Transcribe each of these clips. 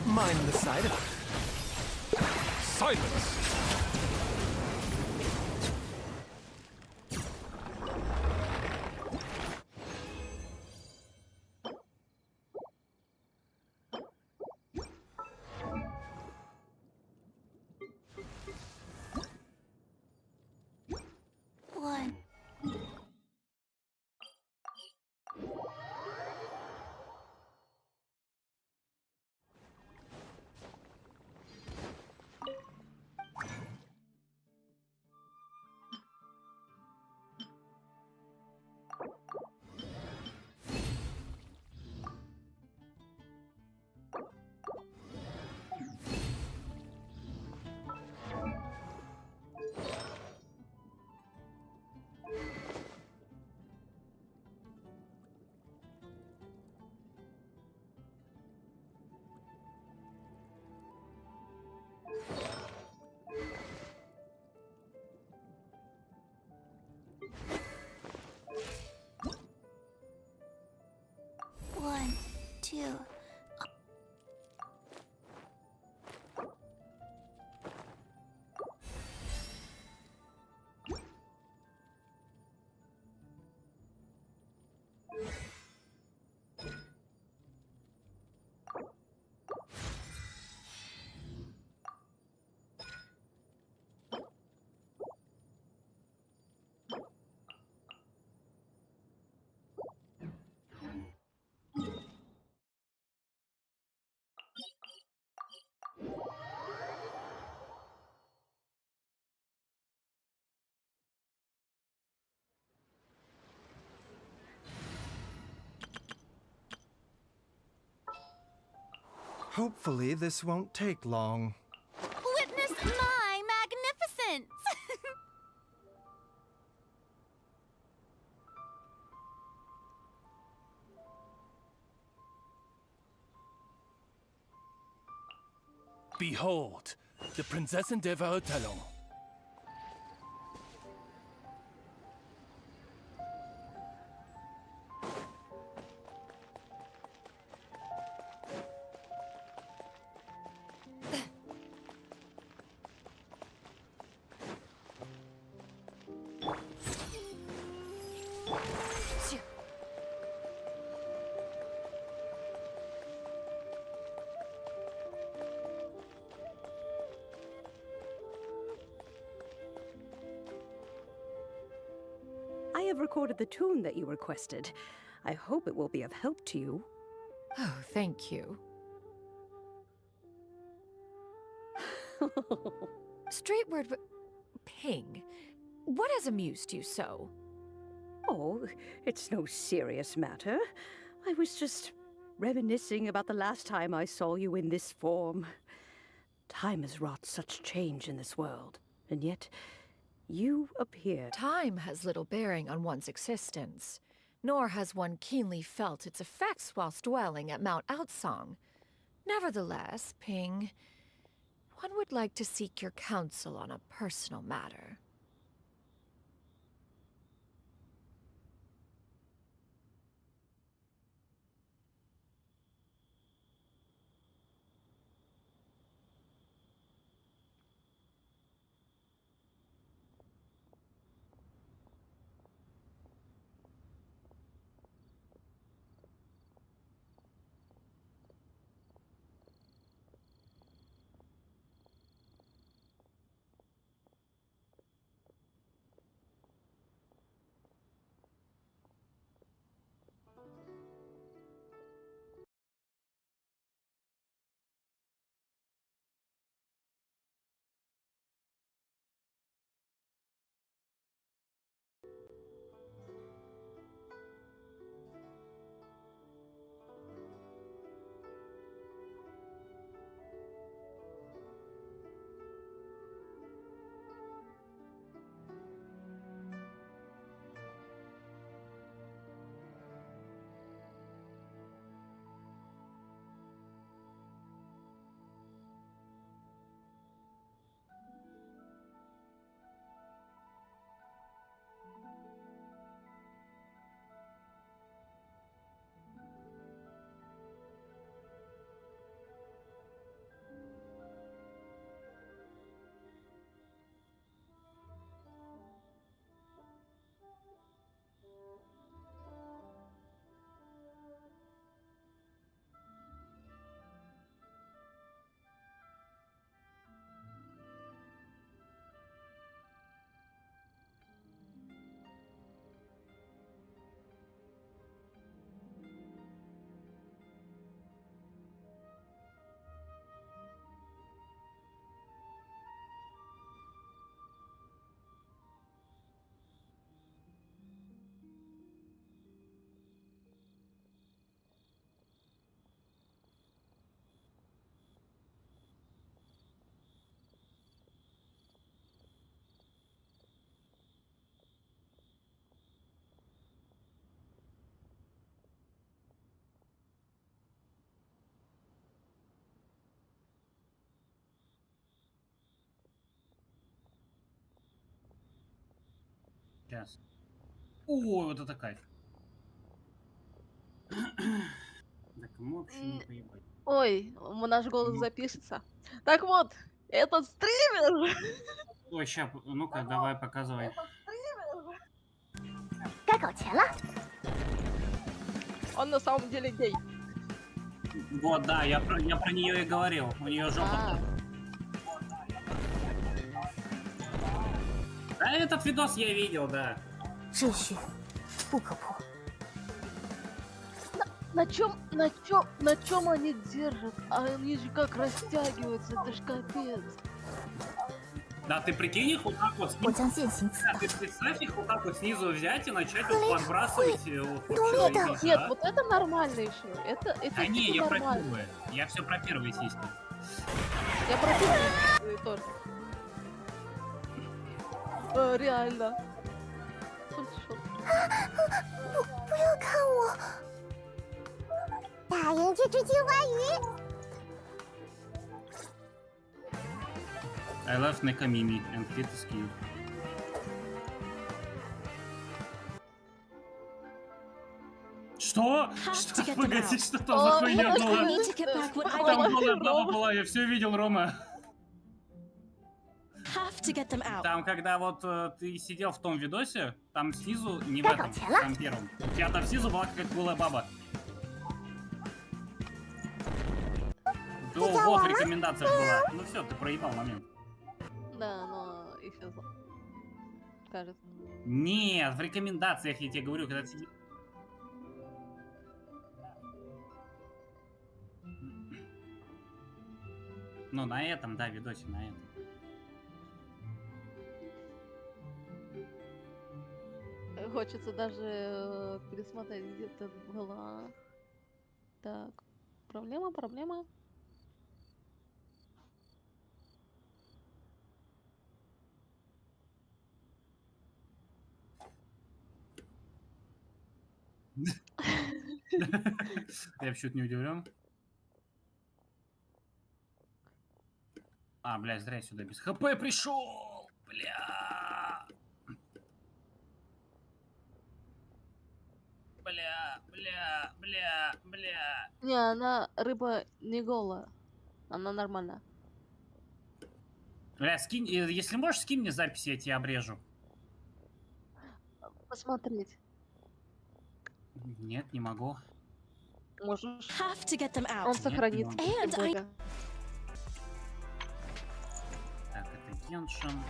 Mind the side effect. Silence! One. One, two. Hopefully this won't take long. Witness my magnificence! Behold, the Prinzessin der Verurteilung. I have recorded the tune that you requested. I hope it will be of help to you. Oh, thank you. Straight word, Ping. What has amused you so? Oh, it's no serious matter. I was just reminiscing about the last time I saw you in this form. Time has wrought such change in this world, and yet you appear. Time has little bearing on one's existence, nor has one keenly felt its effects whilst dwelling at Mount Outsong. Nevertheless, Ping, one would like to seek your counsel on a personal matter. Сейчас. О, вот это кайф. Так, мы вообще не поебать. Ой, наш голос запишется. Так вот, этот стример... Ой, ща, ну-ка, давай, показывай. Он на самом деле гей. Вот, да, я про нее и говорил. У нее жопа. А, Да, этот видос я видел, да. 秩序不可破。 на чем они держат? А они же как растягиваются, это ж капец. Да, ты прикинь их вот так вот 我 снизу. 将践行此 Да, 法。 ты представь их вот так вот снизу взять и начать вот подбрасывать вот вообще это- заебись, Нет, да? вот это нормально еще. Это Да не, типа я про нормально. первые. Я все про первые сиськи. Я про первые тоже. Реально. Хорошо. 不要看我！打赢这只金花鱼。 I love Nekamimi and it is cute. Что? Что? Погоди, что там за хуйня была? Там была баба была, я все видел, Рома. Там, когда вот ты сидел в том видосе, там снизу, не в этом, там первом. У тебя там снизу была какая-то голая баба. Вот в рекомендациях была. Ну все, ты проебал момент. Да, но еще кажется. Нет, в рекомендациях я тебе говорю, когда ты сидишь. Ну, на этом, да, видосе, на этом. Хочется даже пересмотреть, где-то была. Так, проблема. Я чуть не удивлен. А, блядь, зря я сюда без ХП пришел. Бля. Бля. Не, она рыба не голая. Она нормальная. Бля, скинь, если можешь, скинь мне запись, я тебе обрежу. Посмотреть. Нет, не могу. Можешь. Have to get them out. Он сохранит. Нет, And I- Бога. Так, это Геншин.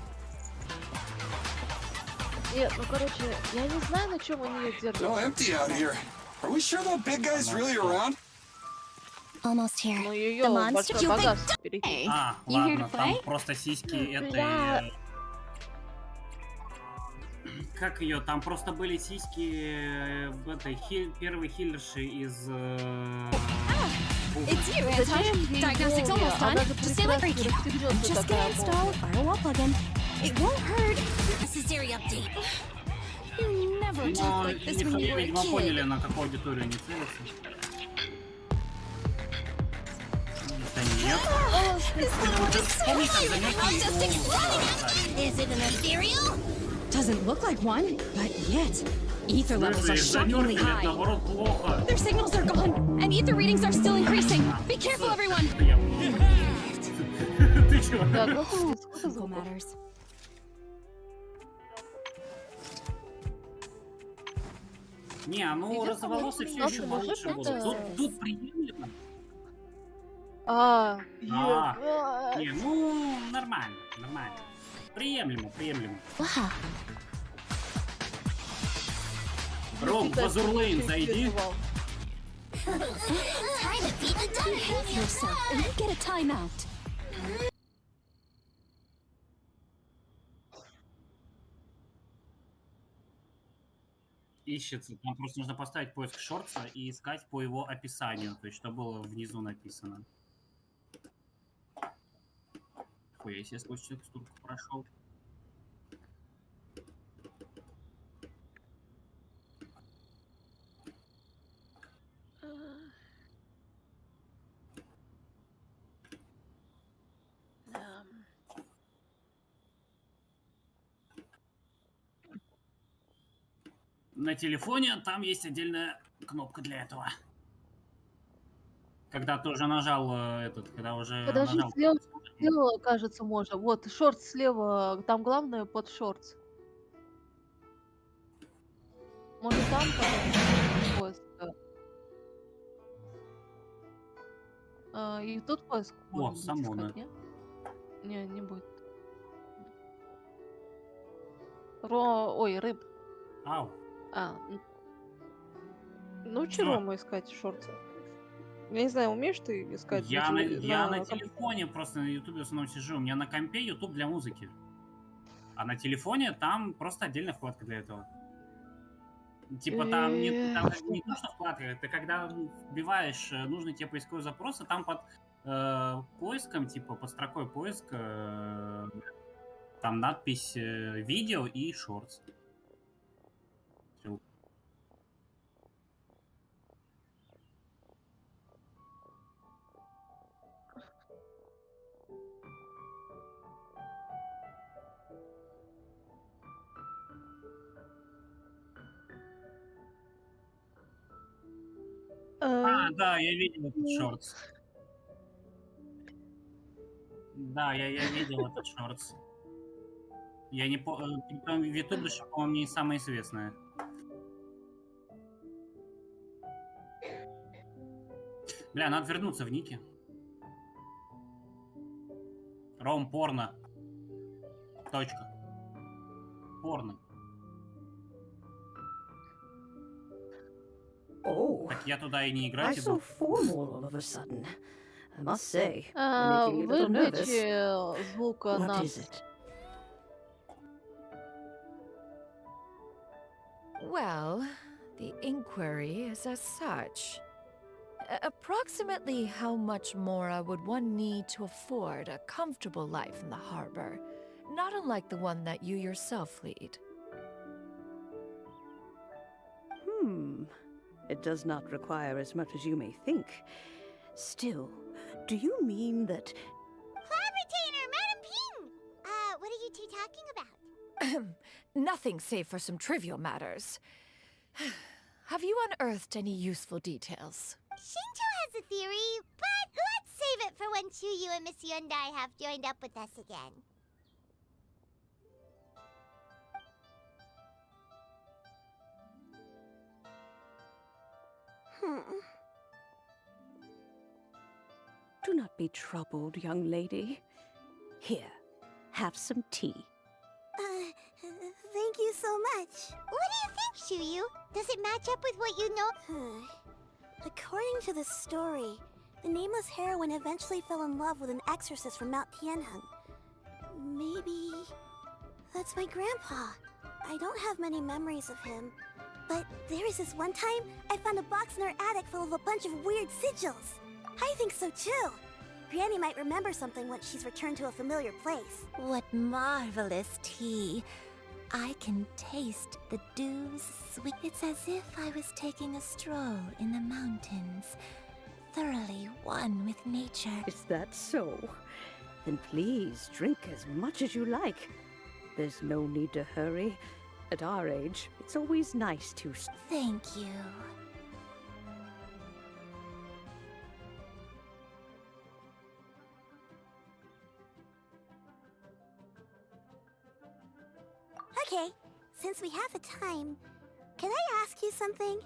Нет, ну короче, я не знаю, на чем они ее So держат. empty out here. Are we sure that big guy's really around? Almost here. Ну ее The monster- большой You багаж впереди. А, You here ладно, to там play? просто сиськи этой... Бля. Как ее? Там просто были сиськи этой первой хиллерши из... It's you, Зачем Anton. ей Diagnostics молния? almost done. Она же Just stay like прекрасно расстегнется Just такая gonna install a firewall plugin. It won't hurt. Necessary update. You never Ну, talked like this when you were a видимо, поняли, kid. на какую аудиторию они целятся. Да нет. Вспомни, как занятый Is it an ethereal? Doesn't look like one, but yet. Ether levels are shockingly занерфили, high. наоборот, плохо. Their signals are gone, and ether readings are still increasing. Be careful, everyone. Ты чего? Да, сколько Simple звуков? matters. Не, ну Идёт розоволосый все конечно, еще может, получше это- будут. Тут приемлемо. А, А. Не, ну, нормально. Приемлемо. Wow. Ром, в Азурлейн зайди. Time to beat the dog. Behave yourself and get a timeout. Ищется. Там просто нужно поставить поиск шортса и искать по его описанию, то есть что было внизу написано. Хуя, если я сквозь текстурку прошел. На телефоне там есть отдельная кнопка для этого. Когда ты уже нажал когда уже Подожди, нажал. слева, кажется, можно. Вот, шорт слева, там главное под шортс. Может, там поиск? И тут поиск может быть Самона. искать, нет? Не будет. Ой, рыб. Ау. Научи Всё. Рому искать шорты. Я не знаю, умеешь ты искать Я на компьютере? телефоне просто на ютубе в основном сижу. У меня на компе ютуб для музыки. А на телефоне там просто отдельная вкладка для этого. Типа там не то, что вкладка, это когда вбиваешь нужный тебе поисковой запрос, и там под поиском, типа под строкой поиска, там надпись видео и шортс. Да, я видел этот шортс. Да, я видел этот шортс. Я не помню, в ютубе, по-моему, не самое известное. Бля, надо вернуться в ники. Ром, порно. Точка. Порно. Oh, Так я туда и не why играть so иду. formal all of a sudden? I must say, you're making me a little nervous. Выключи звука What на... is it? Well, the inquiry is as such. Approximately how much more would one need to afford a comfortable life in the harbor, not unlike the one that you yourself lead? It does not require as much as you may think. Still, do you mean that... Club retainer, Madam Ping! What are you two talking about? Nothing save for some trivial matters. Have you unearthed any useful details? Shinto has a theory, but let's save it for when Chuyu and Miss Yundai have joined up with us again. Do not be troubled, young lady. Here, have some tea. Thank you so much. What do you think, Chuyu? Does it match up with what you know? According to the story, the nameless heroine eventually fell in love with an exorcist from Mount Tianheng. Maybe... that's my grandpa. I don't have many memories of him, but there was this one time I found a box in our attic full of a bunch of weird sigils. I think so too. Granny might remember something once she's returned to a familiar place. What marvelous tea. I can taste the dew's sweet. It's as if I was taking a stroll in the mountains, thoroughly one with nature. Is that so? Then please drink as much as you like. There's no need to hurry. At our age, it's always nice to... Thank you. Okay, since we have the time, can I ask you something?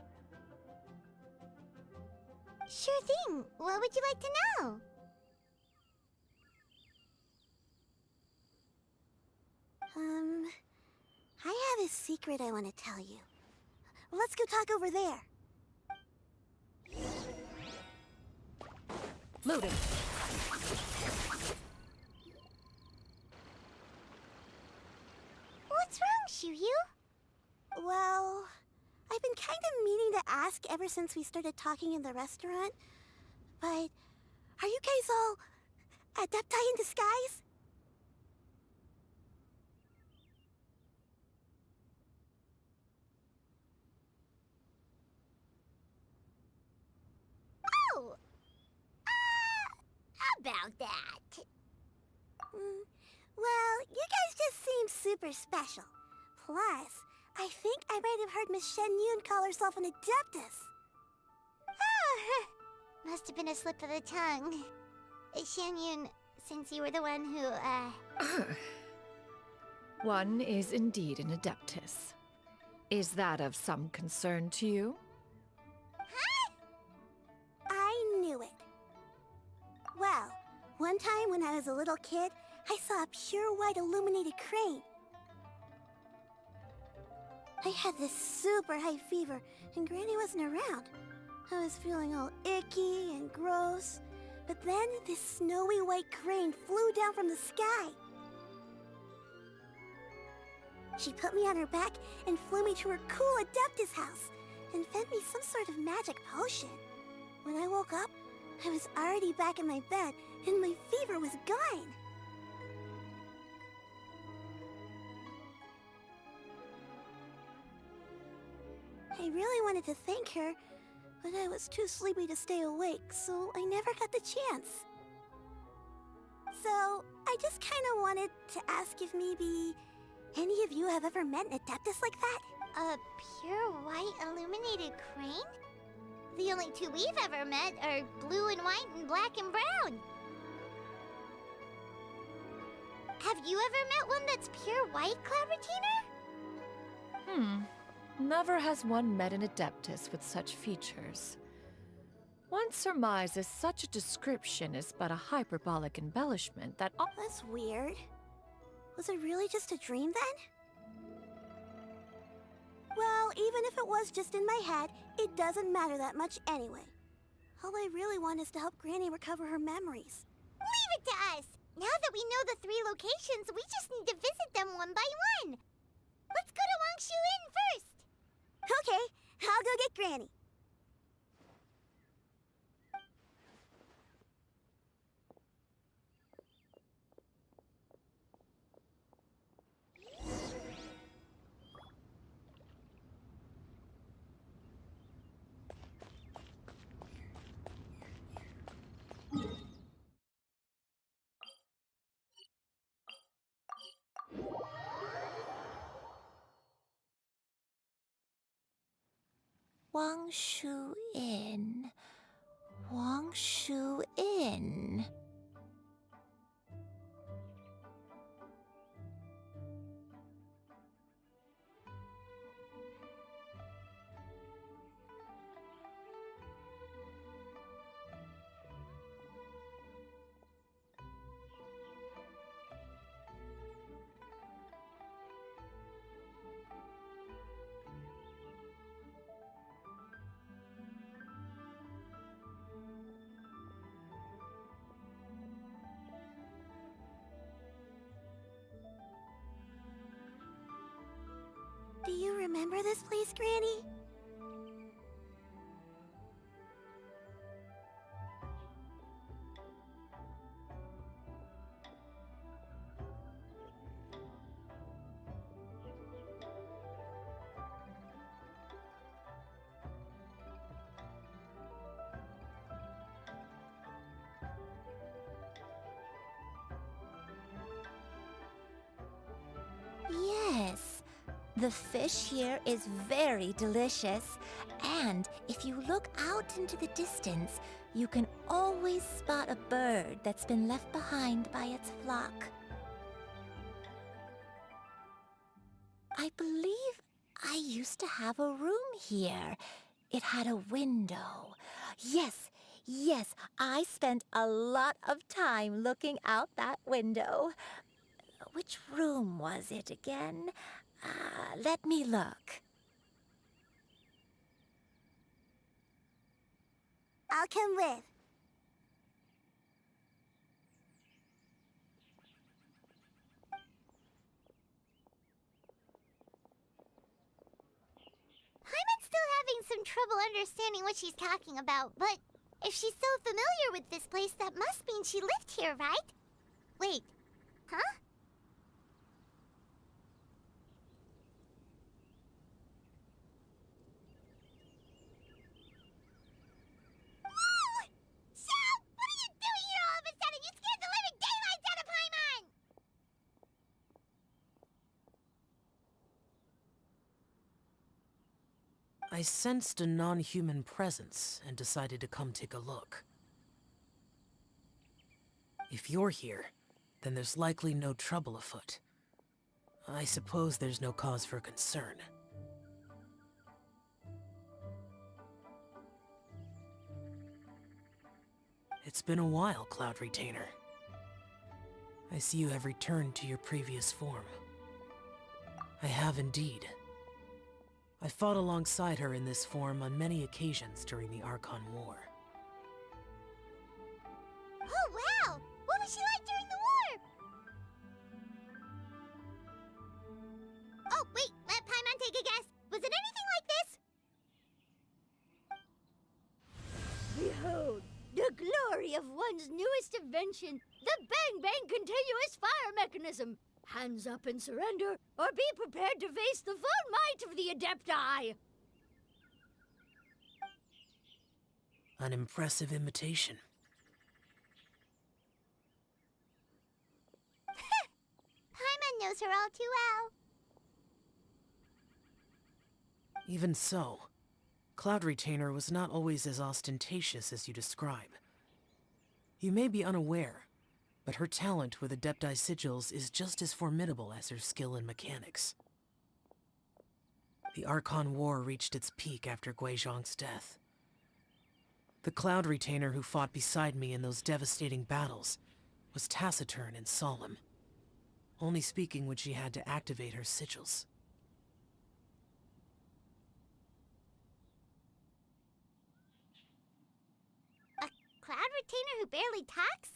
Sure thing. What would you like to know? I have a secret I want to tell you. Let's go talk over there. Loading. What's wrong, Shiryu? Well, I've been kind of meaning to ask ever since we started talking in the restaurant. But are you guys all adepti in disguise? Oh! About that. Well, you guys just seem super special. Plus, I think I might have heard Miss Shen Yun call herself an Adeptus. Oh, must have been a slip of the tongue. Shen Yun, since you were the one who, One is indeed an Adeptus. Is that of some concern to you? I knew it. Well, one time when I was a little kid, I saw a pure white illuminated crane. I had this super high fever, and Granny wasn't around. I was feeling all icky and gross. But then this snowy white crane flew down from the sky. She put me on her back and flew me to her cool Adeptus house and fed me some sort of magic potion. When I woke up, I was already back in my bed and my fever was gone. I really wanted to thank her, but I was too sleepy to stay awake, so I never got the chance. So, I just kind of wanted to ask if maybe any of you have ever met an Adeptus like that? a pure white illuminated crane? The only two we've ever met are blue and white and black and brown. Have you ever met one that's pure white, Clavertina? Never has one met an Adeptus with such features. One surmises such a description is but a hyperbolic embellishment that That's weird. Was it really just a dream then? Well, even if it was just in my head, it doesn't matter that much anyway. All I really want is to help Granny recover her memories. Leave it to us! Now that we know the 3 locations, we just need to visit them one by one. Let's go to Wangshu Inn first. Okay, I'll go get Granny. Wangshu Inn. Wangshu Inn. Do you remember this place, Granny? Yes. The fish here is very delicious. And if you look out into the distance, you can always spot a bird that's been left behind by its flock. I believe I used to have a room here. It had a window. Yes, I spent a lot of time looking out that window. Which room was it again? Let me look. I'll come with. Hyman's still having some trouble understanding what she's talking about, but if she's so familiar with this place, that must mean she lived here, right? Wait, huh? Whoa! Shell! What are you doing here all of a sudden? You scared the living daylights out of Paimon! I sensed a non-human presence and decided to come take a look. If you're here, then there's likely no trouble afoot. I suppose there's no cause for concern. It's been a while, Cloud Retainer. I see you have returned to your previous form. I have indeed. I fought alongside her in this form on many occasions during the Archon War. Oh, wow! What was she like during the war? Oh, wait, let Paimon take a guess. Was it anything like this? Behold, the glory of one's newest invention, the Bang Bang continuous fire mechanism. Hands up and surrender, or be prepared to face the full might of the Adepti. An impressive imitation. Paimon knows her all too well. Even so, Cloud Retainer was not always as ostentatious as you describe. You may be unaware, but her talent with Adepti sigils is just as formidable as her skill in mechanics. The Archon War reached its peak after Guizhong's death. The Cloud Retainer who fought beside me in those devastating battles was taciturn and solemn, only speaking when she had to activate her sigils. A Cloud Retainer who barely talks?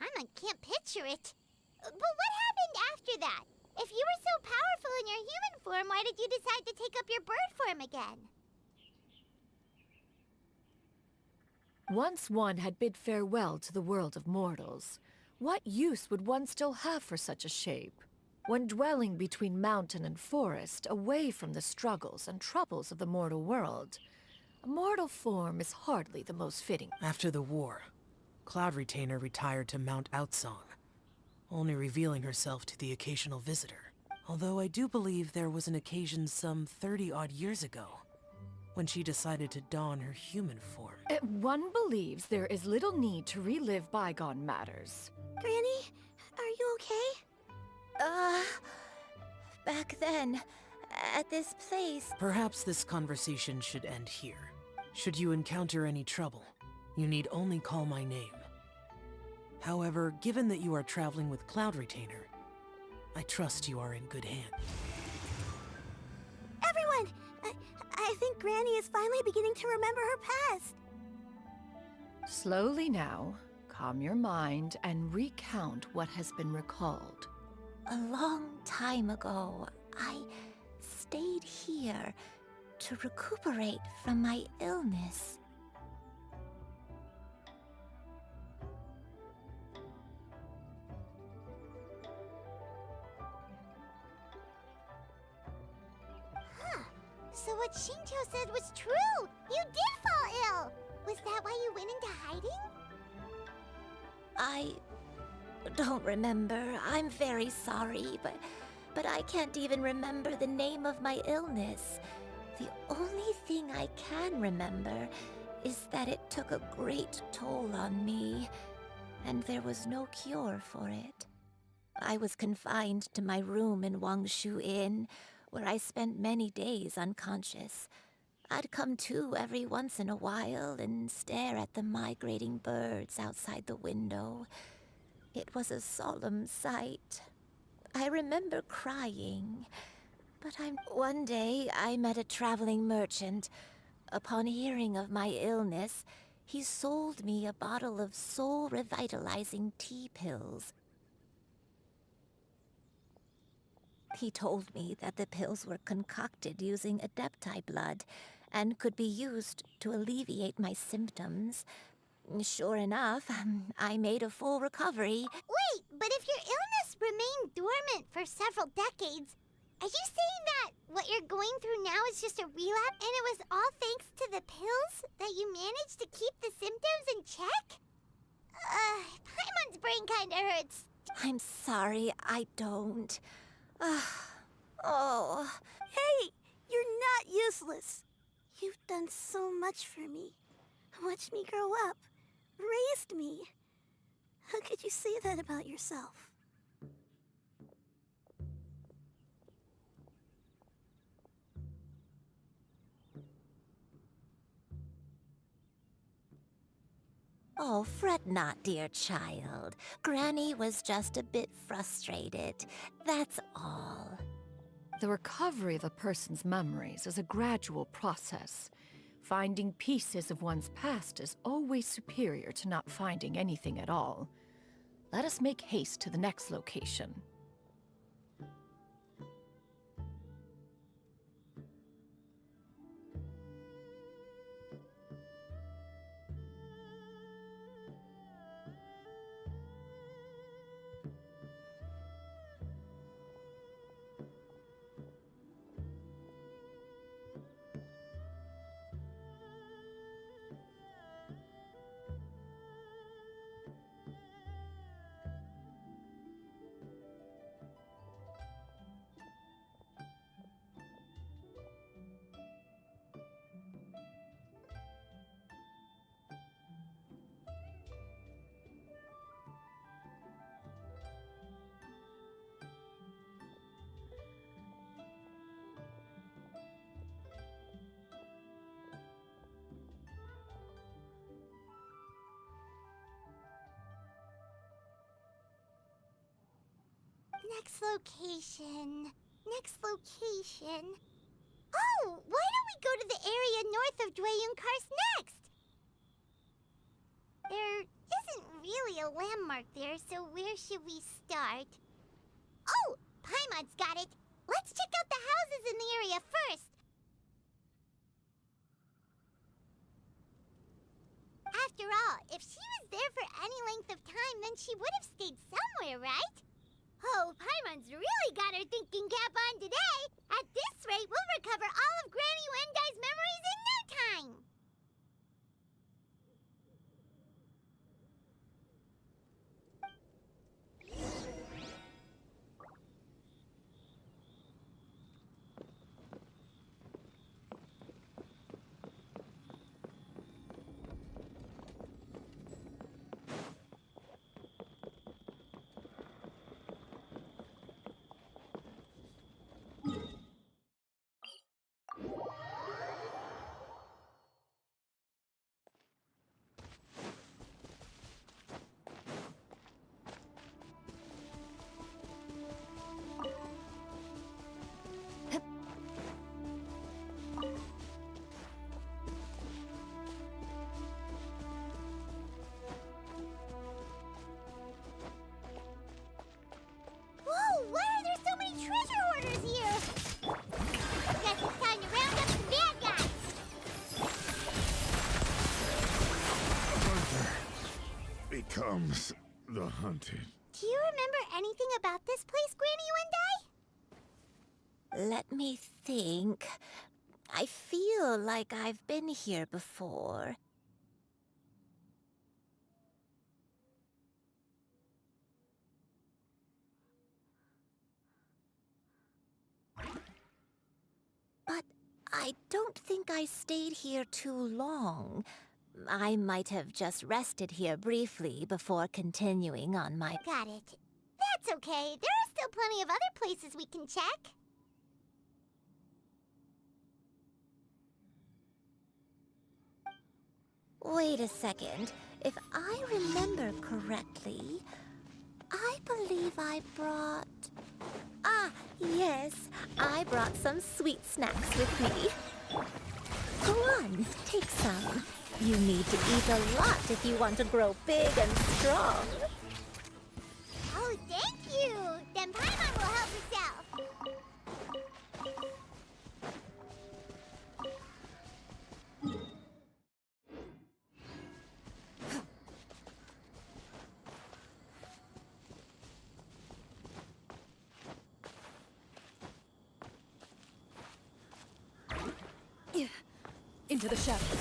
Paimon can't picture it. But what happened after that? If you were so powerful in your human form, why did you decide to take up your bird form again? Once one had bid farewell to the world of mortals, what use would one still have for such a shape? When dwelling between mountain and forest, away from the struggles and troubles of the mortal world, a mortal form is hardly the most fitting. After the war, Cloud Retainer retired to Mount Outsong, only revealing herself to the occasional visitor. Although I do believe there was an occasion some 30-odd years ago, when she decided to don her human form. One believes there is little need to relive bygone matters. Granny, are you okay? Back then, at this place. Perhaps this conversation should end here. Should you encounter any trouble, you need only call my name. However, given that you are traveling with Cloud Retainer, I trust you are in good hands. Everyone! I think Granny is finally beginning to remember her past. Slowly now, calm your mind and recount what has been recalled. A long time ago, I stayed here to recuperate from my illness. So what Shinto said was true! You did fall ill! Was that why you went into hiding? I don't remember. I'm very sorry, but I can't even remember the name of my illness. The only thing I can remember is that it took a great toll on me, and there was no cure for it. I was confined to my room in Wangshu Inn, where I spent many days unconscious. I'd come to every once in a while and stare at the migrating birds outside the window. It was a solemn sight. I remember crying, but one day I met a traveling merchant. Upon hearing of my illness, he sold me a bottle of soul-revitalizing tea pills. He told me that the pills were concocted using Adepti blood and could be used to alleviate my symptoms. Sure enough, I made a full recovery. Wait, but if your illness remained dormant for several decades, are you saying that what you're going through now is just a relapse and it was all thanks to the pills that you managed to keep the symptoms in check? Paimon's brain kinda hurts. I'm sorry, I don't. Oh. Hey, you're not useless. You've done so much for me. Watched me grow up. Raised me. How could you say that about yourself? Oh, fret not, dear child. Granny was just a bit frustrated. That's all. The recovery of a person's memories is a gradual process. Finding pieces of one's past is always superior to not finding anything at all. Let us make haste to the next location. Next location. Next location. Oh, why don't we go to the area north of Dwayunkar's next? There isn't really a landmark there, so where should we start? Oh, Paimon's got it. Let's check out the houses in the area first. After all, if she was there for any length of time, then she would have stayed somewhere, right? Oh, Paimon's really got her thinking cap on today. At this rate, we'll recover all of Granny Wendai's memories in no time. Whoa, why are there so many treasure hoarders here? Guess it's time to round up some bad guys. Hunter becomes the hunted. Do you remember anything about this place, Granny Wendai? Let me think. I feel like I've been here before. But I don't think I stayed here too long. I might have just rested here briefly before continuing on my... Got it. That's okay. There are still plenty of other places we can check. Wait a second. If I remember correctly, I believe I brought... Ah, yes. I brought some sweet snacks with me. Go on, take some. You need to eat a lot if you want to grow big and strong. Oh, thank you. Then Paimon will help herself. Into the shadows.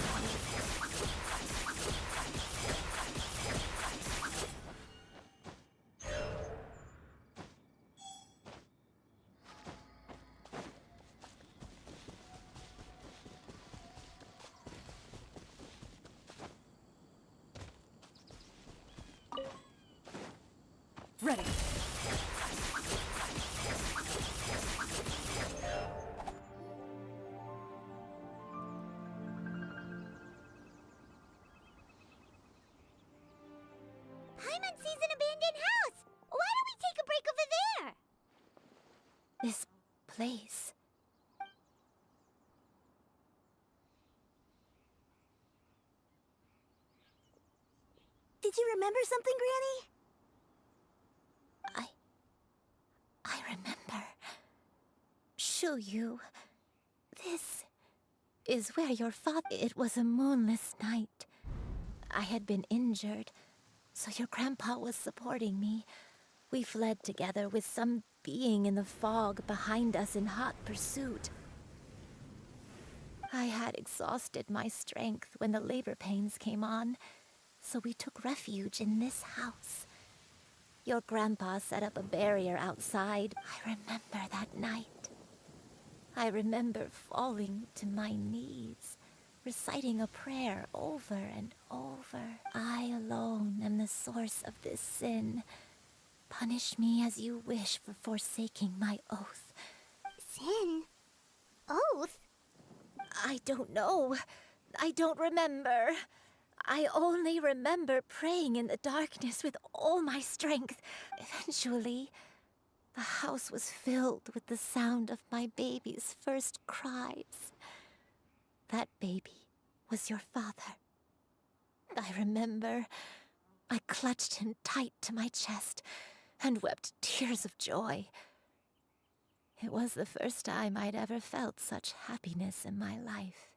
This place. Did you remember something, Granny? I remember. Shuyu. This is where your father... It was a moonless night. I had been injured, so your grandpa was supporting me. We fled together with some being in the fog behind us in hot pursuit. I had exhausted my strength when the labor pains came on, so we took refuge in this house. Your grandpa set up a barrier outside. I remember that night. I remember falling to my knees, reciting a prayer over and over. I alone am the source of this sin. Punish me as you wish for forsaking my oath. Sin? Oath? I don't know. I don't remember. I only remember praying in the darkness with all my strength. Eventually, the house was filled with the sound of my baby's first cries. That baby was your father. I remember I clutched him tight to my chest and wept tears of joy. It was the first time I'd ever felt such happiness in my life.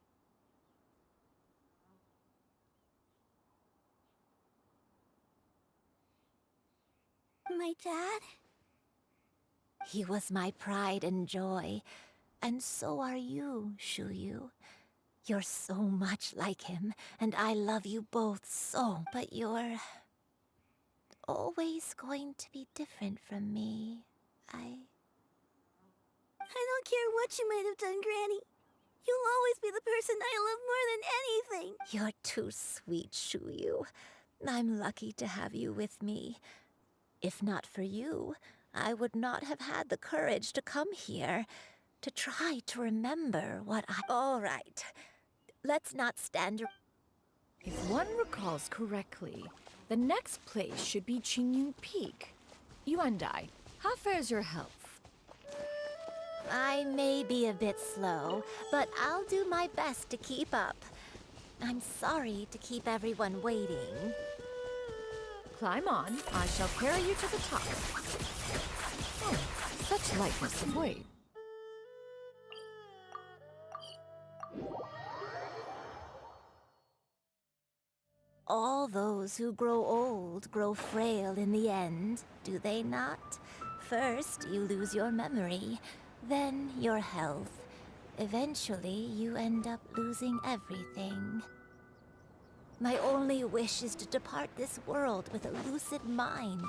My dad? He was my pride and joy, and so are you, Shuyu. You're so much like him, and I love you both so, but you're always going to be different from me. I don't care what you might have done, Granny. You'll always be the person I love more than anything. You're too sweet, Shuyu. I'm lucky to have you with me. If not for you, I would not have had the courage to come here, to try to remember what I... All right, let's not stand... If one recalls correctly, the next place should be Qingyun Peak. Yuandai, how fares your health? I may be a bit slow, but I'll do my best to keep up. I'm sorry to keep everyone waiting. Climb on. I shall carry you to the top. Oh, such lightness of weight. All those who grow old grow frail in the end, do they not? First, you lose your memory, then your health. Eventually, you end up losing everything. My only wish is to depart this world with a lucid mind,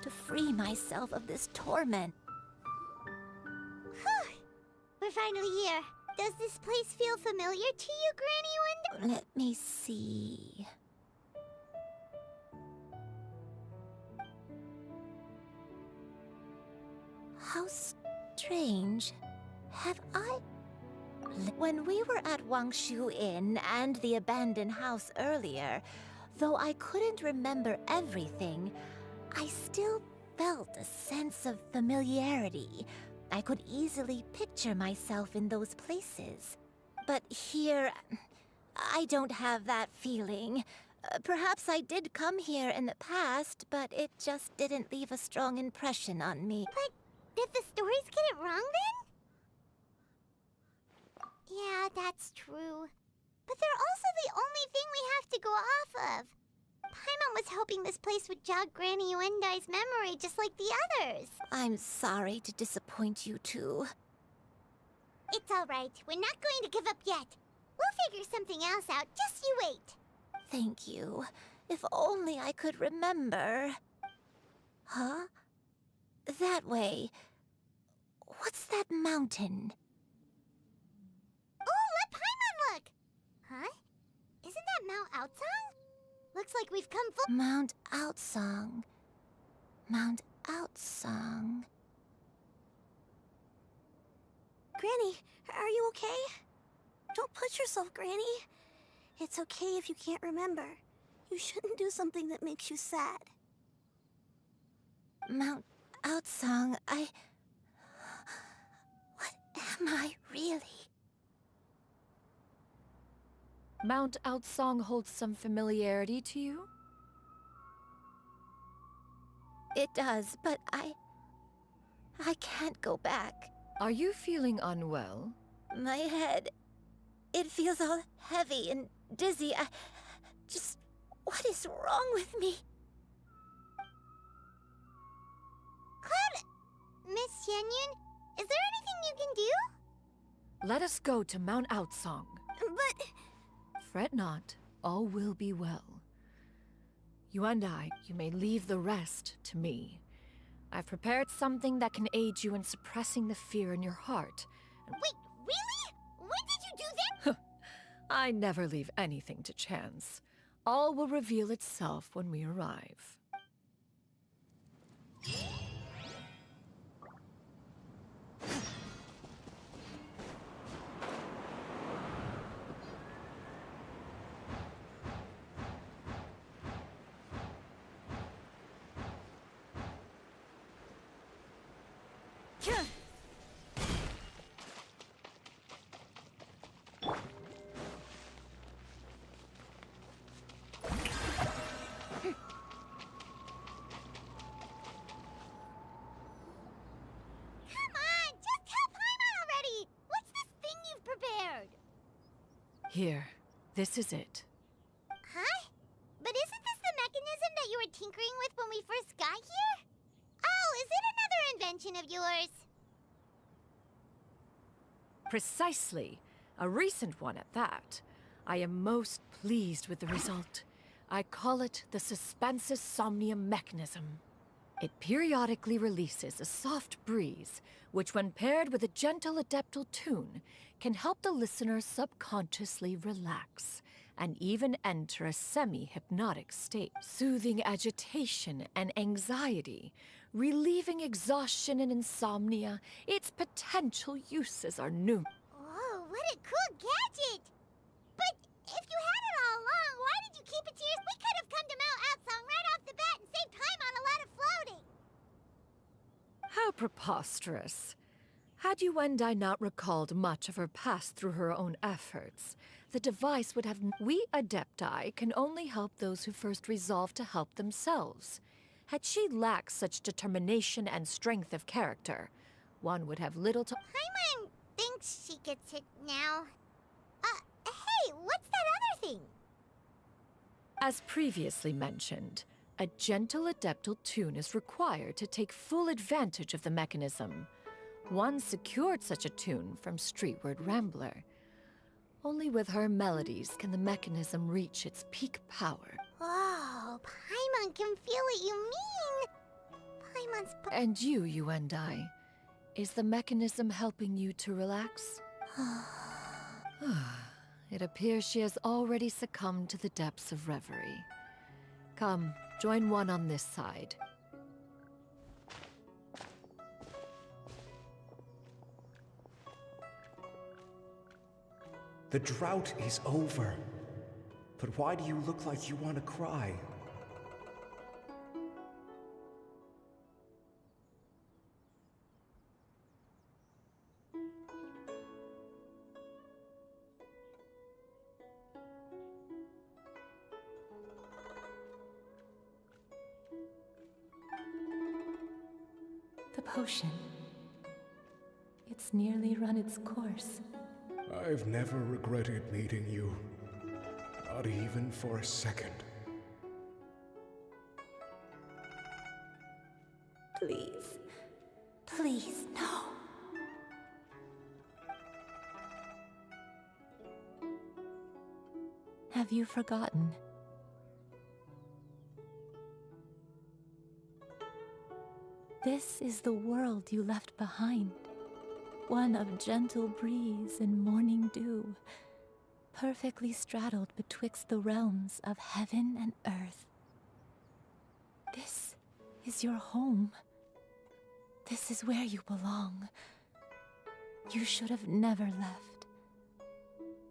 to free myself of this torment. Whew! We're finally here. Does this place feel familiar to you, Granny Wanda? Let me see... How strange. Have I... When we were at Wangshu Inn and the abandoned house earlier, though I couldn't remember everything, I still felt a sense of familiarity. I could easily picture myself in those places. But here, I don't have that feeling. Perhaps I did come here in the past, but it just didn't leave a strong impression on me. But did the stories get it wrong then? Yeah, that's true. But they're also the only thing we have to go off of. Paimon was hoping this place would jog Granny Yuendai's memory just like the others. I'm sorry to disappoint you too. It's all right. We're not going to give up yet. We'll figure something else out. Just you wait. Thank you. If only I could remember. Huh? That way. What's that mountain? Oh, let Paimon look! Huh? Isn't that Mount Aotsang? Looks like we've come full— Mount Aotsang. Mount Aotsang. Granny, are you okay? Don't push yourself, Granny. It's okay if you can't remember. You shouldn't do something that makes you sad. Mount Aotsang, Am I really? Mount Outsong holds some familiarity to you? It does, but I can't go back. Are you feeling unwell? My head, it feels all heavy and dizzy. What is wrong with me? Cloud, Miss Xianyun, is there anything you can do? Let us go to Mount Outsong. But... Fret not, all will be well. You and you may leave the rest to me. I've prepared something that can aid you in suppressing the fear in your heart. Wait, really? When did you do that? I never leave anything to chance. All will reveal itself when we arrive. Here, this is it. Huh? But isn't this the mechanism that you were tinkering with when we first got here? Oh, is it another invention of yours? Precisely. A recent one at that. I am most pleased with the result. I call it the Suspensus Somnium mechanism. It periodically releases a soft breeze, which when paired with a gentle adeptal tune, can help the listener subconsciously relax and even enter a semi-hypnotic state, soothing agitation and anxiety, relieving exhaustion and insomnia. Its potential uses are numerous. Whoa, what a cool gadget! But if you had it all along, why did you keep it to yourself? We could have come to Mount Outsong right off the bat and saved time on a lot of floating! How preposterous. Had you and I not recalled much of her past through her own efforts, the device would have... We Adepti can only help those who first resolve to help themselves. Had she lacked such determination and strength of character, one would have little to... Paimon thinks she gets it now. Hey, what's that other thing? As previously mentioned, a gentle adeptal tune is required to take full advantage of the mechanism. One secured such a tune from Streetward Rambler. Only with her melodies can the mechanism reach its peak power. Oh, Paimon can feel what you mean. Paimon's... And you and I. Is the mechanism helping you to relax? It appears she has already succumbed to the depths of reverie. Come, join one on this side. The drought is over. But why do you look like you want to cry? The potion. It's nearly run its course. I've never regretted meeting you. Not even for a second. Please. Please, no. Have you forgotten? This is the world you left behind. One of gentle breeze and morning dew, perfectly straddled betwixt the realms of heaven and earth. This is your home. This is where you belong. You should have never left.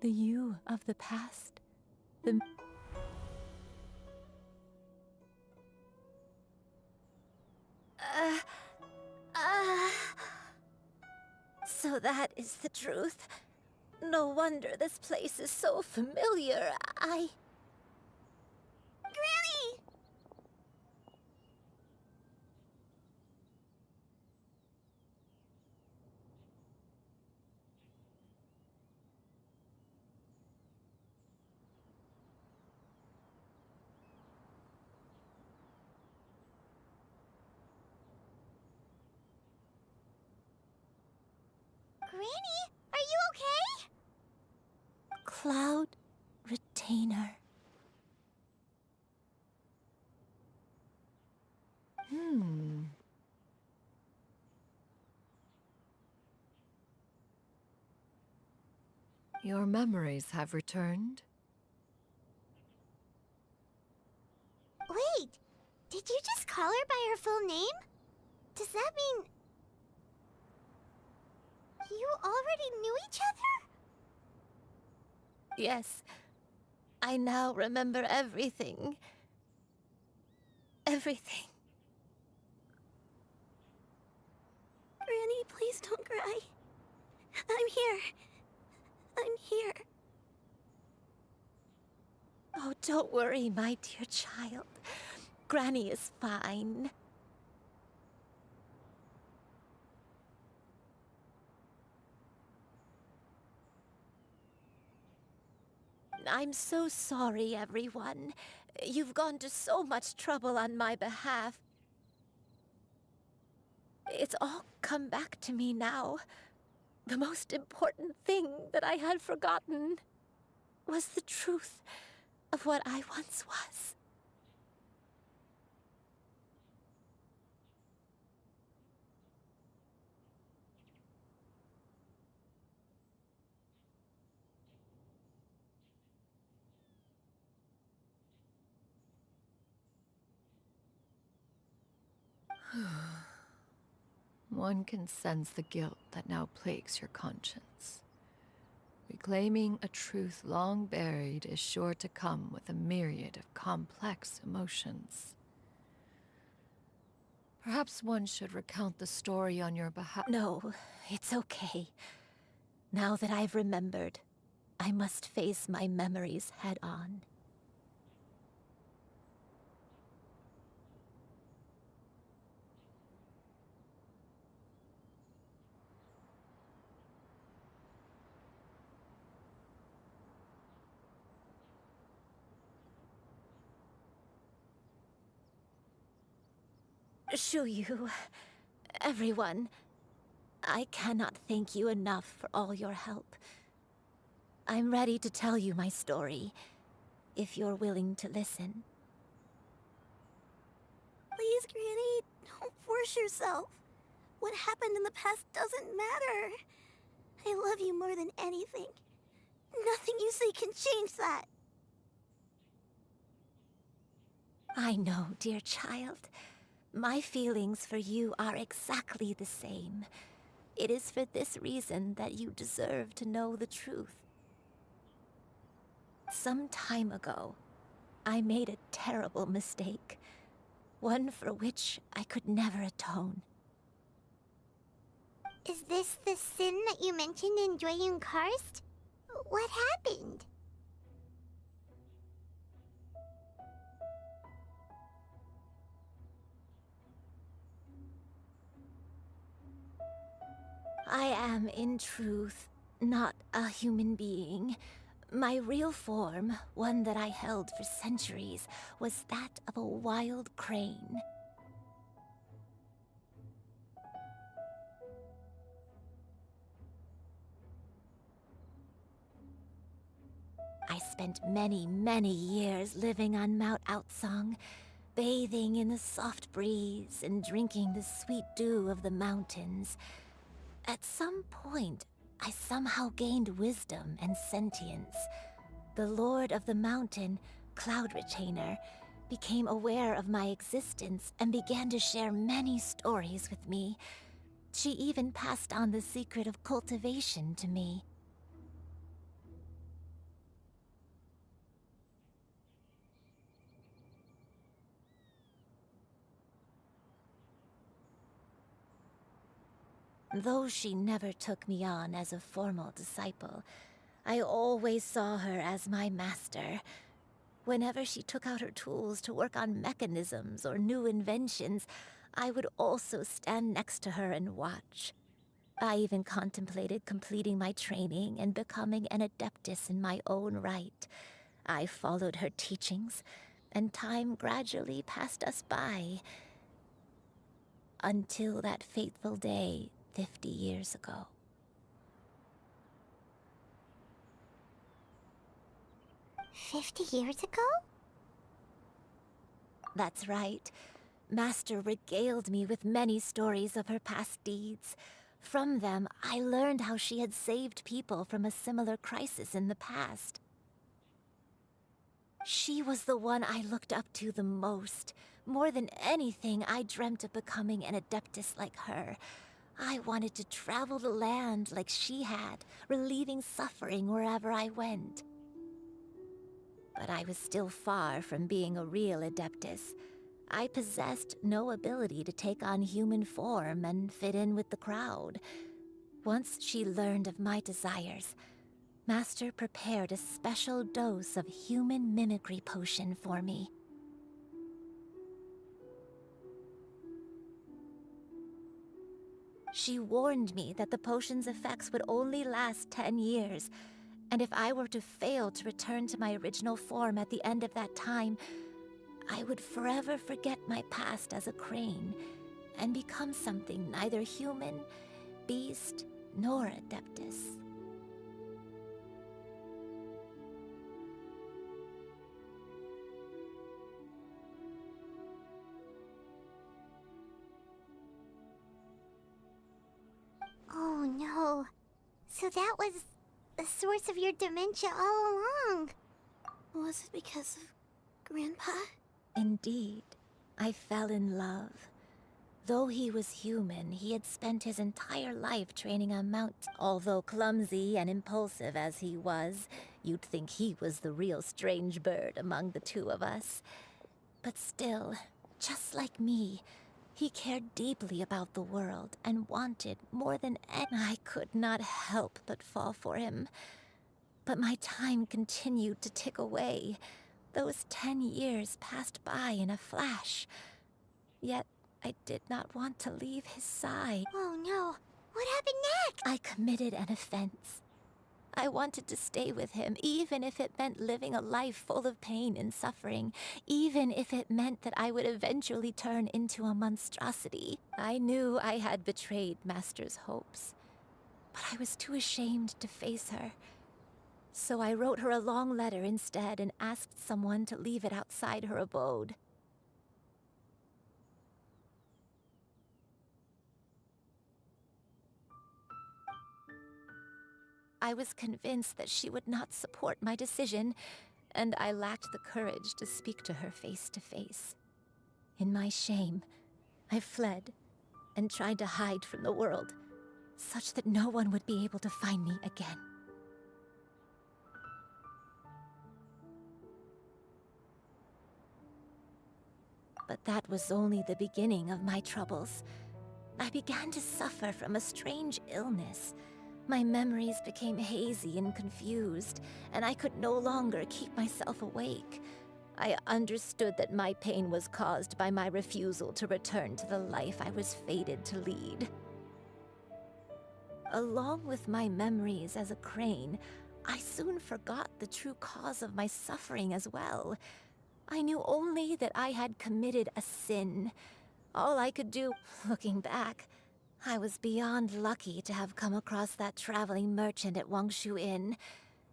The you of the past, the... So that is the truth. No wonder this place is so familiar. Granny! Granny, are you okay? Cloud Retainer. Your memories have returned? Wait, did you just call her by her full name? Does that mean you already knew each other? Yes. I now remember everything. Everything. Granny, please don't cry. I'm here. I'm here. Oh, don't worry, my dear child. Granny is fine. I'm so sorry, everyone. You've gone to so much trouble on my behalf. It's all come back to me now. The most important thing that I had forgotten was the truth of what I once was. One can sense the guilt that now plagues your conscience. Reclaiming a truth long buried is sure to come with a myriad of complex emotions. Perhaps one should recount the story on your behalf. No, it's okay. Now that I've remembered, I must face my memories head on. Shuyu, everyone, I cannot thank you enough for all your help. I'm ready to tell you my story, if you're willing to listen. Please, Granny, don't force yourself. What happened in the past doesn't matter. I love you more than anything. Nothing you say can change that. I know, dear child. My feelings for you are exactly the same. It is for this reason that you deserve to know the truth. Some time ago, I made a terrible mistake. One for which I could never atone. Is this the sin that you mentioned in Joyun Karst? What happened? I am, in truth, not a human being. My real form, one that I held for centuries, was that of a wild crane. I spent many, many years living on Mount Outsong, bathing in the soft breeze and drinking the sweet dew of the mountains. At some point, I somehow gained wisdom and sentience. The Lord of the Mountain, Cloud Retainer, became aware of my existence and began to share many stories with me. She even passed on the secret of cultivation to me. Though she never took me on as a formal disciple, I always saw her as my master. Whenever she took out her tools to work on mechanisms or new inventions, I would also stand next to her and watch. I even contemplated completing my training and becoming an adeptus in my own right. I followed her teachings, and time gradually passed us by. Until that fateful day 50 years ago. 50 years ago? That's right. Master regaled me with many stories of her past deeds. From them, I learned how she had saved people from a similar crisis in the past. She was the one I looked up to the most. More than anything, I dreamt of becoming an adeptus like her. I wanted to travel the land like she had, relieving suffering wherever I went. But I was still far from being a real adeptus. I possessed no ability to take on human form and fit in with the crowd. Once she learned of my desires, Master prepared a special dose of human mimicry potion for me. She warned me that the potion's effects would only last 10 years, and if I were to fail to return to my original form at the end of that time, I would forever forget my past as a crane and become something neither human, beast, nor adeptus. Oh no. So that was the source of your dementia all along. Was it because of Grandpa? Indeed, I fell in love. Though he was human, he had spent his entire life training on Mount. Although clumsy and impulsive as he was, you'd think he was the real strange bird among the two of us. But still, just like me, he cared deeply about the world and wanted more than any. I could not help but fall for him. But my time continued to tick away. Those 10 years passed by in a flash. Yet, I did not want to leave his side. Oh no. What happened next? I committed an offense. I wanted to stay with him, even if it meant living a life full of pain and suffering, even if it meant that I would eventually turn into a monstrosity. I knew I had betrayed Master's hopes, but I was too ashamed to face her. So I wrote her a long letter instead and asked someone to leave it outside her abode. I was convinced that she would not support my decision, and I lacked the courage to speak to her face to face. In my shame, I fled and tried to hide from the world, such that no one would be able to find me again. But that was only the beginning of my troubles. I began to suffer from a strange illness. My memories became hazy and confused, and I could no longer keep myself awake. I understood that my pain was caused by my refusal to return to the life I was fated to lead. Along with my memories as a crane, I soon forgot the true cause of my suffering as well. I knew only that I had committed a sin. All I could do, looking back, I was beyond lucky to have come across that traveling merchant at Wangshu Inn.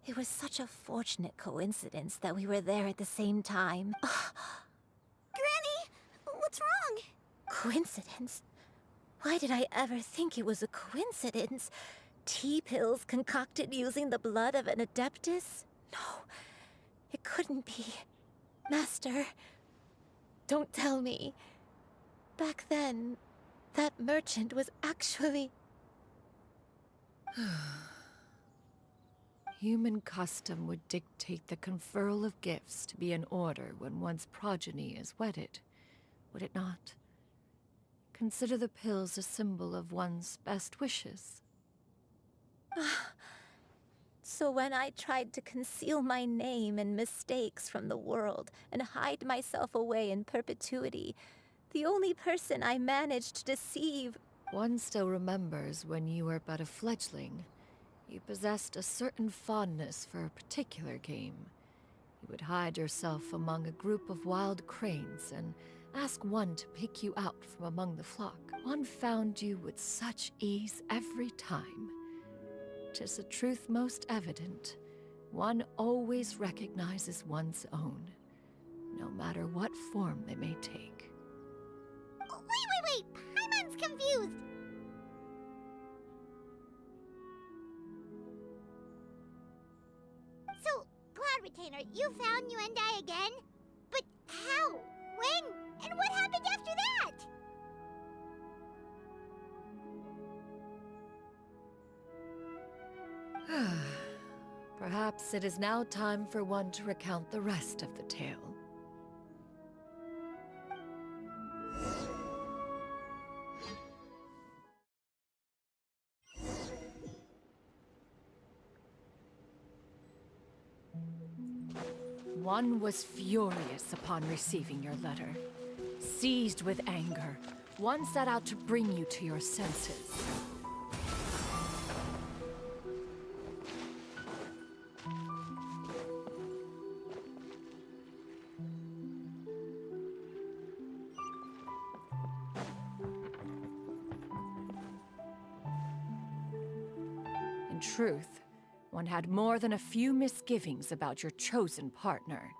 It was such a fortunate coincidence that we were there at the same time. Granny! What's wrong? Coincidence? Why did I ever think it was a coincidence? Tea pills concocted using the blood of an adeptus? No, it couldn't be. Master, don't tell me. Back then, that merchant was actually... Human custom would dictate the conferral of gifts to be in order when one's progeny is wedded, would it not? Consider the pills a symbol of one's best wishes. So when I tried to conceal my name and mistakes from the world and hide myself away in perpetuity, the only person I managed to deceive... One still remembers when you were but a fledgling. You possessed a certain fondness for a particular game. You would hide yourself among a group of wild cranes and ask one to pick you out from among the flock. One found you with such ease every time. 'Tis a truth most evident. One always recognizes one's own, no matter what form they may take. Oh, wait! Paimon's confused! So, Cloud Retainer, you found Yuendai again? But how? When? And what happened after that? Perhaps it is now time for one to recount the rest of the tale. One was furious upon receiving your letter. Seized with anger, one set out to bring you to your senses. In truth, one had more than a few misgivings about your chosen partner.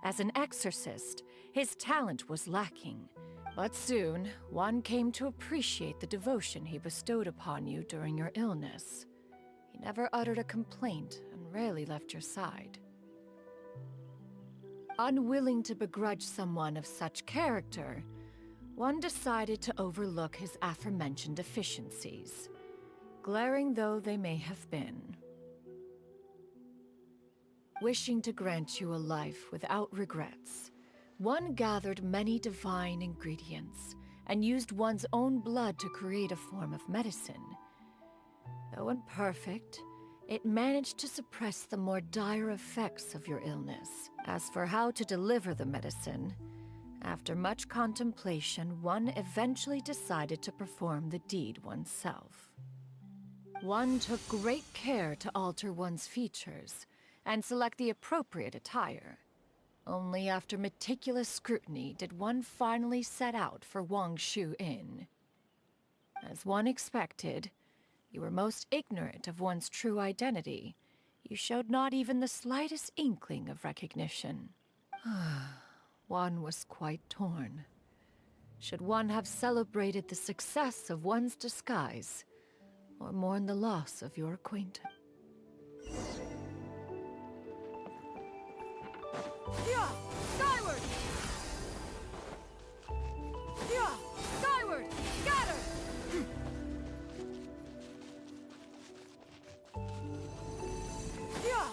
As an exorcist, his talent was lacking. But soon, one came to appreciate the devotion he bestowed upon you during your illness. He never uttered a complaint and rarely left your side. Unwilling to begrudge someone of such character, one decided to overlook his aforementioned deficiencies, glaring though they may have been. Wishing to grant you a life without regrets, one gathered many divine ingredients and used one's own blood to create a form of medicine. Though imperfect, it managed to suppress the more dire effects of your illness. As for how to deliver the medicine, after much contemplation, one eventually decided to perform the deed oneself. One took great care to alter one's features and select the appropriate attire. Only after meticulous scrutiny did one finally set out for Wangshu Inn. As one expected, you were most ignorant of one's true identity. You showed not even the slightest inkling of recognition. One was quite torn. Should one have celebrated the success of one's disguise, or mourn the loss of your acquaintance? Yeah! Skyward! Yeah! Skyward! Scatter! Yeah!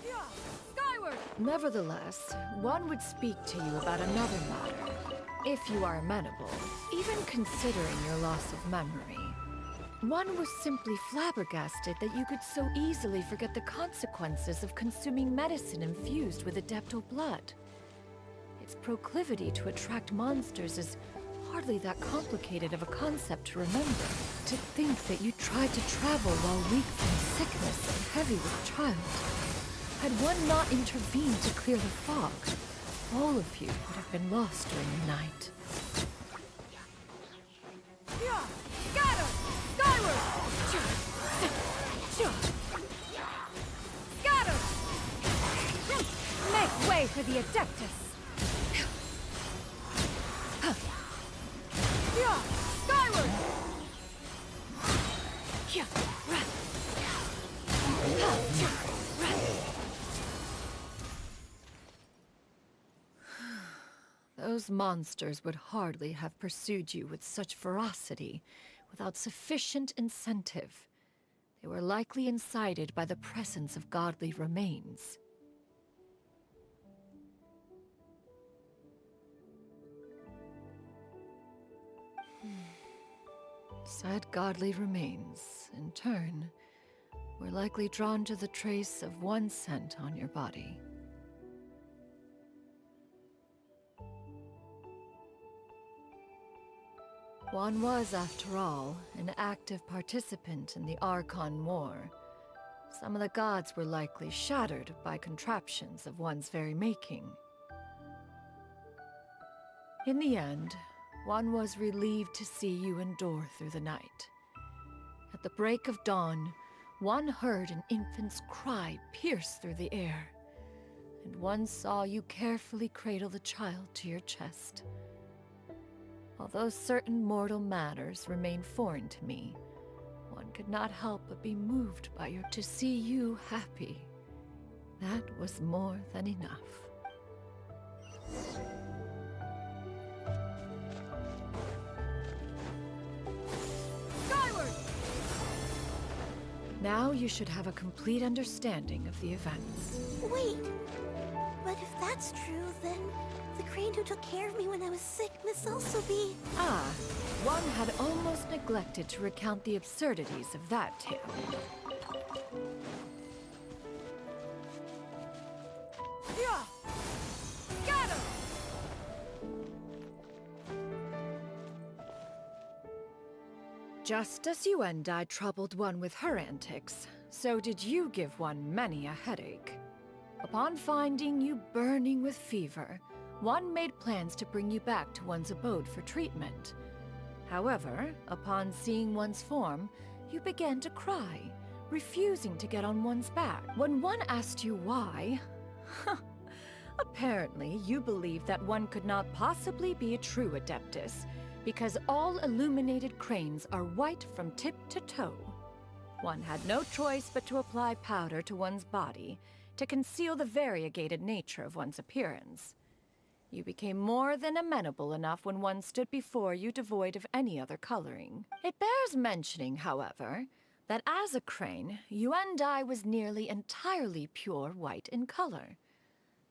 Yeah! Skyward! Nevertheless, one would speak to you about another matter, if you are amenable, even considering your loss of memory. One was simply flabbergasted that you could so easily forget the consequences of consuming medicine infused with adeptal blood. Its proclivity to attract monsters is hardly that complicated of a concept to remember. To think that you tried to travel while weak from sickness and heavy with child. Had one not intervened to clear the fog, all of you would have been lost during the night. Yeah! Scatter! Skyward! Scatter! Make way for the Adeptus! Yeah! Skyward! Those monsters would hardly have pursued you with such ferocity without sufficient incentive. They were likely incited by the presence of godly remains. Said godly remains, in turn, were likely drawn to the trace of one scent on your body. One was, after all, an active participant in the Archon War. Some of the gods were likely shattered by contraptions of one's very making. In the end, one was relieved to see you endure through the night. At the break of dawn, one heard an infant's cry pierce through the air, and one saw you carefully cradle the child to your chest. Although certain mortal matters remain foreign to me, one could not help but be moved by your to see you happy. That was more than enough. Skyward! Now you should have a complete understanding of the events. Wait! But if that's true, then the crane who took care of me when I was sick must also be... Ah, one had almost neglected to recount the absurdities of that tale. Yeah! Scatter! Just as Yuendai troubled one with her antics, so did you give one many a headache. Upon finding you burning with fever, one made plans to bring you back to one's abode for treatment. However, upon seeing one's form, you began to cry, refusing to get on one's back. When one asked you why, apparently you believed that one could not possibly be a true Adeptus, because all illuminated cranes are white from tip to toe. One had no choice but to apply powder to one's body to conceal the variegated nature of one's appearance. You became more than amenable enough when one stood before you devoid of any other coloring. It bears mentioning, however, that as a crane, Yuendai was nearly entirely pure white in color.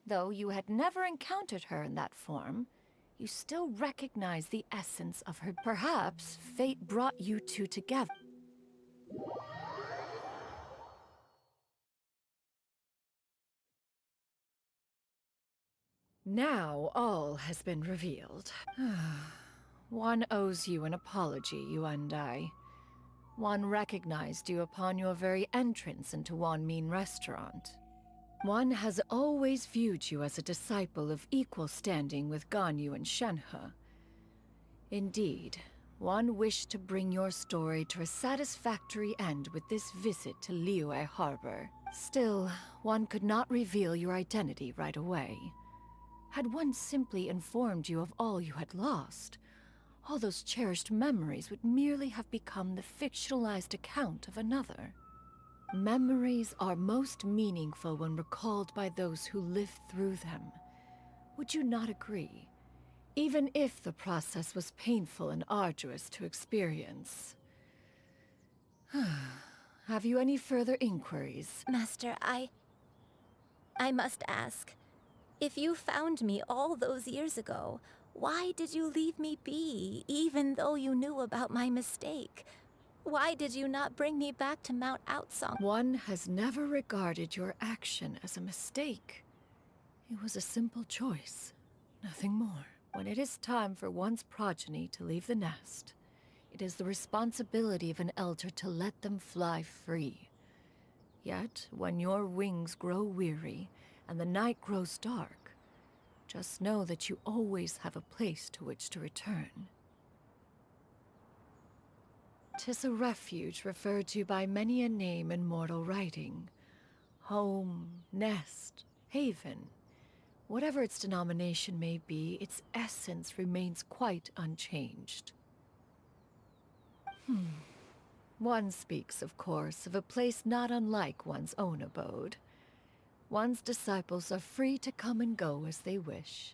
Though you had never encountered her in that form, you still recognize the essence of her. Perhaps fate brought you two together. Now all has been revealed. One owes you an apology, Yuendai. One recognized you upon your very entrance into Wanmin Restaurant. One has always viewed you as a disciple of equal standing with Ganyu and Shenhe. Indeed, one wished to bring your story to a satisfactory end with this visit to Liyue Harbor. Still, one could not reveal your identity right away. Had one simply informed you of all you had lost, all those cherished memories would merely have become the fictionalized account of another. Memories are most meaningful when recalled by those who lived through them. Would you not agree? Even if the process was painful and arduous to experience. Have you any further inquiries? Master, I must ask. If you found me all those years ago, why did you leave me be, even though you knew about my mistake? Why did you not bring me back to Mount Outsong? One has never regarded your action as a mistake. It was a simple choice, nothing more. When it is time for one's progeny to leave the nest, it is the responsibility of an elder to let them fly free. Yet, when your wings grow weary and the night grows dark, just know that you always have a place to which to return. 'Tis a refuge referred to by many a name in mortal writing. Home, nest, haven. Whatever its denomination may be, its essence remains quite unchanged. One speaks, of course, of a place not unlike one's own abode. One's disciples are free to come and go as they wish,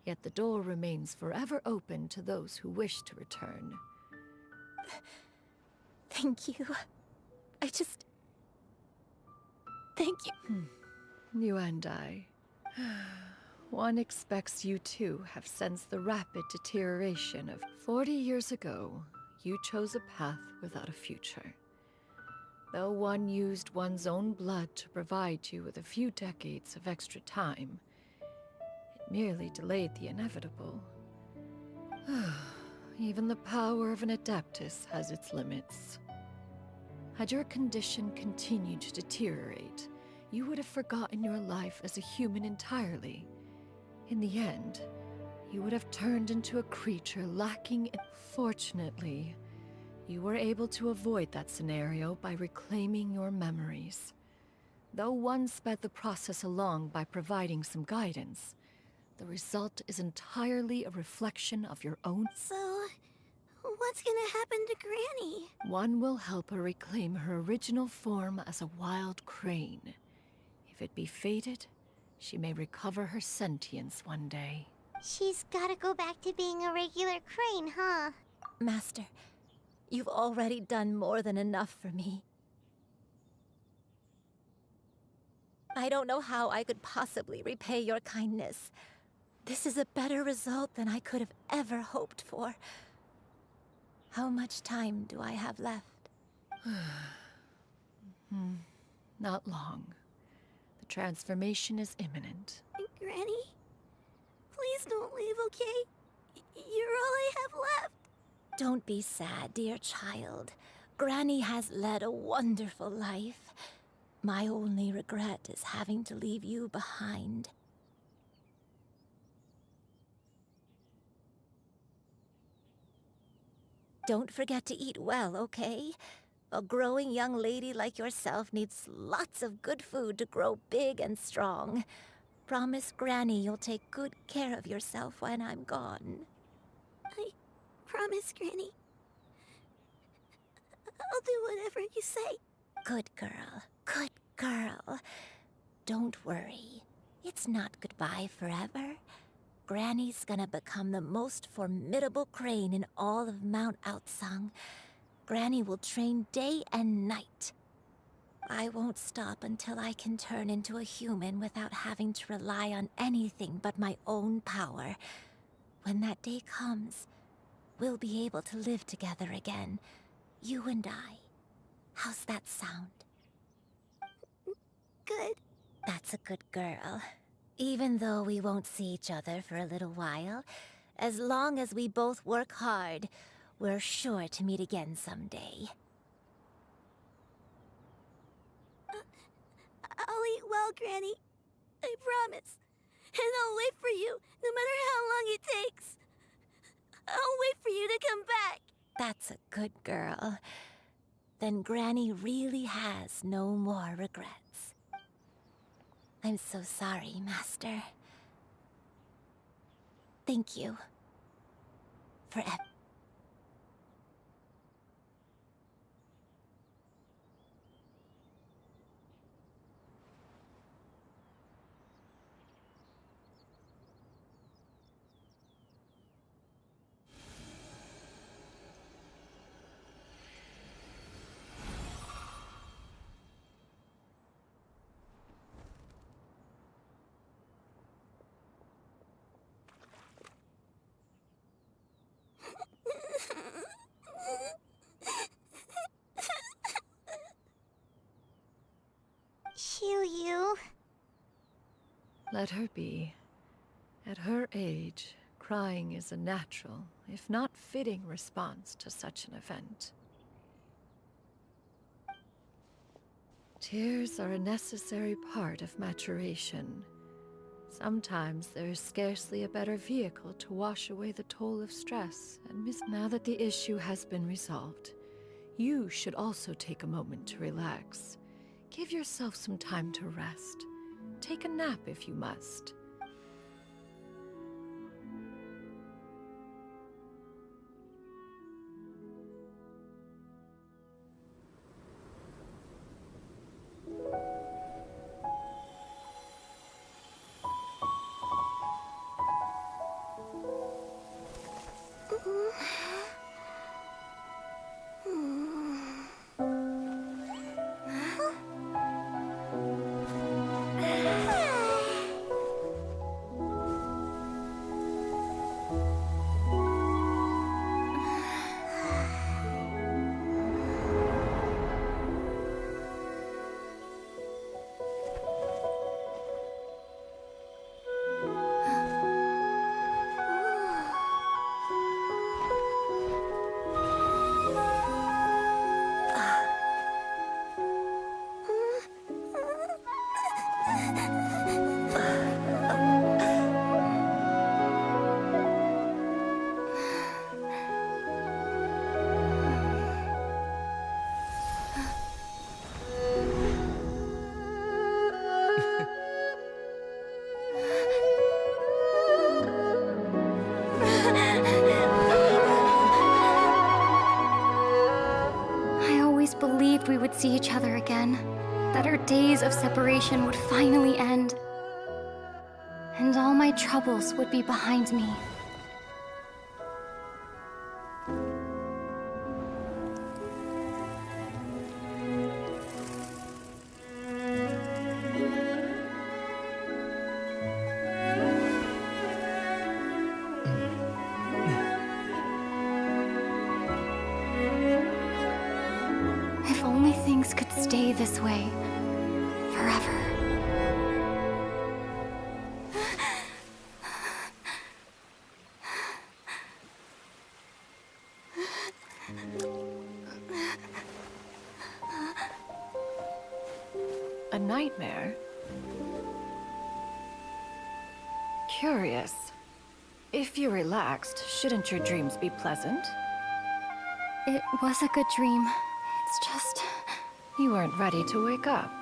yet the door remains forever open to those who wish to return. Thank you I just... Thank you. You and I. One expects you too have sensed the rapid deterioration of 40 years ago. You chose a path without a future. Though one used one's own blood to provide you with a few decades of extra time, it merely delayed the inevitable. Even the power of an Adeptus has its limits. Had your condition continued to deteriorate, you would have forgotten your life as a human entirely. In the end, you would have turned into a creature lacking in... Fortunately, you were able to avoid that scenario by reclaiming your memories. Though one sped the process along by providing some guidance, the result is entirely a reflection of your own... So, what's gonna happen to Granny? One will help her reclaim her original form as a wild crane. If it be fated, she may recover her sentience one day. She's gotta go back to being a regular crane, huh? Master, you've already done more than enough for me. I don't know how I could possibly repay your kindness. This is a better result than I could have ever hoped for. How much time do I have left? Not long. The transformation is imminent. Granny? Please don't leave, okay? You're all I have left. Don't be sad, dear child. Granny has led a wonderful life. My only regret is having to leave you behind. Don't forget to eat well, okay? A growing young lady like yourself needs lots of good food to grow big and strong. Promise Granny you'll take good care of yourself when I'm gone. I promise, Granny. I'll do whatever you say. Good girl. Good girl. Don't worry. It's not goodbye forever. Granny's gonna become the most formidable crane in all of Mount Outsung. Granny will train day and night. I won't stop until I can turn into a human without having to rely on anything but my own power. When that day comes, we'll be able to live together again. You and I. How's that sound? Good. That's a good girl. Even though we won't see each other for a little while, as long as we both work hard, we're sure to meet again someday. I'll eat well, Granny. I promise. And I'll wait for you, no matter how long it takes. I'll wait for you to come back. That's a good girl. Then Granny really has no more regrets. I'm so sorry, Master. Thank you. For You. Let her be. At her age, crying is a natural, if not fitting, response to such an event. Tears are a necessary part of maturation. Sometimes there is scarcely a better vehicle to wash away the toll of stress and now that the issue has been resolved, you should also take a moment to relax. Give yourself some time to rest. Take a nap if you must. believed we would see each other again, that our days of separation would finally end, and all my troubles would be behind me. If only things could stay this way forever. A nightmare? Curious. If you're relaxed, shouldn't your dreams be pleasant? It was a good dream. It's just... You weren't ready to wake up.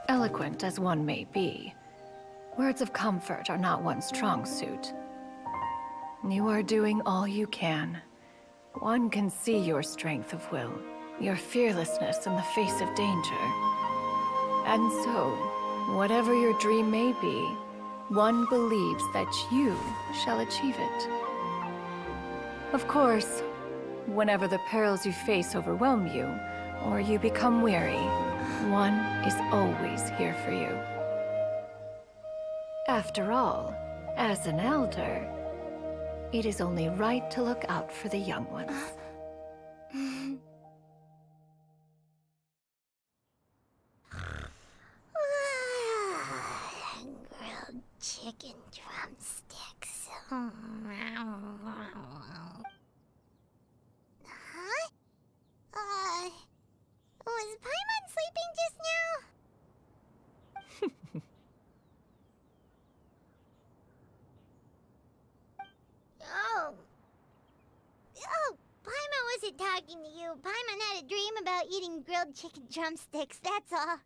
Eloquent as one may be, words of comfort are not one's strong suit. You are doing all you can. One can see your strength of will, your fearlessness in the face of danger. And so, whatever your dream may be, one believes that you shall achieve it. Of course, whenever the perils you face overwhelm you, or you become weary, one is always here for you. After all, as an elder, it is only right to look out for the young ones. Grilled chicken drumsticks. Huh? Was Paimon sleeping just now? Oh, Paimon wasn't talking to you. Paimon had a dream about eating grilled chicken drumsticks, that's all.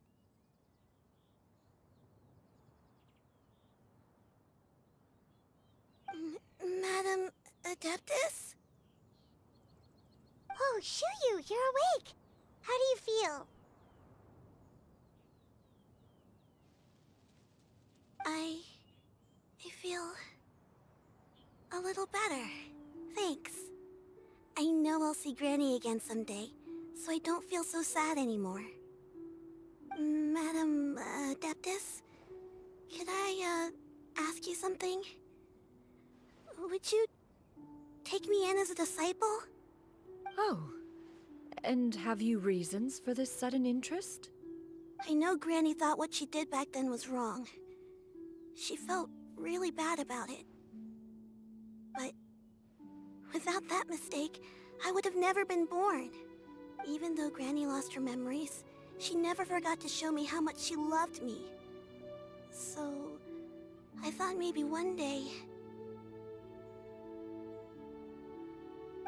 Madam Adeptus? Oh, Shuyu, you're awake. How do you feel? I feel a little better. Thanks. I know I'll see Granny again someday, so I don't feel so sad anymore. Madam Adeptus, could I ask you something? Would you take me in as a disciple? Oh, and have you reasons for this sudden interest? I know Granny thought what she did back then was wrong. She felt really bad about it. But without that mistake, I would have never been born. Even though Granny lost her memories, she never forgot to show me how much she loved me. So, I thought maybe one day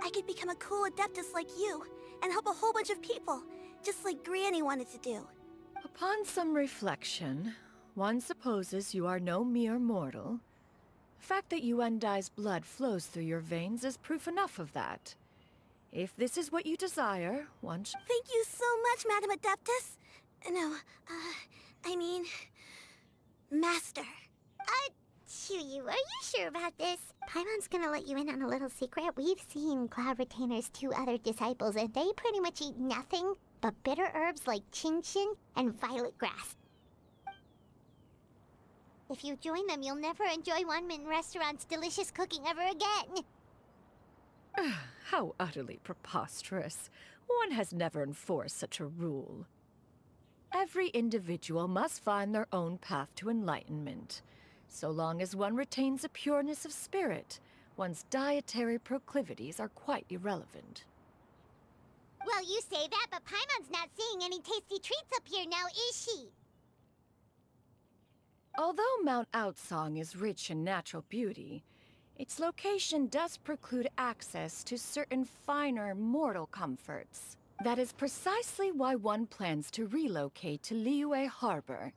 I could become a cool Adeptus like you and help a whole bunch of people, just like Granny wanted to do. Upon some reflection, one supposes you are no mere mortal. The fact that Yuendai's blood flows through your veins is proof enough of that. If this is what you desire, one should... Thank you so much, Madam Adeptus. No, I mean... Master. Chuyu, are you sure about this? Paimon's gonna let you in on a little secret. We've seen Cloud Retainer's 2 other disciples, and they pretty much eat nothing but bitter herbs like chinchin and violet grass. If you join them, you'll never enjoy Wanmin Restaurant's delicious cooking ever again. How utterly preposterous. One has never enforced such a rule. Every individual must find their own path to enlightenment. So long as one retains a pureness of spirit, one's dietary proclivities are quite irrelevant. Well, you say that, but Paimon's not seeing any tasty treats up here now, is she? Although Mount Outsong is rich in natural beauty, Its location does preclude access to certain finer mortal comforts. That is precisely why one plans to relocate to Liyue Harbor.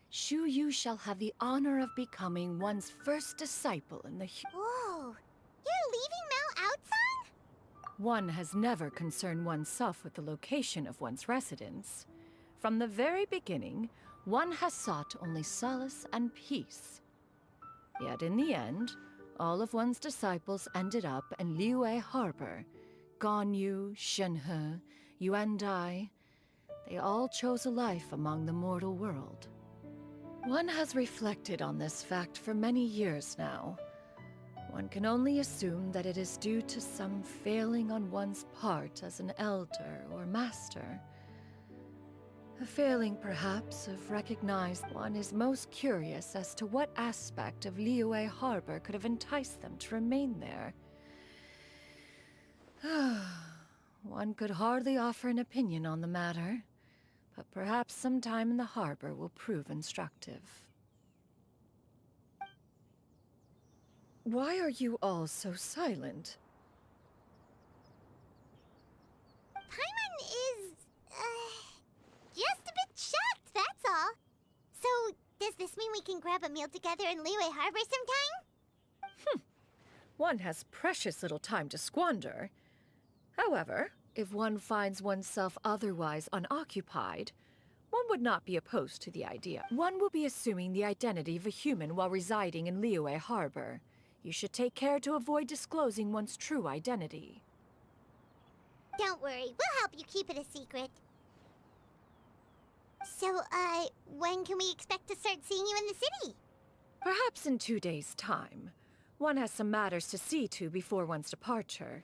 Shu Yu shall have the honor of becoming one's first disciple in the Whoa! You're leaving Mount Outside? One has never concerned oneself with the location of one's residence. From the very beginning, one has sought only solace and peace. Yet in the end, all of one's disciples ended up in Liyue Harbor. Ganyu, Shenhe, Yuandai, they all chose a life among the mortal world. One has reflected on this fact for many years now. One can only assume that it is due to some failing on one's part as an elder or master. A failing, perhaps, of recognized. One is most curious as to what aspect of Liyue Harbor could have enticed them to remain there. One could hardly offer an opinion on the matter, but perhaps some time in the harbor will prove instructive. Why are you all so silent? Paimon is, just a bit shocked, that's all. So, does this mean we can grab a meal together in Liyue Harbor sometime? One has precious little time to squander. However, if one finds oneself otherwise unoccupied, one would not be opposed to the idea. One will be assuming the identity of a human while residing in Liyue Harbor. You should take care to avoid disclosing one's true identity. Don't worry, we'll help you keep it a secret. So, when can we expect to start seeing you in the city? Perhaps in 2 days' time. One has some matters to see to before one's departure.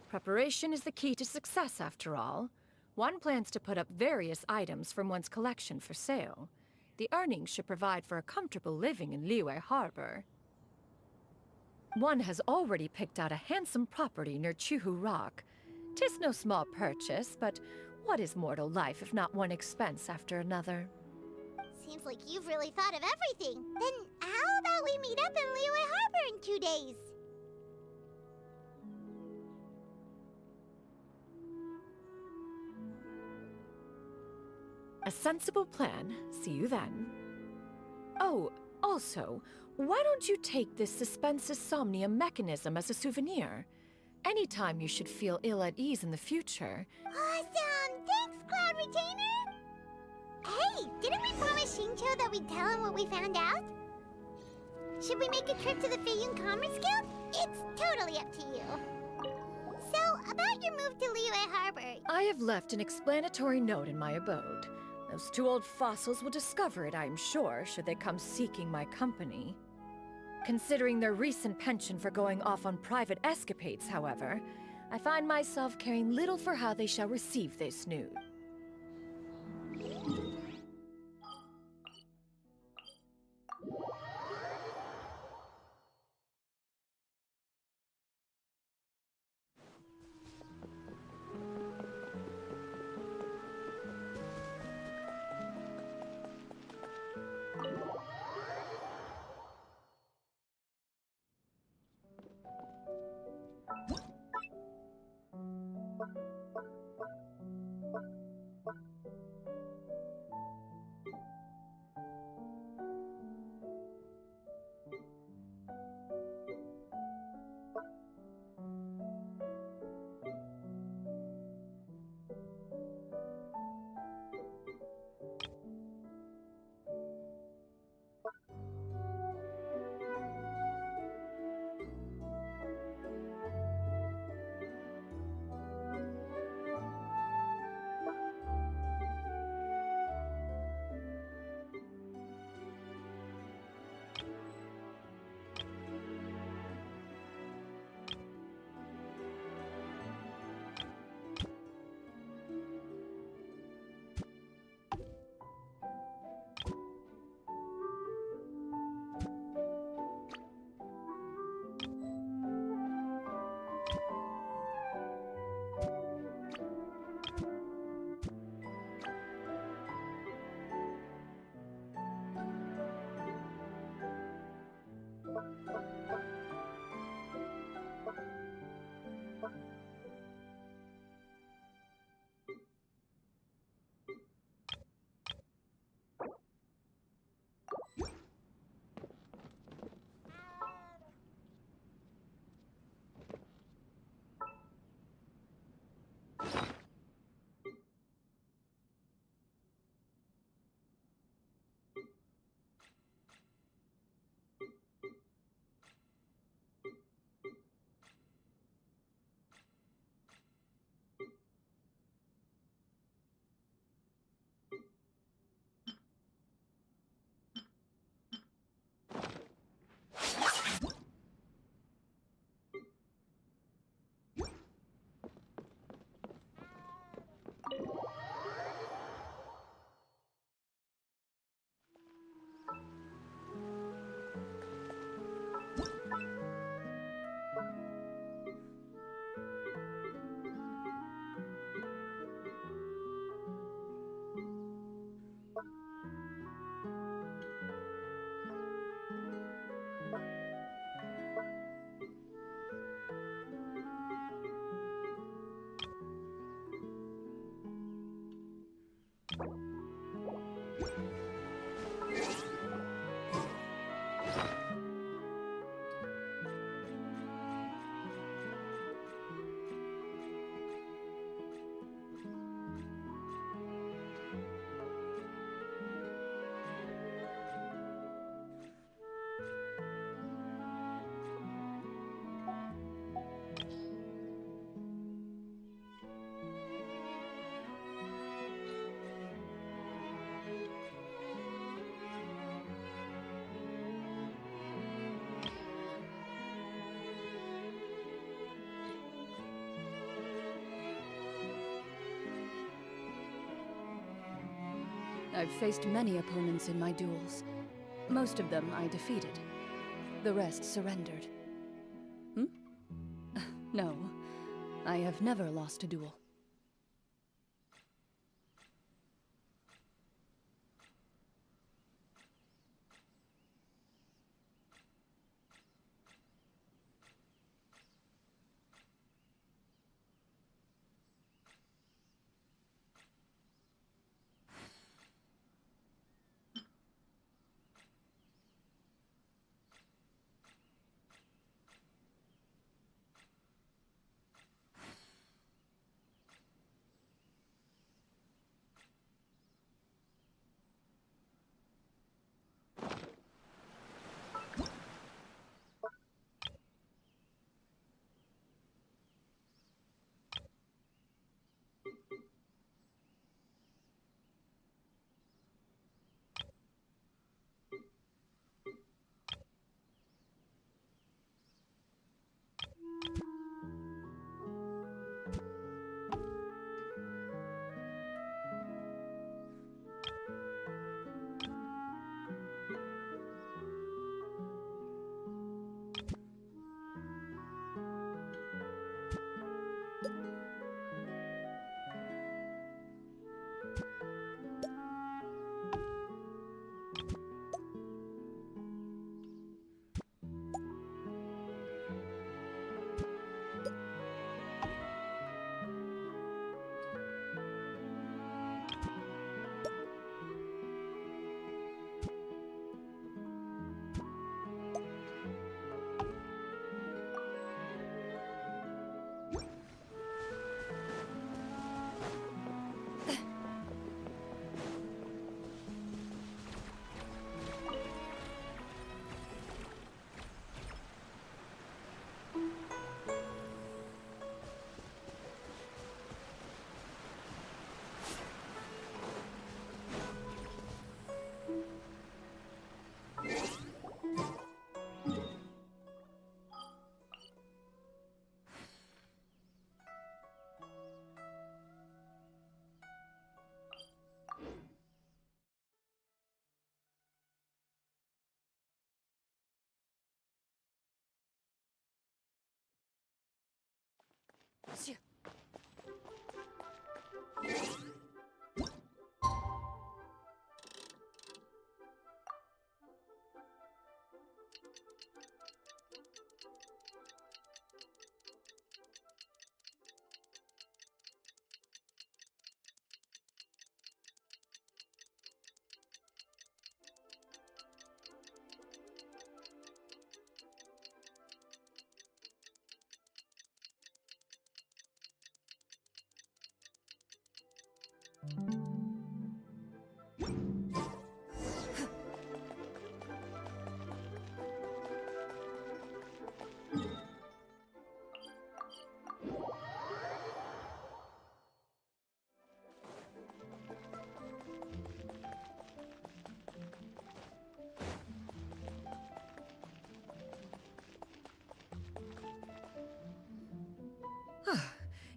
Preparation is the key to success, after all. One plans to put up various items from one's collection for sale. The earnings should provide for a comfortable living in Liyue Harbor. One has already picked out a handsome property near Chuhu Rock. 'Tis no small purchase, but what is mortal life if not one expense after another? Seems like you've really thought of everything. Then how about we meet up in Liyue Harbor in 2 days? A sensible plan. See you then. Oh, also, why don't you take this suspense insomnia mechanism as a souvenir? Anytime you should feel ill at ease in the future. Awesome! Thanks, Cloud Retainer! Hey, didn't we promise Shincho that we'd tell him what we found out? Should we make a trip to the Feiyun Commerce Guild? It's totally up to you. So, about your move to Liyue Harbor... I have left an explanatory note in my abode. Those 2 old fossils will discover it, I am sure, should they come seeking my company. Considering their recent penchant for going off on private escapades, however, I find myself caring little for how they shall receive this news. I've faced many opponents in my duels. Most of them I defeated. The rest surrendered. No, I have never lost a duel.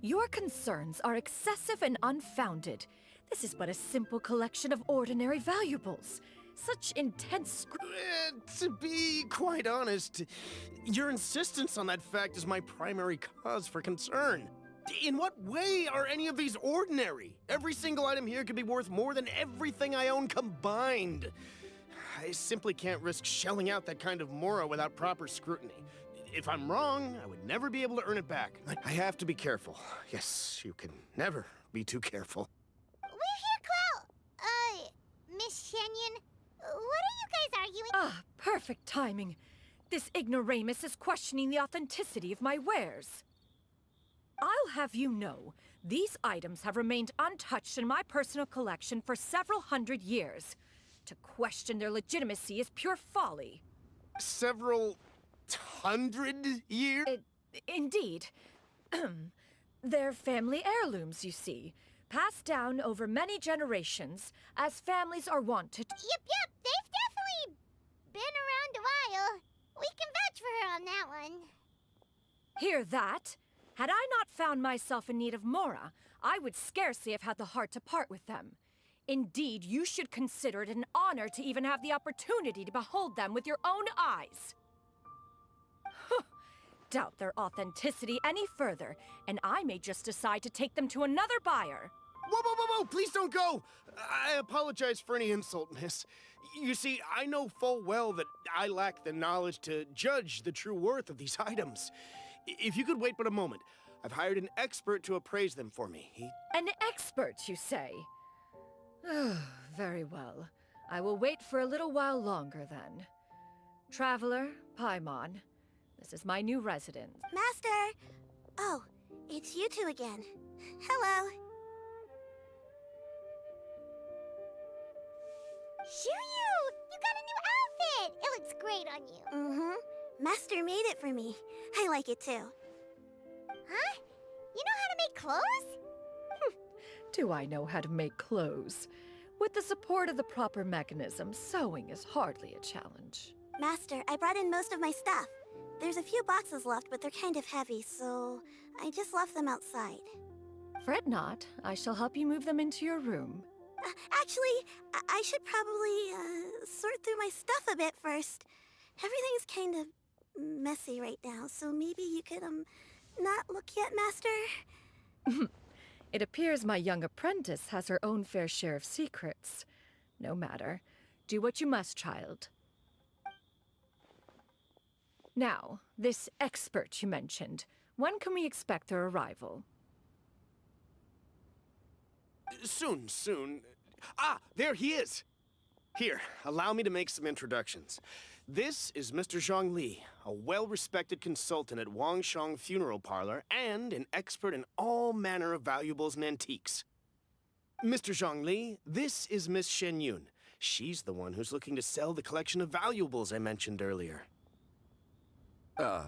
Your concerns are excessive and unfounded. This is but a simple collection of ordinary valuables. Such intense To be quite honest, your insistence on that fact is my primary cause for concern. In what way are any of these ordinary? Every single item here could be worth more than everything I own combined. I simply can't risk shelling out that kind of mora without proper scrutiny. If I'm wrong, I would never be able to earn it back. I have to be careful. Yes, you can never be too careful. We're here, Clow. Miss Shenyan, what are you guys arguing? Ah, perfect timing. This ignoramus is questioning the authenticity of my wares. I'll have you know, these items have remained untouched in my personal collection for several hundred years. To question their legitimacy is pure folly. Several hundred years? Indeed. They're family heirlooms, you see. Passed down over many generations, as families are wont to... Yep, they've definitely been around a while. We can vouch for her on that one. Hear that? Had I not found myself in need of mora, I would scarcely have had the heart to part with them. Indeed, you should consider it an honor to even have the opportunity to behold them with your own eyes. Doubt their authenticity any further, and I may just decide to take them to another buyer. Whoa! Please don't go! I apologize for any insult, miss. You see, I know full well that I lack the knowledge to judge the true worth of these items. If you could wait but a moment, I've hired an expert to appraise them for me. An expert, you say? Very well. I will wait for a little while longer, then. Traveler, Paimon, this is my new residence. Master! Oh, it's you two again. Hello. Shiryu! You got a new outfit! It looks great on you. Mm-hmm. Master made it for me. I like it too. Huh? You know how to make clothes? Do I know how to make clothes? With the support of the proper mechanism, sewing is hardly a challenge. Master, I brought in most of my stuff. There's a few boxes left, but they're kind of heavy, so I just left them outside. Fret not. I shall help you move them into your room. Actually, I should probably sort through my stuff a bit first. Everything's kind of messy right now, so maybe you could, not look yet, Master? It appears my young apprentice has her own fair share of secrets. No matter. Do what you must, child. Now, this expert you mentioned, when can we expect their arrival? Soon. Ah, there he is! Here, allow me to make some introductions. This is Mr. Zhongli, a well-respected consultant at Wangshang Funeral Parlor and an expert in all manner of valuables and antiques. Mr. Zhongli, this is Miss Shenyun. She's the one who's looking to sell the collection of valuables I mentioned earlier. Huh.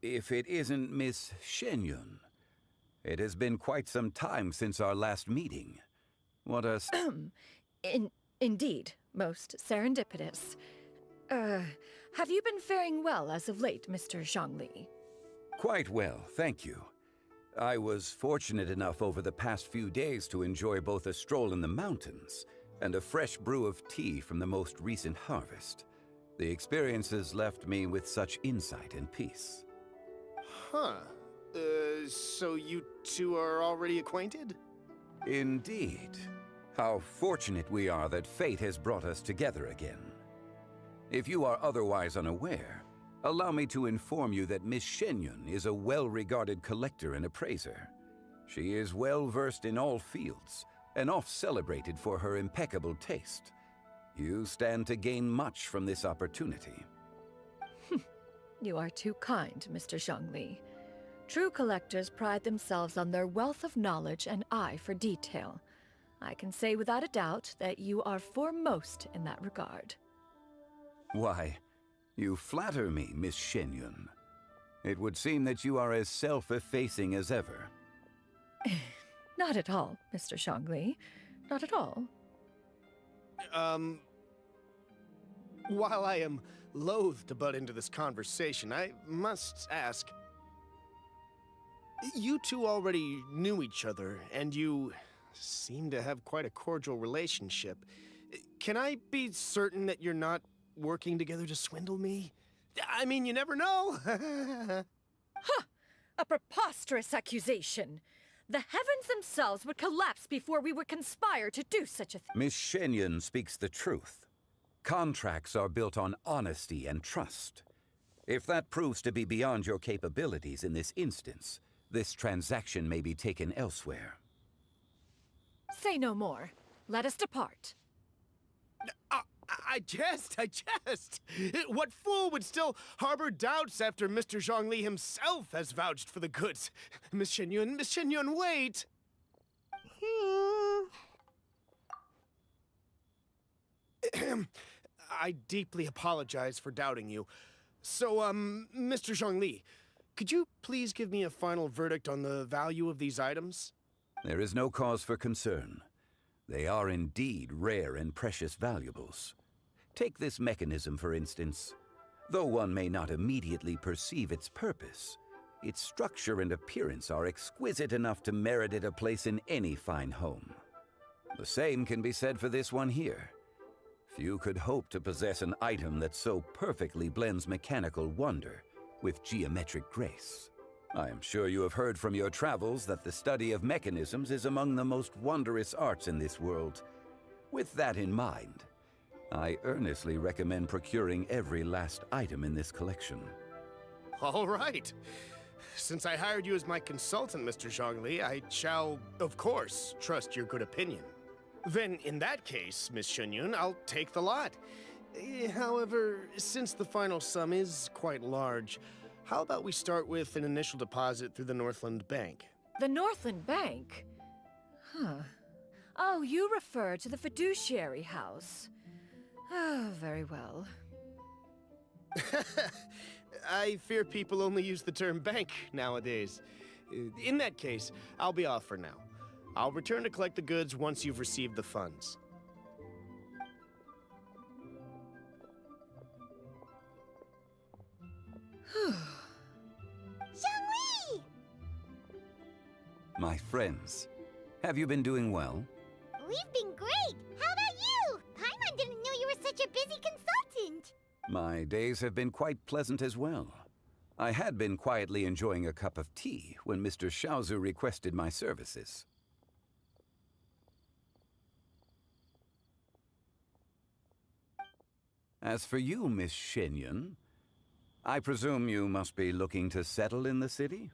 If it isn't Miss Shenyun. It has been quite some time since our last meeting. What a... Indeed, most serendipitous. Have you been faring well as of late, Mr. Zhongli? Quite well, thank you. I was fortunate enough over the past few days to enjoy both a stroll in the mountains and a fresh brew of tea from the most recent harvest. The experiences left me with such insight and peace. Huh. So you two are already acquainted? Indeed. How fortunate we are that fate has brought us together again. If you are otherwise unaware, allow me to inform you that Miss Shenyun is a well-regarded collector and appraiser. She is well-versed in all fields, and oft-celebrated for her impeccable taste. You stand to gain much from this opportunity. You are too kind, Mr. Zhongli. True collectors pride themselves on their wealth of knowledge and eye for detail. I can say without a doubt that you are foremost in that regard. Why, you flatter me, Miss Shenyun. It would seem that you are as self-effacing as ever. Not at all, Mr. Zhongli. Not at all. While I am loath to butt into this conversation, I must ask. You two already knew each other, and you seem to have quite a cordial relationship. Can I be certain that you're not working together to swindle me? I mean, you never know. Huh! A preposterous accusation. The heavens themselves would collapse before we would conspire to do such a thing. Miss Shenyon speaks the truth. Contracts are built on honesty and trust. If that proves to be beyond your capabilities in this instance, this transaction may be taken elsewhere. Say no more. Let us depart. I jest. What fool would still harbor doubts after Mr. Zhongli himself has vouched for the goods? Miss Shenyon, wait! I deeply apologize for doubting you. So, Mr. Zhongli, could you please give me a final verdict on the value of these items? There is no cause for concern. They are indeed rare and precious valuables. Take this mechanism, for instance. Though one may not immediately perceive its purpose, its structure and appearance are exquisite enough to merit it a place in any fine home. The same can be said for this one here. Few could hope to possess an item that so perfectly blends mechanical wonder with geometric grace. I am sure you have heard from your travels that the study of mechanisms is among the most wondrous arts in this world. With that in mind, I earnestly recommend procuring every last item in this collection. All right. Since I hired you as my consultant, Mr. Zhongli, I shall, of course, trust your good opinion. Then, in that case, Miss Shenyon, I'll take the lot. However, since the final sum is quite large, how about we start with an initial deposit through the Northland Bank? The Northland Bank? Huh. Oh, you refer to the fiduciary house. Oh, very well. I fear people only use the term bank nowadays. In that case, I'll be off for now. I'll return to collect the goods once you've received the funds. Zhongli! My friends, have you been doing well? We've been great! How about you? Paimon didn't know you were such a busy consultant! My days have been quite pleasant as well. I had been quietly enjoying a cup of tea when Mr. Xiaozu requested my services. As for you, Miss Shenyon, I presume you must be looking to settle in the city?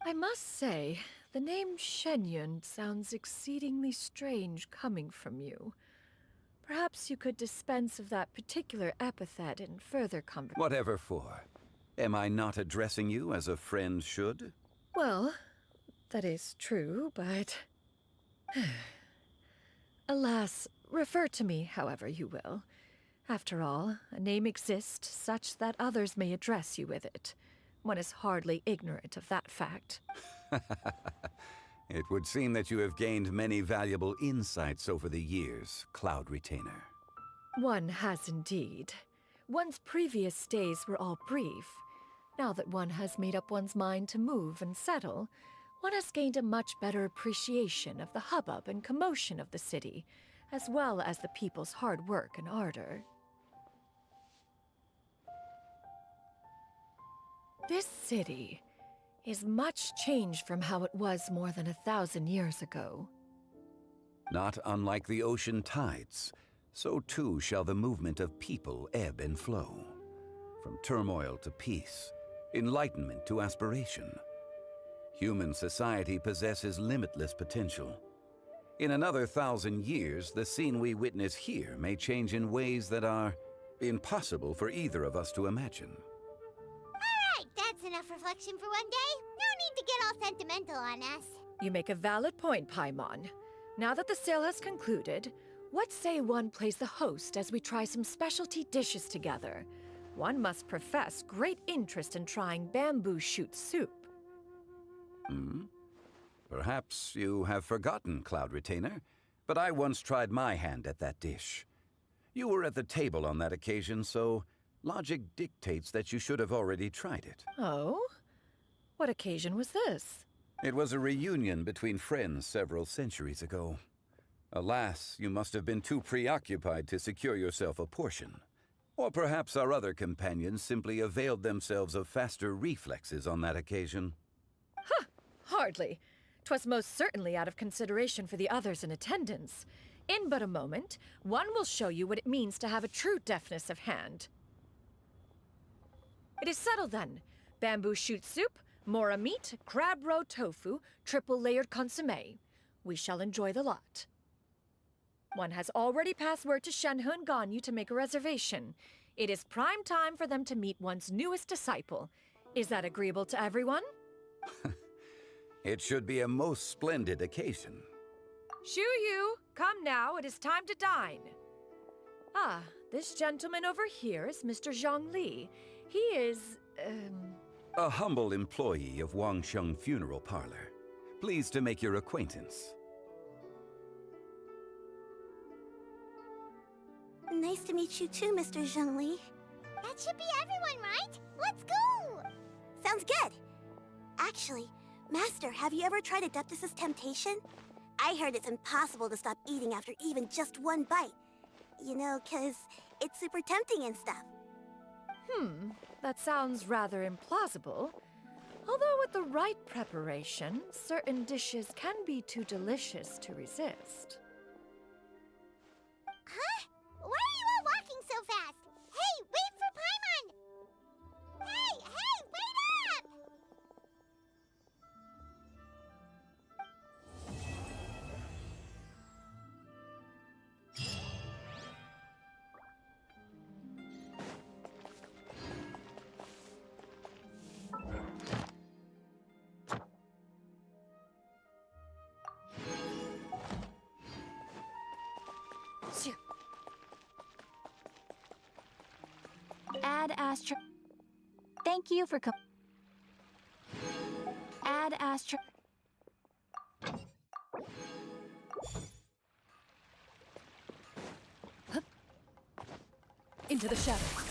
I must say, the name Shenyun sounds exceedingly strange coming from you. Perhaps you could dispense of that particular epithet in further conversation. Whatever for. Am I not addressing you as a friend should? Well, that is true, but... Alas, refer to me however you will. After all, a name exists such that others may address you with it. One is hardly ignorant of that fact. It would seem that you have gained many valuable insights over the years, Cloud Retainer. One has indeed. One's previous days were all brief. Now that one has made up one's mind to move and settle, one has gained a much better appreciation of the hubbub and commotion of the city, as well as the people's hard work and ardor. This city is much changed from how it was more than 1,000 years ago. Not unlike the ocean tides, so too shall the movement of people ebb and flow. From turmoil to peace, enlightenment to aspiration. Human society possesses limitless potential. In another 1,000 years, the scene we witness here may change in ways that are impossible for either of us to imagine. Alright, that's enough reflection for one day. No need to get all sentimental on us. You make a valid point, Paimon. Now that the sale has concluded, what say one plays the host as we try some specialty dishes together? One must profess great interest in trying bamboo shoot soup. Perhaps you have forgotten, Cloud Retainer, but I once tried my hand at that dish. You were at the table on that occasion, so Logic dictates that you should have already tried it. Oh? What occasion was this? It was a reunion between friends several centuries ago. Alas, you must have been too preoccupied to secure yourself a portion. Or perhaps our other companions simply availed themselves of faster reflexes on that occasion. Huh! Hardly. 'Twas most certainly out of consideration for the others in attendance. In but a moment, one will show you what it means to have a true deftness of hand. It is settled then. Bamboo shoot soup, mora meat, crab roe tofu, triple-layered consommé. We shall enjoy the lot. One has already passed word to Shenhe and Ganyu to make a reservation. It is prime time for them to meet one's newest disciple. Is that agreeable to everyone? It should be a most splendid occasion. Shu Yu, come now, it is time to dine. Ah, this gentleman over here is Mr. Zhang Li. He is, A humble employee of Wangsheng Funeral Parlor. Pleased to make your acquaintance. Nice to meet you too, Mr. Zhengli. That should be everyone, right? Let's go! Sounds good. Actually, Master, have you ever tried Adeptus' temptation? I heard it's impossible to stop eating after even just one bite. You know, 'cause it's super tempting and stuff. That sounds rather implausible. Although with the right preparation, certain dishes can be too delicious to resist. Huh? Why are you all walking so fast? Hey, wait for Paimon! Hey, wait up! Ad Astra. Thank you for Ad Astra. Into the shadows.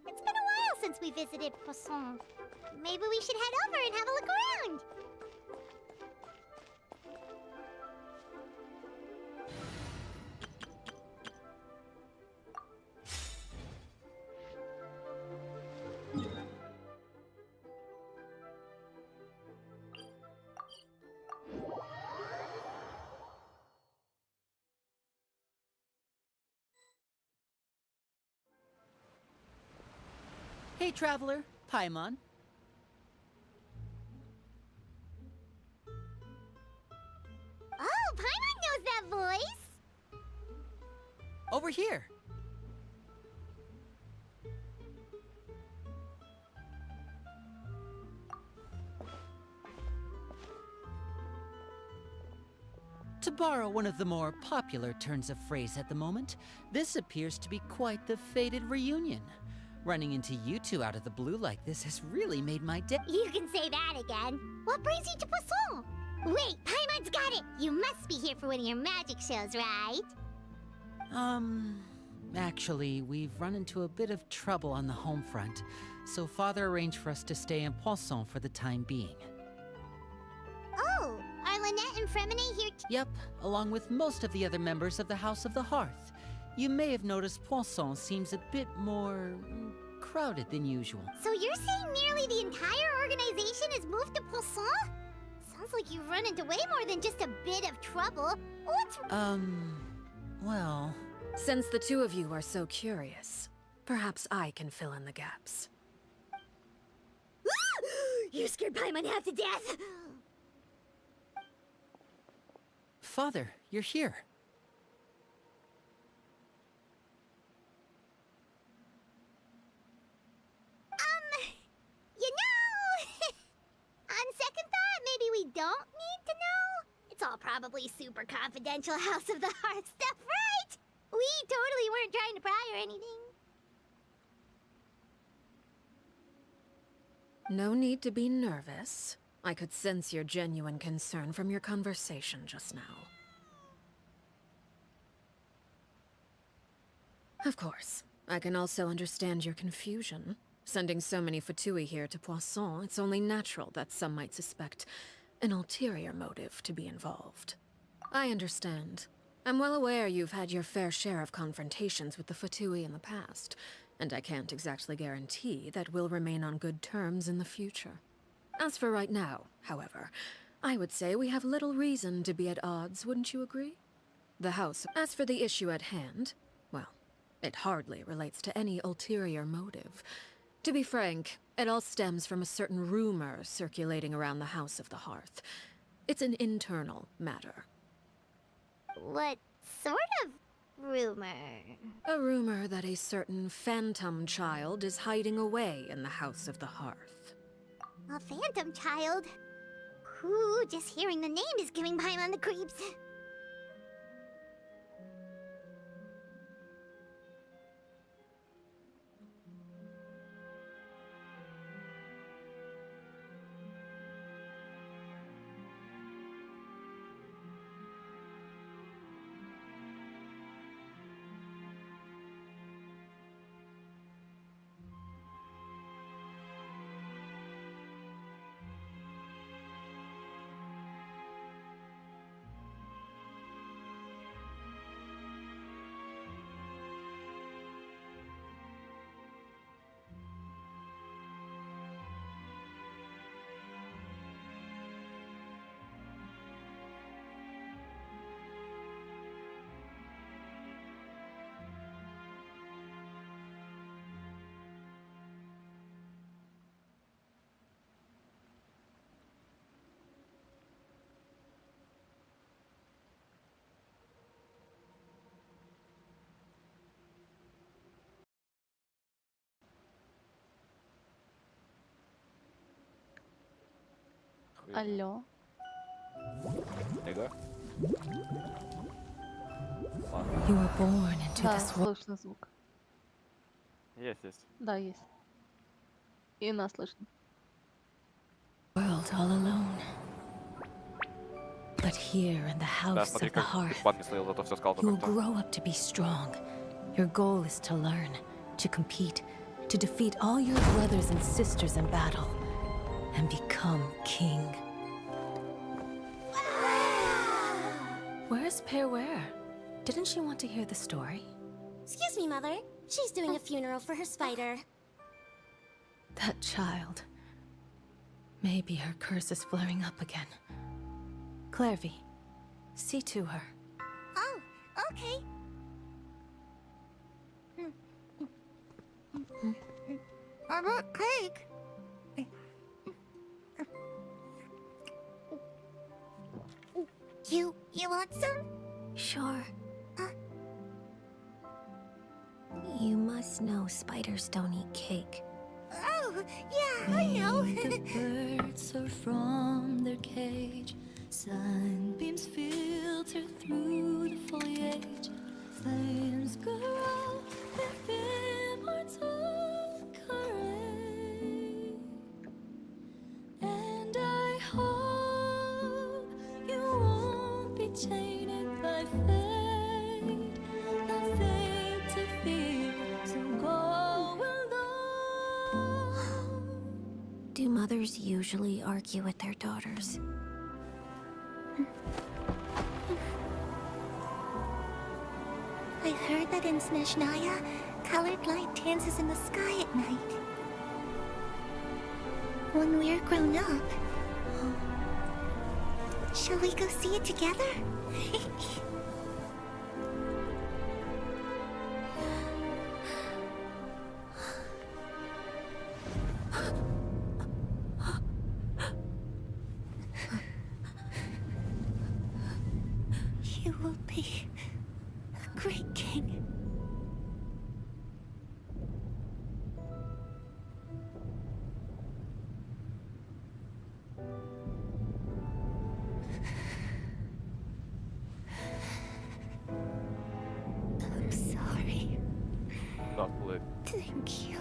It's been a while since we visited Poisson. Maybe we should head over and have a look around. Hey, traveler. Paimon. Oh, Paimon knows that voice! Over here. To borrow one of the more popular turns of phrase at the moment, this appears to be quite the fated reunion. Running into you two out of the blue like this has really made my day. You can say that again. What brings you to Poisson? Wait, Paimon's got it! You must be here for one of your magic shows, right? Actually, we've run into a bit of trouble on the home front, so Father arranged for us to stay in Poisson for the time being. Oh, are Lynette and Fremine here Yep, along with most of the other members of the House of the Hearth. you may have noticed Poisson seems a bit more crowded than usual. So you're saying nearly the entire organization has moved to Poisson? Sounds like you've run into way more than just a bit of trouble. What's... Well... Since the two of you are so curious, perhaps I can fill in the gaps. You scared Paimon half to death! Father, you're here. You know... On second thought, maybe we don't need to know. It's all probably super confidential House of the Heart stuff, right? We totally weren't trying to pry or anything. No need to be nervous. I could sense your genuine concern from your conversation just now. Of course, I can also understand your confusion. Sending so many Fatui here to Poisson, it's only natural that some might suspect an ulterior motive to be involved. I understand. I'm well aware you've had your fair share of confrontations with the Fatui in the past, and I can't exactly guarantee that we'll remain on good terms in the future. As for right now, however, I would say we have little reason to be at odds, wouldn't you agree? The House. As for the issue at hand, well, it hardly relates to any ulterior motive. To be frank, it all stems from a certain rumor circulating around the House of the Hearth. It's an internal matter. What sort of rumor? A rumor that a certain phantom child is hiding away in the House of the Hearth. A phantom child? Ooh, just hearing the name is giving Paimon the creeps. Алло. You were born into Да, this world. слышно звук. Есть. Да, есть. И нас слышно. World all alone. But here in the Да, House смотри, of the как Hearth, бан не словил, зато все сказал you will как-то. grow up to be strong. Your goal is to learn, to compete, to defeat all your brothers and sisters in battle, and become king. Where's Perware? Didn't she want to hear the story? Excuse me, Mother. She's doing a funeral for her spider. That child. Maybe her curse is flaring up again. Clairvy, see to her. Oh, okay. I brought cake. You want some? Sure. You must know spiders don't eat cake. Oh, yeah, I know. The birds soar from their cage. Sunbeams filter through the foliage. Flames grow with immortal courage. And I hope you won't be tainted by fate. Nothing to fear, so go alone. Do mothers usually argue with their daughters? I heard that in Snezhnaya, colored light dances in the sky at night. When we're grown up, shall we go see it together? You will be a great king. I'm sorry. Thank you.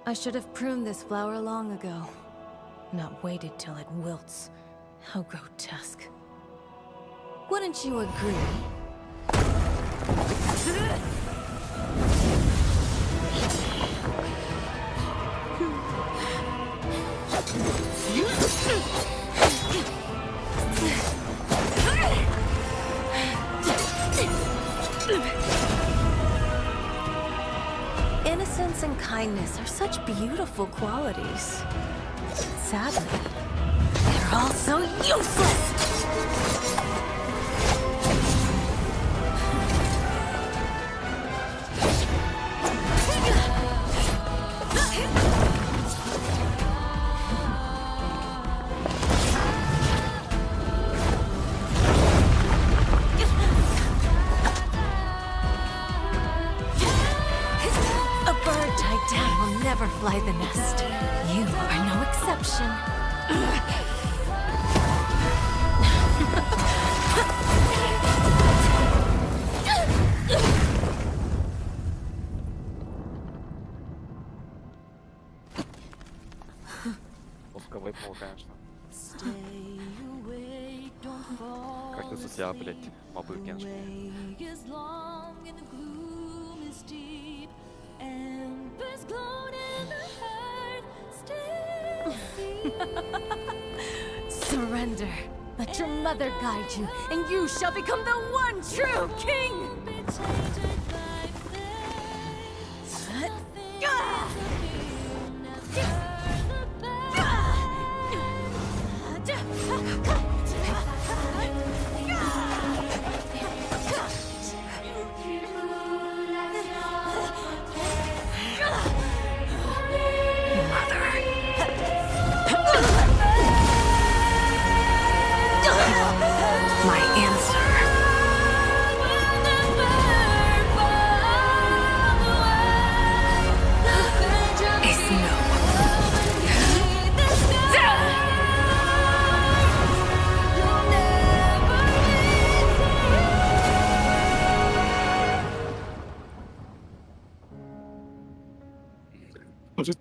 I should have pruned this flower long ago, not waited till it wilts. How grotesque. Wouldn't you agree? Innocence and kindness are such beautiful qualities. Sadly, they're all so useless! Fly the nest. You are no exception. Пуска выпала, конечно. Как ты тут я, блядь, мобы в Геншине. Surrender. Let your mother guide you, and you shall become the one true king!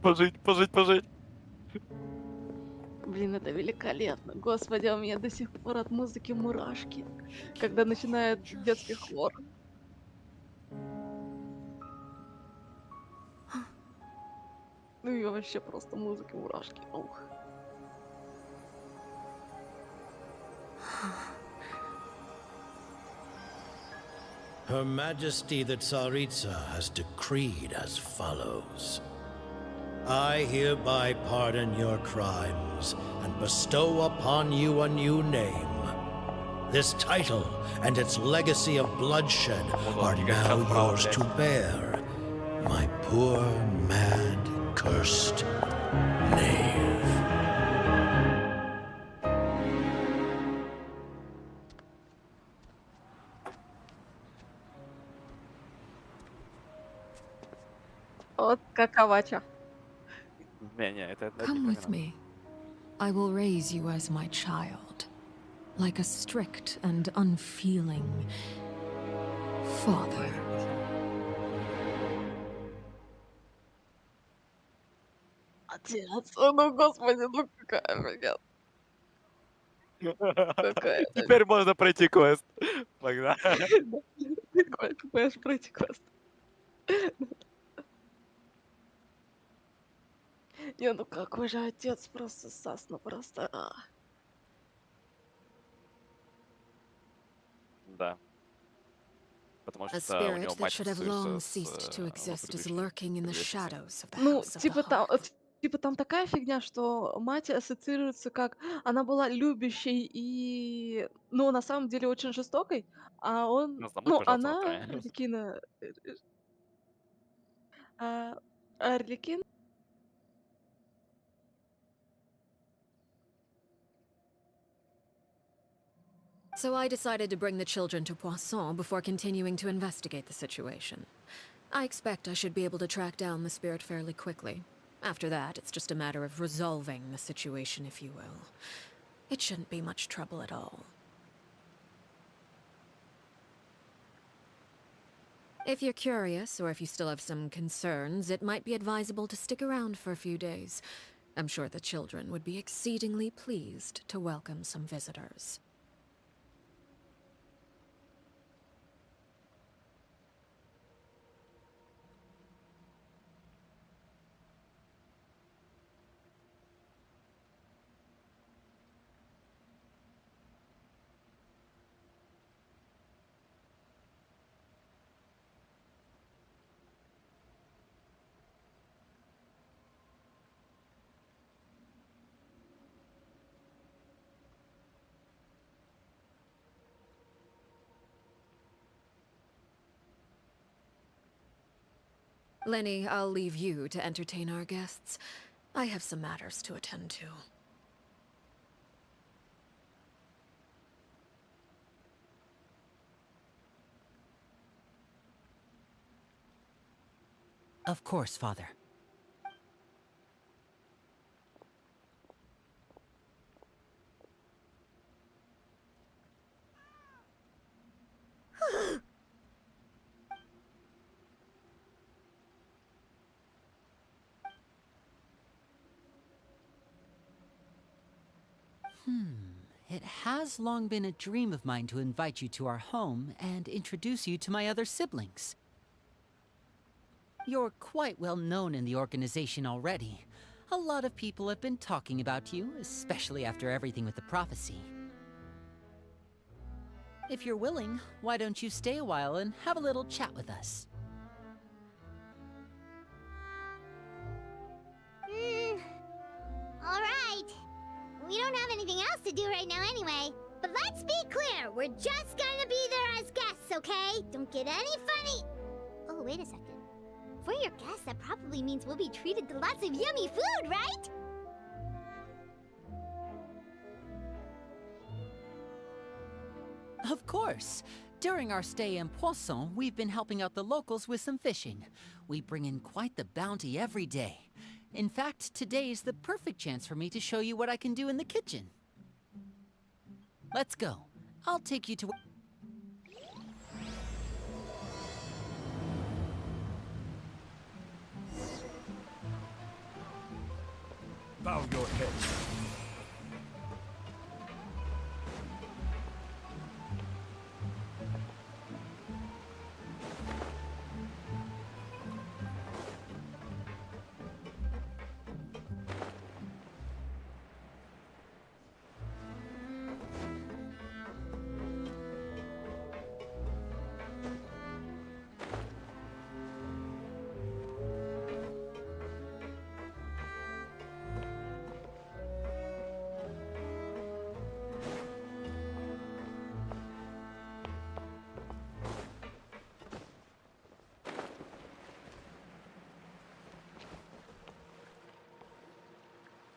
Пожить. Блин, это великолепно. Господи, у меня до сих пор от музыки мурашки, когда начинает детский хор. Ну и вообще просто музыки мурашки. Ух. Her Majesty the Tsaritsa has decreed as follows. I hereby pardon your crimes and bestow upon you a new name. This title and its legacy of bloodshed are now yours to bear, my poor, mad, cursed knave. Вот каковача. Не, это Come with me. I will raise you as my child, like a strict and unfeeling father. Отец, ну господи, ну какая фигня. Какая Теперь можно пройти квест. Погнали. Какой пройти квест. Не, ну какой же отец просто сас, ну просто. Да. Потому A что у spirit него that мать should have ассоциируется long с ceased to exist is предыдущей lurking in the лестнице. shadows of the Ну, House of the типа там, Heart. типа там такая фигня, что мать ассоциируется как она была любящей и, ну, на самом деле очень жестокой, а он, Ну, забудь, ну, пожалуйста, она, название. Арлекина, а, Арлекин. So I decided to bring the children to Poisson before continuing to investigate the situation. I expect I should be able to track down the spirit fairly quickly. After that, it's just a matter of resolving the situation, if you will. It shouldn't be much trouble at all. If you're curious, or if you still have some concerns, it might be advisable to stick around for a few days. I'm sure the children would be exceedingly pleased to welcome some visitors. Lenny, I'll leave you to entertain our guests. I have some matters to attend to. Of course, Father. It has long been a dream of mine to invite you to our home and introduce you to my other siblings. You're quite well known in the organization already. A lot of people have been talking about you, especially after everything with the prophecy. If you're willing, why don't you stay a while and have a little chat with us? Alright. We don't have anything else to do right now anyway. But let's be clear, we're just gonna be there as guests, okay? Don't get any funny... Oh, wait a second. For your guests, that probably means we'll be treated to lots of yummy food, right? Of course. During our stay in Poisson, we've been helping out the locals with some fishing. We bring in quite the bounty every day. In fact, today's the perfect chance for me to show you what I can do in the kitchen. Let's go. I'll take you to... Bow your head.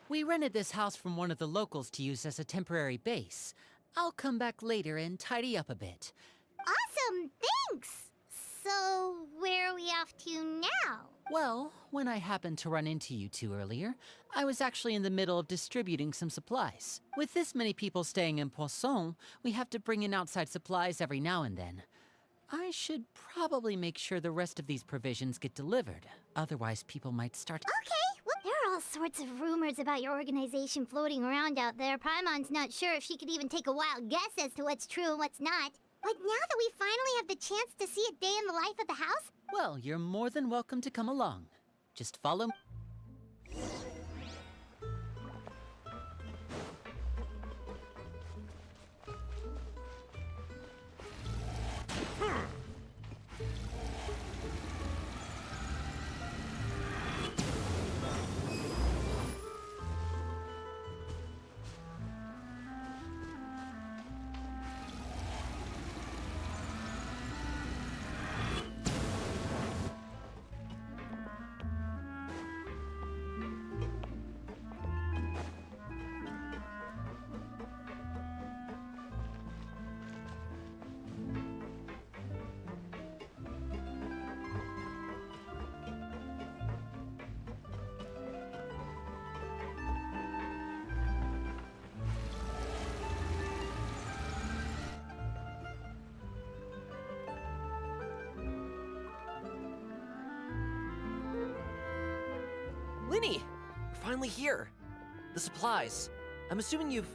We rented this house from one of the locals to use as a temporary base. I'll come back later and tidy up a bit. Awesome, thanks! So, where are we off to now? Well, when I happened to run into you two earlier, I was actually in the middle of distributing some supplies. With this many people staying in Poisson, we have to bring in outside supplies every now and then. I should probably make sure the rest of these provisions get delivered. Otherwise, people might start... Okay, well, there are all sorts of rumors about your organization floating around out there. Paimon's not sure if she could even take a wild guess as to what's true and what's not. But now that we finally have the chance to see a day in the life of the house... Well, you're more than welcome to come along. Just follow... Linny! We're finally here. The supplies. I'm assuming you've...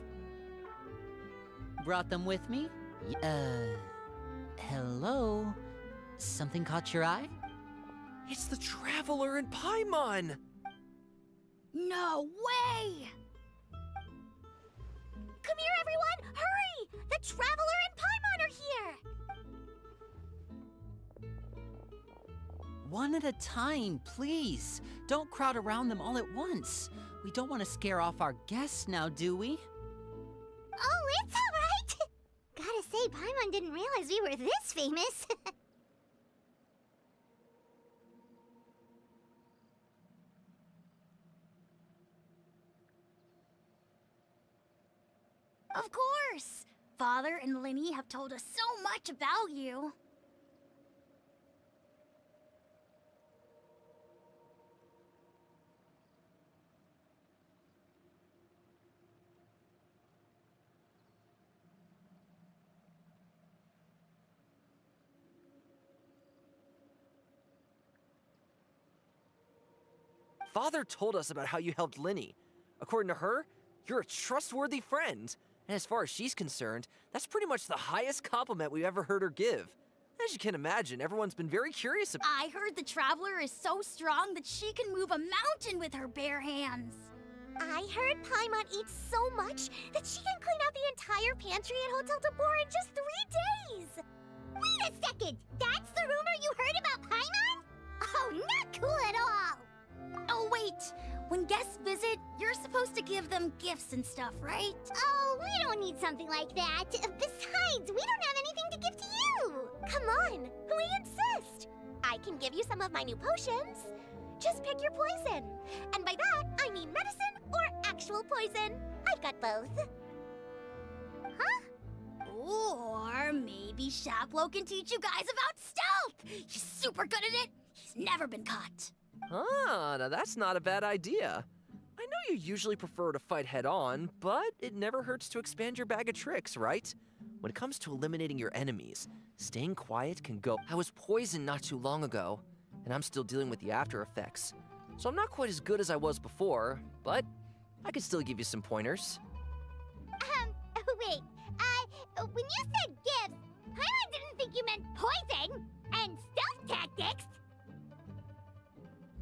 Brought them with me? Hello? Something caught your eye? It's the Traveler and Paimon! No way! Come here, everyone! Hurry! The Traveler and Paimon are here! One at a time, please. Don't crowd around them all at once. We don't want to scare off our guests now, do we? Oh, it's all right! Gotta say, Paimon didn't realize we were this famous. Of course! Father and Linny have told us so much about you. Father told us about how you helped Linny. According to her, you're a trustworthy friend. And as far as she's concerned, that's pretty much the highest compliment we've ever heard her give. As you can imagine, everyone's been very curious about... I heard the Traveler is so strong that she can move a mountain with her bare hands. I heard Paimon eats so much that she can clean out the entire pantry at Hotel Tabor in just 3 days. Wait a second! That's the rumor you heard about Paimon? Oh, not cool at all! Oh, wait. When guests visit, you're supposed to give them gifts and stuff, right? Oh, we don't need something like that. Besides, we don't have anything to give to you. Come on, we insist. I can give you some of my new potions. Just pick your poison. And by that, I mean medicine or actual poison. I've got both. Huh? Or maybe Shaplo can teach you guys about stealth. He's super good at it. He's never been caught. Ah, now that's not a bad idea. I know you usually prefer to fight head-on, but it never hurts to expand your bag of tricks, right? When it comes to eliminating your enemies, staying quiet can go... I was poisoned not too long ago, and I'm still dealing with the after effects. So I'm not quite as good as I was before, but I can still give you some pointers. Wait, when you said gifts, Paimon didn't think you meant poison and stealth tactics.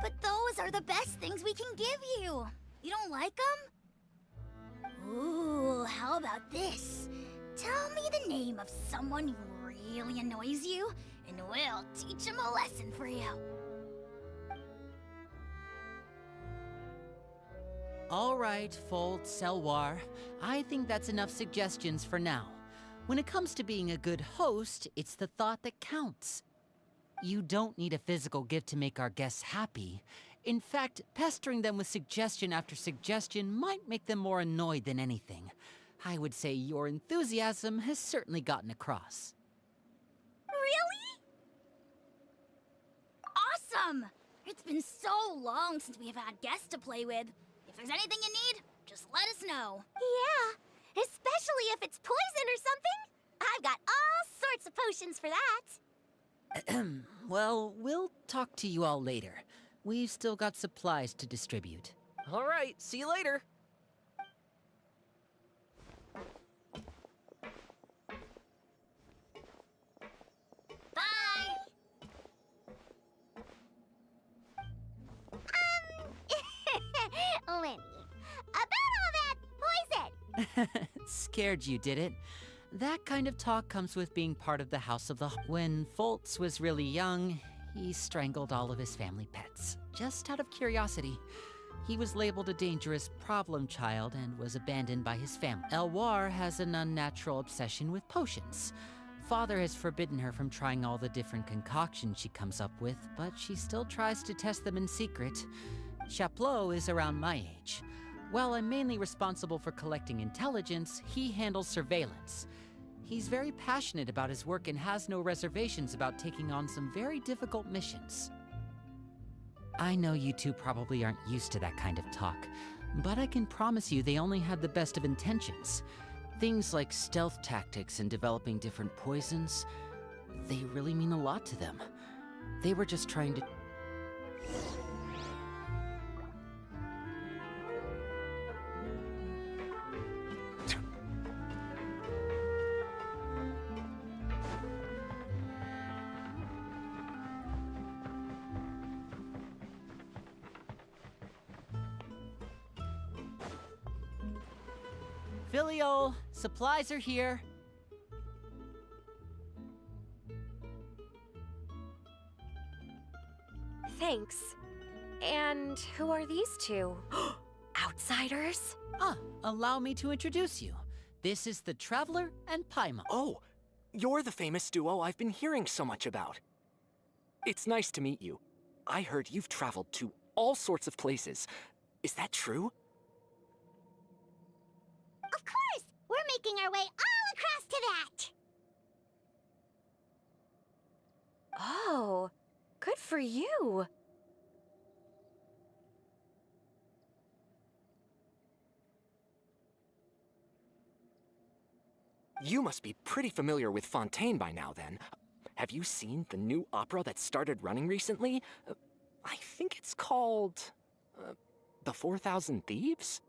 But those are the best things we can give you. You don't like them? Ooh, how about this? Tell me the name of someone who really annoys you, and we'll teach him a lesson for you. All right, Fold, Selwar. I think that's enough suggestions for now. When it comes to being a good host, it's the thought that counts. You don't need a physical gift to make our guests happy. In fact, pestering them with suggestion after suggestion might make them more annoyed than anything. I would say your enthusiasm has certainly gotten across. Really? Awesome! It's been so long since we've had guests to play with. If there's anything you need, just let us know. Yeah, especially if it's poison or something. I've got all sorts of potions for that. Well, we'll talk to you all later. We've still got supplies to distribute. All right, see you later. Bye! Lenny, about all that poison! Scared you, did it? That kind of talk comes with being part of the House of the... When Foltz was really young, he strangled all of his family pets, just out of curiosity. He was labeled a dangerous problem child and was abandoned by his family. Elwar has an unnatural obsession with potions. Father has forbidden her from trying all the different concoctions she comes up with, but she still tries to test them in secret. Chaplot is around my age. While I'm mainly responsible for collecting intelligence, he handles surveillance. He's very passionate about his work and has no reservations about taking on some very difficult missions. I know you two probably aren't used to that kind of talk, but I can promise you they only had the best of intentions. Things like stealth tactics and developing different poisons, they really mean a lot to them. They were just trying to... Filial, supplies are here. Thanks. And who are these two? Outsiders? Allow me to introduce you. This is the Traveler and Paimon. Oh, you're the famous duo I've been hearing so much about. It's nice to meet you. I heard you've traveled to all sorts of places. Is that true? Of course! We're making our way all across to that! Oh, good for you. You must be pretty familiar with Fontaine by now, then. Have you seen the new opera that started running recently? I think it's called... The 4,000 Thieves?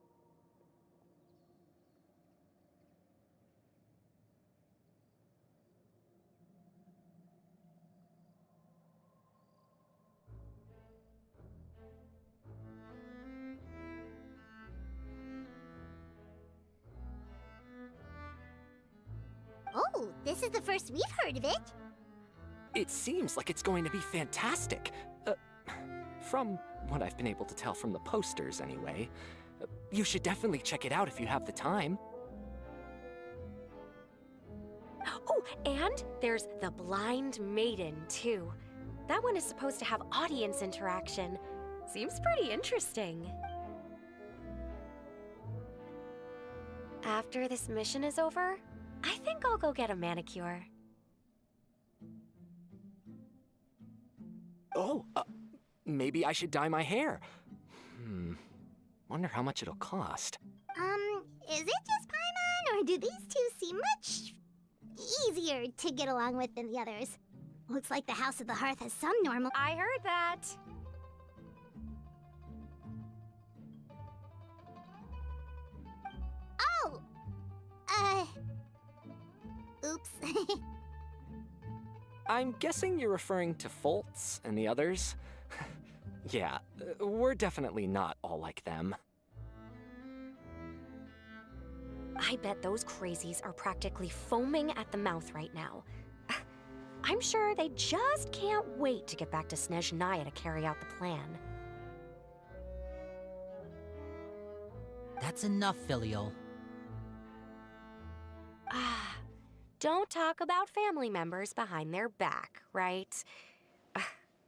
Oh, this is the first we've heard of it. It seems like it's going to be fantastic. From what I've been able to tell from the posters, anyway. You should definitely check it out if you have the time. Oh, and there's The Blind Maiden, too. That one is supposed to have audience interaction. Seems pretty interesting. After this mission is over, I think I'll go get a manicure. Oh, maybe I should dye my hair. Wonder how much it'll cost. Is it just Paimon, or do these two seem much easier to get along with than the others? Looks like the House of the Hearth has some normal— I heard that. Oh! Oops. I'm guessing you're referring to Foltz and the others? Yeah, we're definitely not all like them. I bet those crazies are practically foaming at the mouth right now. I'm sure they just can't wait to get back to Snezhnaya to carry out the plan. That's enough, Filial. Don't talk about family members behind their back, right?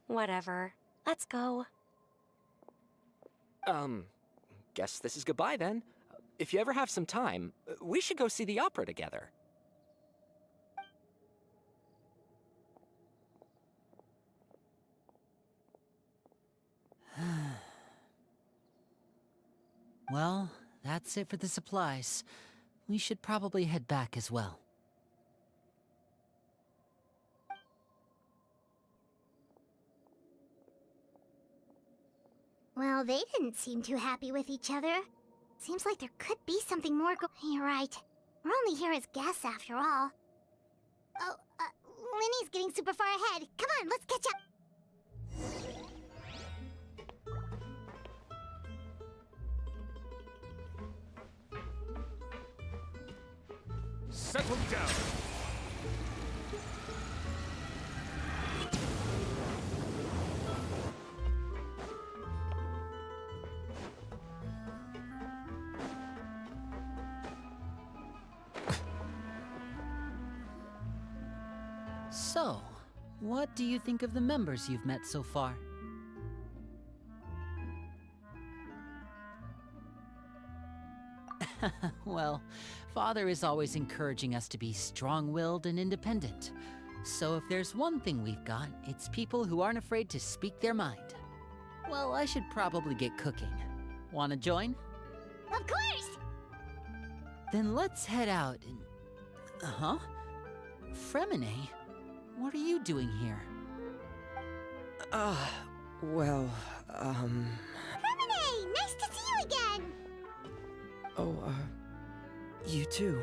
Whatever. Let's go. Guess this is goodbye then. If you ever have some time, we should go see the opera together. Well, that's it for the supplies. We should probably head back as well. Well, they didn't seem too happy with each other. Seems like there could be something more You're right. We're only here as guests after all. Oh, Linny's getting super far ahead. Come on, let's catch up. Settle down. So, what do you think of the members you've met so far? Well, Father is always encouraging us to be strong-willed and independent. So if there's one thing we've got, it's people who aren't afraid to speak their mind. Well, I should probably get cooking. Wanna join? Of course! Then let's head out and... Huh? Fremine? What are you doing here? Well, Fremine! Nice to see you again! Oh, you too.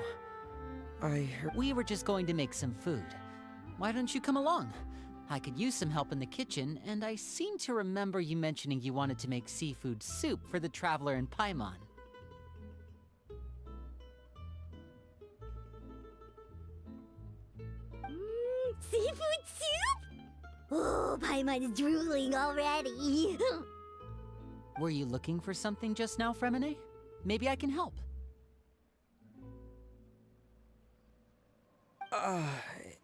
I heard... We were just going to make some food. Why don't you come along? I could use some help in the kitchen, and I seem to remember you mentioning you wanted to make seafood soup for the traveler in Paimon. Seafood soup? Oh, Paimon's drooling already. Were you looking for something just now, Fremine? Maybe I can help.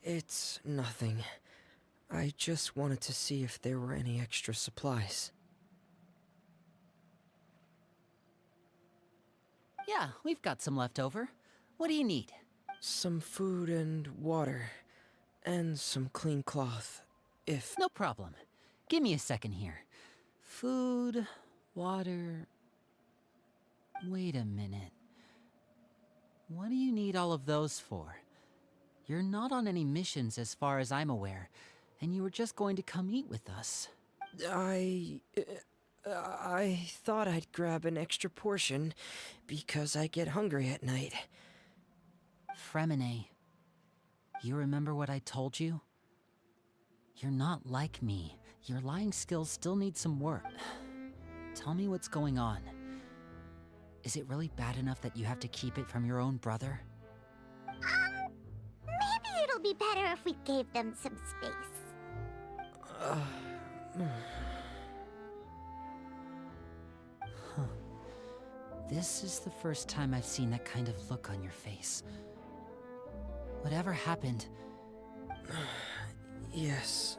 It's nothing. I just wanted to see if there were any extra supplies. Yeah, we've got some left over. What do you need? Some food and water. And some clean cloth, if... No problem. Give me a second here. Food, water... Wait a minute. What do you need all of those for? You're not on any missions as far as I'm aware, and you were just going to come eat with us. I thought I'd grab an extra portion, because I get hungry at night. Fremine, you remember what I told you? You're not like me. Your lying skills still need some work. Tell me what's going on. Is it really bad enough that you have to keep it from your own brother? Maybe it'll be better if we gave them some space. This is the first time I've seen that kind of look on your face. Whatever happened? Yes.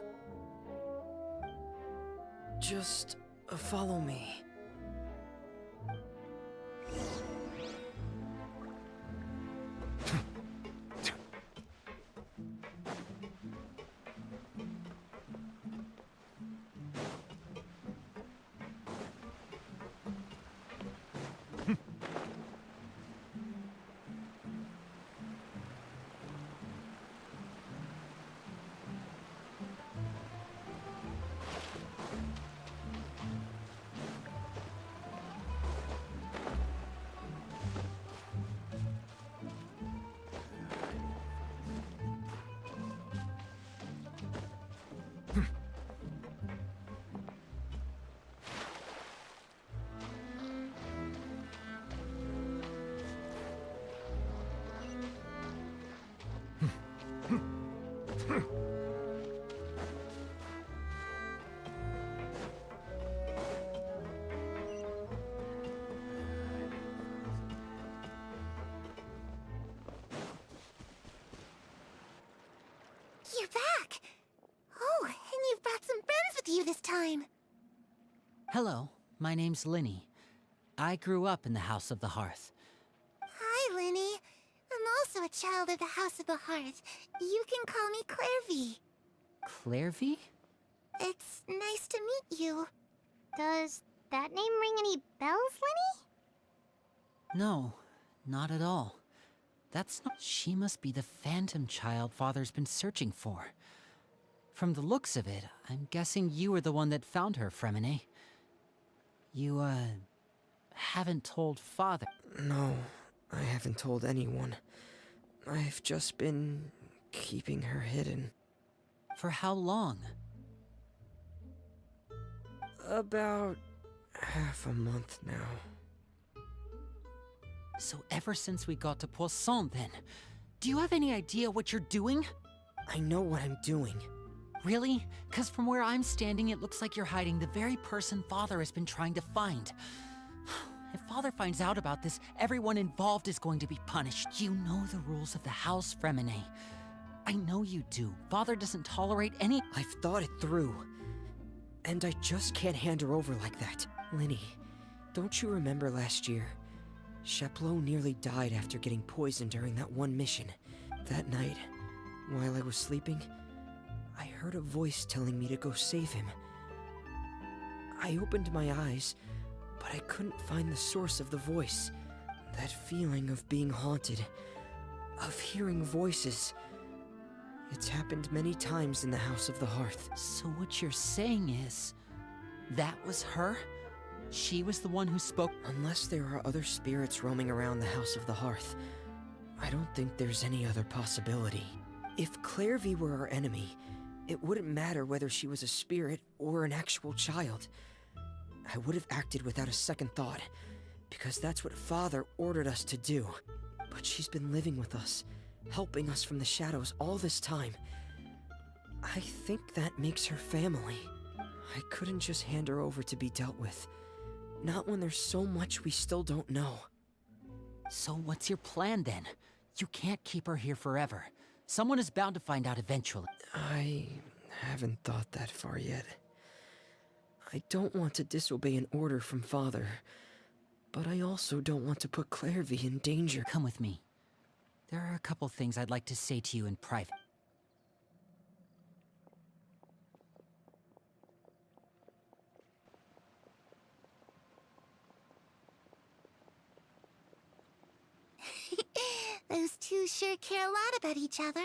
Just follow me. You're back! Oh, and you've brought some friends with you this time. Hello, my name's Linny. I grew up in the House of the Hearth. Hi, Linny. I'm also a child of the House of the Hearth. You can call me Clairvy. Clairvy? It's nice to meet you. Does that name ring any bells, Linny? No, not at all. That's not... She must be the phantom child Father's been searching for. From the looks of it, I'm guessing you were the one that found her, Fremine. You, haven't told Father. No, I haven't told anyone. I've just been keeping her hidden. For how long? About half a month now. So ever since we got to Poisson, then, do you have any idea what you're doing? I know what I'm doing. Really? 'Cause from where I'm standing, it looks like you're hiding the very person Father has been trying to find. If Father finds out about this, everyone involved is going to be punished. You know the rules of the house, Fremine. I know you do. Father doesn't tolerate any— I've thought it through. And I just can't hand her over like that. Linny, don't you remember last year? Chaplot nearly died after getting poisoned during that one mission. That night, while I was sleeping, I heard a voice telling me to go save him. I opened my eyes, but I couldn't find the source of the voice. That feeling of being haunted, of hearing voices. It's happened many times in the House of the Hearth. So what you're saying is, that was her? She was the one who spoke? Unless there are other spirits roaming around the House of the Hearth, I don't think there's any other possibility. If Clairvy were our enemy, it wouldn't matter whether she was a spirit or an actual child. I would have acted without a second thought, because that's what Father ordered us to do. But she's been living with us, helping us from the shadows all this time. I think that makes her family. I couldn't just hand her over to be dealt with. Not when there's so much we still don't know. So what's your plan then? You can't keep her here forever. Someone is bound to find out eventually. I haven't thought that far yet. I don't want to disobey an order from Father, but I also don't want to put Clairvy in danger. Come with me. There are a couple things I'd like to say to you in private. Those two sure care a lot about each other.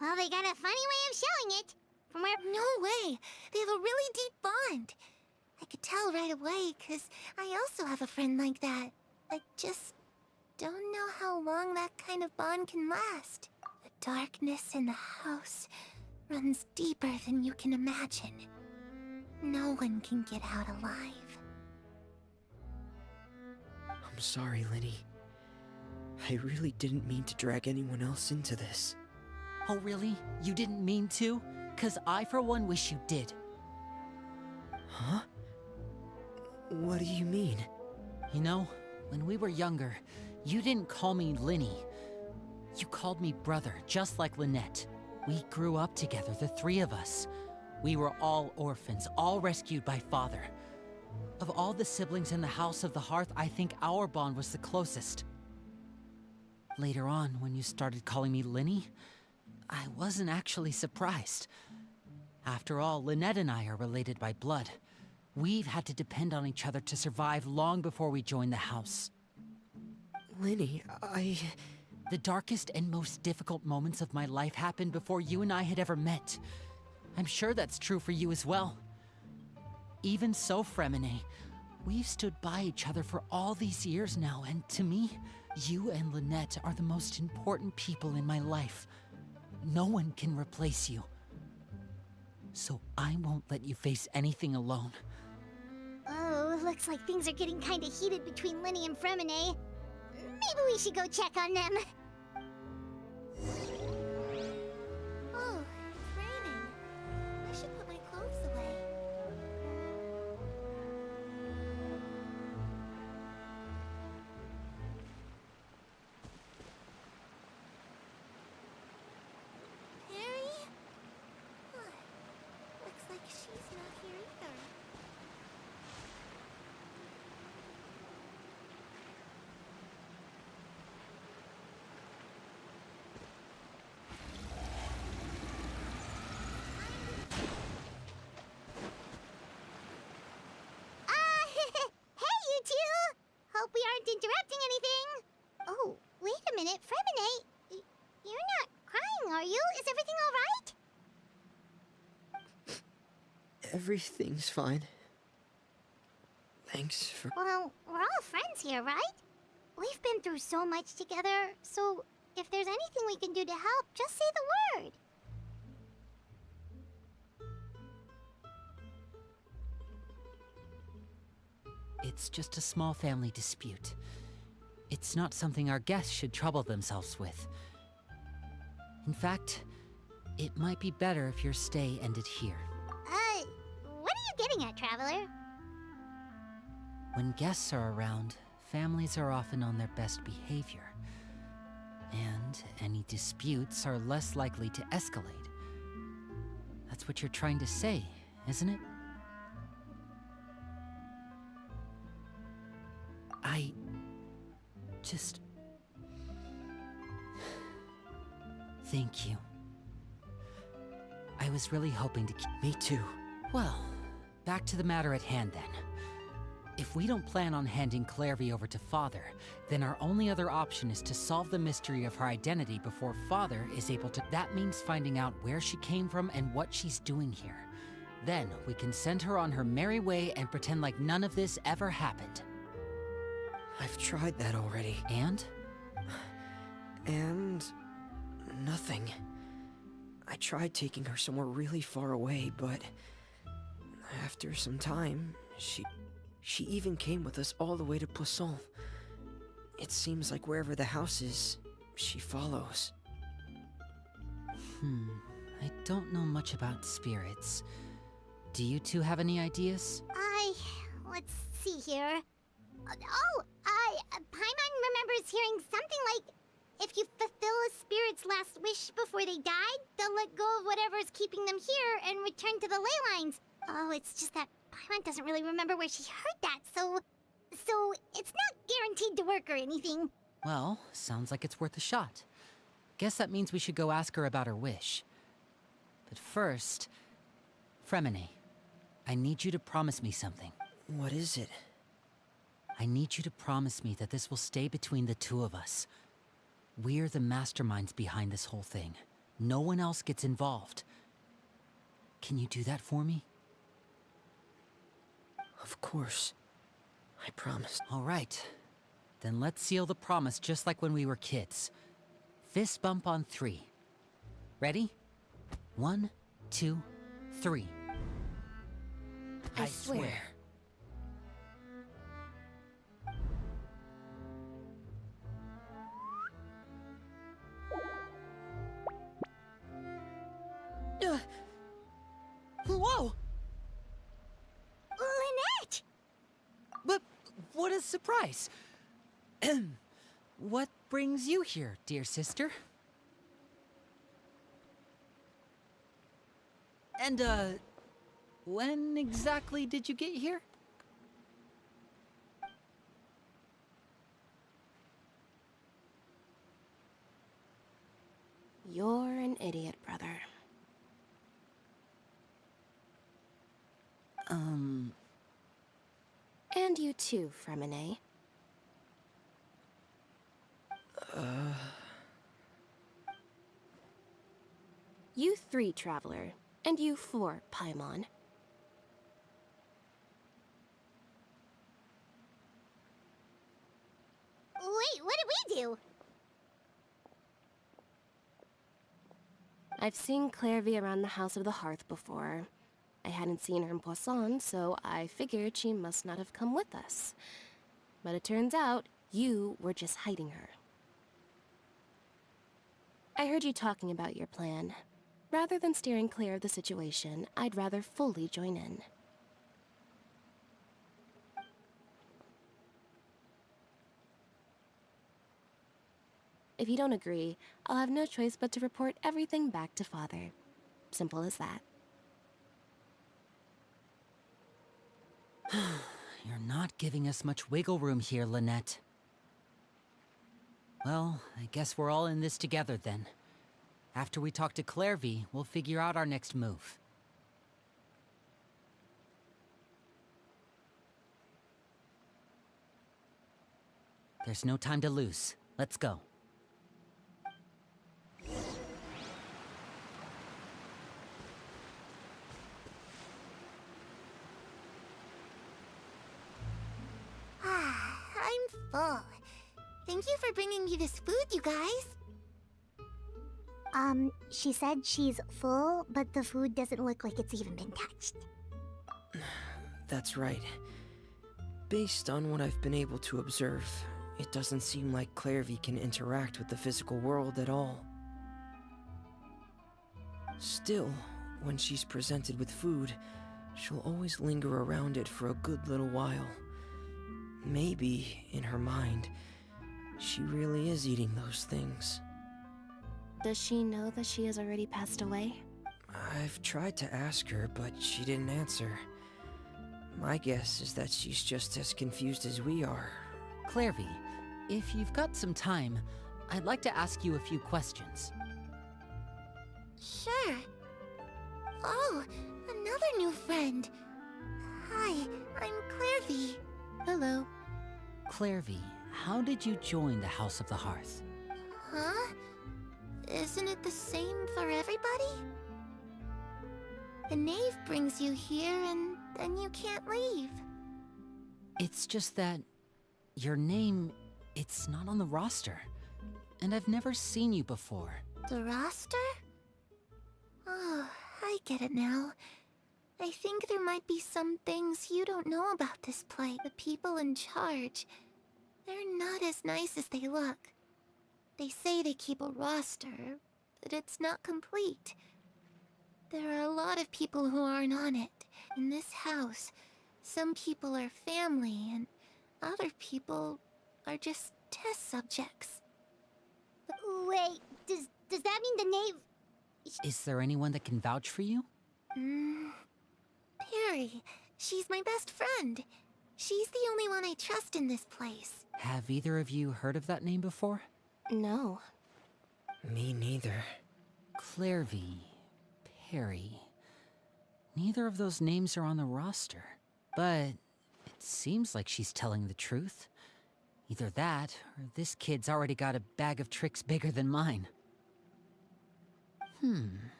Well, they got a funny way of showing it. From where— No way! They have a really deep bond. I could tell right away, 'cause I also have a friend like that. I just don't know how long that kind of bond can last. The darkness in the house runs deeper than you can imagine. No one can get out alive. I'm sorry, Linny. I really didn't mean to drag anyone else into this. Oh, really? You didn't mean to? 'Cause I, for one, wish you did. Huh? What do you mean? You know, when we were younger, you didn't call me Linny. You called me brother, just like Lynette. We grew up together, the three of us. We were all orphans, all rescued by Father. Of all the siblings in the House of the Hearth, I think our bond was the closest. Later on, when you started calling me Linny, I wasn't actually surprised. After all, Lynette and I are related by blood. We've had to depend on each other to survive long before we joined the house. Linny, The darkest and most difficult moments of my life happened before you and I had ever met. I'm sure that's true for you as well. Even so, Fremine, we've stood by each other for all these years now, and to me, you and Lynette are the most important people in my life. No one can replace you. So I won't let you face anything alone. Oh, looks like things are getting kinda heated between Linny and Fremine. Maybe we should go check on them. Oh, it's raining. I should put my clothes away. Harry? Huh. Looks like she's not here either. Fremine, you're not crying, are you? Is everything alright? Everything's fine. Thanks for... Well, we're all friends here, right? We've been through so much together, so if there's anything we can do to help, just say the word. It's just a small family dispute. It's not something our guests should trouble themselves with. In fact, it might be better if your stay ended here. What are you getting at, Traveler? When guests are around, families are often on their best behavior. And any disputes are less likely to escalate. That's what you're trying to say, isn't it? I just... Thank you. I was really hoping to keep... Me too. Well, back to the matter at hand then. If we don't plan on handing Clairvy over to Father, then our only other option is to solve the mystery of her identity before Father is able to... That means finding out where she came from and what she's doing here. Then we can send her on her merry way and pretend like none of this ever happened. I've tried that already. And? And... nothing. I tried taking her somewhere really far away, but... after some time, she even came with us all the way to Poisson. It seems like wherever the house is, she follows. I don't know much about spirits. Do you two have any ideas? Let's see here. Paimon remembers hearing something like, if you fulfill a spirit's last wish before they died, they'll let go of whatever's keeping them here and return to the ley lines. Oh, it's just that Paimon doesn't really remember where she heard that, so it's not guaranteed to work or anything. Well, sounds like it's worth a shot. Guess that means we should go ask her about her wish. But first, Fremine, I need you to promise me something. What is it? I need you to promise me that this will stay between the two of us. We're the masterminds behind this whole thing. No one else gets involved. Can you do that for me? Of course. I promise. All right. Then let's seal the promise just like when we were kids. Fist bump on 3. Ready? 1, 2, 3. I swear. Whoa! Lynette! But what a surprise! What brings you here, dear sister? And, when exactly did you get here? You're an idiot, brother. And you too, Fremine. You 3, Traveler. And you 4, Paimon. Wait, what did we do? I've seen Clairvy around the House of the Hearth before. I hadn't seen her in Poisson, so I figured she must not have come with us. But it turns out, you were just hiding her. I heard you talking about your plan. Rather than steering clear of the situation, I'd rather fully join in. If you don't agree, I'll have no choice but to report everything back to Father. Simple as that. You're not giving us much wiggle room here, Lynette. Well, I guess we're all in this together then. After we talk to Clairvy, we'll figure out our next move. There's no time to lose. Let's go. full. Thank you for bringing me this food, you guys. She said she's full, but the food doesn't look like it's even been touched. That's right. Based on what I've been able to observe, it doesn't seem like Clairvy can interact with the physical world at all. Still, when she's presented with food, she'll always linger around it for a good little while. Maybe, in her mind, she really is eating those things. Does she know that she has already passed away? I've tried to ask her, but she didn't answer. My guess is that she's just as confused as we are. Clairvy, if you've got some time, I'd like to ask you a few questions. Sure. Oh, another new friend. Hi, I'm Clairvy. Hello. Clairvy, how did you join the House of the Hearth? Huh? Isn't it the same for everybody? The knave brings you here and then you can't leave. It's just that your name, it's not on the roster. And I've never seen you before. The roster? Oh, I get it now. I think there might be some things you don't know about this place. The people in charge, they're not as nice as they look. They say they keep a roster, but it's not complete. There are a lot of people who aren't on it. In this house, some people are family and other people are just test subjects. Wait, does that mean the knave... Is there anyone that can vouch for you? Perry. She's my best friend. She's the only one I trust in this place. Have either of you heard of that name before? No. Me neither. Clairvy, Perry. Neither of those names are on the roster. But it seems like she's telling the truth. Either that, or this kid's already got a bag of tricks bigger than mine.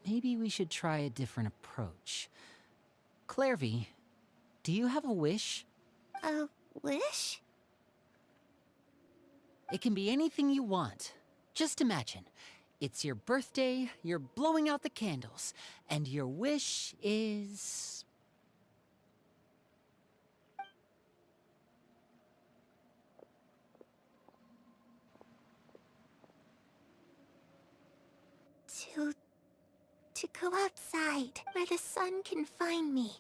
Maybe we should try a different approach. Clairvy, do you have a wish? A wish? It can be anything you want. Just imagine. It's your birthday, you're blowing out the candles, and your wish is... To go outside, where the sun can find me.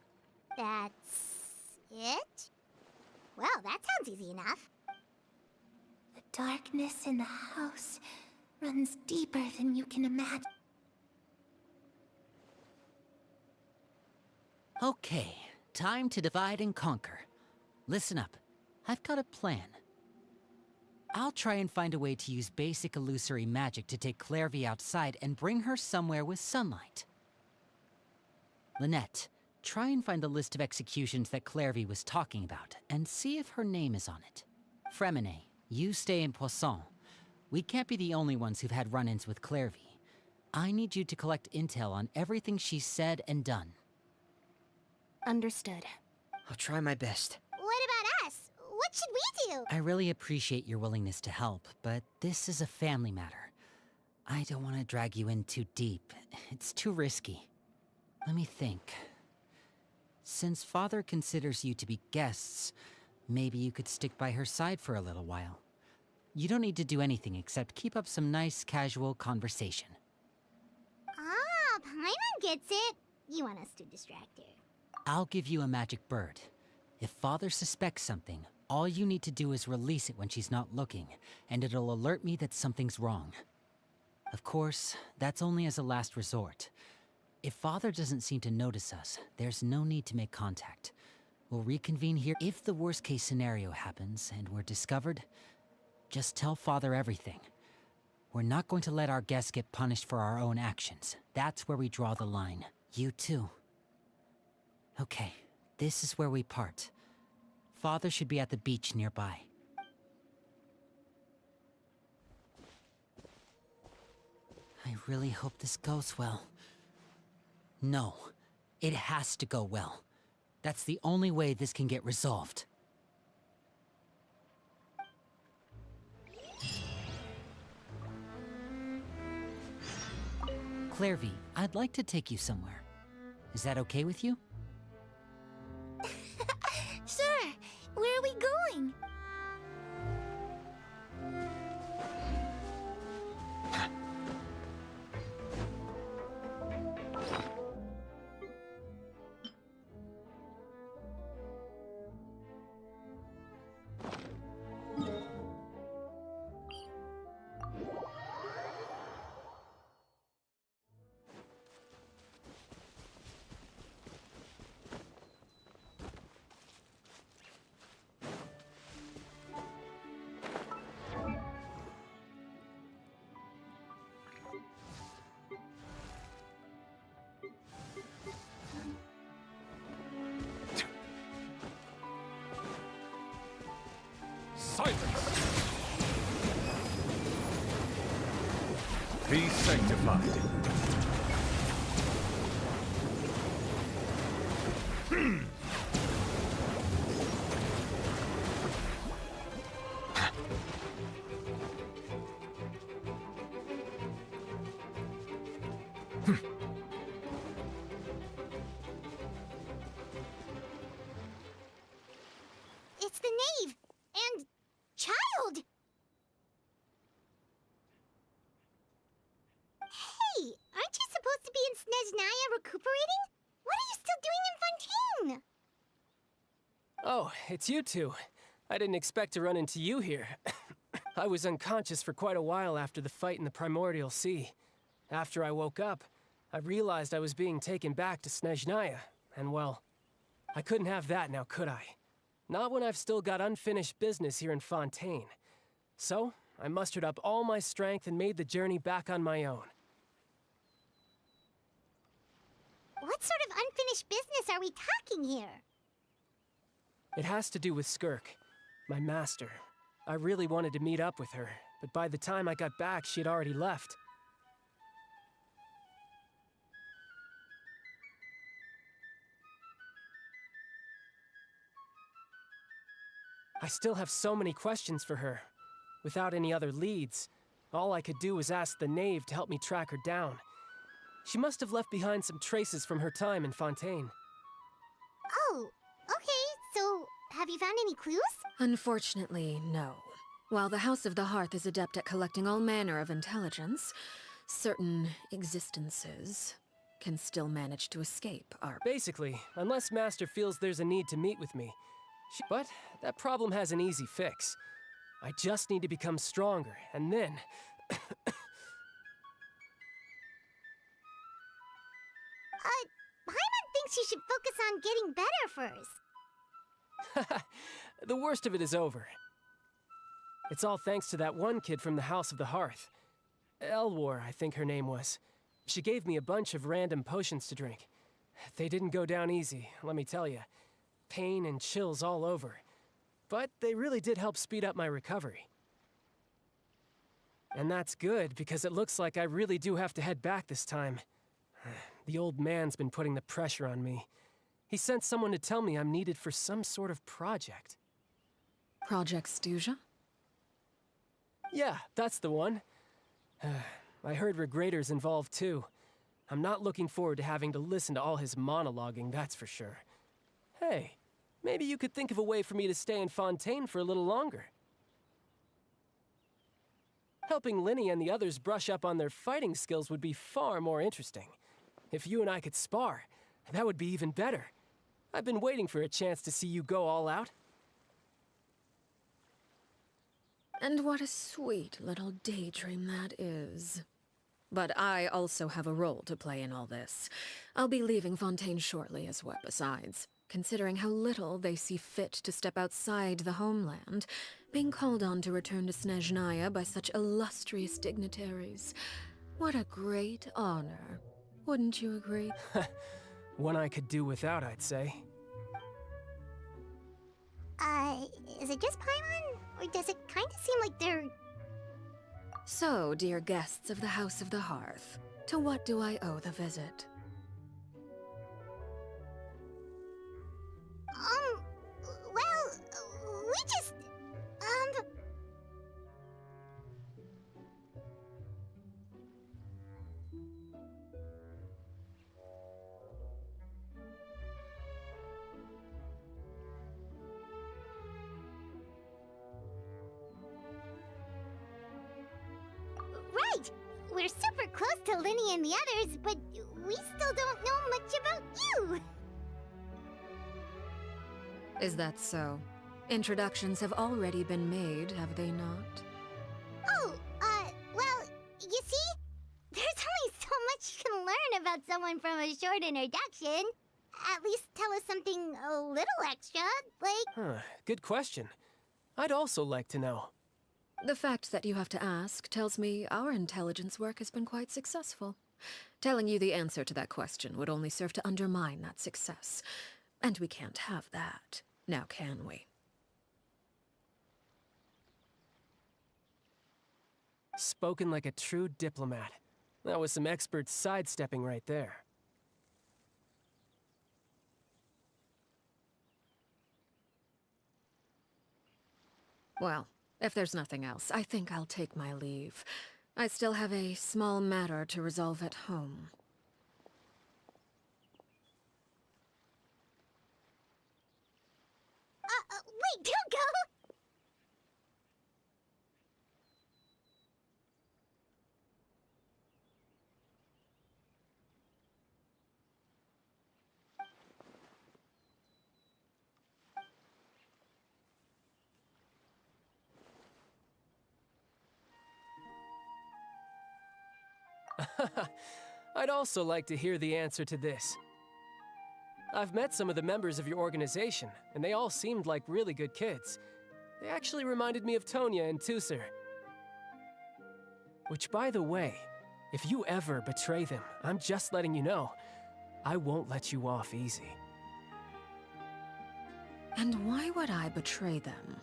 That's... it? Well, that sounds easy enough. The darkness in the house runs deeper than you can imagine. Okay, time to divide and conquer. Listen up, I've got a plan. I'll try and find a way to use basic illusory magic to take Clairvy outside and bring her somewhere with sunlight. Lynette, try and find the list of executions that Clairvy was talking about, and see if her name is on it. Fremine, you stay in Poisson. We can't be the only ones who've had run-ins with Clairvy. I need you to collect intel on everything she's said and done. Understood. I'll try my best. What about us? What should we do? I really appreciate your willingness to help, but this is a family matter. I don't want to drag you in too deep. It's too risky. Let me think. Since Father considers you to be guests, maybe you could stick by her side for a little while. You don't need to do anything except keep up some nice, casual conversation. Ah, Paimon gets it. You want us to distract her. I'll give you a magic bird. If Father suspects something, all you need to do is release it when she's not looking, and it'll alert me that something's wrong. Of course, that's only as a last resort. If Father doesn't seem to notice us, there's no need to make contact. We'll reconvene here. If the worst-case scenario happens and we're discovered, just tell Father everything. We're not going to let our guests get punished for our own actions. That's where we draw the line. You too. Okay, this is where we part. Father should be at the beach nearby. I really hope this goes well. No, it has to go well. That's the only way this can get resolved. Clairvy, I'd like to take you somewhere. Is that okay with you? Sure. Where are we going? Silence! Be sanctified. It's the knave and child. Hey, aren't you supposed to be in Snezhnaya recuperating? What are you still doing in Fontaine? Oh, it's you two. I didn't expect to run into you here. I was unconscious for quite a while after the fight in the Primordial Sea. After I woke up, I realized I was being taken back to Snezhnaya, and well, I couldn't have that now, could I? Not when I've still got unfinished business here in Fontaine. So, I mustered up all my strength and made the journey back on my own. What sort of unfinished business are we talking here? It has to do with Skirk, my master. I really wanted to meet up with her, but by the time I got back, she had already left. I still have so many questions for her. Without any other leads, all I could do was ask the knave to help me track her down. She must have left behind some traces from her time in Fontaine. Oh, okay, so have you found any clues? Unfortunately, no. While the House of the Hearth is adept at collecting all manner of intelligence, certain existences can still manage to escape our... Basically, unless Master feels there's a need to meet with me. But that problem has an easy fix. I just need to become stronger, and then... Paimon thinks you should focus on getting better first. The worst of it is over. It's all thanks to that one kid from the House of the Hearth. Elwar, I think her name was. She gave me a bunch of random potions to drink. They didn't go down easy, let me tell you. Pain and chills all over. But they really did help speed up my recovery. And that's good, because it looks like I really do have to head back this time. The old man's been putting the pressure on me. He sent someone to tell me I'm needed for some sort of project. Project Stuja? Yeah, that's the one. I heard Regrader's involved too. I'm not looking forward to having to listen to all his monologuing, that's for sure. Hey, maybe you could think of a way for me to stay in Fontaine for a little longer. Helping Linny and the others brush up on their fighting skills would be far more interesting. If you and I could spar, that would be even better. I've been waiting for a chance to see you go all out. And what a sweet little daydream that is. But I also have a role to play in all this. I'll be leaving Fontaine shortly as well. Besides, considering how little they see fit to step outside the homeland, being called on to return to Snezhnaya by such illustrious dignitaries, what a great honor. Wouldn't you agree? One I could do without, I'd say. Is it just Paimon? Or does it kind of seem like they're... So, dear guests of the House of the Hearth, to what do I owe the visit? Well, we just... to Linny and the others, but we still don't know much about you. Is that so? Introductions have already been made, have they not? Oh, well, you see, there's only so much you can learn about someone from a short introduction. At least tell us something a little extra, like... Huh, good question. I'd also like to know. The fact that you have to ask tells me our intelligence work has been quite successful. Telling you the answer to that question would only serve to undermine that success. And we can't have that, now can we? Spoken like a true diplomat. That was some expert sidestepping right there. Well, if there's nothing else, I think I'll take my leave. I still have a small matter to resolve at home. Wait, don't go! I'd also like to hear the answer to this. I've met some of the members of your organization, and they all seemed like really good kids. They actually reminded me of Tonya and Tusser. Which, by the way, if you ever betray them, I'm just letting you know, I won't let you off easy. And why would I betray them?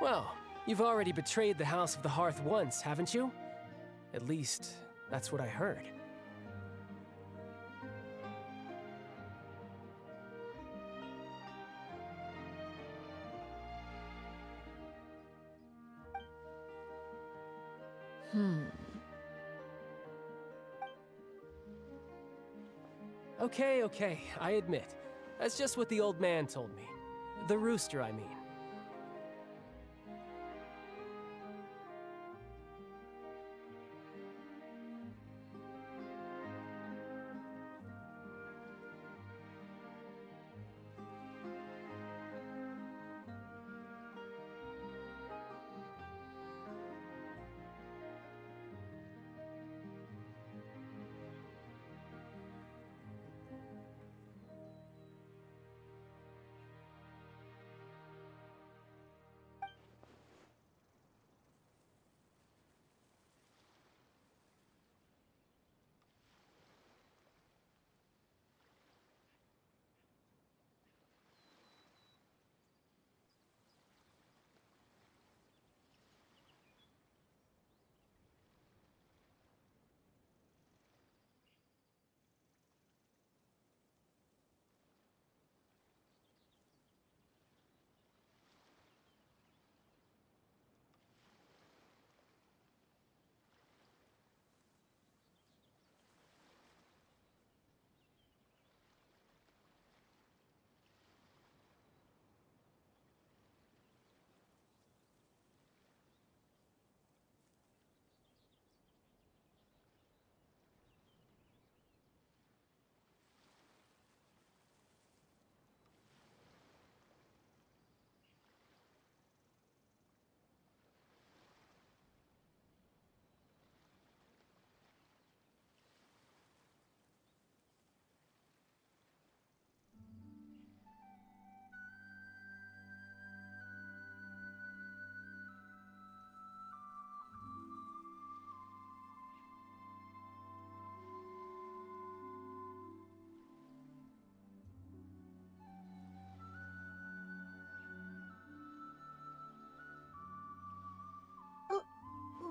Well, you've already betrayed the House of the Hearth once, haven't you? At least, that's what I heard. Okay, I admit. That's just what the old man told me. The rooster, I mean.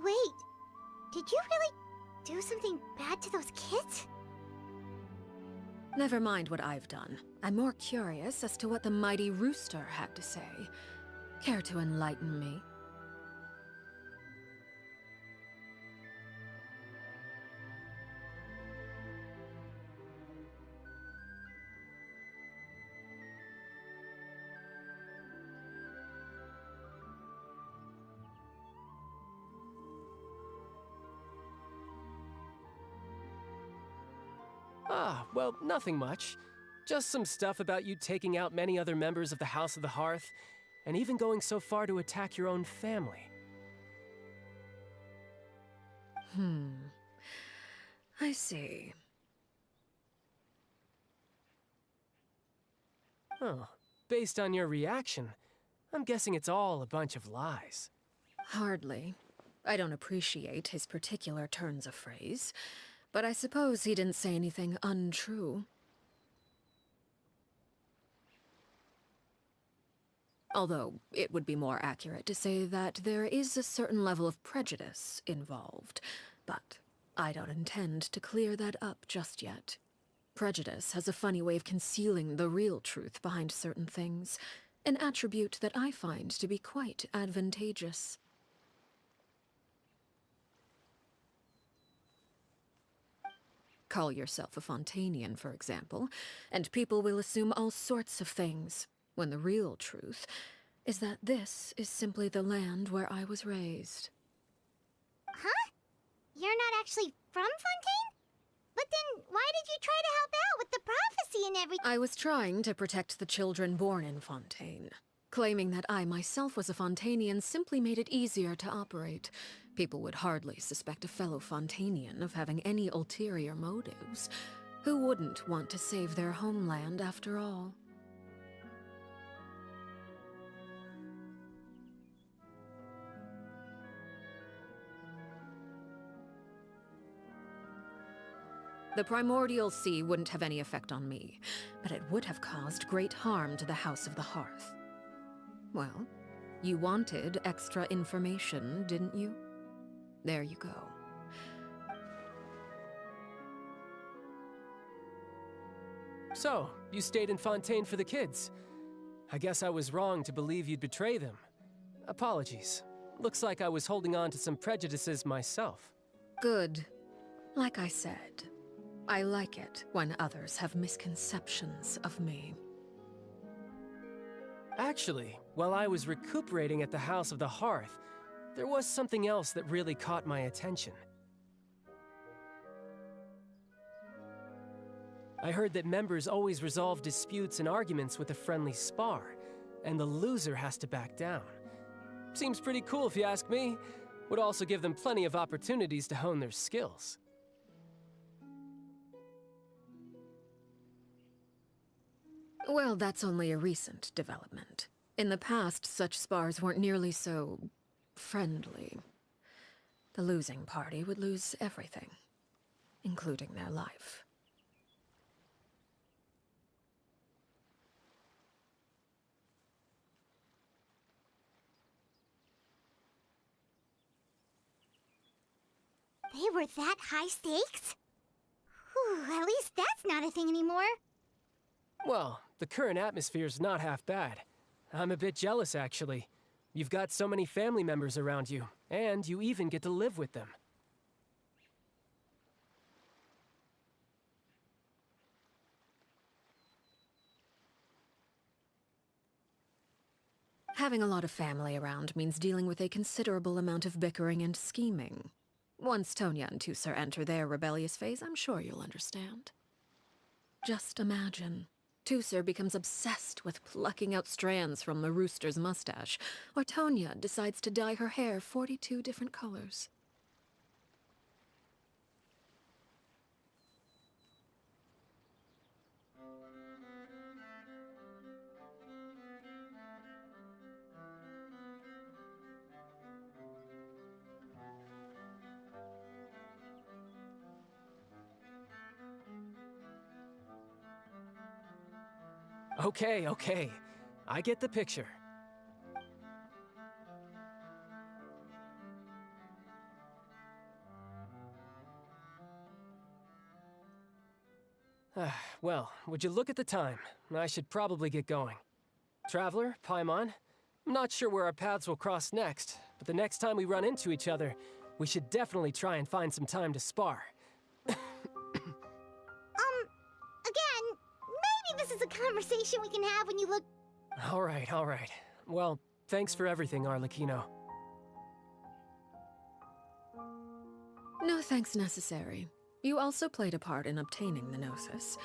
Wait, did you really do something bad to those kids? Never mind what I've done. I'm more curious as to what the mighty rooster had to say. Care to enlighten me? Ah, well, nothing much. Just some stuff about you taking out many other members of the House of the Hearth, and even going so far to attack your own family. I see. Oh, based on your reaction, I'm guessing it's all a bunch of lies. Hardly. I don't appreciate his particular turns of phrase, but I suppose he didn't say anything untrue. Although, it would be more accurate to say that there is a certain level of prejudice involved, but I don't intend to clear that up just yet. Prejudice has a funny way of concealing the real truth behind certain things, an attribute that I find to be quite advantageous. Call yourself a Fontanian, for example, and people will assume all sorts of things, when the real truth is that this is simply the land where I was raised. Huh? You're not actually from Fontaine? But then why did you try to help out with the prophecy and everything? I was trying to protect the children born in Fontaine. Claiming that I myself was a Fontanian simply made it easier to operate. People would hardly suspect a fellow Fontanian of having any ulterior motives. Who wouldn't want to save their homeland after all? The primordial sea wouldn't have any effect on me, but it would have caused great harm to the House of the Hearth. Well, you wanted extra information, didn't you? There you go. So, you stayed in Fontaine for the kids. I guess I was wrong to believe you'd betray them. Apologies. Looks like I was holding on to some prejudices myself. Good. Like I said, I like it when others have misconceptions of me. Actually, while I was recuperating at the House of the Hearth, there was something else that really caught my attention. I heard that members always resolve disputes and arguments with a friendly spar, and the loser has to back down. Seems pretty cool if you ask me. Would also give them plenty of opportunities to hone their skills. Well, that's only a recent development. In the past, such spars weren't nearly so friendly. The losing party would lose everything, including their life. They were that high stakes? Whew, at least that's not a thing anymore. Well, the current atmosphere's not half bad. I'm a bit jealous, actually. You've got so many family members around you, and you even get to live with them. Having a lot of family around means dealing with a considerable amount of bickering and scheming. Once Tonya and Tusser enter their rebellious phase, I'm sure you'll understand. Just imagine. Tusser becomes obsessed with plucking out strands from the rooster's mustache, or Tonya decides to dye her hair 42 different colors. Okay. I get the picture. Well, would you look at the time? I should probably get going. Traveler, Paimon, I'm not sure where our paths will cross next, but the next time we run into each other, we should definitely try and find some time to spar. Again, maybe this is a conversation we can have when you look... All right. Well, thanks for everything, Arlecchino. No thanks necessary. You also played a part in obtaining the Gnosis.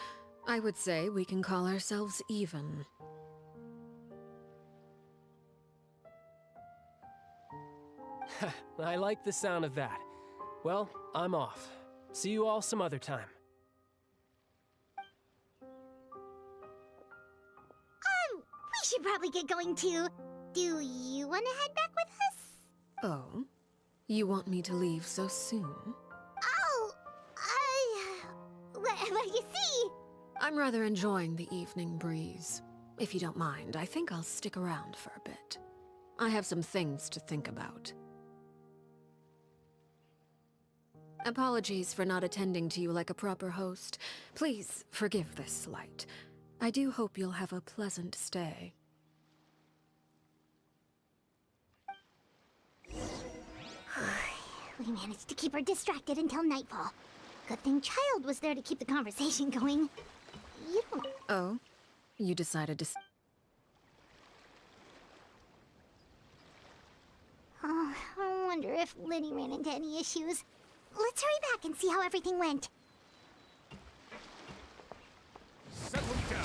I would say we can call ourselves even. I like the sound of that. Well, I'm off. See you all some other time. We should probably get going too. Do you want to head back with us? Oh? You want me to leave so soon? Oh, what do you see? I'm rather enjoying the evening breeze. If you don't mind, I think I'll stick around for a bit. I have some things to think about. Apologies for not attending to you like a proper host. Please forgive this slight. I do hope you'll have a pleasant stay. We managed to keep her distracted until nightfall. Good thing Child was there to keep the conversation going. You don't... Oh? You decided to... Oh, I wonder if Liddy ran into any issues. Let's hurry back and see how everything went. Settle down.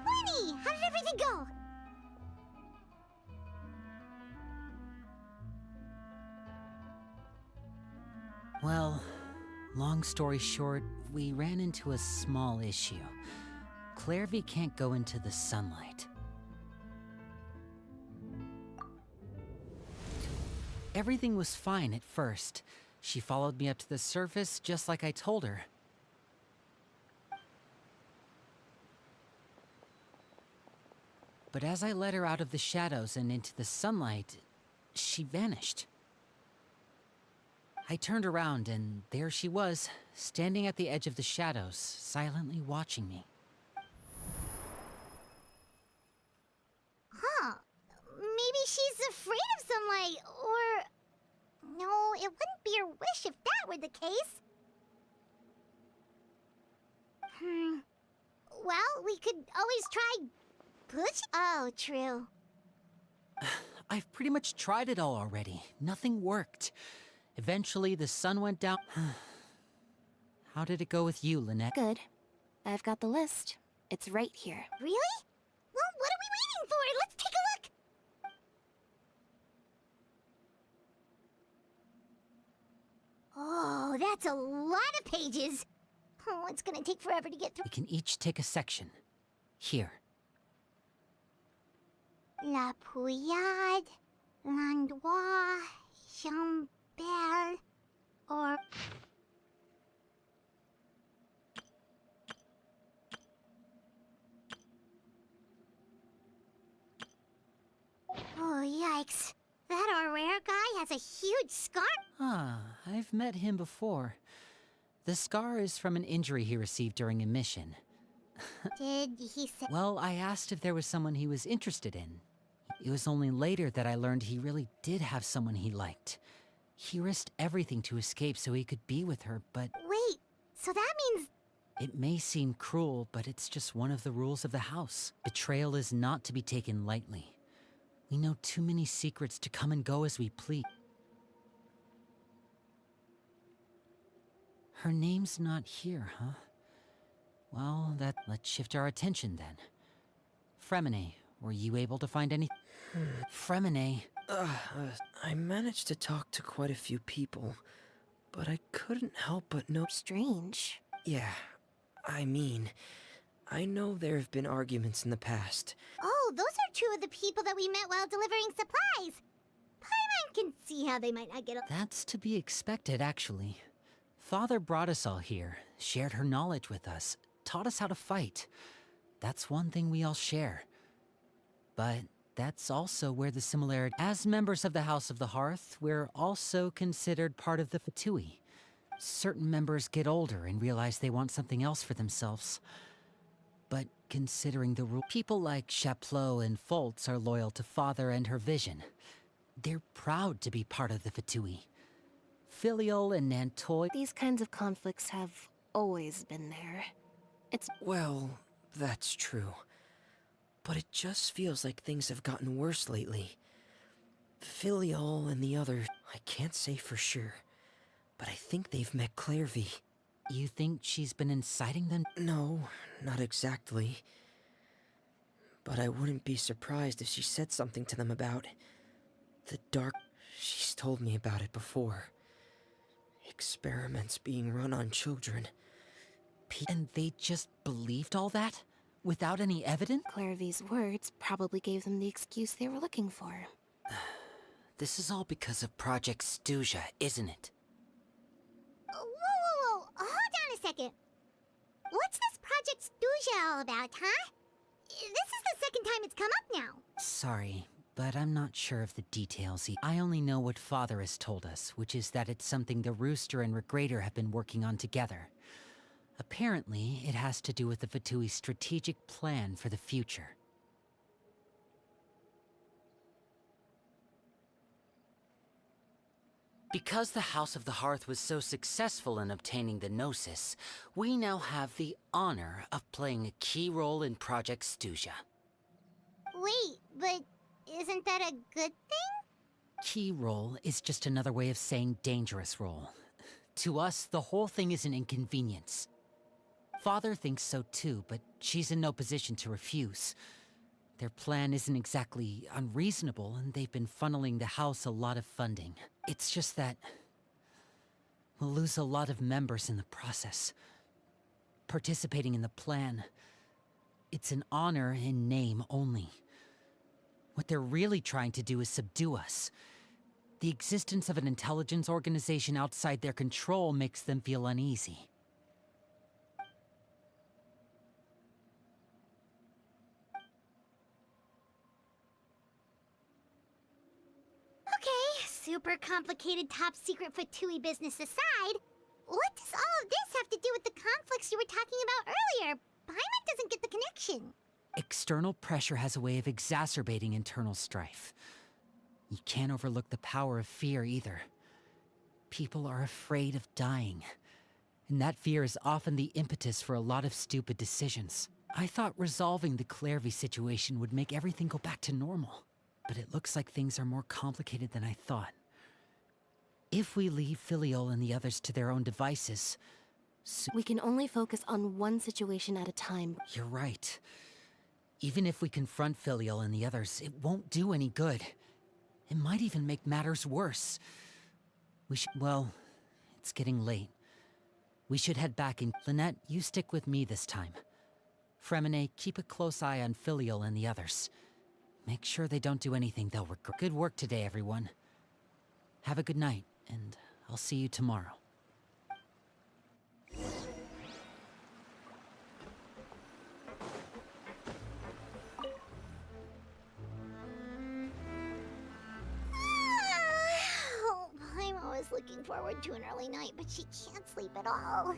Winnie, how did everything go? Well, long story short, we ran into a small issue. Clairvy can't go into the sunlight. Everything was fine at first. She followed me up to the surface just like I told her. But as I led her out of the shadows and into the sunlight, she vanished. I turned around and there she was, standing at the edge of the shadows, silently watching me. Huh. Maybe she's afraid of sunlight, or... No, it wouldn't be her wish if that were the case. Well, we could always try... push? Oh, true. I've pretty much tried it all already. Nothing worked. Eventually, the sun went down. How did it go with you, Lynette? Good. I've got the list. It's right here. Really? Well, what are we waiting for? Let's take a look! Oh, that's a lot of pages. Oh, it's gonna take forever to get through. We can each take a section. Here. La Pouillade, L'Endroit, Chambel, or... Oh, yikes. That our rare guy has a huge scar? Ah, I've met him before. The scar is from an injury he received during a mission. Did he say... Well, I asked if there was someone he was interested in. It was only later that I learned he really did have someone he liked. He risked everything to escape so he could be with her, but... Wait, so that means... It may seem cruel, but it's just one of the rules of the house. Betrayal is not to be taken lightly. We know too many secrets to come and go as we please. Her name's not here, huh? Well, let's shift our attention then. Fremine, were you able to find any... Fremine... I managed to talk to quite a few people, but I couldn't help but know... Strange. Yeah, I mean, I know there have been arguments in the past. Oh, those are two of the people that we met while delivering supplies. Paimon can see how they might not get... That's to be expected, actually. Father brought us all here, shared her knowledge with us, taught us how to fight. That's one thing we all share. But that's also where the similarity. As members of the House of the Hearth, we're also considered part of the Fatui. Certain members get older and realize they want something else for themselves. But considering the rule, people like Chaplot and Foltz are loyal to Father and her vision. They're proud to be part of the Fatui. Filial and Nantoy. These kinds of conflicts have always been there. It's. Well, that's true. But it just feels like things have gotten worse lately. Filial and the other, I can't say for sure, but I think they've met Clairvy. You think she's been inciting them? No, not exactly. But I wouldn't be surprised if she said something to them about the dark. She's told me about it before. Experiments being run on children. And they just believed all that? Without any evidence? Clairvy's words probably gave them the excuse they were looking for. This is all because of Project Stuja, isn't it? Whoa. Hold on a second. What's this Project Stuja all about, huh? This is the second time it's come up now. Sorry, but I'm not sure of the details. I only know what Father has told us, which is that it's something the Rooster and Regrator have been working on together. Apparently, it has to do with the Fatui's strategic plan for the future. Because the House of the Hearth was so successful in obtaining the Gnosis, we now have the honor of playing a key role in Project Stuja. Wait, but isn't that a good thing? Key role is just another way of saying dangerous role. To us, the whole thing is an inconvenience. Father thinks so too, but she's in no position to refuse. Their plan isn't exactly unreasonable, and they've been funneling the house a lot of funding. It's just that we'll lose a lot of members in the process. Participating in the plan, it's an honor in name only. What they're really trying to do is subdue us. The existence of an intelligence organization outside their control makes them feel uneasy. Okay, super complicated top secret Fatui business aside, what does all of this have to do with the conflicts you were talking about earlier? Paimon doesn't get the connection. External pressure has a way of exacerbating internal strife. You can't overlook the power of fear either. People are afraid of dying, and that fear is often the impetus for a lot of stupid decisions. I thought resolving the Clairvy situation would make everything go back to normal, but it looks like things are more complicated than I thought. If we leave Filial and the others to their own devices... We can only focus on one situation at a time. You're right. Even if we confront Filial and the others, it won't do any good. It might even make matters worse. Well, it's getting late. We should head back and... Lynette, you stick with me this time. Fremine, keep a close eye on Filial and the others. Make sure they don't do anything they'll regret. Good work today, everyone. Have a good night, and I'll see you tomorrow. Paimon was looking forward to an early night, but she can't sleep at all.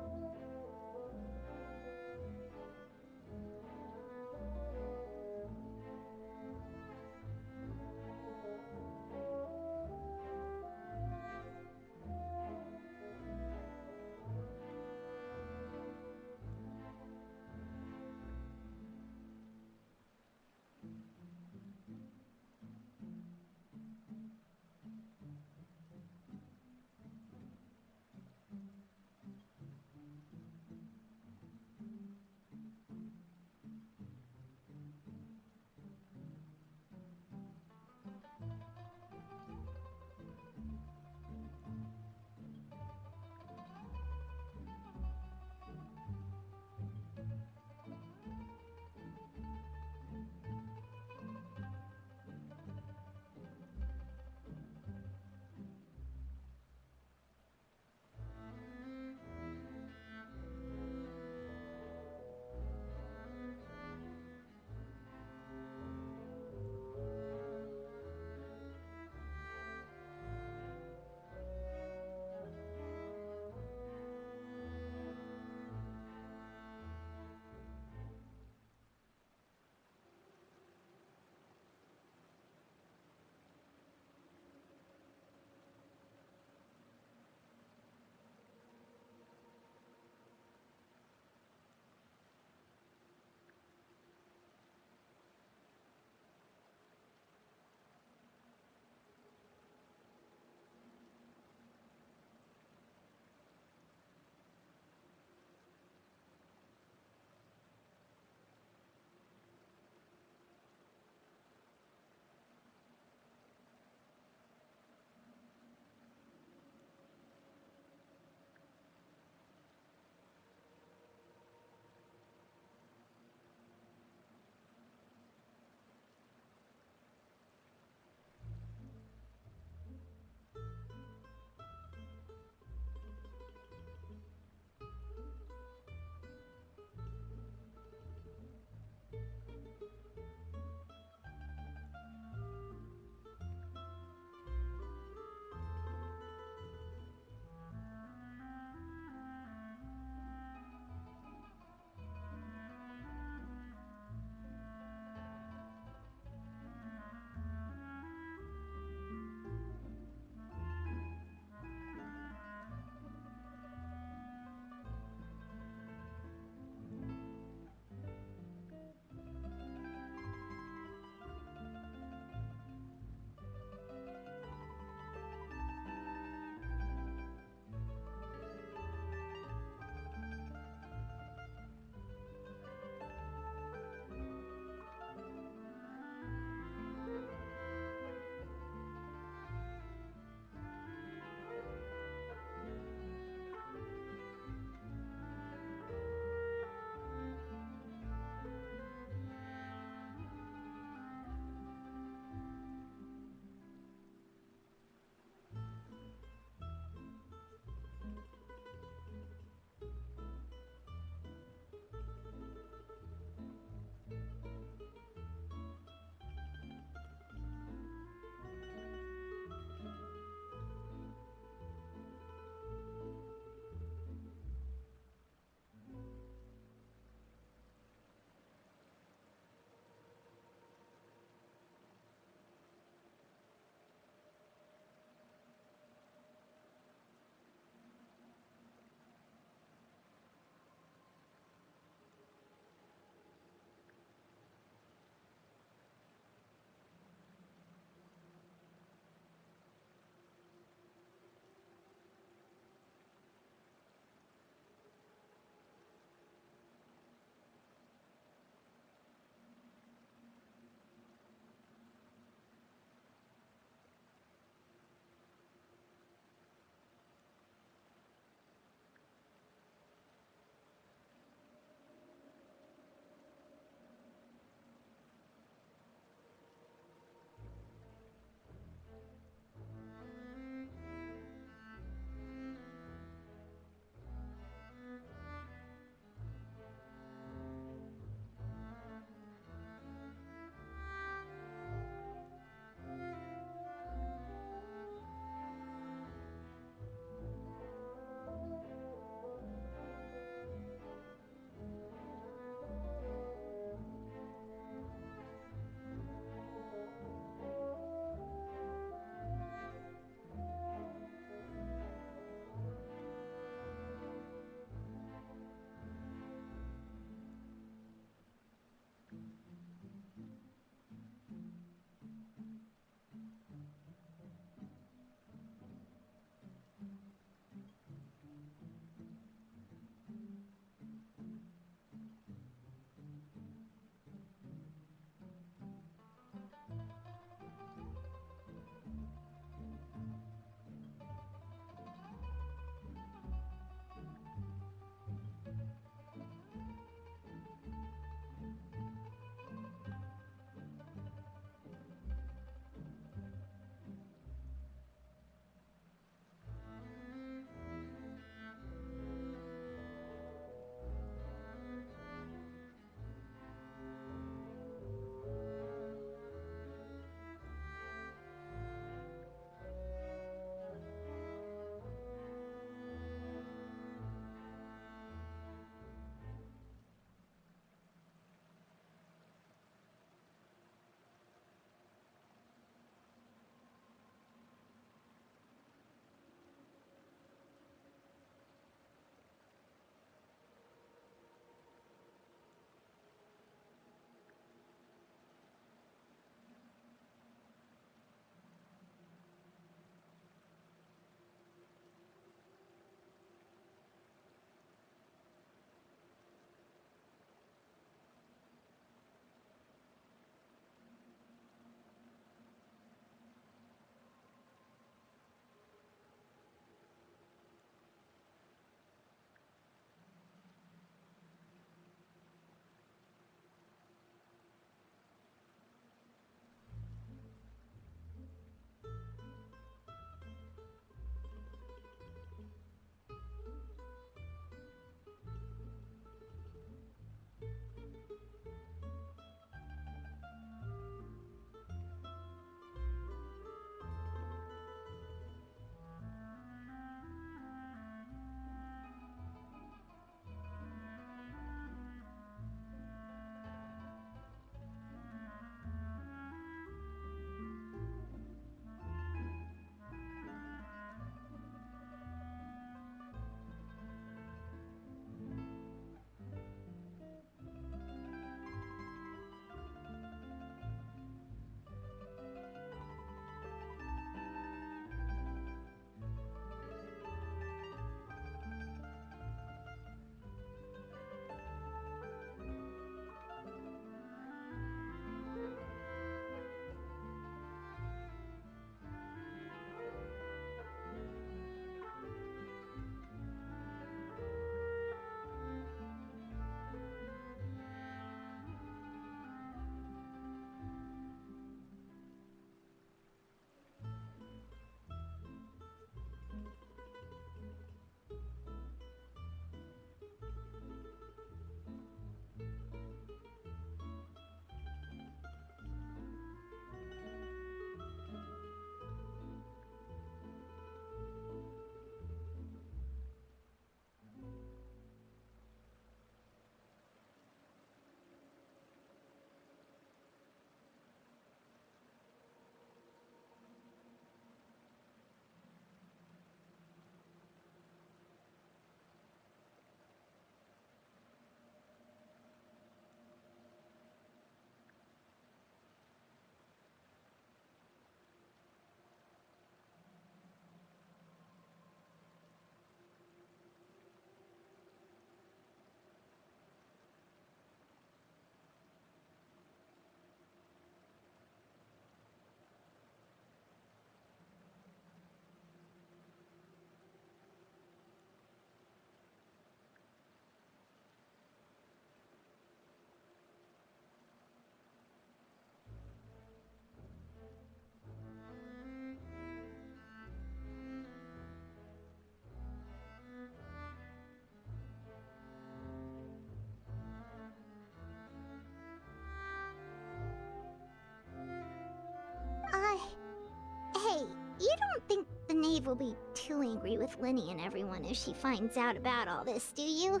Eve will be too angry with Linny and everyone if she finds out about all this, do you?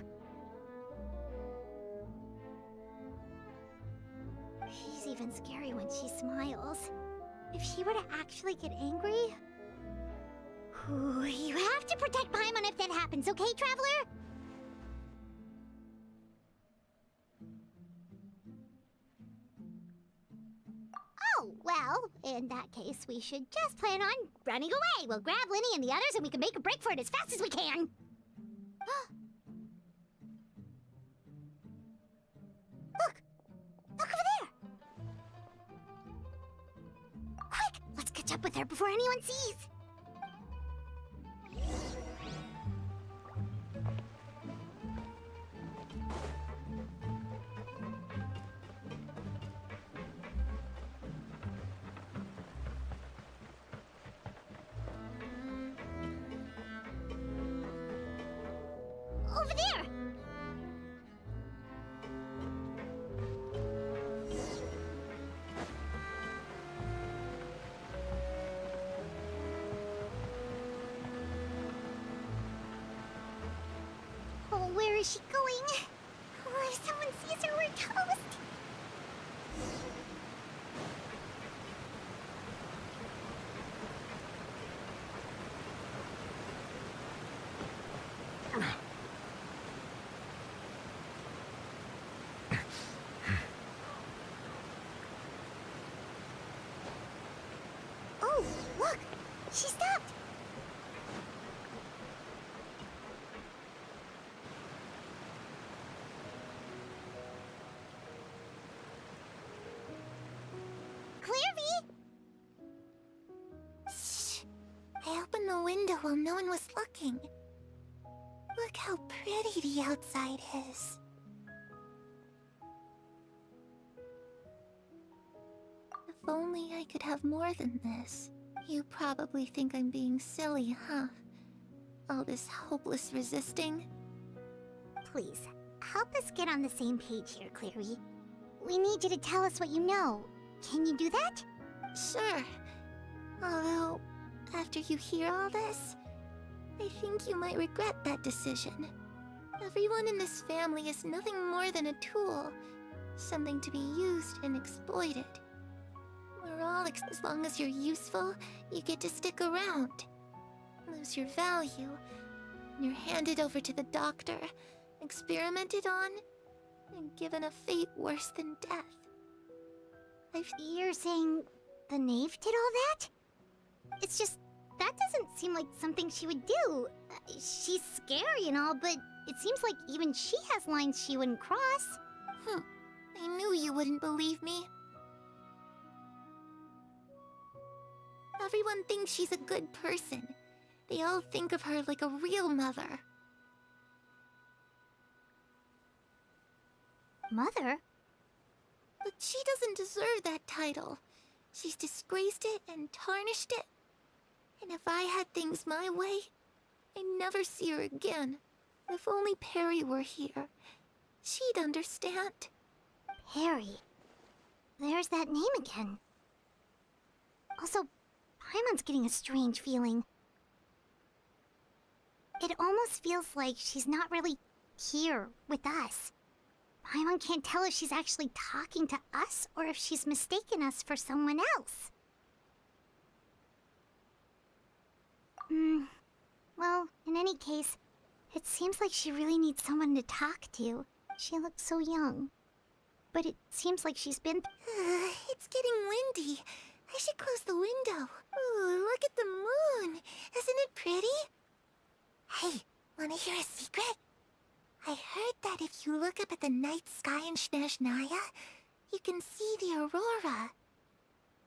She's even scary when she smiles. If she were to actually get angry... Ooh, you have to protect Paimon if that happens, okay, Traveler? Oh, well, in that case, we should just plan on running away. We'll grab Linny and the others and we can make a break for it as fast as we can. Look! Look over there! Quick! Let's catch up with her before anyone sees! Over there! Oh, where is she going? Oh, if someone sees her, we're toast! Oh, look! She stopped! Clairvy! Shh! I opened the window while no one was looking. Look how pretty the outside is. If only I could have more than this. You probably think I'm being silly, huh? All this hopeless resisting? Please, help us get on the same page here, Clairvy. We need you to tell us what you know. Can you do that? Sure. Although, after you hear all this, I think you might regret that decision. Everyone in this family is nothing more than a tool. Something to be used and exploited. We're all as long as you're useful, you get to stick around. Lose your value, and you're handed over to the doctor, experimented on, and given a fate worse than death. You're saying the knave did all that? It's just, that doesn't seem like something she would do. She's scary and all, but it seems like even she has lines she wouldn't cross. I knew you wouldn't believe me. Everyone thinks she's a good person. They all think of her like a real mother. Mother? But she doesn't deserve that title. She's disgraced it and tarnished it. And if I had things my way, I'd never see her again. If only Perry were here, she'd understand. Perry. There's that name again. Also, Paimon's getting a strange feeling. It almost feels like she's not really here with us. Paimon can't tell if she's actually talking to us or if she's mistaken us for someone else. Well, in any case, it seems like she really needs someone to talk to. She looks so young. But it seems like she's been... It's getting windy. I should close the window. Ooh, look at the moon. Isn't it pretty? Hey, wanna hear a secret? I heard that if you look up at the night sky in Snezhnaya, you can see the aurora.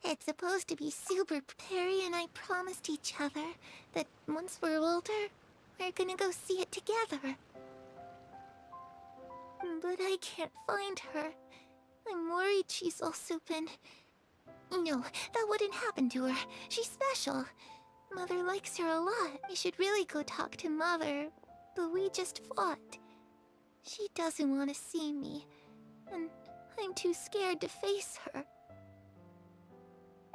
It's supposed to be super. Perry and I promised each other that once we're older, we're gonna go see it together. But I can't find her. I'm worried she's also been... No, that wouldn't happen to her. She's special. Mother likes her a lot. I should really go talk to Mother, but we just fought. She doesn't want to see me, and I'm too scared to face her.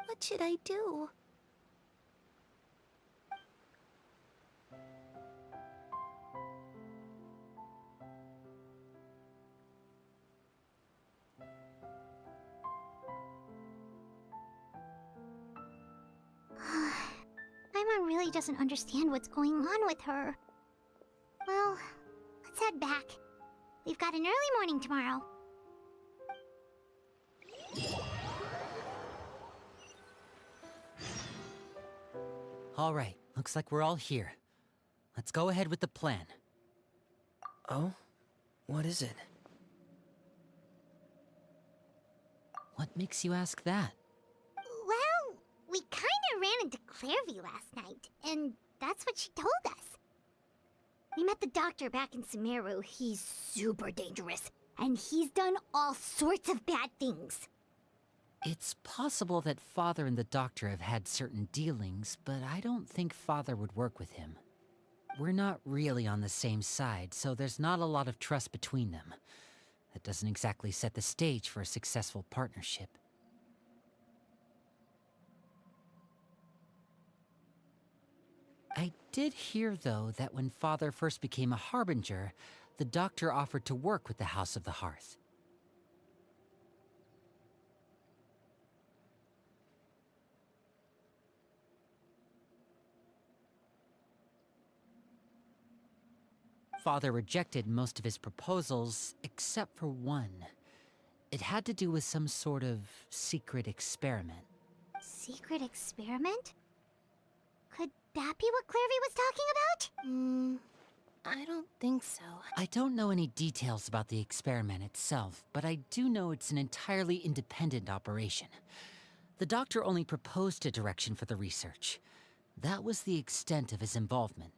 What should I do? really doesn't understand what's going on with her. Well, let's head back. We've got an early morning tomorrow. All right, looks like we're all here. Let's go ahead with the plan. Oh? What is it? What makes you ask that? Well, we kinda ran into Clairvy last night, and that's what she told us. We met the doctor back in Sumeru. He's super dangerous, and he's done all sorts of bad things. It's possible that Father and the Doctor have had certain dealings, but I don't think Father would work with him. We're not really on the same side, so there's not a lot of trust between them. That doesn't exactly set the stage for a successful partnership. I did hear, though, that when Father first became a Harbinger, the Doctor offered to work with the House of the Hearth. Father rejected most of his proposals, except for one. It had to do with some sort of secret experiment. Secret experiment? Could that be what Clairvy was talking about? I don't think so. I don't know any details about the experiment itself, but I do know it's an entirely independent operation. The Doctor only proposed a direction for the research. That was the extent of his involvement.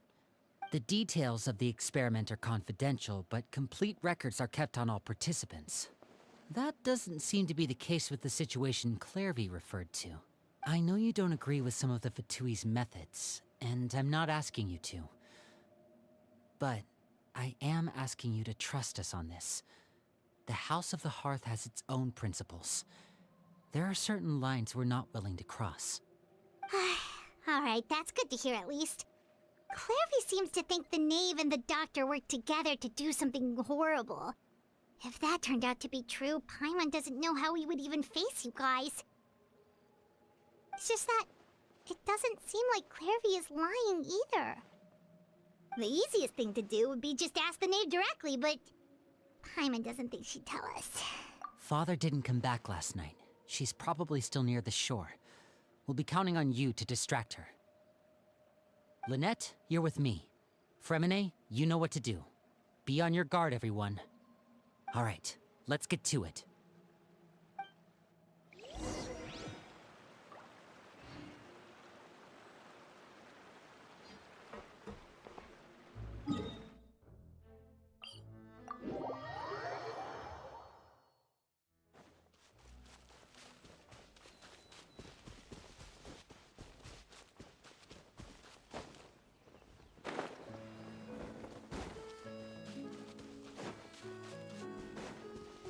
The details of the experiment are confidential, but complete records are kept on all participants. That doesn't seem to be the case with the situation Clairvy referred to. I know you don't agree with some of the Fatui's methods, and I'm not asking you to. But I am asking you to trust us on this. The House of the Hearth has its own principles. There are certain lines we're not willing to cross. Alright, that's good to hear at least. Clairvy seems to think the Knave and the Doctor worked together to do something horrible. If that turned out to be true, Paimon doesn't know how he would even face you guys. It's just that it doesn't seem like Clairvy is lying either. The easiest thing to do would be just ask the Knave directly, but Paimon doesn't think she'd tell us. Father didn't come back last night. She's probably still near the shore. We'll be counting on you to distract her. Lynette, you're with me. Fremine, you know what to do. Be on your guard, everyone. All right, let's get to it.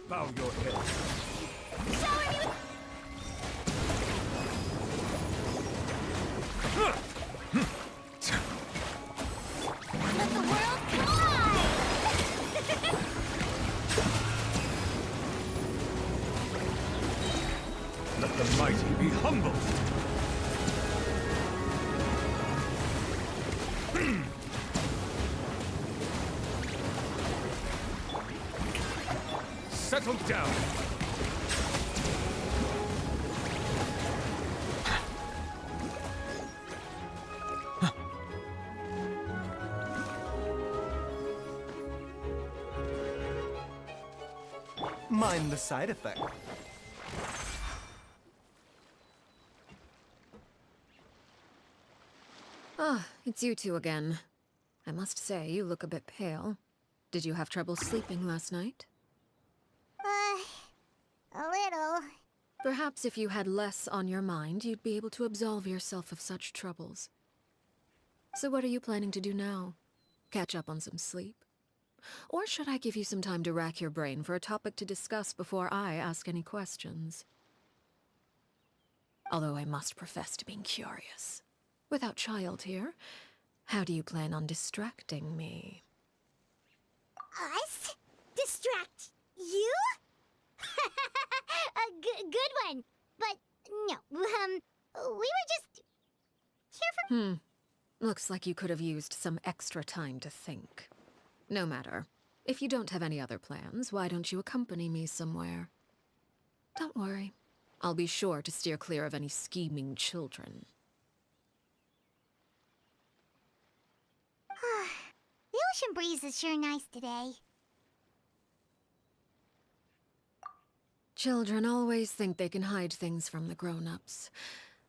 Bow your head. Let the world collide! Let the mighty be humbled. Settle down. Mind the side effect. Ah, it's you two again. I must say, you look a bit pale. Did you have trouble sleeping last night? A little. Perhaps if you had less on your mind, you'd be able to absolve yourself of such troubles. So what are you planning to do now? Catch up on some sleep? Or should I give you some time to rack your brain for a topic to discuss before I ask any questions? Although I must profess to being curious. Without Child here, how do you plan on distracting me? Us? Distract you? A good one. But no, we were just here for... Looks like you could have used some extra time to think. No matter. If you don't have any other plans, why don't you accompany me somewhere? Don't worry. I'll be sure to steer clear of any scheming children. The ocean breeze is sure nice today. Children always think they can hide things from the grown-ups.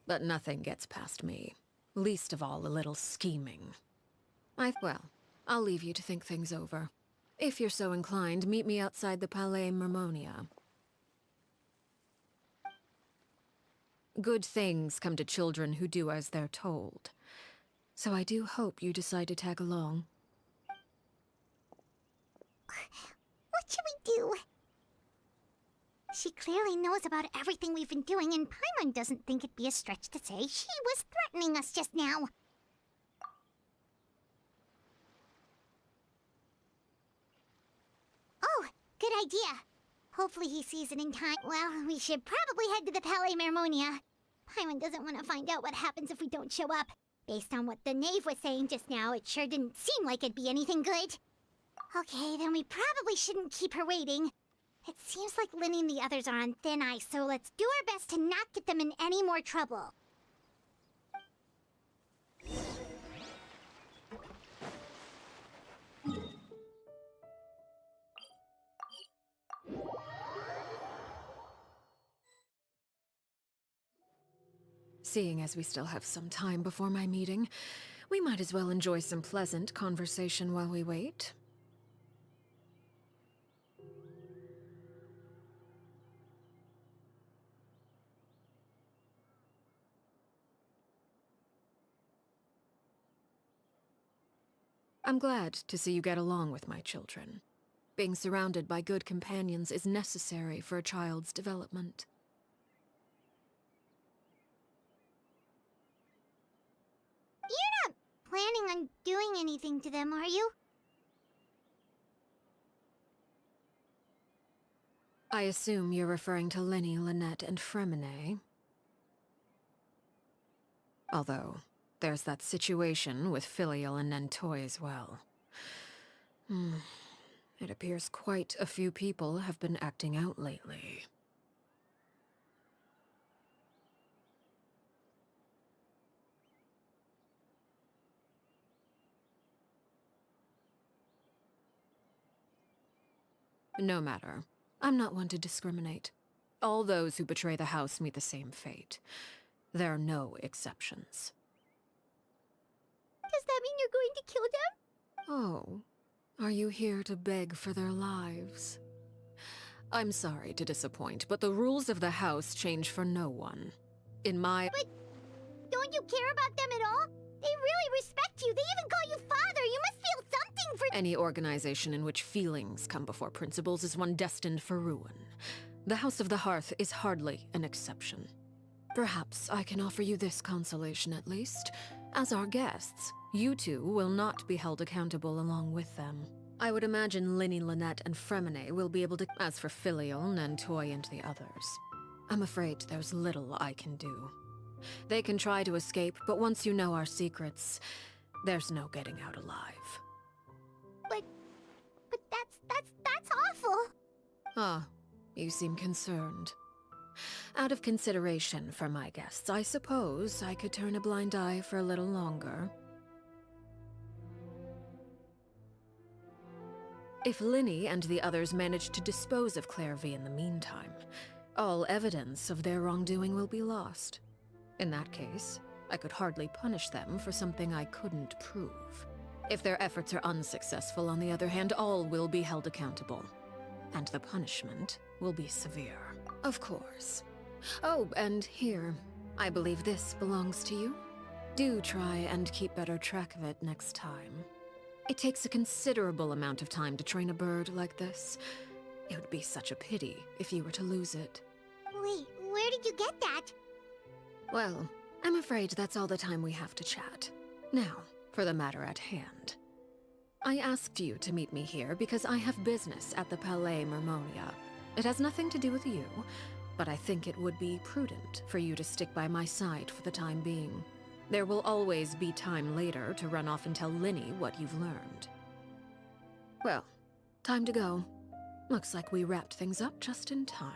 But nothing gets past me. Least of all a little scheming. Well, I'll leave you to think things over. If you're so inclined, meet me outside the Palais Mermonia. Good things come to children who do as they're told. So I do hope you decide to tag along. What should we do? She clearly knows about everything we've been doing, and Paimon doesn't think it'd be a stretch to say she was threatening us just now. Oh, good idea. Hopefully he sees it in time. Well, we should probably head to the Palais Mermonia. Paimon doesn't want to find out what happens if we don't show up. Based on what the knave was saying just now, it sure didn't seem like it'd be anything good. Okay, then we probably shouldn't keep her waiting. It seems like Linny and the others are on thin ice, so let's do our best to not get them in any more trouble. Seeing as we still have some time before my meeting, we might as well enjoy some pleasant conversation while we wait. I'm glad to see you get along with my children. Being surrounded by good companions is necessary for a child's development. You're not planning on doing anything to them, are you? I assume you're referring to Linny, Lynette, and Fremine. Although, there's that situation with Filial and Nentoy as well. It appears quite a few people have been acting out lately. No matter. I'm not one to discriminate. All those who betray the house meet the same fate. There are no exceptions. Does that mean you're going to kill them? Oh, are you here to beg for their lives? I'm sorry to disappoint, but the rules of the house change for no one. In my— But don't you care about them at all? They really respect you. They even call you father. You must feel something for— Any organization in which feelings come before principles is one destined for ruin. The House of the Hearth is hardly an exception. Perhaps I can offer you this consolation at least. As our guests, you two will not be held accountable along with them. I would imagine Linny, Lynette, and Fremine will be able to— As for Filial, Nentoy, and the others, I'm afraid there's little I can do. They can try to escape, but once you know our secrets, there's no getting out alive. But that's awful. Ah, you seem concerned. Out of consideration for my guests, I suppose I could turn a blind eye for a little longer. If Linny and the others manage to dispose of Clairvy in the meantime, all evidence of their wrongdoing will be lost. In that case, I could hardly punish them for something I couldn't prove. If their efforts are unsuccessful, on the other hand, all will be held accountable. And the punishment will be severe. Of course. Oh, and here, I believe this belongs to you. Do try and keep better track of it next time. It takes a considerable amount of time to train a bird like this. It would be such a pity if you were to lose it. Wait, where did you get that? Well, I'm afraid that's all the time we have to chat. Now, for the matter at hand. I asked you to meet me here because I have business at the Palais Mermonia. It has nothing to do with you, but I think it would be prudent for you to stick by my side for the time being. There will always be time later to run off and tell Linny what you've learned. Well, time to go. Looks like we wrapped things up just in time.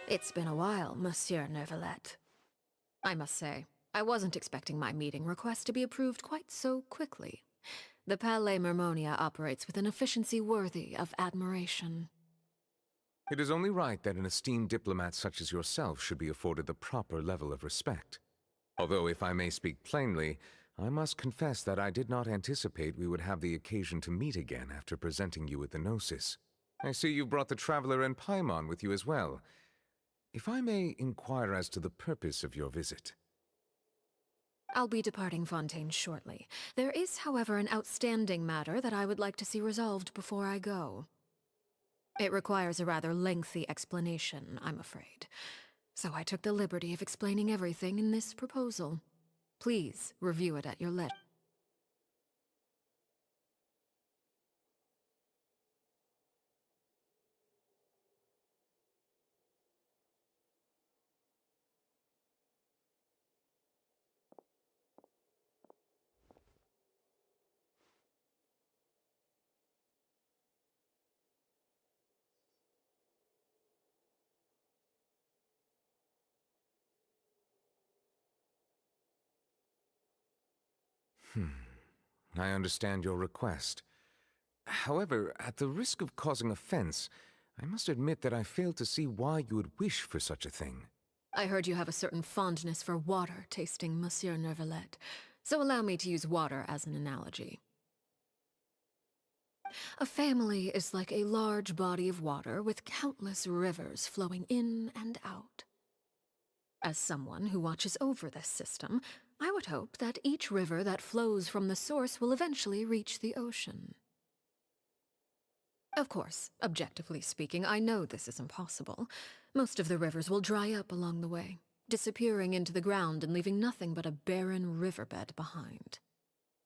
It's been a while, Monsieur Neuvillette. I must say, I wasn't expecting my meeting request to be approved quite so quickly. The Palais Mermonia operates with an efficiency worthy of admiration. It is only right that an esteemed diplomat such as yourself should be afforded the proper level of respect. Although, if I may speak plainly, I must confess that I did not anticipate we would have the occasion to meet again after presenting you with the Gnosis. I see you brought the Traveler and Paimon with you as well. If I may inquire as to the purpose of your visit. I'll be departing Fontaine shortly. There is, however, an outstanding matter that I would like to see resolved before I go. It requires a rather lengthy explanation, I'm afraid. So I took the liberty of explaining everything in this proposal. Please review it at your leisure. I understand your request. However, at the risk of causing offense, I must admit that I fail to see why you would wish for such a thing. I heard you have a certain fondness for water tasting, Monsieur Neuvillette, so allow me to use water as an analogy. A family is like a large body of water with countless rivers flowing in and out. As someone who watches over this system, I would hope that each river that flows from the source will eventually reach the ocean. Of course, objectively speaking, I know this is impossible. Most of the rivers will dry up along the way, disappearing into the ground and leaving nothing but a barren riverbed behind.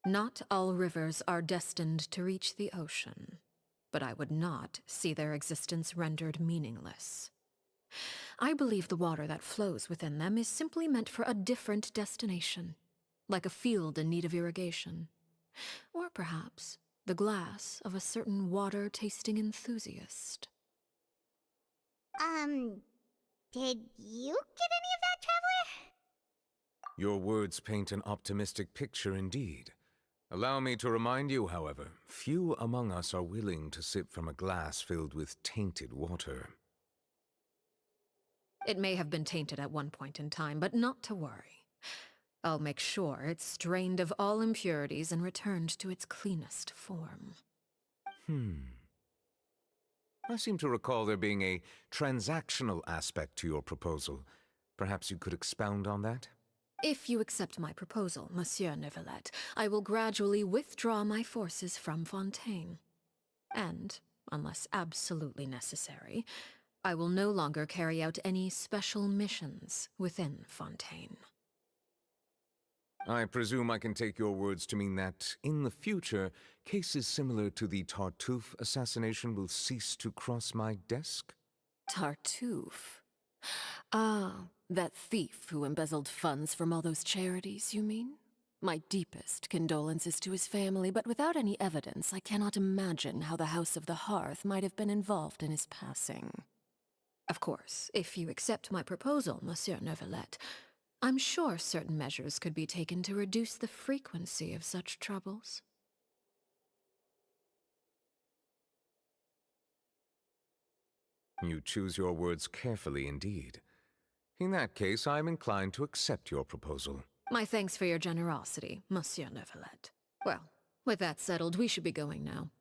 Not all rivers are destined to reach the ocean, but I would not see their existence rendered meaningless. I believe the water that flows within them is simply meant for a different destination, like a field in need of irrigation. Or perhaps the glass of a certain water-tasting enthusiast. Did you get any of that, Traveler? Your words paint an optimistic picture indeed. Allow me to remind you, however, few among us are willing to sip from a glass filled with tainted water. It may have been tainted at one point in time, but not to worry. I'll make sure it's strained of all impurities and returned to its cleanest form. I seem to recall there being a transactional aspect to your proposal. Perhaps you could expound on that? If you accept my proposal, Monsieur Neuvillette, I will gradually withdraw my forces from Fontaine. And, unless absolutely necessary, I will no longer carry out any special missions within Fontaine. I presume I can take your words to mean that, in the future, cases similar to the Tartuffe assassination will cease to cross my desk? Tartuffe? Ah, that thief who embezzled funds from all those charities, you mean? My deepest condolences to his family, but without any evidence, I cannot imagine how the House of the Hearth might have been involved in his passing. Of course, if you accept my proposal, Monsieur Neuvillette, I'm sure certain measures could be taken to reduce the frequency of such troubles. You choose your words carefully indeed. In that case, I am inclined to accept your proposal. My thanks for your generosity, Monsieur Neuvillette. Well, with that settled, we should be going now.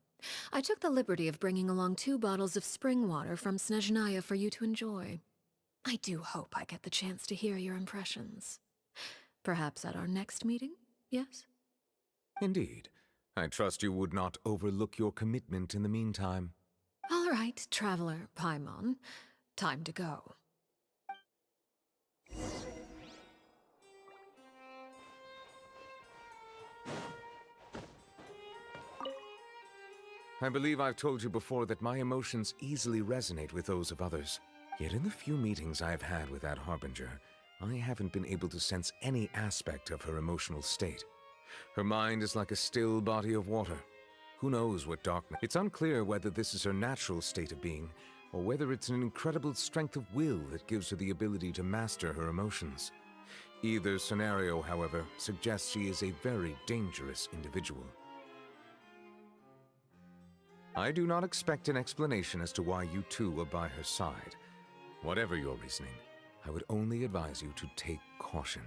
I took the liberty of bringing along 2 bottles of spring water from Snezhnaya for you to enjoy. I do hope I get the chance to hear your impressions. Perhaps at our next meeting, yes? Indeed. I trust you would not overlook your commitment in the meantime. All right, Traveler Paimon. Time to go. I believe I've told you before that my emotions easily resonate with those of others. Yet in the few meetings I've had with that Harbinger, I haven't been able to sense any aspect of her emotional state. Her mind is like a still body of water. Who knows what darkness... It's unclear whether this is her natural state of being, or whether it's an incredible strength of will that gives her the ability to master her emotions. Either scenario, however, suggests she is a very dangerous individual. I do not expect an explanation as to why you two are by her side. Whatever your reasoning, I would only advise you to take caution.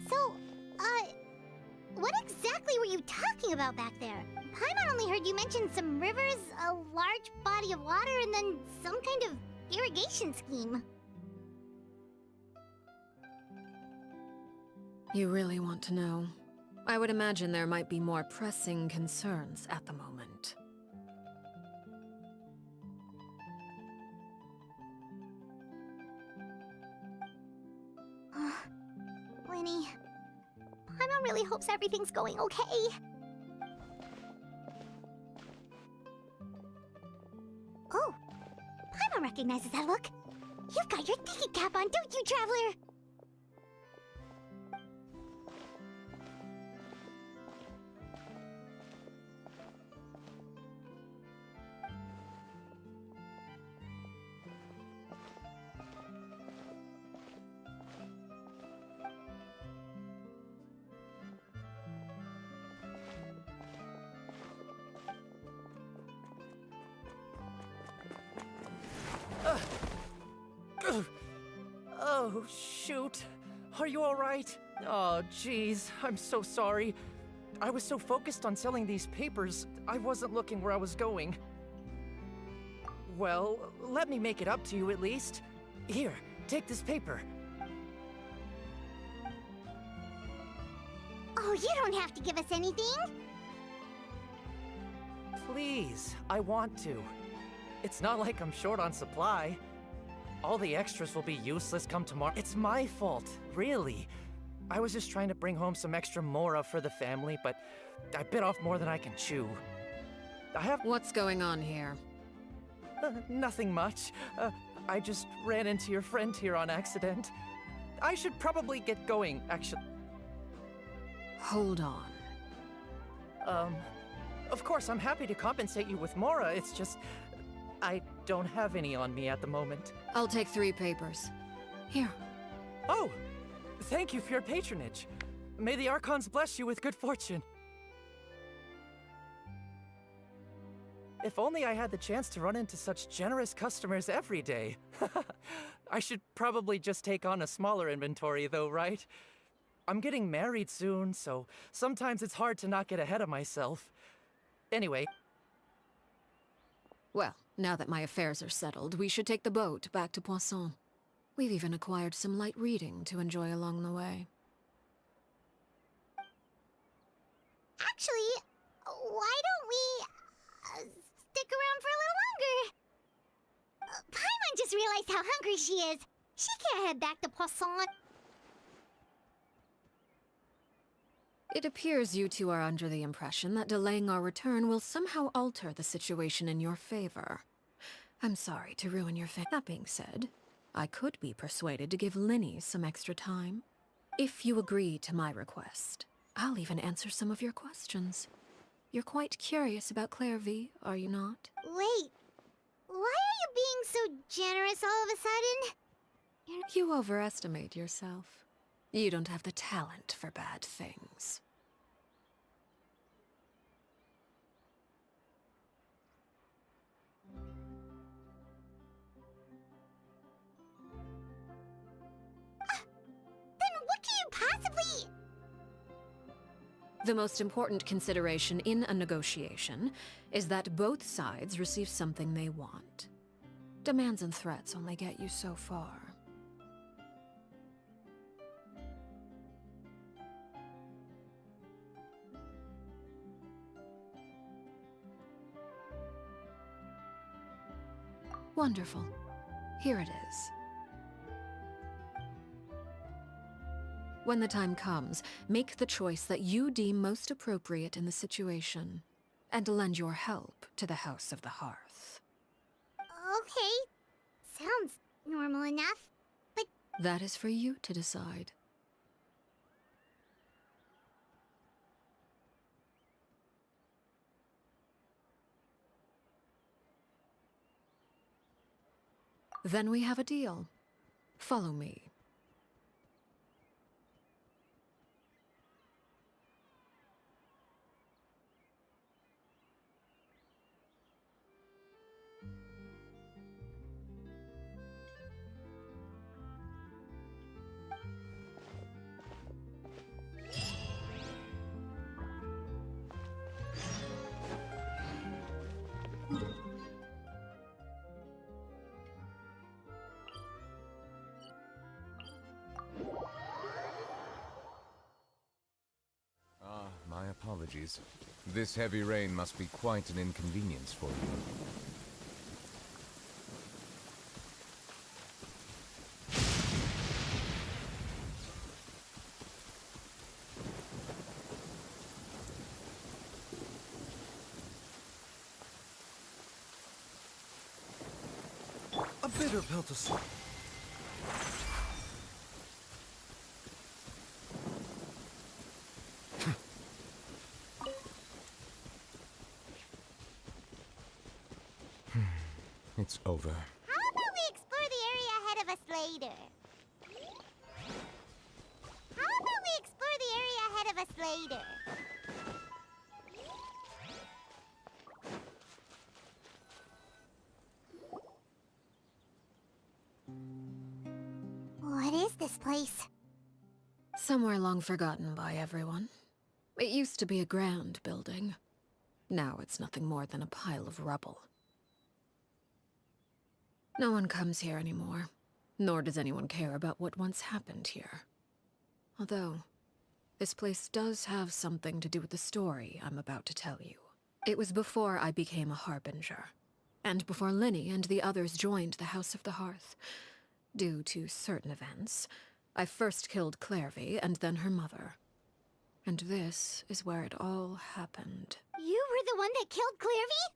So, what exactly were you talking about back there? Paimon only heard you mention some rivers, a large body of water, and then some kind of irrigation scheme. You really want to know? I would imagine there might be more pressing concerns at the moment. Winnie, Paimon really hopes everything's going okay. Oh, Paimon recognizes that look. You've got your thinking cap on, don't you, Traveler? Oh, shoot. Are you alright? Oh, jeez. I'm so sorry. I was so focused on selling these papers, I wasn't looking where I was going. Well, let me make it up to you at least. Here, take this paper. Oh, you don't have to give us anything. Please, I want to. It's not like I'm short on supply. All the extras will be useless come tomorrow. It's my fault, really. I was just trying to bring home some extra mora for the family, but I bit off more than I can chew. What's going on here? Nothing much. I just ran into your friend here on accident. I should probably get going, actually. Hold on. Of course, I'm happy to compensate you with mora, it's just... I don't have any on me at the moment. I'll take 3 papers. Here. Oh! Thank you for your patronage. May the Archons bless you with good fortune. If only I had the chance to run into such generous customers every day. I should probably just take on a smaller inventory though, right? I'm getting married soon, so sometimes it's hard to not get ahead of myself. Anyway. Well, now that my affairs are settled, we should take the boat back to Poisson. We've even acquired some light reading to enjoy along the way. Actually, why don't we stick around for a little longer? Paimon just realized how hungry she is. She can't head back to Poisson. It appears you two are under the impression that delaying our return will somehow alter the situation in your favor. I'm sorry to ruin your That being said, I could be persuaded to give Linny some extra time. If you agree to my request, I'll even answer some of your questions. You're quite curious about Clairvy, are you not? Wait, why are you being so generous all of a sudden? You overestimate yourself. You don't have the talent for bad things. Then what can you possibly... The most important consideration in a negotiation is that both sides receive something they want. Demands and threats only get you so far. Wonderful. Here it is. When the time comes, make the choice that you deem most appropriate in the situation, and lend your help to the House of the Hearth. Okay. Sounds normal enough, but... That is for you to decide. Then we have a deal. Follow me. My apologies. This heavy rain must be quite an inconvenience for you. A bitter pill to swallow. It's over. How about we explore the area ahead of us later? How about we explore the area ahead of us later? What is this place? Somewhere long forgotten by everyone. It used to be a grand building. Now it's nothing more than a pile of rubble. No one comes here anymore, nor does anyone care about what once happened here. Although, this place does have something to do with the story I'm about to tell you. It was before I became a Harbinger, and before Linny and the others joined the House of the Hearth. Due to certain events, I first killed Clairvy and then her mother. And this is where it all happened. You were the one that killed Clairvy?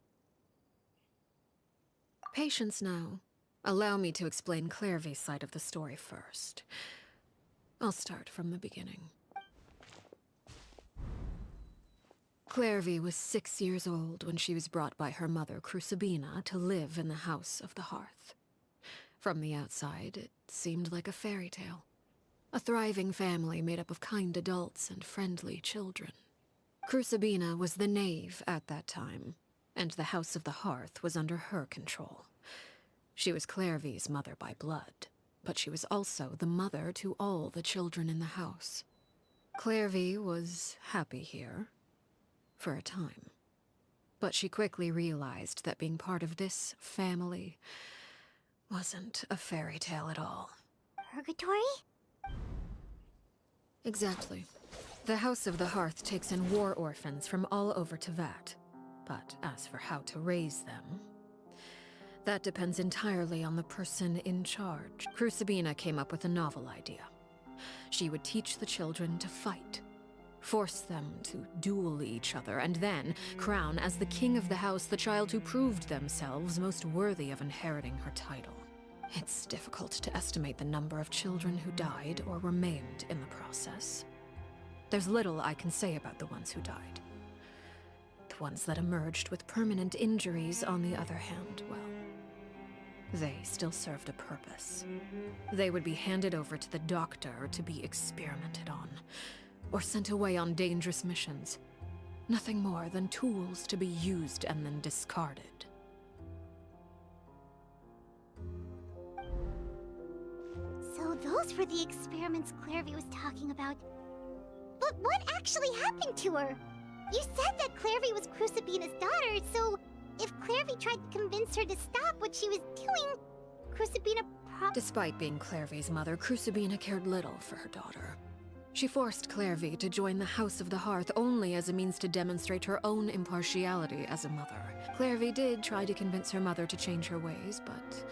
Patience now. Allow me to explain Clairvy's side of the story first. I'll start from the beginning. Clairvy was 6 years old when she was brought by her mother, Crucibina, to live in the House of the Hearth. From the outside, it seemed like a fairy tale. A thriving family made up of kind adults and friendly children. Crucibina was the knave at that time, and the House of the Hearth was under her control. She was Clairvy's mother by blood, but she was also the mother to all the children in the house. Clairvy was happy here, for a time. But she quickly realized that being part of this family wasn't a fairy tale at all. Purgatory? Exactly. The House of the Hearth takes in war orphans from all over Teyvat. But as for how to raise them, that depends entirely on the person in charge. Crucibina came up with a novel idea. She would teach the children to fight, force them to duel each other, and then crown as the king of the house the child who proved themselves most worthy of inheriting her title. It's difficult to estimate the number of children who died or were maimed in the process. There's little I can say about the ones who died. The ones that emerged with permanent injuries, on the other hand, well, they still served a purpose. They would be handed over to the doctor to be experimented on, or sent away on dangerous missions. Nothing more than tools to be used and then discarded. So those were the experiments Clairvy was talking about. But what actually happened to her? You said that Clairvy was Crucibina's daughter, so if Clairvy tried to convince her to stop what she was doing, Crucibina Despite being Clairvy's mother, Crucibina cared little for her daughter. She forced Clairvy to join the House of the Hearth only as a means to demonstrate her own impartiality as a mother. Clairvy did try to convince her mother to change her ways, but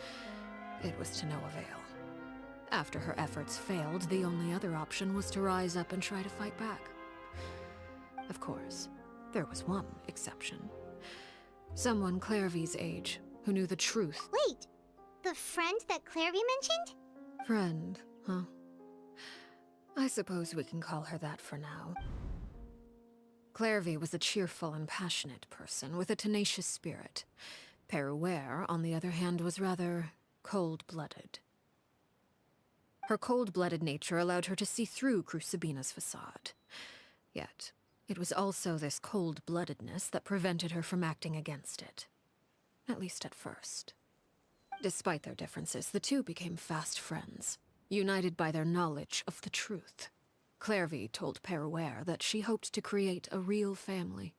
it was to no avail. After her efforts failed, the only other option was to rise up and try to fight back. Of course, there was one exception. Someone Clairvy's age, who knew the truth. Wait, the friend that Clairvy mentioned? Friend, huh? I suppose we can call her that for now. Clairvy was a cheerful and passionate person with a tenacious spirit. Peruere, on the other hand, was rather cold-blooded. Her cold-blooded nature allowed her to see through Crucibina's facade. Yet, it was also this cold-bloodedness that prevented her from acting against it. At least at first. Despite their differences, the two became fast friends, united by their knowledge of the truth. Clairvy told Peruere that she hoped to create a real family,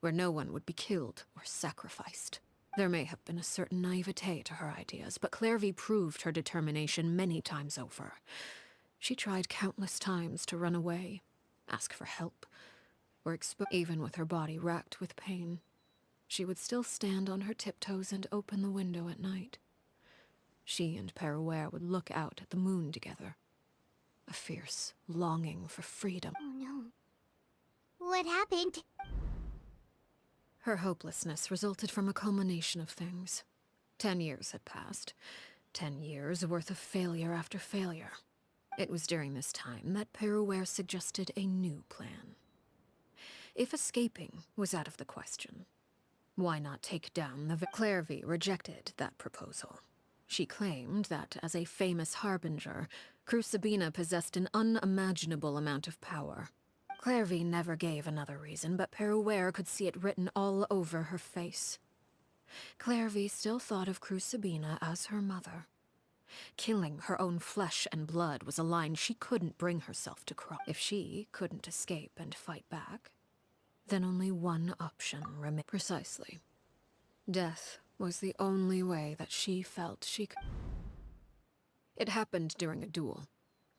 where no one would be killed or sacrificed. There may have been a certain naivete to her ideas, but Clairvy proved her determination many times over. She tried countless times to run away, ask for help, or even with her body racked with pain. She would still stand on her tiptoes and open the window at night. She and Peruere would look out at the moon together. A fierce longing for freedom. Oh no. What happened? Her hopelessness resulted from a culmination of things. 10 years had passed. 10 years worth of failure after failure. It was during this time that Peruere suggested a new plan. If escaping was out of the question, why not take down the Clairvy rejected that proposal. She claimed that, as a famous harbinger, Crucibina possessed an unimaginable amount of power. Clairvy never gave another reason, but Peruere could see it written all over her face. Clairvy still thought of Crucibina as her mother. Killing her own flesh and blood was a line she couldn't bring herself to cross. If she couldn't escape and fight back, then only one option remained. Precisely. Death was the only way that she felt she could. It happened during a duel.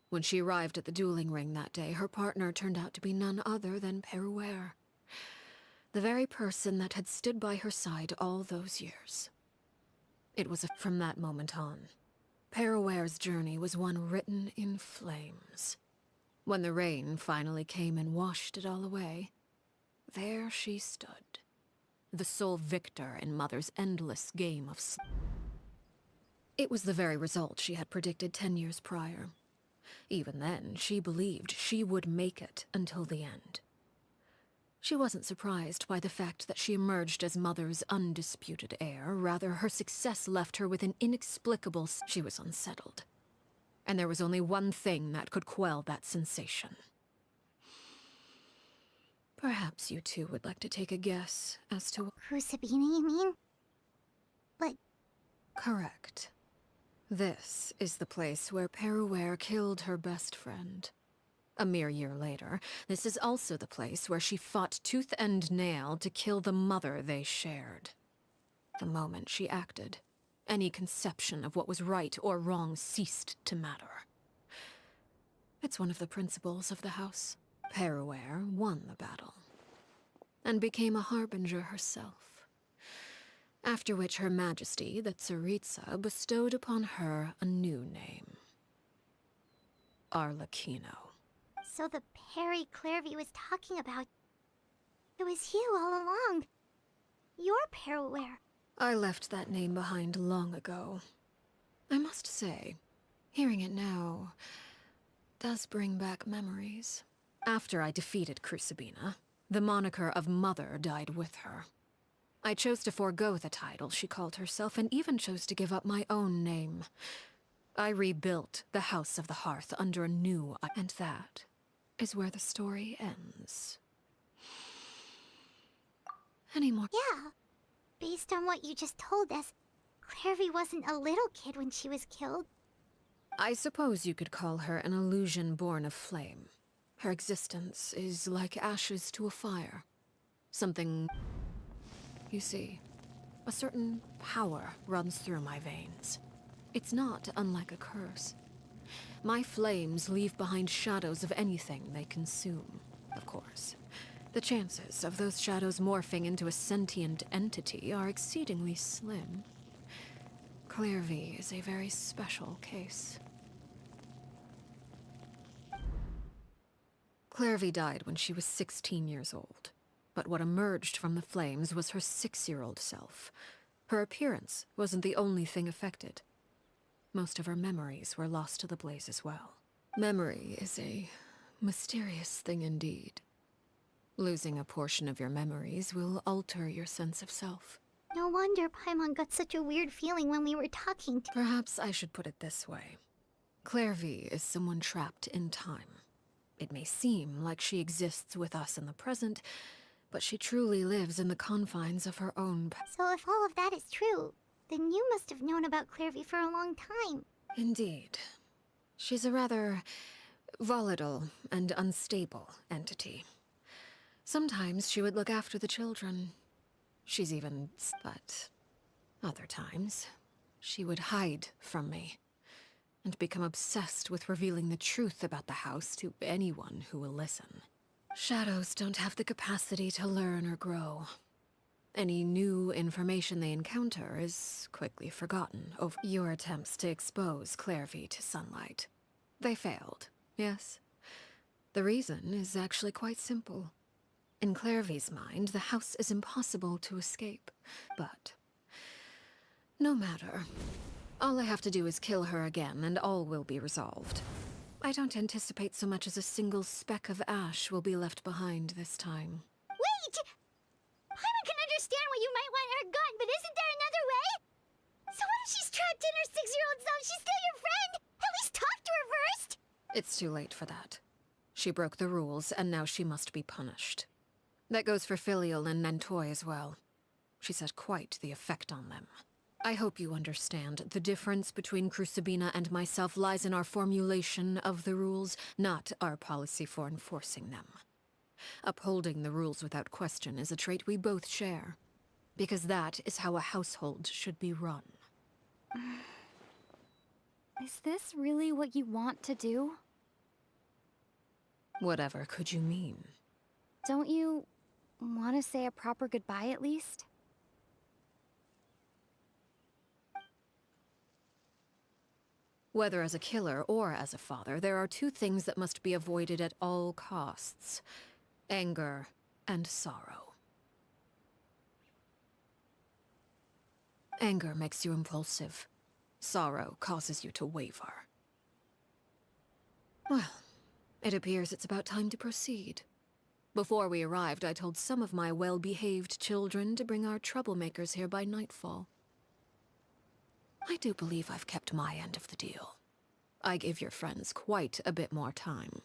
When she arrived at the dueling ring that day, her partner turned out to be none other than Peruere. The very person that had stood by her side all those years. It was from that moment on. Peruere's journey was one written in flames. When the rain finally came and washed it all away, there she stood. The sole victor in Mother's endless game of It was the very result she had predicted 10 years prior. Even then, she believed she would make it until the end. She wasn't surprised by the fact that she emerged as Mother's undisputed heir. Rather, her success left her with an inexplicable... She was unsettled. And there was only one thing that could quell that sensation. Perhaps you two would like to take a guess as to... Crucibina, you mean? But... Correct. This is the place where Peruere killed her best friend. A mere year later, this is also the place where she fought tooth and nail to kill the mother they shared. The moment she acted, any conception of what was right or wrong ceased to matter. It's one of the principles of the house. Peruere won the battle, and became a harbinger herself. After which Her Majesty, the Tsaritsa, bestowed upon her a new name. Arlecchino. So the Perry Clairvy was talking about... It was you all along. You're Peruere. I left that name behind long ago. I must say, hearing it now does bring back memories. After I defeated Crucibina, the moniker of Mother died with her. I chose to forego the title she called herself, and even chose to give up my own name. I rebuilt the House of the Hearth under a new... And that is where the story ends. Any more? Yeah. Based on what you just told us, Clairvy wasn't a little kid when she was killed. I suppose you could call her an illusion born of flame. Her existence is like ashes to a fire. Something... You see, a certain power runs through my veins. It's not unlike a curse. My flames leave behind shadows of anything they consume, of course. The chances of those shadows morphing into a sentient entity are exceedingly slim. Clairvy is a very special case. Clairvy died when she was 16 years old. But what emerged from the flames was her 6-year-old self. Her appearance wasn't the only thing affected. Most of her memories were lost to the blaze as well. Memory is a mysterious thing indeed. Losing a portion of your memories will alter your sense of self. No wonder Paimon got such a weird feeling when we were talking to— Perhaps I should put it this way. Clairvy is someone trapped in time. It may seem like she exists with us in the present, but she truly lives in the confines of her own past. So if all of that is true, then you must have known about Clairvy for a long time. Indeed. She's a rather volatile and unstable entity. Sometimes she would look after the children. She's even... But other times, she would hide from me and become obsessed with revealing the truth about the house to anyone who will listen. Shadows don't have the capacity to learn or grow. Any new information they encounter is quickly forgotten over your attempts to expose Clairvy to sunlight. They failed, yes. The reason is actually quite simple. In Clairvy's mind, the house is impossible to escape. But no matter. All I have to do is kill her again, and all will be resolved. I don't anticipate so much as a single speck of ash will be left behind this time. Wait! Paimon can understand why you might want her gone, but isn't there another way? So what if she's trapped in her 6-year-old self? She's still your friend! At least talk to her first! It's too late for that. She broke the rules, and now she must be punished. That goes for Filial and Nantoy as well. She's had quite the effect on them. I hope you understand. The difference between Crucibina and myself lies in our formulation of the rules, not our policy for enforcing them. Upholding the rules without question is a trait we both share, because that is how a household should be run. Is this really what you want to do? Whatever could you mean? Don't you want to say a proper goodbye at least? Whether as a killer or as a father, there are two things that must be avoided at all costs: anger and sorrow. Anger makes you impulsive. Sorrow causes you to waver. Well, it appears it's about time to proceed. Before we arrived, I told some of my well-behaved children to bring our troublemakers here by nightfall. I do believe I've kept my end of the deal. I gave your friends quite a bit more time.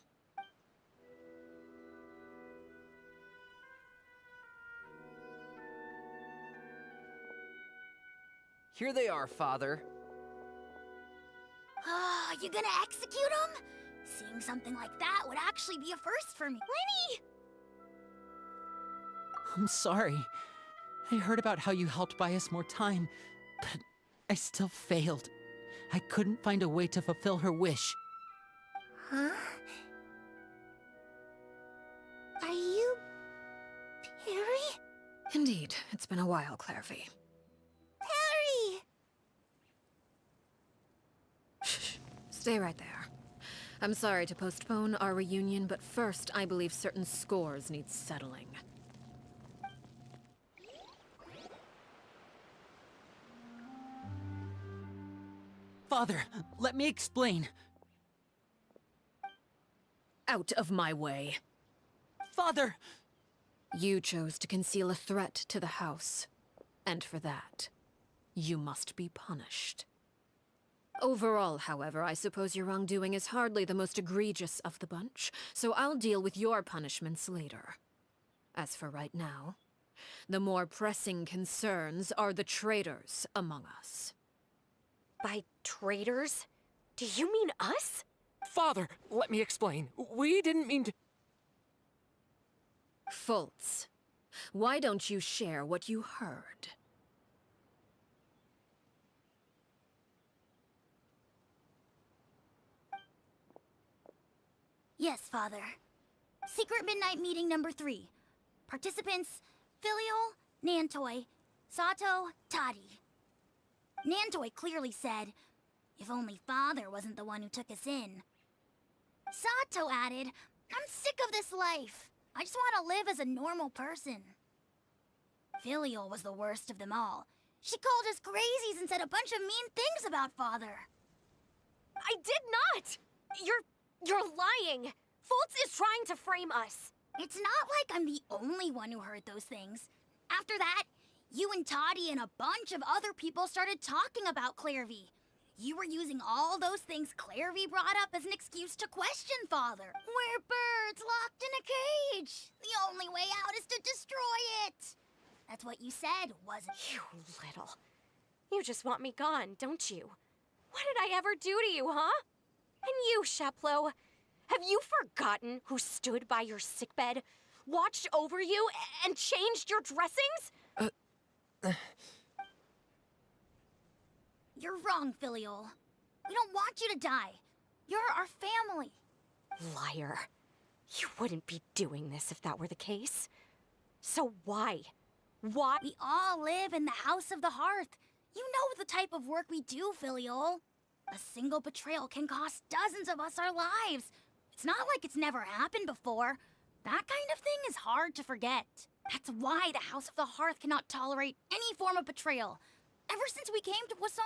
Here they are, Father. Ah, you gonna execute him? Seeing something like that would actually be a first for me. Lenny! I'm sorry. I heard about how you helped buy us more time, but I still failed. I couldn't find a way to fulfill her wish. Huh? Are you... Perry? Indeed, it's been a while, Clairvy. Perry! Shh, stay right there. I'm sorry to postpone our reunion, but first I believe certain scores need settling. Father, let me explain. Out of my way. Father! You chose to conceal a threat to the house. And for that, you must be punished. Overall, however, I suppose your wrongdoing is hardly the most egregious of the bunch, so I'll deal with your punishments later. As for right now, the more pressing concerns are the traitors among us. By traitors? Do you mean us? Father, let me explain. We didn't mean to... Fultz, why don't you share what you heard? Yes, Father. Secret Midnight Meeting number 3. Participants, Filial, Nantoy, Sato, Toddy. Nantoy clearly said, if only Father wasn't the one who took us in. Sato added, I'm sick of this life. I just want to live as a normal person. Filial was the worst of them all. She called us crazies and said a bunch of mean things about Father. I did not! You're lying! Fultz is trying to frame us. It's not like I'm the only one who heard those things. After that, you and Toddy and a bunch of other people started talking about Clairvy. You were using all those things Clairvy brought up as an excuse to question Father. We're birds locked in a cage. The only way out is to destroy it. That's what you said, wasn't it? You little. You just want me gone, don't you? What did I ever do to you, huh? And you, Sheplo, have you forgotten who stood by your sickbed, watched over you, and changed your dressings? You're wrong, Filial. We don't want you to die. You're our family. Liar. You wouldn't be doing this if that were the case. So why? Why? We all live in the House of the Hearth. You know the type of work we do, Filial. A single betrayal can cost dozens of us our lives. It's not like it's never happened before. That kind of thing is hard to forget. That's why the House of the Hearth cannot tolerate any form of betrayal. Ever since we came to Poisson,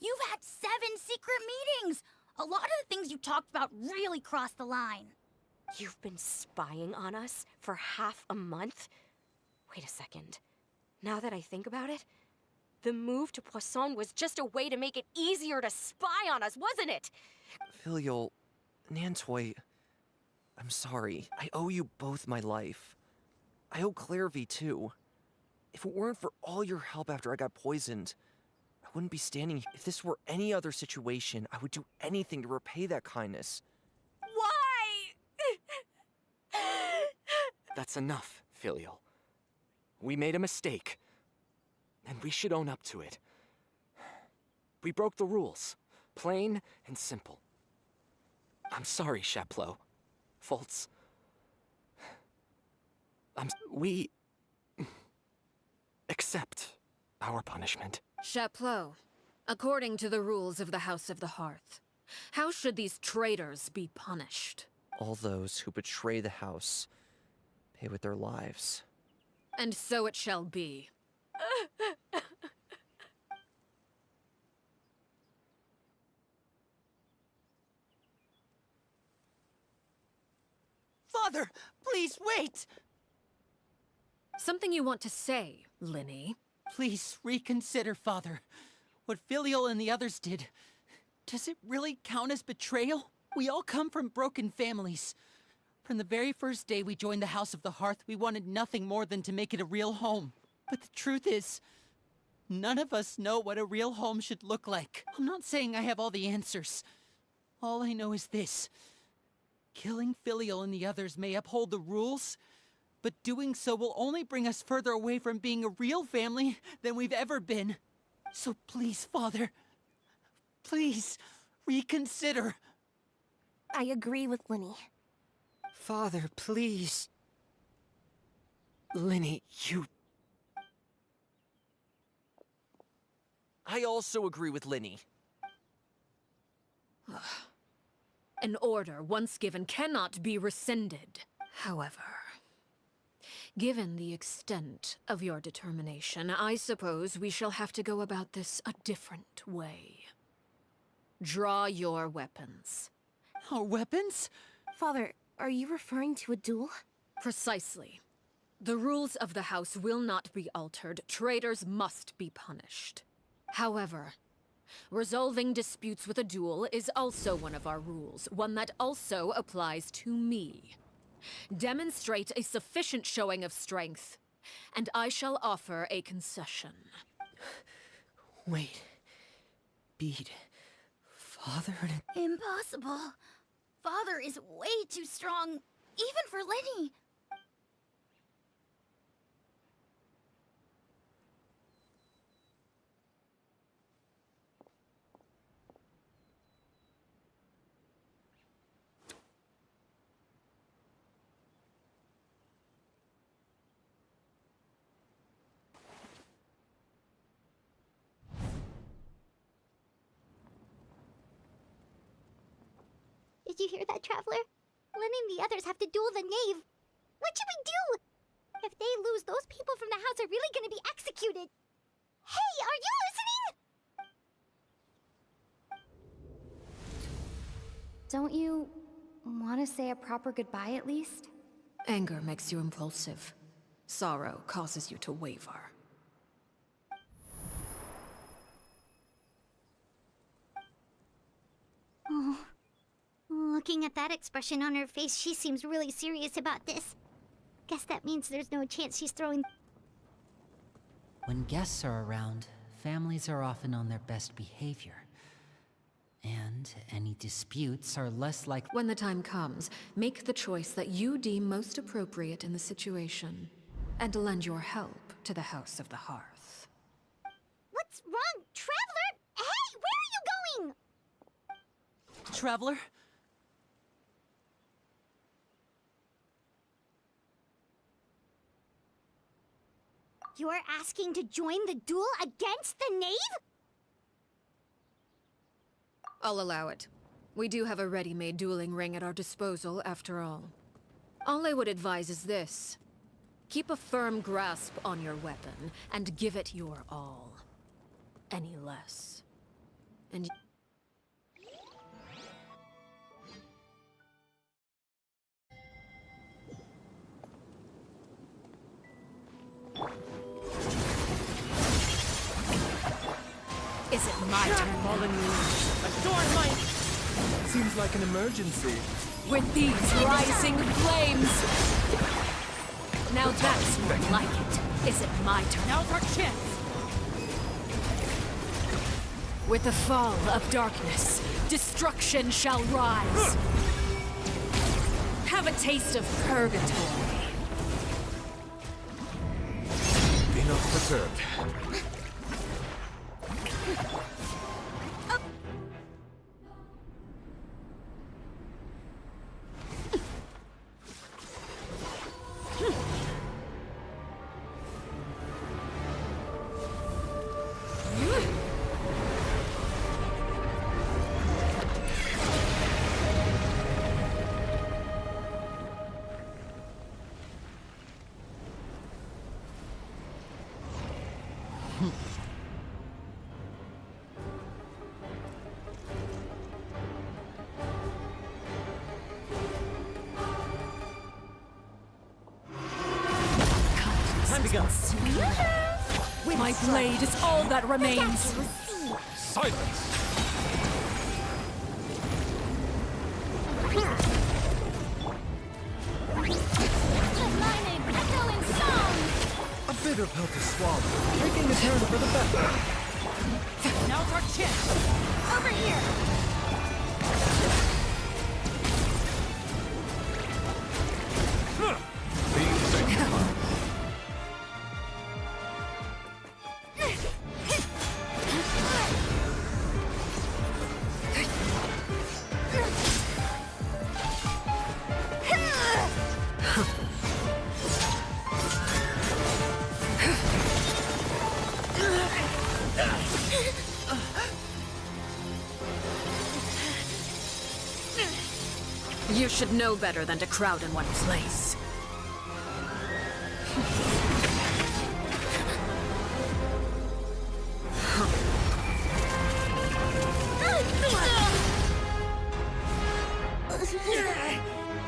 you've had 7 secret meetings. A lot of the things you talked about really crossed the line. You've been spying on us for half a month? Wait a second. Now that I think about it, the move to Poisson was just a way to make it easier to spy on us, wasn't it? Filial, Nantoy, I'm sorry. I owe you both my life. I owe Clairvy too. If it weren't for all your help after I got poisoned, I wouldn't be standing here. If this were any other situation, I would do anything to repay that kindness. Why? That's enough, Filial. We made a mistake, and we should own up to it. We broke the rules, plain and simple. I'm sorry, Sheplo. Fultz. We accept our punishment. Chapleau, according to the rules of the House of the Hearth, how should these traitors be punished? All those who betray the house pay with their lives. And so it shall be. Father, please wait! Something you want to say, Linny? Please reconsider, Father. What Filial and the others did, does it really count as betrayal? We all come from broken families. From the very first day we joined the House of the Hearth, we wanted nothing more than to make it a real home. But the truth is, none of us know what a real home should look like. I'm not saying I have all the answers. All I know is this. Killing Filial and the others may uphold the rules, but doing so will only bring us further away from being a real family than we've ever been. So please, Father, please, reconsider. I agree with Linny. Father, please. Linny, you... I also agree with Linny. An order once given cannot be rescinded. However, given the extent of your determination, I suppose we shall have to go about this a different way. Draw your weapons. Our weapons? Father, are you referring to a duel? Precisely. The rules of the house will not be altered. Traitors must be punished. However, resolving disputes with a duel is also one of our rules, one that also applies to me. Demonstrate a sufficient showing of strength, and I shall offer a concession. Wait. Beat. Father and... Impossible. Father is way too strong, even for Lenny. Did you hear that, Traveler? Lenny and the others have to duel the knave. What should we do? If they lose, those people from the house are really gonna be executed. Hey, are you listening? Don't you want to say a proper goodbye at least? Anger makes you impulsive. Sorrow causes you to waver. Oh. Looking at that expression on her face, she seems really serious about this. Guess that means there's no chance she's throwing... When guests are around, families are often on their best behavior. And any disputes are less likely. When the time comes, make the choice that you deem most appropriate in the situation, and lend your help to the House of the Hearth. What's wrong, Traveler? Hey, where are you going? Traveler? You're asking to join the duel against the knave? I'll allow it. We do have a ready-made dueling ring at our disposal, after all. All I would advise is this. Keep a firm grasp on your weapon, and give it your all. Any less. And... Is it my turn? Fallen leaves. Adorn my... Seems like an emergency. With these rising flames! Now that's more like it. Is it my turn? Now's our chance! With the fall of darkness, destruction shall rise. Have a taste of purgatory. Be not perturbed. My blade is all that remains. Silence! A bitter pill to swallow. Taking a turn for the better. Now's our chance. Over here. You should know better than to crowd in one place.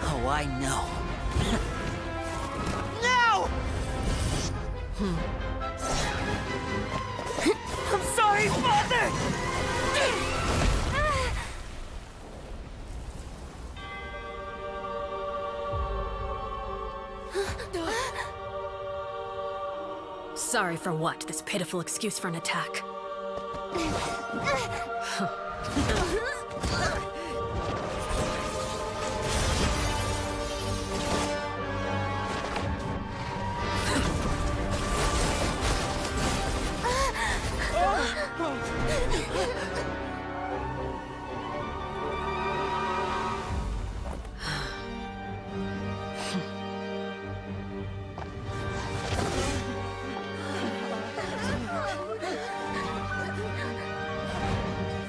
Oh, I know. No! I'm sorry, Father! Sorry for what? This pitiful excuse for an attack.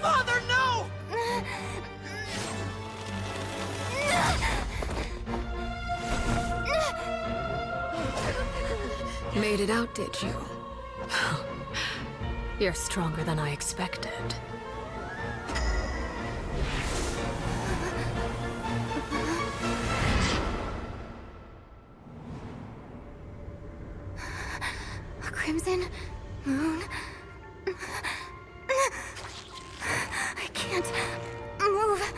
Father, no! Made it out, did you? You're stronger than I expected. A crimson moon. I can't move.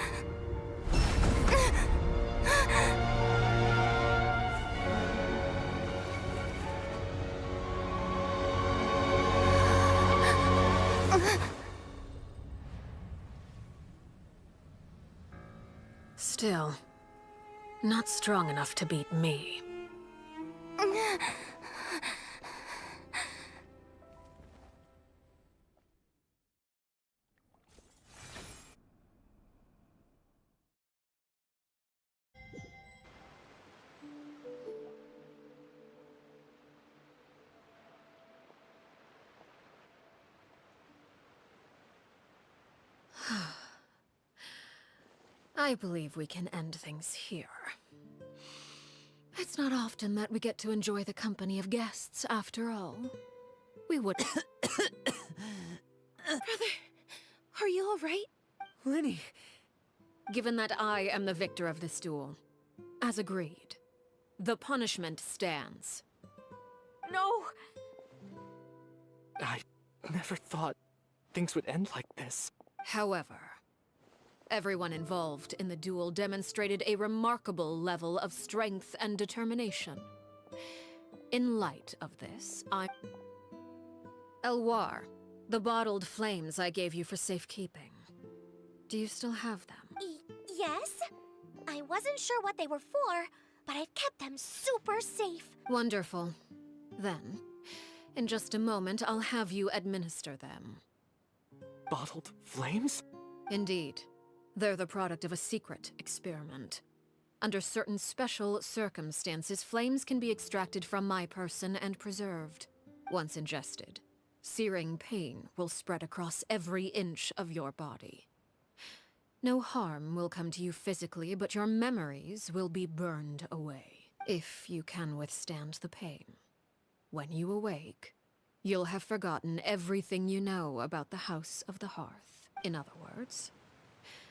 Still, not strong enough to beat me. I believe we can end things here. It's not often that we get to enjoy the company of guests, after all. We would... Brother, are you all right? Lenny. Given that I am the victor of this duel, as agreed, the punishment stands. No! I never thought things would end like this. However, everyone involved in the duel demonstrated a remarkable level of strength and determination. In light of this, Elwar, the bottled flames I gave you for safekeeping. Do you still have them? Yes? I wasn't sure what they were for, but I've kept them super safe. Wonderful. Then, in just a moment, I'll have you administer them. Bottled flames? Indeed. They're the product of a secret experiment. Under certain special circumstances, flames can be extracted from my person and preserved. Once ingested, searing pain will spread across every inch of your body. No harm will come to you physically, but your memories will be burned away, if you can withstand the pain. When you awake, you'll have forgotten everything you know about the House of the Hearth. In other words,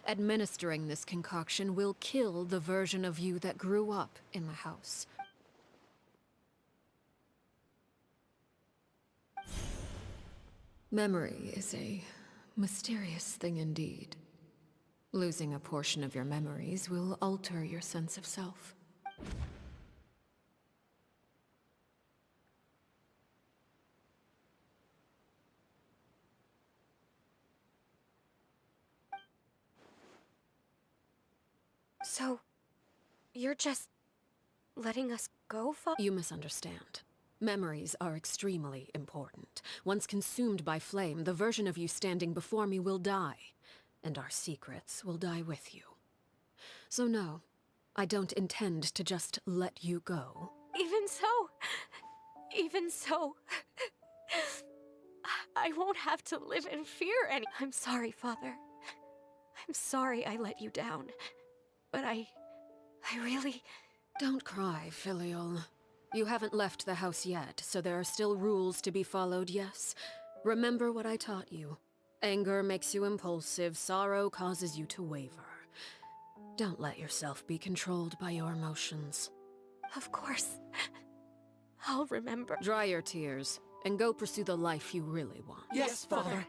administering this concoction will kill the version of you that grew up in the house. Memory is a mysterious thing indeed. Losing a portion of your memories will alter your sense of self. So, you're just letting us go, You misunderstand. Memories are extremely important. Once consumed by flame, the version of you standing before me will die, and our secrets will die with you. So no, I don't intend to just let you go. Even so, I won't have to live in fear any. I'm sorry, Father. I'm sorry I let you down. But I really... Don't cry, Filial. You haven't left the house yet, so there are still rules to be followed, yes? Remember what I taught you. Anger makes you impulsive, sorrow causes you to waver. Don't let yourself be controlled by your emotions. Of course. I'll remember. Dry your tears and go pursue the life you really want. Yes, Father.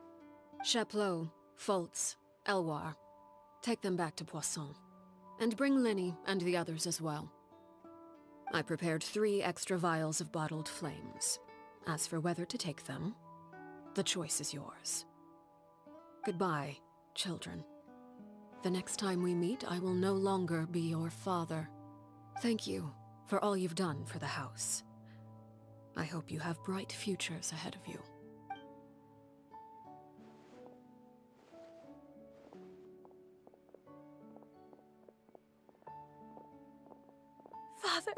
Chaplot, Fultz, Elwar, take them back to Poisson. And bring Linny and the others as well. I prepared 3 extra vials of bottled flames. As for whether to take them, the choice is yours. Goodbye, children. The next time we meet, I will no longer be your father. Thank you for all you've done for the house. I hope you have bright futures ahead of you. Father.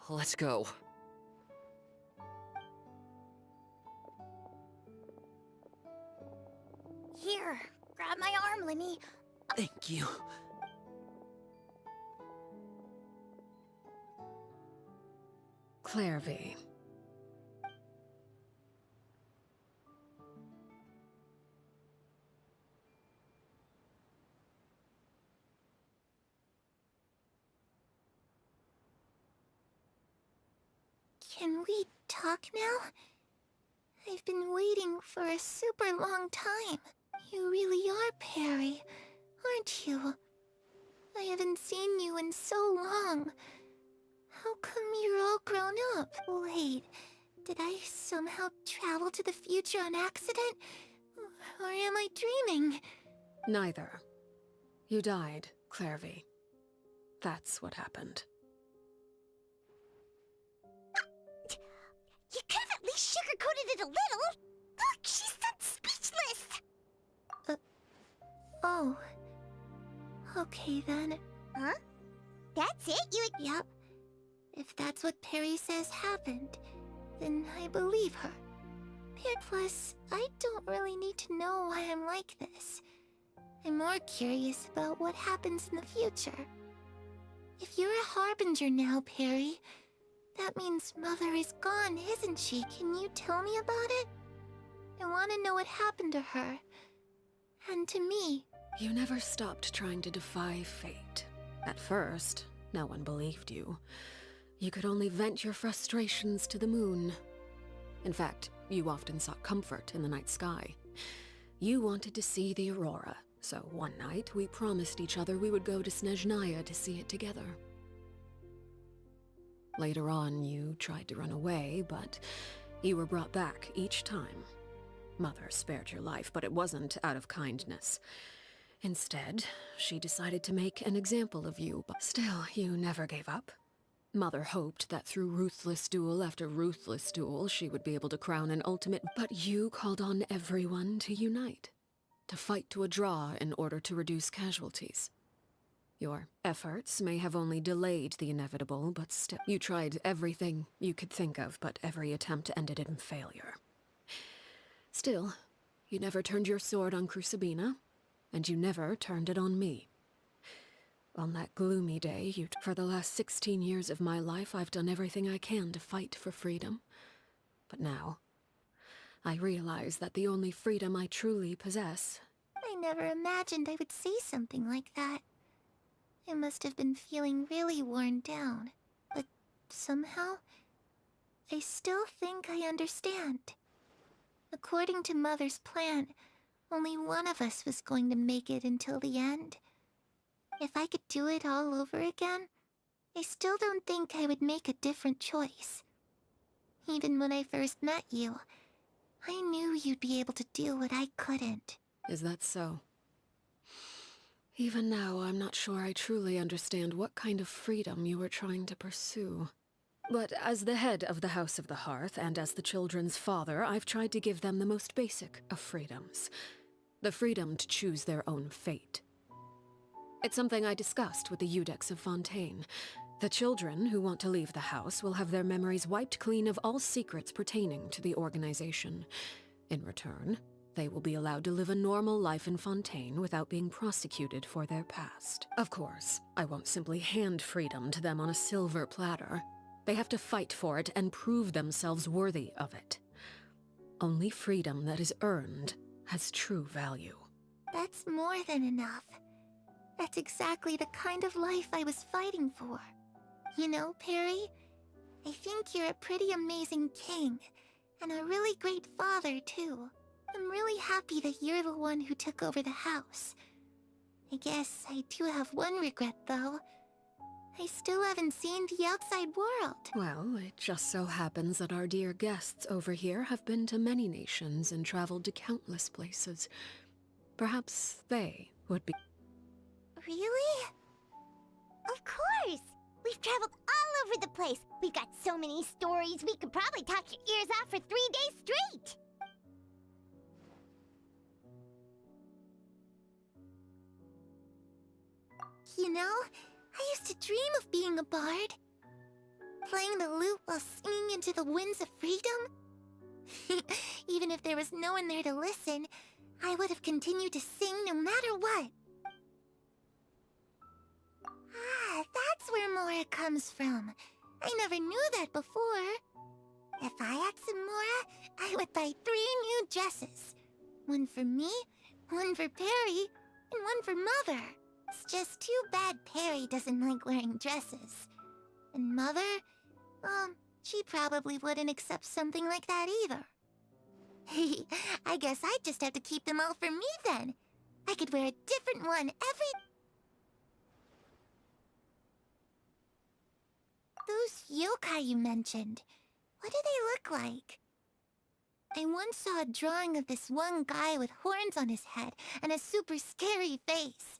Let's go. Here, grab my arm, Linny. Thank you. Clairvy. Can we talk now? I've been waiting for a super long time. You really are Perry, aren't you? I haven't seen you in so long. How come you're all grown up? Wait, did I somehow travel to the future on accident? Or am I dreaming? Neither. You died, Clairvy. That's what happened. You could have at least sugarcoated it a little. Look, she's done speechless. Oh. Okay then. Huh? That's it? Yep. If that's what Perry says happened, then I believe her. Plus, I don't really need to know why I'm like this. I'm more curious about what happens in the future. If you're a harbinger now, Perry, that means Mother is gone, isn't she? Can you tell me about it? I want to know what happened to her. And to me. You never stopped trying to defy fate. At first, no one believed you. You could only vent your frustrations to the moon. In fact, you often sought comfort in the night sky. You wanted to see the aurora, so one night we promised each other we would go to Snezhnaya to see it together. Later on, you tried to run away, but you were brought back each time. Mother spared your life, but it wasn't out of kindness. Instead, she decided to make an example of you, but still, you never gave up. Mother hoped that through ruthless duel after ruthless duel, she would be able to crown an ultimate, but you called on everyone to unite, to fight to a draw in order to reduce casualties. Your efforts may have only delayed the inevitable, but still, you tried everything you could think of, but every attempt ended in failure. Still, you never turned your sword on Crucibina, and you never turned it on me. On that gloomy day, for the last 16 years of my life, I've done everything I can to fight for freedom. But now, I realize that the only freedom I truly possess... I never imagined I would say something like that. I must have been feeling really worn down. But somehow, I still think I understand. According to Mother's plan, only one of us was going to make it until the end. If I could do it all over again, I still don't think I would make a different choice. Even when I first met you, I knew you'd be able to do what I couldn't. Is that so? Even now, I'm not sure I truly understand what kind of freedom you were trying to pursue. But as the head of the House of the Hearth, and as the children's father, I've tried to give them the most basic of freedoms. The freedom to choose their own fate. It's something I discussed with the Eudex of Fontaine. The children who want to leave the house will have their memories wiped clean of all secrets pertaining to the organization. In return, they will be allowed to live a normal life in Fontaine without being prosecuted for their past. Of course, I won't simply hand freedom to them on a silver platter. They have to fight for it and prove themselves worthy of it. Only freedom that is earned has true value. That's more than enough. That's exactly the kind of life I was fighting for. You know, Perry, I think you're a pretty amazing king, and a really great father, too. I'm really happy that you're the one who took over the house. I guess I do have one regret, though. I still haven't seen the outside world. Well, it just so happens that our dear guests over here have been to many nations and traveled to countless places. Perhaps they would be... Really? Of course! We've traveled all over the place. We've got so many stories, we could probably talk your ears off for 3 days straight! You know, I used to dream of being a bard. Playing the lute while singing into the winds of freedom. Even if there was no one there to listen, I would have continued to sing no matter what. Ah, that's where Mora comes from. I never knew that before. If I had some Mora, I would buy 3 new dresses. One for me, one for Perry, and one for Mother. It's just too bad Perry doesn't like wearing dresses. And Mother, she probably wouldn't accept something like that either. I guess I'd just have to keep them all for me then. I could wear a different one every... Those yokai you mentioned, what do they look like? I once saw a drawing of this one guy with horns on his head and a super scary face.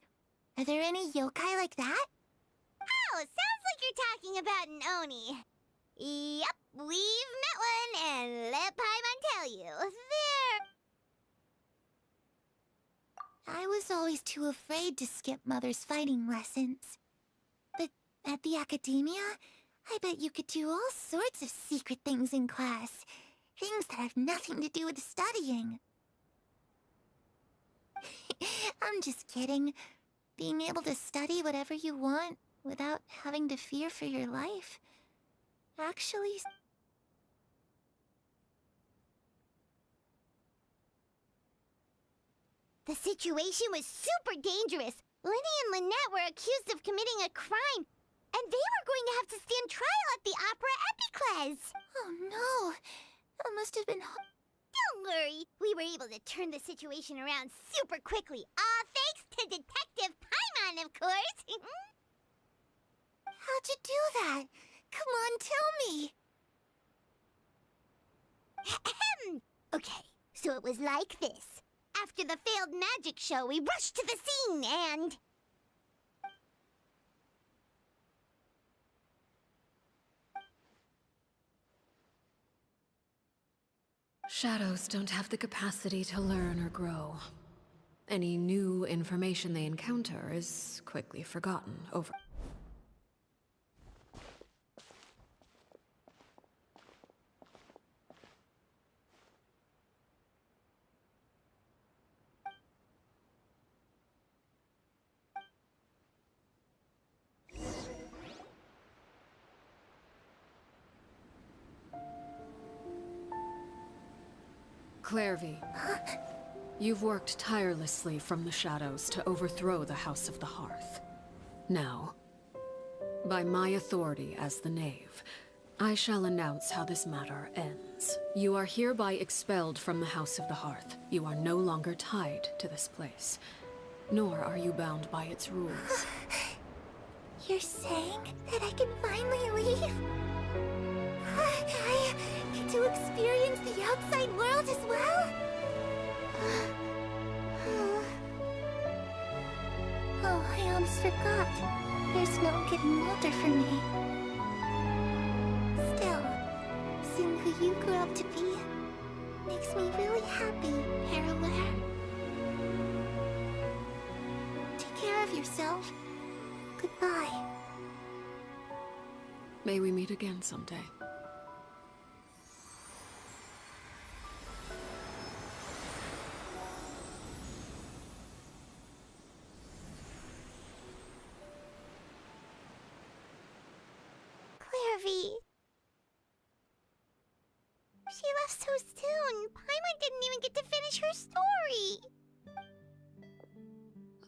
Are there any yokai like that? Oh, sounds like you're talking about an Oni. Yep, we've met one, and let Paimon tell you, I was always too afraid to skip Mother's fighting lessons. But at the academia, I bet you could do all sorts of secret things in class. Things that have nothing to do with studying. I'm just kidding. Being able to study whatever you want without having to fear for your life. Actually... The situation was super dangerous. Lenny and Lynette were accused of committing a crime, and they were going to have to stand trial at the Opera Epicles. Oh no, that must have been... Don't worry, we were able to turn the situation around super quickly, all thanks to Detective Paimon, of course. How'd you do that? Come on, tell me. Okay, so it was like this. After the failed magic show, we rushed to the scene and... Shadows don't have the capacity to learn or grow. Any new information they encounter is quickly forgotten over. Clairvy, you've worked tirelessly from the shadows to overthrow the House of the Hearth. Now, by my authority as the Knave, I shall announce how this matter ends. You are hereby expelled from the House of the Hearth. You are no longer tied to this place, nor are you bound by its rules. You're saying that I can finally leave? I get to experience the outside world as well? Oh, I almost forgot. There's no getting older for me. Still, seeing who you grew up to be makes me really happy, Parallel. Take care of yourself. Goodbye. May we meet again someday. Clairvy. She left so soon. Paimon didn't even get to finish her story.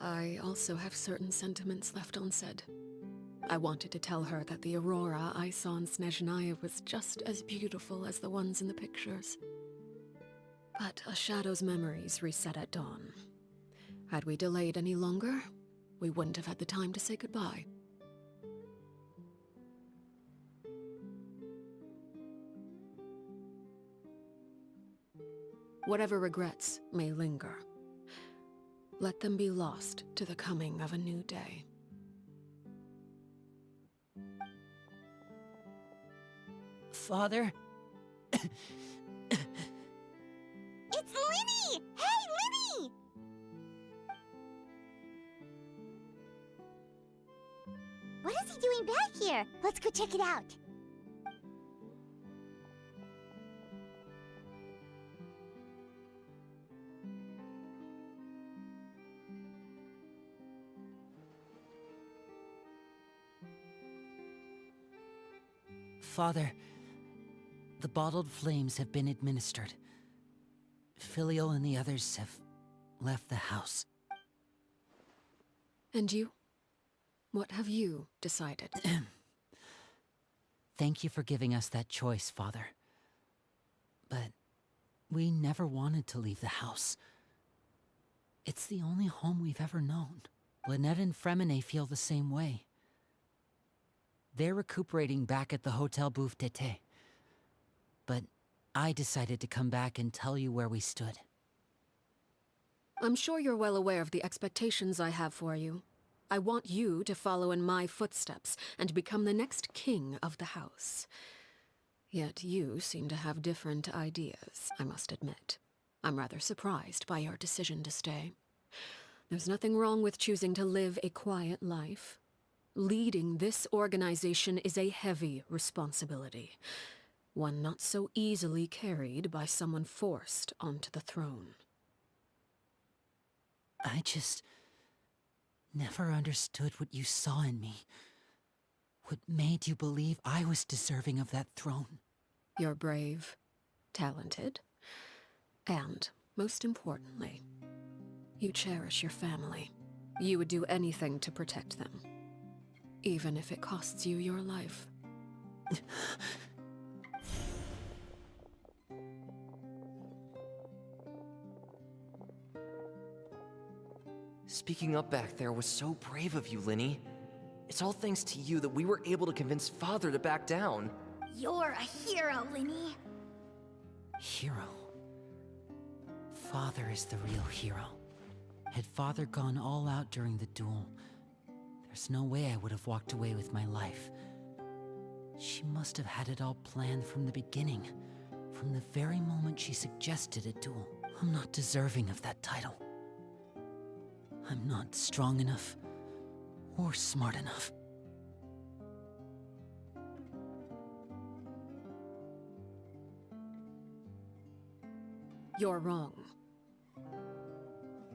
I also have certain sentiments left unsaid. I wanted to tell her that the aurora I saw in Snezhnaya was just as beautiful as the ones in the pictures. But a shadow's memories reset at dawn. Had we delayed any longer, we wouldn't have had the time to say goodbye. Whatever regrets may linger, let them be lost to the coming of a new day. Father? It's Linny! Hey, Linny! What is he doing back here? Let's go check it out. Father, the bottled flames have been administered. Filio and the others have left the house. And you? What have you decided? Thank you for giving us that choice, Father. But we never wanted to leave the house. It's the only home we've ever known. Lynette and Fremine feel the same way. They're recuperating back at the Hotel Bouffe d'Été. But I decided to come back and tell you where we stood. I'm sure you're well aware of the expectations I have for you. I want you to follow in my footsteps and become the next king of the house. Yet you seem to have different ideas, I must admit. I'm rather surprised by your decision to stay. There's nothing wrong with choosing to live a quiet life. Leading this organization is a heavy responsibility, one not so easily carried by someone forced onto the throne. I just never understood what you saw in me. What made you believe I was deserving of that throne? You're brave, talented, and, most importantly, you cherish your family. You would do anything to protect them, even if it costs you your life. Speaking up back there was so brave of you, Linny. It's all thanks to you that we were able to convince Father to back down. You're a hero, Linny. Hero? Father is the real hero. Had Father gone all out during the duel, there's no way I would have walked away with my life. She must have had it all planned from the beginning, from the very moment she suggested a duel. I'm not deserving of that title. I'm not strong enough, or smart enough. You're wrong.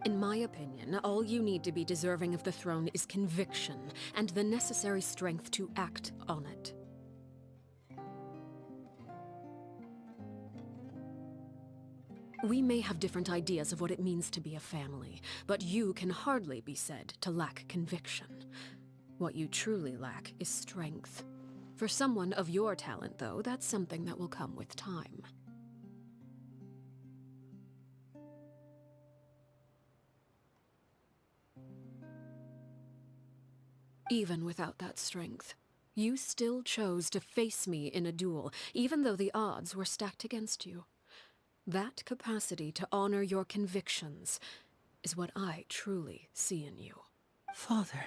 In my opinion, all you need to be deserving of the throne is conviction and the necessary strength to act on it. We may have different ideas of what it means to be a family, but you can hardly be said to lack conviction. What you truly lack is strength. For someone of your talent, though, that's something that will come with time. Even without that strength, you still chose to face me in a duel, even though the odds were stacked against you. That capacity to honor your convictions is what I truly see in you. Father.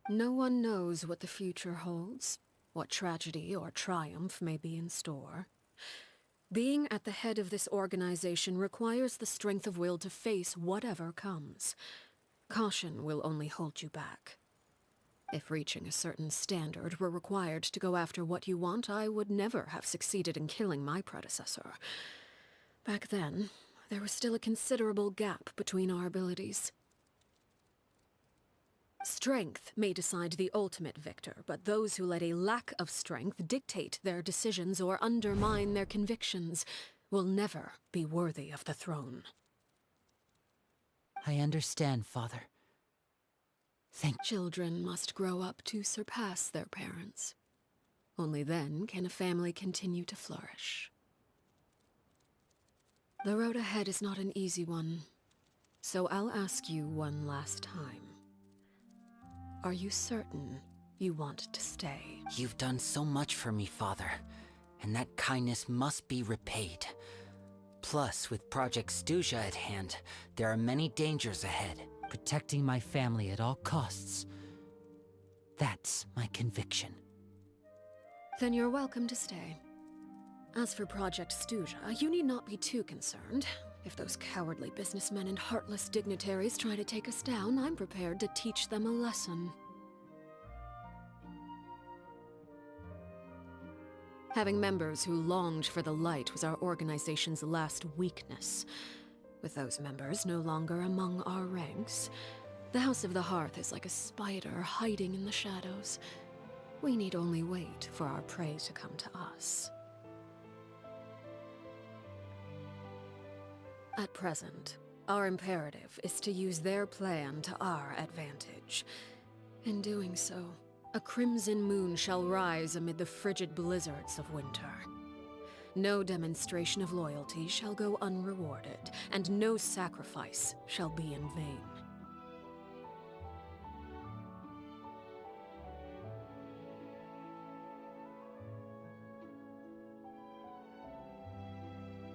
No one knows what the future holds, what tragedy or triumph may be in store. Being at the head of this organization requires the strength of will to face whatever comes. Caution will only hold you back. If reaching a certain standard were required to go after what you want, I would never have succeeded in killing my predecessor. Back then, there was still a considerable gap between our abilities. Strength may decide the ultimate victor, but those who let a lack of strength dictate their decisions or undermine their convictions will never be worthy of the throne. I understand, Father. Children must grow up to surpass their parents. Only then can a family continue to flourish. The road ahead is not an easy one, so I'll ask you one last time. Are you certain you want to stay? You've done so much for me, Father, and that kindness must be repaid. Plus, with Project Stuja at hand, there are many dangers ahead. Protecting my family at all costs. That's my conviction. Then you're welcome to stay. As for Project Stuja, you need not be too concerned. If those cowardly businessmen and heartless dignitaries try to take us down, I'm prepared to teach them a lesson. Having members who longed for the light was our organization's last weakness. With those members no longer among our ranks, the House of the Hearth is like a spider hiding in the shadows. We need only wait for our prey to come to us. At present, our imperative is to use their plan to our advantage. In doing so, a crimson moon shall rise amid the frigid blizzards of winter. No demonstration of loyalty shall go unrewarded, and no sacrifice shall be in vain.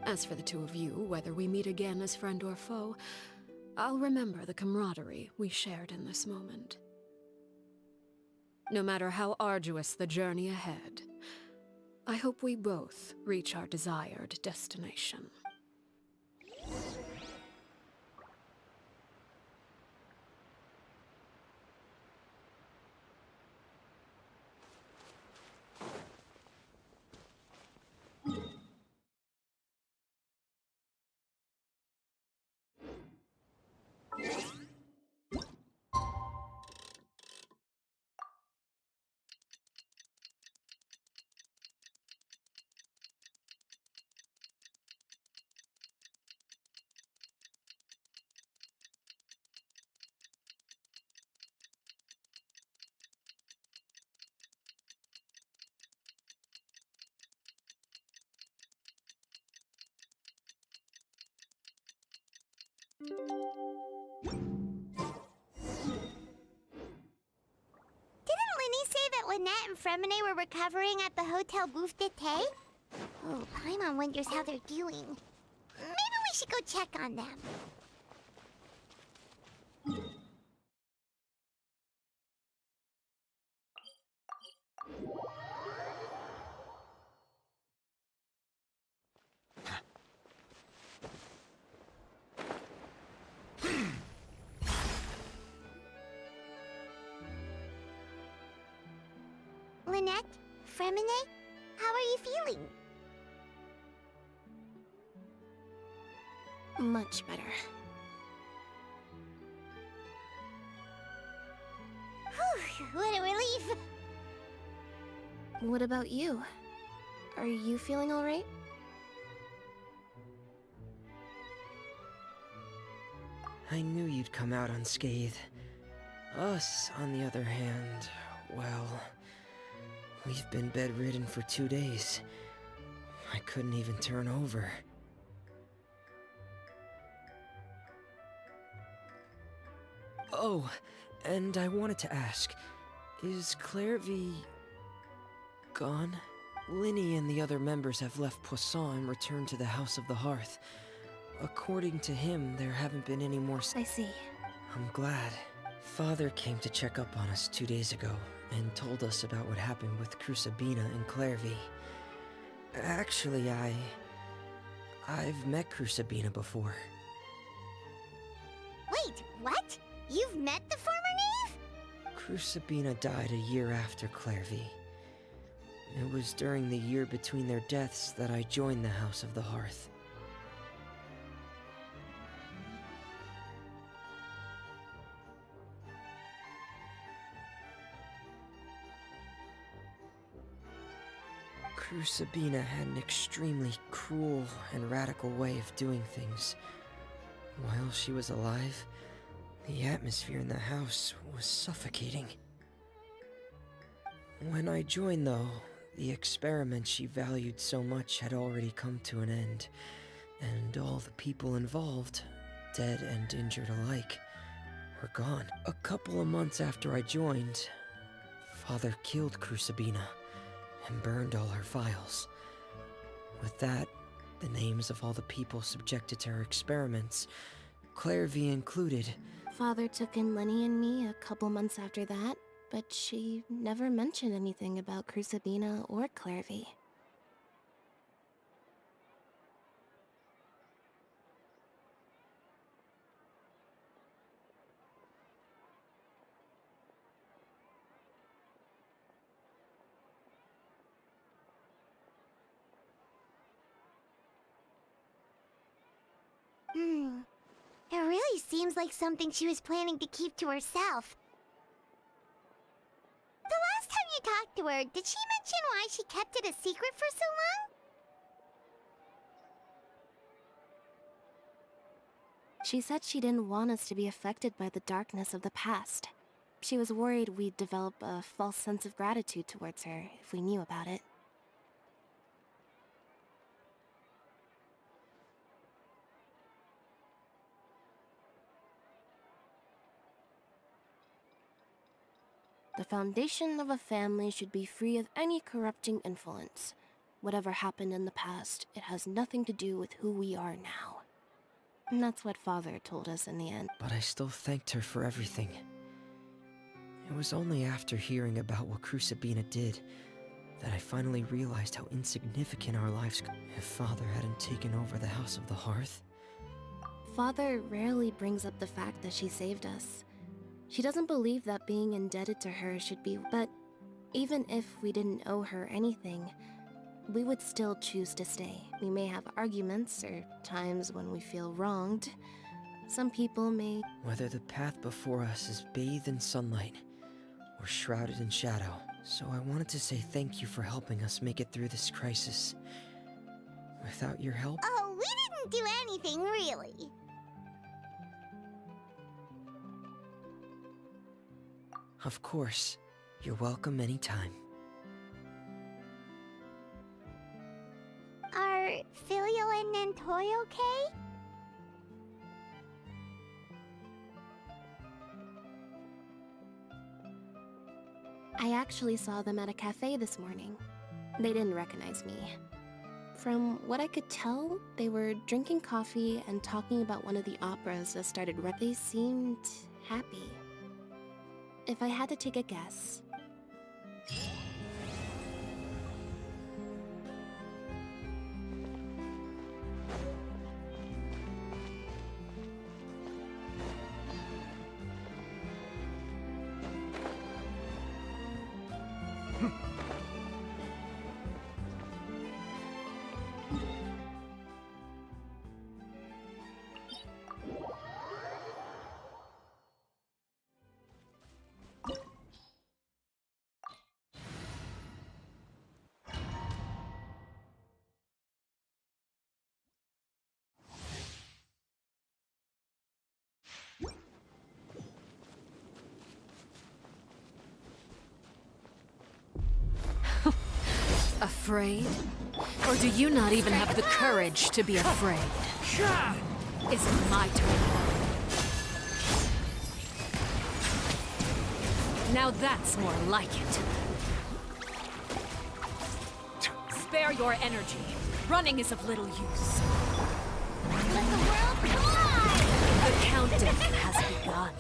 As for the two of you, whether we meet again as friend or foe, I'll remember the camaraderie we shared in this moment. No matter how arduous the journey ahead, I hope we both reach our desired destination. Didn't Linny say that Lynette and Fremine were recovering at the Hotel Bouffe d'été? Oh, Paimon wonders how they're doing. Maybe we should go check on them. Lynette? Fremine? How are you feeling? Much better. Whew, what a relief! What about you? Are you feeling alright? I knew you'd come out unscathed. Us, on the other hand, well, we've been bedridden for 2 days. I couldn't even turn over. Oh, and I wanted to ask, is Clairvy gone? Linny and the other members have left Poisson and returned to the House of the Hearth. According to him, there haven't been any more... I see. I'm glad. Father came to check up on us 2 days ago and told us about what happened with Crusabina and Clairvy. Actually, I've met Crusabina before. Wait, what? You've met the former knave? Crusabina died a year after Clairvy. It was during the year between their deaths that I joined the House of the Hearth. Crusabina had an extremely cruel and radical way of doing things. While she was alive, The atmosphere in the house was suffocating. When I joined, though, the experiment she valued so much had already come to an end, and all the people involved, dead and injured alike, were gone. A couple of months after I joined, Father killed Crucibina and burned all her files. With that, the names of all the people subjected to her experiments, Clairvy included. Father took in Lenny and me a couple months after that, but she never mentioned anything about Crucibina or Clairvy. It really seems like something she was planning to keep to herself. The last time you talked to her, did she mention why she kept it a secret for so long? She said she didn't want us to be affected by the darkness of the past. She was worried we'd develop a false sense of gratitude towards her if we knew about it. The foundation of a family should be free of any corrupting influence. Whatever happened in the past, it has nothing to do with who we are now. And that's what Father told us in the end. But I still thanked her for everything. It was only after hearing about what Crucibina did that I finally realized how insignificant our lives could be if Father hadn't taken over the House of the Hearth. Father rarely brings up the fact that she saved us. She doesn't believe that being indebted to her should be, but even if we didn't owe her anything, we would still choose to stay. We may have arguments or times when we feel wronged. Some people may... Whether the path before us is bathed in sunlight or shrouded in shadow. So I wanted to say thank you for helping us make it through this crisis. Without your help... Oh, we didn't do anything, really. Of course. You're welcome anytime. Are Filial and Nantoy okay? I actually saw them at a cafe this morning. They didn't recognize me. From what I could tell, they were drinking coffee and talking about one of the operas that started They seemed happy. If I had to take a guess... Afraid? Or do you not even have the courage to be afraid? Is it my turn now? Now that's more like it. Spare your energy. Running is of little use. Let the world fly! The countdown has begun.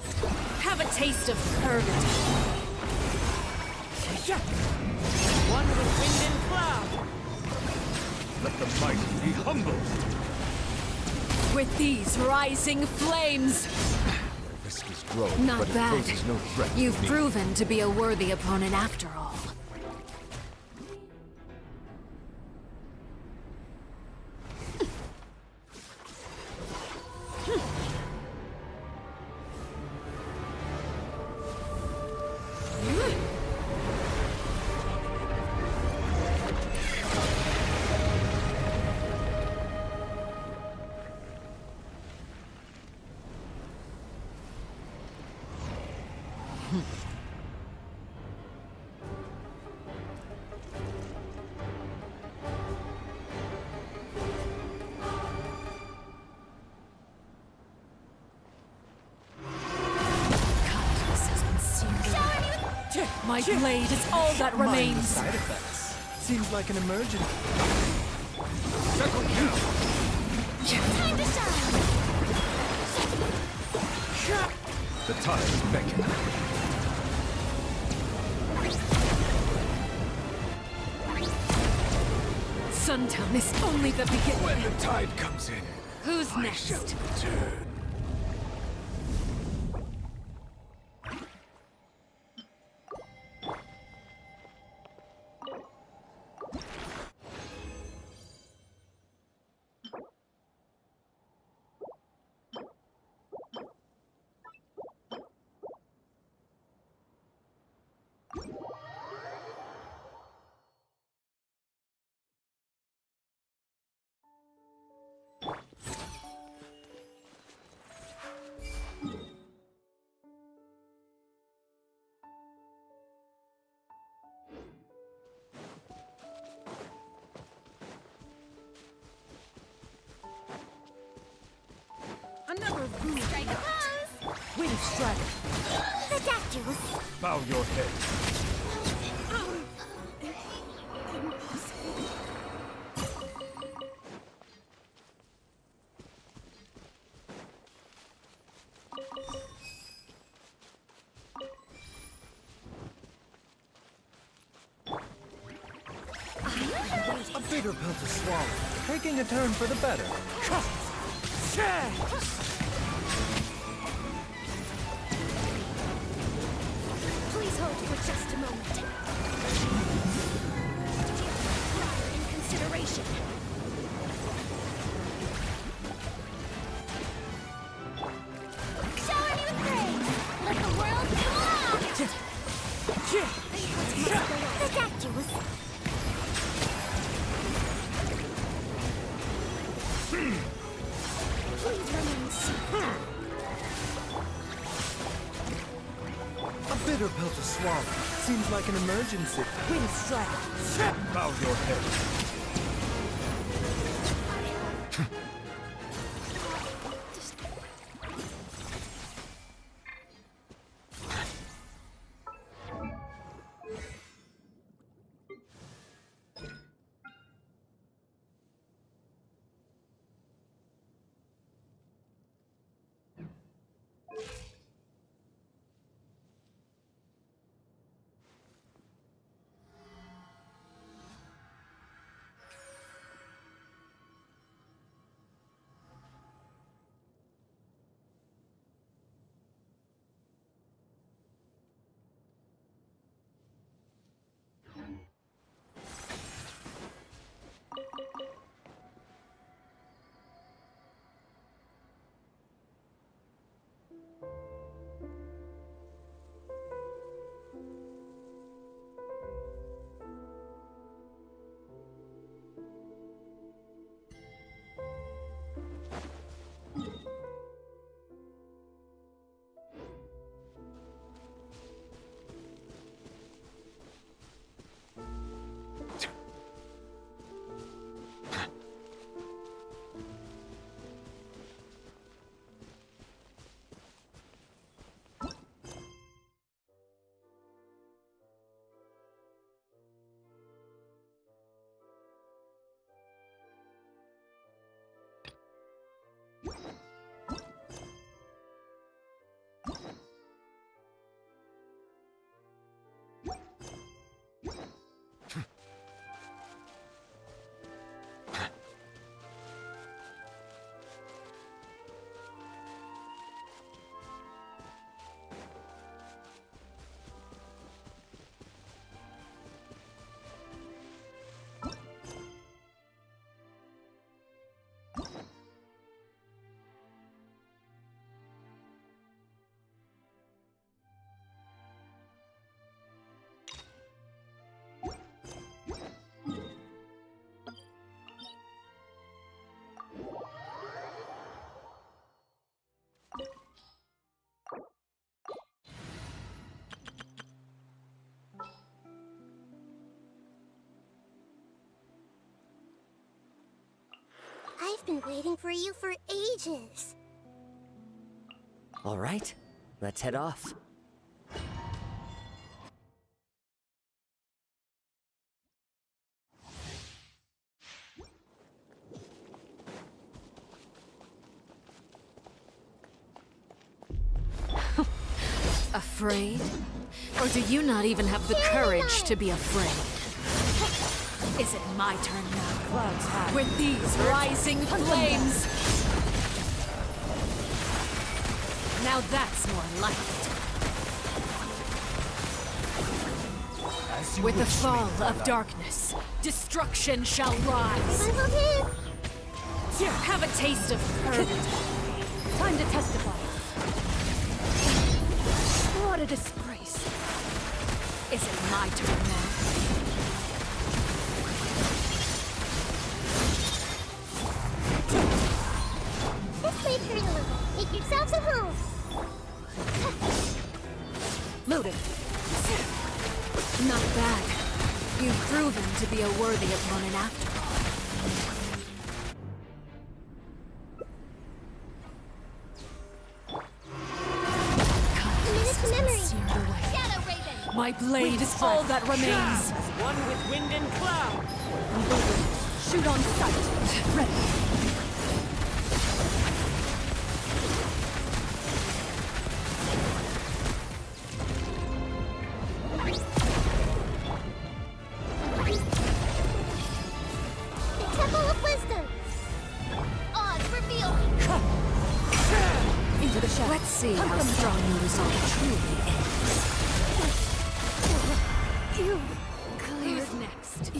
Have a taste of courage. One with wind and cloud. Let the mighty be humbled. With these rising flames. The risk is growing, Not but it bad. poses no threat to You've me. proven to be a worthy opponent after all. Kindness has been seared. My blade is all that Mind the remains. side effects. Seems like an emergency. Settle down. Time to shine! The tides beckon. Suntown is only the beginning. When the tide comes in, Who's I next? shall return. Another boom. Strike a pose! Wind strike. The dactyls! Bow your head. A bitter pill to swallow. Taking a turn for the better. Please hold for just a moment. In consideration. Shower me with praise! Let the world come along! The dactyls! Please remain seated. A bitter pill to swallow. Seems like an emergency. Wind strike. Bow your head. I've been waiting for you for ages. All right, let's head off. Afraid? Or do you not even have the courage to be afraid? Is it my turn now? With these rising flames? Now that's more like it. With the fall of darkness, destruction shall rise. Here, have a taste of courage. Time to testify. What a disgrace. Is it my turn now? This way, turn a little. Make yourselves at home. Loaded. Not bad. You've proven to be a worthy opponent after all. My blade is all that remains. One with wind and cloud. Shoot on sight. Ready. Let's see how strong your resolve truly is. You Who's next?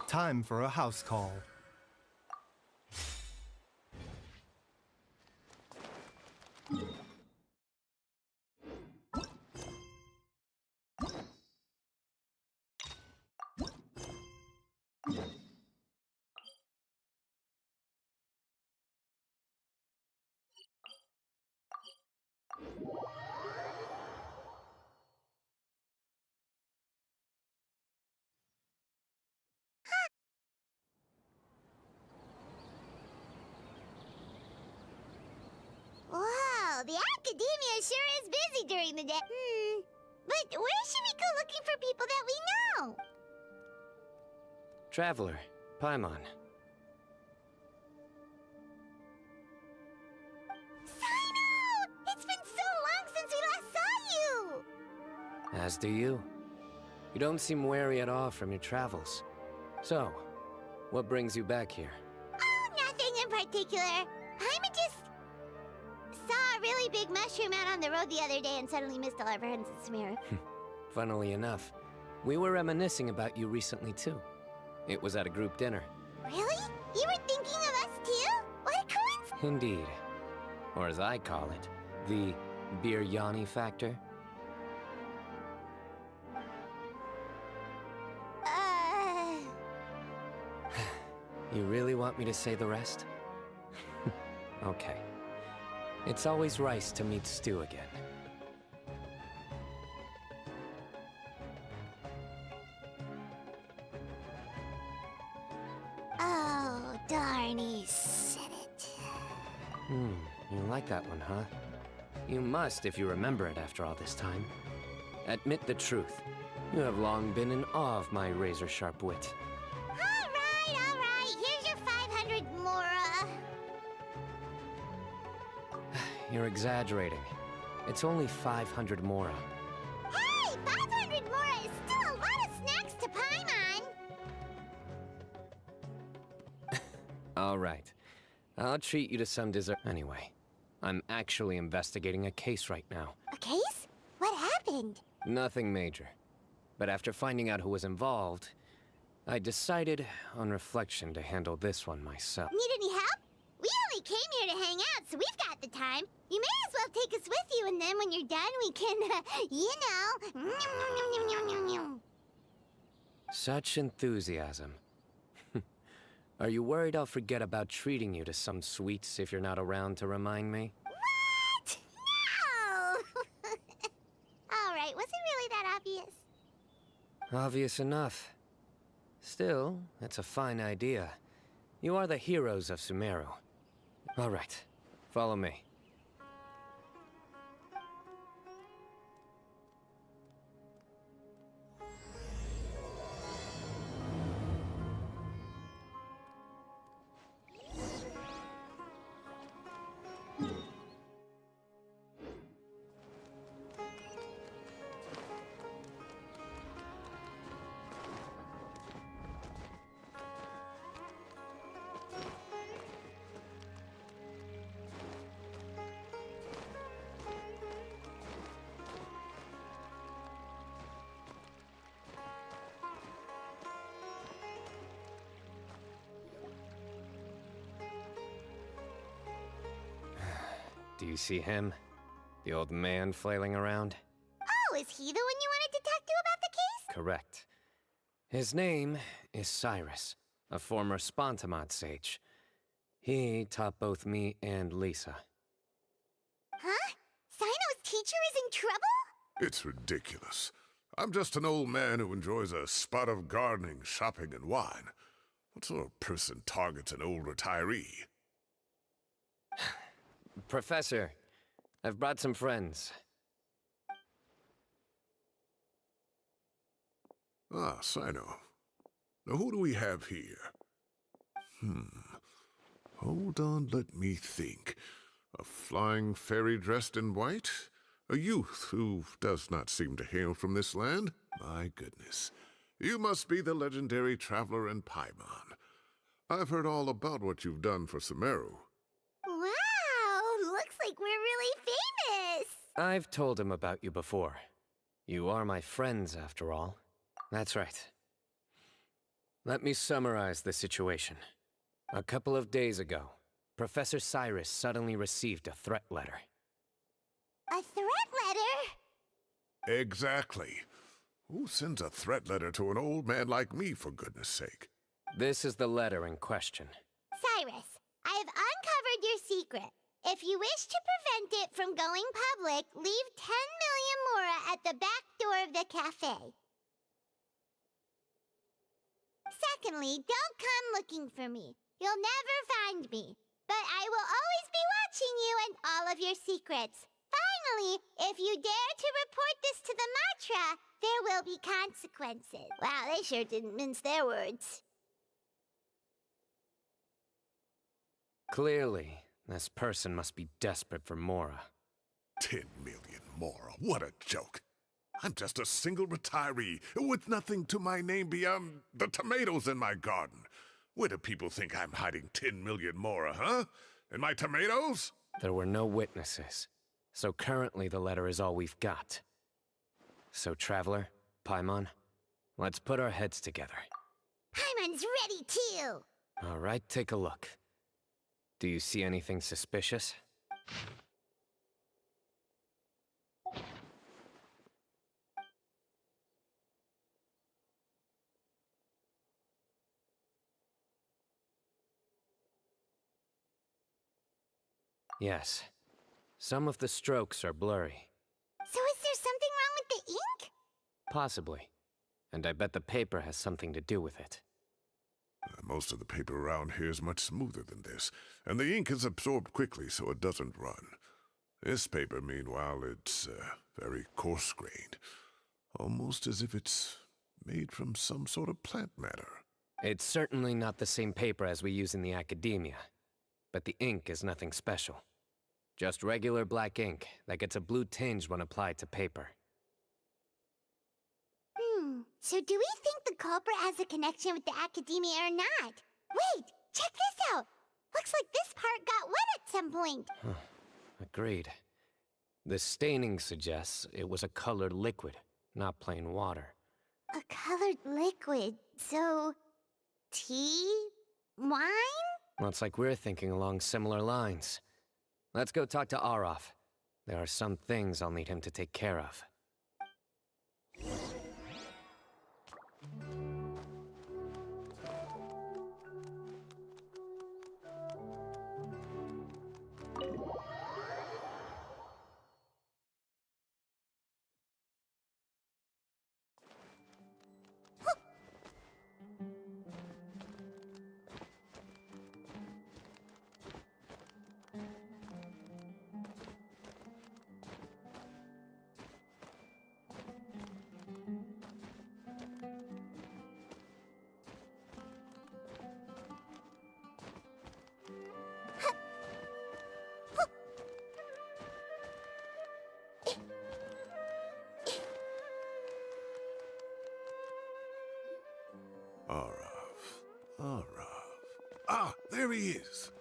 Time for a house call. Wow, the academia sure is busy during the day. But where should we go looking for people that we know? Traveler, Paimon. Sino! It's been so long since we last saw you! As do you. You don't seem weary at all from your travels. So, what brings you back here? Oh, nothing in particular. Paimon just saw a really big mushroom out on the road the other day and suddenly missed all our friends in Sumeru. Funnily enough, we were reminiscing about you recently too. It was at a group dinner. Really? You were thinking of us too? What a coincidence! Indeed. Or as I call it, the biryani factor. You really want me to say the rest? Okay. It's always nice to meet Stu again. Oh, darn, he said it. You like that one, huh? You must if you remember it after all this time. Admit the truth. You have long been in awe of my razor-sharp wit. All right. Here's your 500 Mora. You're exaggerating. It's only 500 Mora. Hey, 500 Mora is still a lot of snacks to Paimon. All right. I'll treat you to some dessert. Anyway, I'm actually investigating a case right now. A case? What happened? Nothing major. But after finding out who was involved, I decided, on reflection, to handle this one myself. Need any help? We only came here to hang out, so we've got the time. You may as well take us with you, and then when you're done, we can, you know... Such enthusiasm. Are you worried I'll forget about treating you to some sweets if you're not around to remind me? What? No! All right, was it really that obvious? Obvious enough. Still, it's a fine idea. You are the heroes of Sumeru. All right, follow me. Do you see him? The old man flailing around? Oh, is he the one you wanted to talk to about the case? Correct. His name is Cyrus, a former Spontamod sage. He taught both me and Lisa. Huh? Sino's teacher is in trouble? It's ridiculous. I'm just an old man who enjoys a spot of gardening, shopping, and wine. What sort of person targets an old retiree? Professor, I've brought some friends. Ah, Sino. Now who do we have here? Hold on, let me think. A flying fairy dressed in white? A youth who does not seem to hail from this land? My goodness. You must be the legendary traveler in Paimon. I've heard all about what you've done for Sumeru. Wow, looks like we're really famous. I've told him about you before. You are my friends, after all. That's right. Let me summarize the situation. A couple of days ago, Professor Cyrus suddenly received a threat letter. A threat letter? Exactly. Who sends a threat letter to an old man like me, for goodness sake? This is the letter in question. Cyrus, I have uncovered your secret. If you wish to prevent it from going public, leave 10 million Mora at the back door of the cafe. Secondly, don't come looking for me. You'll never find me. But I will always be watching you and all of your secrets. Finally, if you dare to report this to the Matra, there will be consequences. Wow, they sure didn't mince their words. Clearly, this person must be desperate for Mora. 10 million Mora, what a joke. I'm just a single retiree with nothing to my name beyond the tomatoes in my garden. Where do people think I'm hiding 10 million Mora, huh? In my tomatoes? There were no witnesses, so currently the letter is all we've got. So, Traveler, Paimon, let's put our heads together. Paimon's ready too! Alright, take a look. Do you see anything suspicious? Yes. Some of the strokes are blurry. So is there something wrong with the ink? Possibly. And I bet the paper has something to do with it. Most of the paper around here is much smoother than this, and the ink is absorbed quickly so it doesn't run. This paper, meanwhile, it's very coarse-grained. Almost as if it's made from some sort of plant matter. It's certainly not the same paper as we use in the academia. But the ink is nothing special. Just regular black ink that gets a blue tinge when applied to paper. So do we think the culprit has a connection with the academia or not? Wait, check this out! Looks like this part got wet at some point! Agreed. The staining suggests it was a colored liquid, not plain water. A colored liquid, so... tea? Wine? Looks like we're thinking along similar lines. Let's go talk to Arof. There are some things I'll need him to take care of. Araf. Ah, there he is.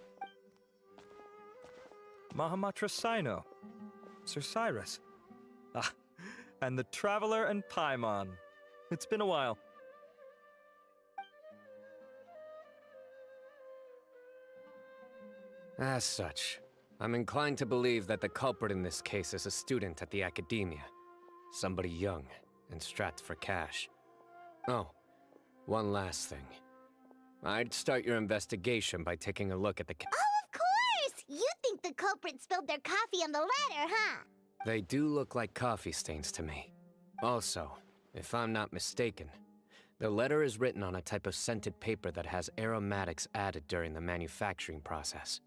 Mahamatra Sino. Sir Cyrus. Ah, and the Traveler and Paimon. It's been a while. As such, I'm inclined to believe that the culprit in this case is a student at the academia. Somebody young and strapped for cash. Oh, one last thing. I'd start your investigation by taking a look at the Oh, of course! You think the culprit spilled their coffee on the ladder, huh? They do look like coffee stains to me. Also, if I'm not mistaken, the letter is written on a type of scented paper that has aromatics added during the manufacturing process.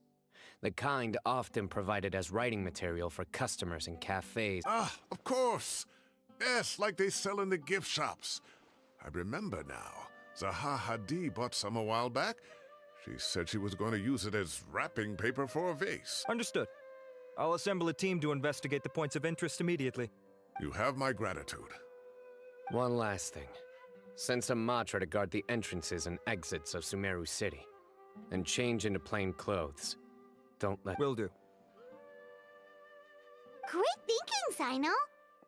The kind often provided as writing material for customers in cafes. Ah, of course! Yes, like they sell in the gift shops. I remember now. Zaha Hadid bought some a while back. She said she was going to use it as wrapping paper for a vase. Understood. I'll assemble a team to investigate the points of interest immediately. You have my gratitude. One last thing. Send some Matra to guard the entrances and exits of Sumeru City. And change into plain clothes. Don't let— Will do. Great thinking, Sino.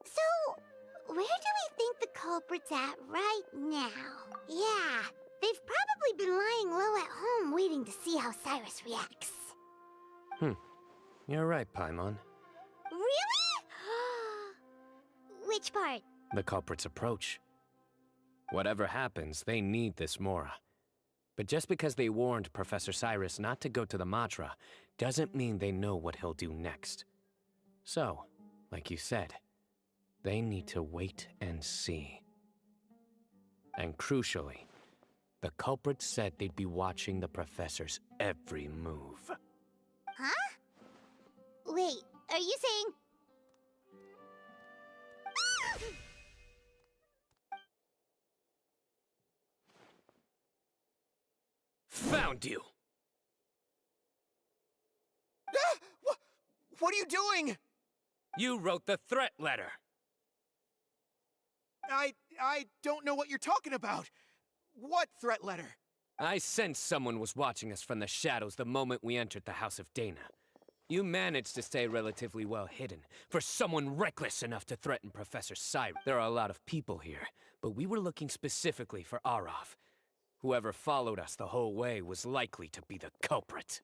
So, where do we think the culprit's at right now? Yeah, they've probably been lying low at home waiting to see how Cyrus reacts. You're right, Paimon. Really? Which part? The culprit's approach. Whatever happens, they need this Mora. But just because they warned Professor Cyrus not to go to the Matra, doesn't mean they know what he'll do next. So, like you said, they need to wait and see. And crucially, the culprit said they'd be watching the professor's every move. Huh? Wait, are you saying... Found you! What are you doing? You wrote the threat letter. I don't know what you're talking about. What threat letter? I sensed someone was watching us from the shadows the moment we entered the House of Dana. You managed to stay relatively well hidden for someone reckless enough to threaten Professor Cyrus. There are a lot of people here, but we were looking specifically for Arav. Whoever followed us the whole way was likely to be the culprit.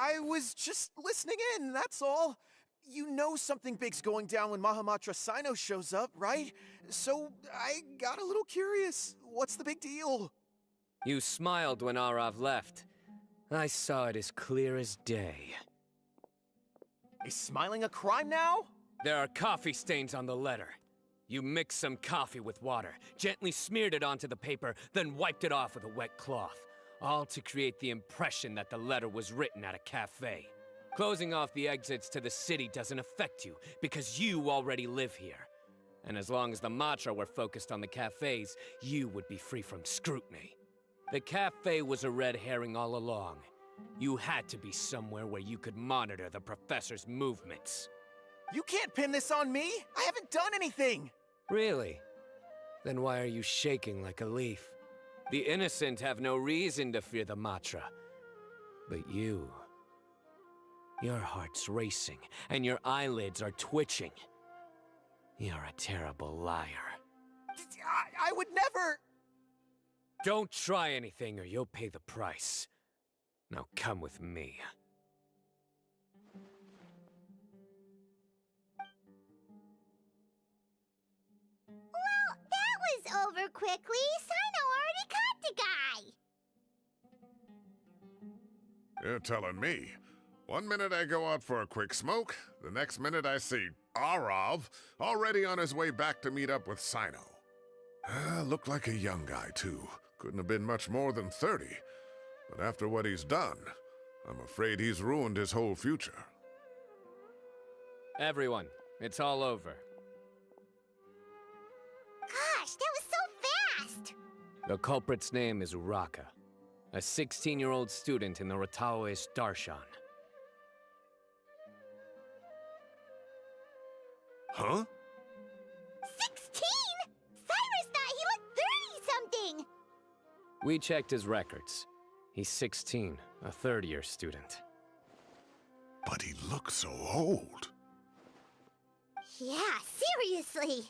I was just listening in, that's all. You know something big's going down when Mahamatra Sino shows up, right? So I got a little curious. What's the big deal? You smiled when Arav left. I saw it as clear as day. Is smiling a crime now? There are coffee stains on the letter. You mixed some coffee with water, gently smeared it onto the paper, then wiped it off with a wet cloth, all to create the impression that the letter was written at a cafe. Closing off the exits to the city doesn't affect you, because you already live here. And as long as the Matra were focused on the cafes, you would be free from scrutiny. The cafe was a red herring all along. You had to be somewhere where you could monitor the professor's movements. You can't pin this on me! I haven't done anything! Really? Then why are you shaking like a leaf? The innocent have no reason to fear the Matra. But you... your heart's racing, and your eyelids are twitching. You're a terrible liar. I would never... Don't try anything or you'll pay the price. Now come with me. Well, that was over quickly. Sino already caught the guy. You're telling me. One minute I go out for a quick smoke, the next minute I see Arav already on his way back to meet up with Sino. Looked like a young guy, too. Couldn't have been much more than 30. But after what he's done, I'm afraid he's ruined his whole future. Everyone, it's all over. Gosh, that was so fast! The culprit's name is Uraka, a 16-year-old student in the Rataoist Darshan. Huh? 16?! Cyrus thought he looked 30-something! We checked his records. He's 16, a third-year student. But he looks so old. Yeah, seriously!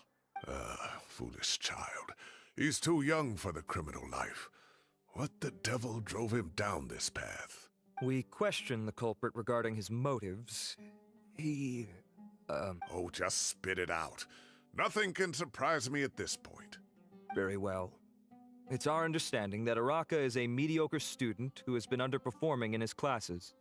Foolish child. He's too young for the criminal life. What the devil drove him down this path? We questioned the culprit regarding his motives. He... Oh, just spit it out. Nothing can surprise me at this point. Very well. It's our understanding that Araka is a mediocre student who has been underperforming in his classes.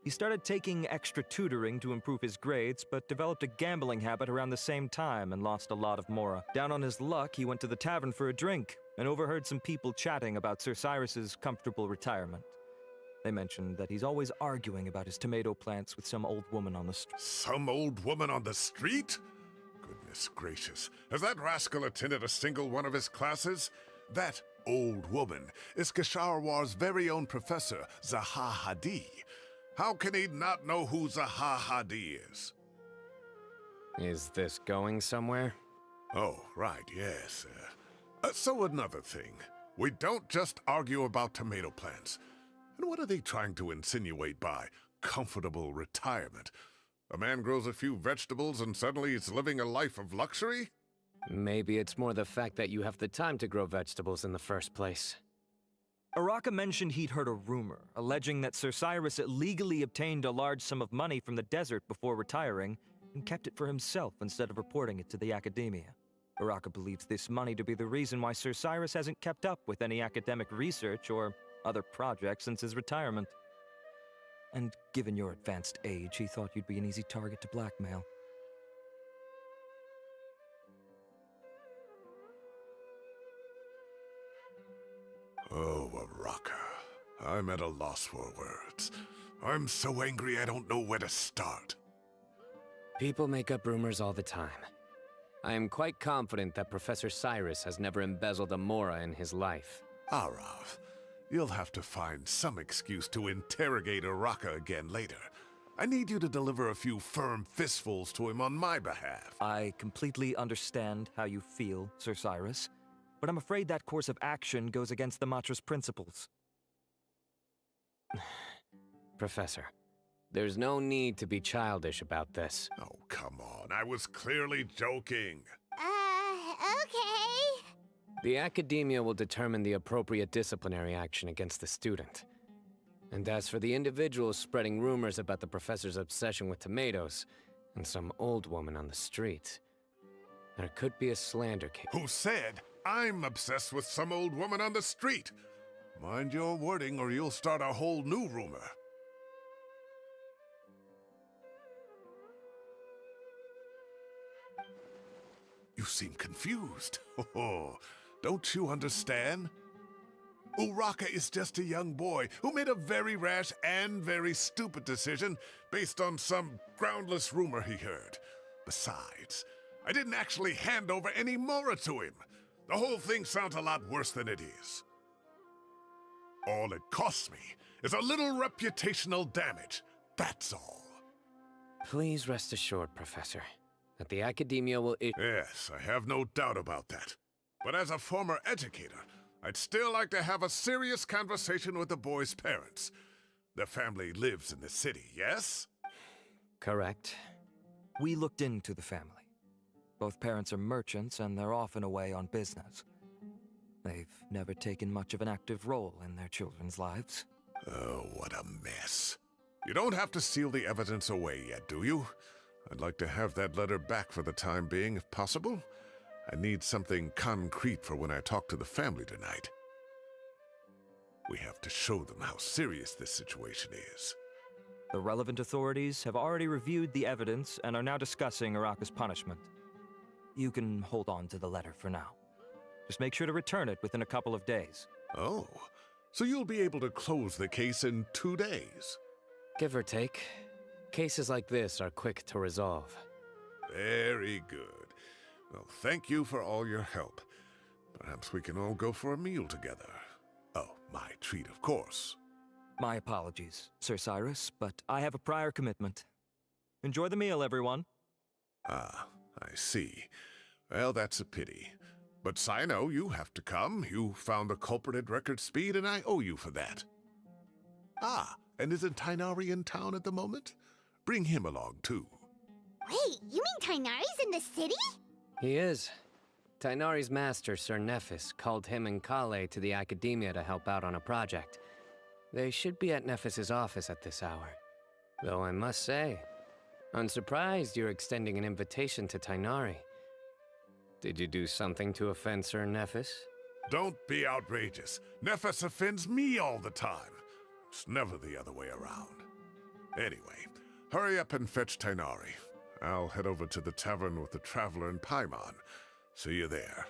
He started taking extra tutoring to improve his grades, but developed a gambling habit around the same time and lost a lot of mora. Down on his luck, he went to the tavern for a drink and overheard some people chatting about Sir Cyrus's comfortable retirement. They mentioned that he's always arguing about his tomato plants with some old woman on the street. Some old woman on the street? Goodness gracious. Has that rascal attended a single one of his classes? That old woman is Kasharwar's very own professor, Zaha Hadi. How can he not know who Zaha Hadi is? Is this going somewhere? Oh, right, yes. So another thing. We don't just argue about tomato plants. And what are they trying to insinuate by comfortable retirement? A man grows a few vegetables and suddenly he's living a life of luxury? Maybe it's more the fact that you have the time to grow vegetables in the first place. Araka mentioned he'd heard a rumor, alleging that Sir Cyrus illegally obtained a large sum of money from the desert before retiring, and kept it for himself instead of reporting it to the academia. Araka believes this money to be the reason why Sir Cyrus hasn't kept up with any academic research or other projects since his retirement. And given your advanced age, he thought you'd be an easy target to blackmail. Oh, Araka. I'm at a loss for words. I'm so angry I don't know where to start. People make up rumors all the time. I am quite confident that Professor Cyrus has never embezzled a mora in his life. Arav, you'll have to find some excuse to interrogate Araka again later. I need you to deliver a few firm fistfuls to him on my behalf. I completely understand how you feel, Sir Cyrus, but I'm afraid that course of action goes against the Matra's principles. Professor, there's no need to be childish about this. Oh, come on. I was clearly joking. Okay. The Academia will determine the appropriate disciplinary action against the student. And as for the individuals spreading rumors about the professor's obsession with tomatoes and some old woman on the street, there could be a slander case. Who said I'm obsessed with some old woman on the street? Mind your wording or you'll start a whole new rumor. You seem confused. Oh, don't you understand? Uraka is just a young boy who made a very rash and very stupid decision based on some groundless rumor he heard. Besides, I didn't actually hand over any Mora to him. The whole thing sounds a lot worse than it is. All it costs me is a little reputational damage. That's all. Please rest assured, Professor, that the Academia will... Yes, I have no doubt about that. But as a former educator, I'd still like to have a serious conversation with the boy's parents. Their family lives in the city, yes? Correct. We looked into the family. Both parents are merchants, and they're often away on business. They've never taken much of an active role in their children's lives. Oh, what a mess. You don't have to seal the evidence away yet, do you? I'd like to have that letter back for the time being, if possible. I need something concrete for when I talk to the family tonight. We have to show them how serious this situation is. The relevant authorities have already reviewed the evidence and are now discussing Uraka's punishment. You can hold on to the letter for now. Just make sure to return it within a couple of days. Oh, so you'll be able to close the case in 2 days? Give or take. Cases like this are quick to resolve. Very good. Well, thank you for all your help. Perhaps we can all go for a meal together. Oh, my treat, of course. My apologies, Sir Cyrus, but I have a prior commitment. Enjoy the meal, everyone. Ah, I see. Well, that's a pity. But Sino, you have to come. You found the culprit at record speed, and I owe you for that. Ah, and isn't Tainari in town at the moment? Bring him along, too. Wait, you mean Tainari's in the city? He is. Tainari's master, Sir Nephis, called him and Kale to the Academia to help out on a project. They should be at Nephis's office at this hour. Though I must say, I'm surprised you're extending an invitation to Tainari. Did you do something to offend Sir Nephis? Don't be outrageous. Nephis offends me all the time. It's never the other way around. Anyway, hurry up and fetch Tainari. I'll head over to the tavern with the Traveler and Paimon. See you there.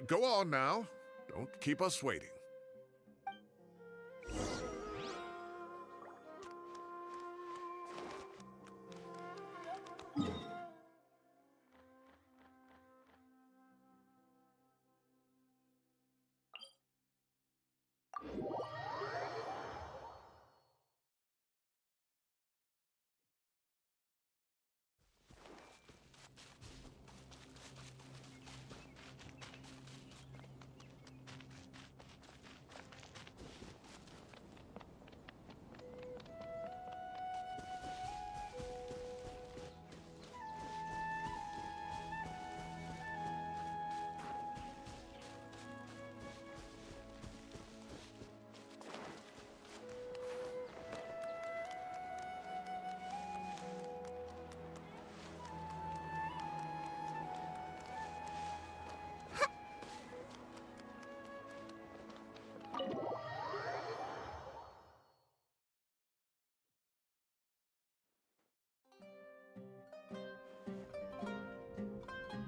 Go on now. Don't keep us waiting.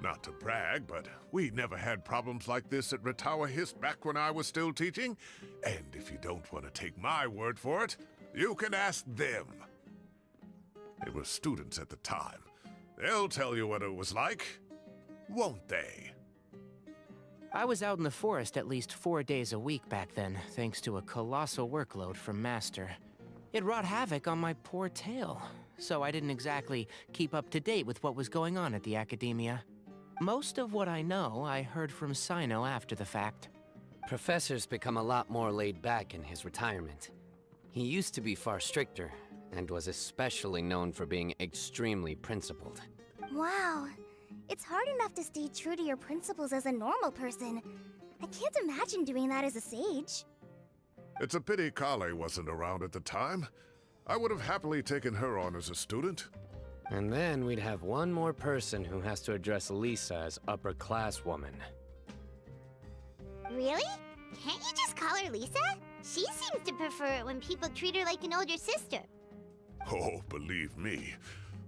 Not to brag, but we never had problems like this at Ratawa Hist back when I was still teaching. And if you don't want to take my word for it, you can ask them. They were students at the time. They'll tell you what it was like, won't they? I was out in the forest at least 4 days a week back then, thanks to a colossal workload from Master. It wrought havoc on my poor tail, so I didn't exactly keep up to date with what was going on at the Academia. Most of what I know, I heard from Sino after the fact. Professor's become a lot more laid back in his retirement. He used to be far stricter, and was especially known for being extremely principled. Wow. It's hard enough to stay true to your principles as a normal person. I can't imagine doing that as a sage. It's a pity Kale wasn't around at the time. I would have happily taken her on as a student. And then we'd have one more person who has to address Lisa as upper-class woman. Really? Can't you just call her Lisa? She seems to prefer it when people treat her like an older sister. Oh, believe me,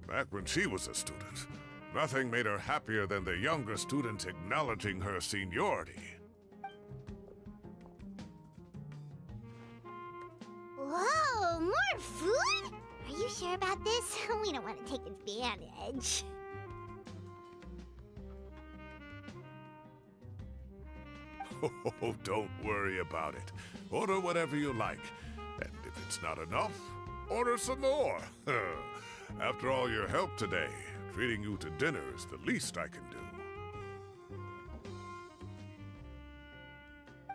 back when she was a student, nothing made her happier than the younger students acknowledging her seniority. Whoa, more food? Are you sure about this? We don't want to take advantage. Oh, don't worry about it. Order whatever you like. And if it's not enough, order some more. After all your help today, treating you to dinner is the least I can do.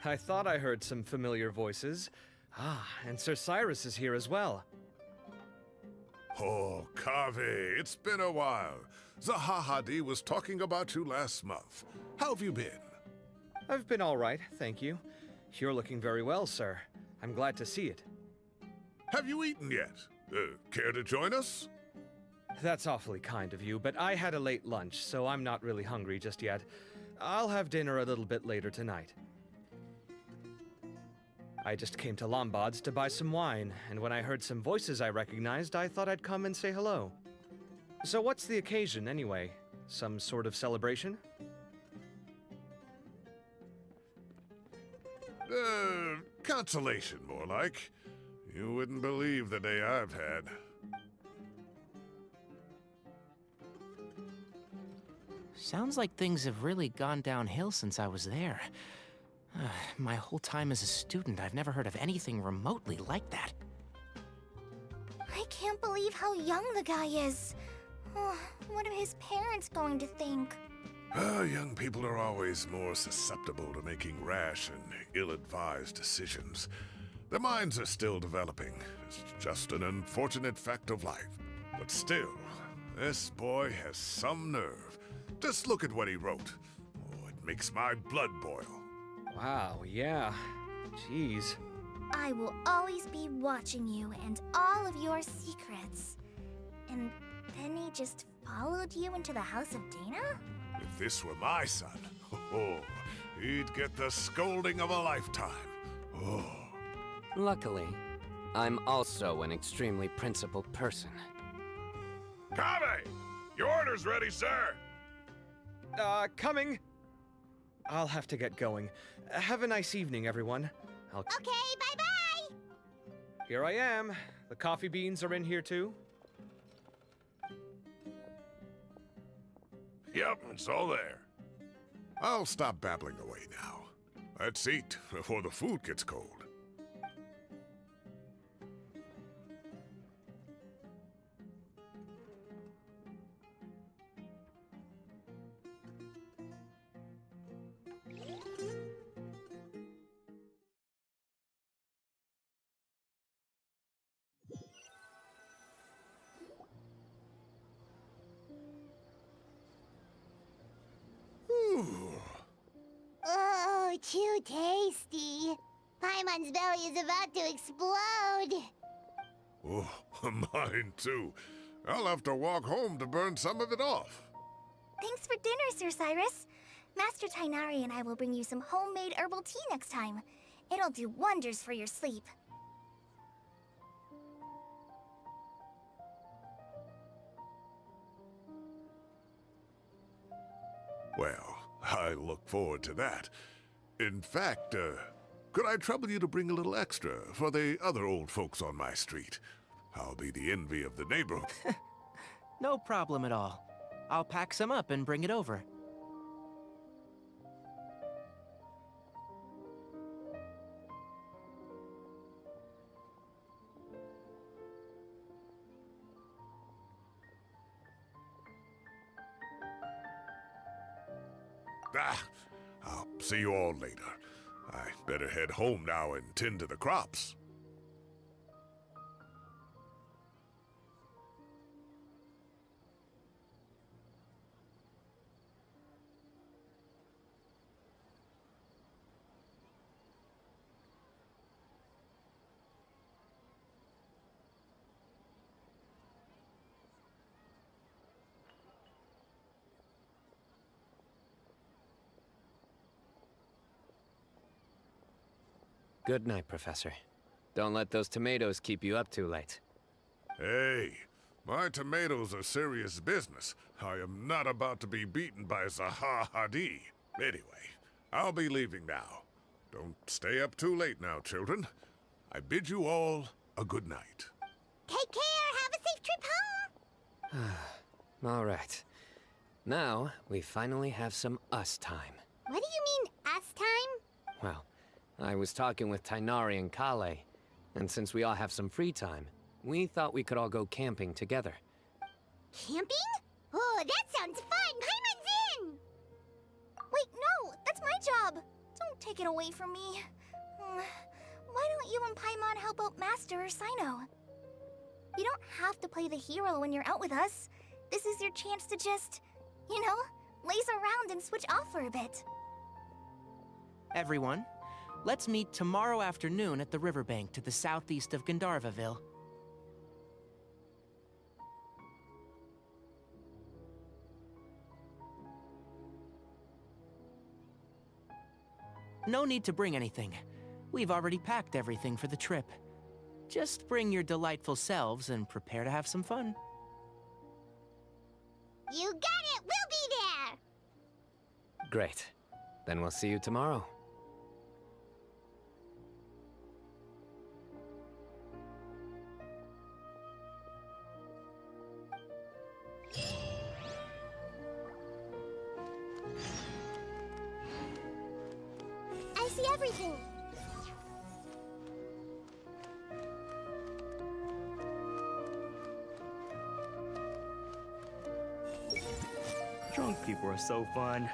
I thought I heard some familiar voices. Ah, and Sir Cyrus is here as well. Oh, Kaveh, it's been a while. Zahahadi was talking about you last month. How have you been? I've been all right, thank you. You're looking very well, sir. I'm glad to see it. Have you eaten yet? Care to join us? That's awfully kind of you, but I had a late lunch, so I'm not really hungry just yet. I'll have dinner a little bit later tonight. I just came to Lombard's to buy some wine, and when I heard some voices I recognized, I thought I'd come and say hello. So what's the occasion, anyway? Some sort of celebration? Consolation, more like. You wouldn't believe the day I've had. Sounds like things have really gone downhill since I was there. My whole time as a student, I've never heard of anything remotely like that. I can't believe how young the guy is. Oh, what are his parents going to think? Young people are always more susceptible to making rash and ill-advised decisions. Their minds are still developing. It's just an unfortunate fact of life. But still, this boy has some nerve. Just look at what he wrote. Oh, it makes my blood boil. Wow, yeah. Jeez. I will always be watching you and all of your secrets. And then he just followed you into the house of Dana? If this were my son, he'd get the scolding of a lifetime. Oh. Luckily, I'm also an extremely principled person. Kaveh! Your order's ready, sir! Coming. I'll have to get going. Have a nice evening, everyone. Okay, bye-bye! Here I am. The coffee beans are in here, too. Yep, it's all there. I'll stop babbling away now. Let's eat before the food gets cold. Oh, too tasty. Paimon's belly is about to explode. Oh, mine too. I'll have to walk home to burn some of it off. Thanks for dinner, Sir Cyrus. Master Tainari and I will bring you some homemade herbal tea next time. It'll do wonders for your sleep. Well, I look forward to that. In fact, could I trouble you to bring a little extra for the other old folks on my street? I'll be the envy of the neighborhood. No problem at all. I'll pack some up and bring it over. I'll see you all later. I better head home now and tend to the crops. Good night, Professor. Don't let those tomatoes keep you up too late. Hey, my tomatoes are serious business. I am not about to be beaten by Zaha Hadid. Anyway, I'll be leaving now. Don't stay up too late now, children. I bid you all a good night. Take care. Have a safe trip home. All right. Now, we finally have some us time. What do you mean, us time? Well, I was talking with Tainari and Kale, and since we all have some free time, we thought we could all go camping together. Camping? Oh, that sounds fun. Paimon's in! Wait, no! That's my job! Don't take it away from me. Why don't you and Paimon help out Master or Sino? You don't have to play the hero when you're out with us. This is your chance to just, you know, laze around and switch off for a bit. Everyone, let's meet tomorrow afternoon at the riverbank to the southeast of Gandharvaville. No need to bring anything. We've already packed everything for the trip. Just bring your delightful selves and prepare to have some fun. You got it! We'll be there! Great. Then we'll see you tomorrow. I see everything. Drunk people are so fun.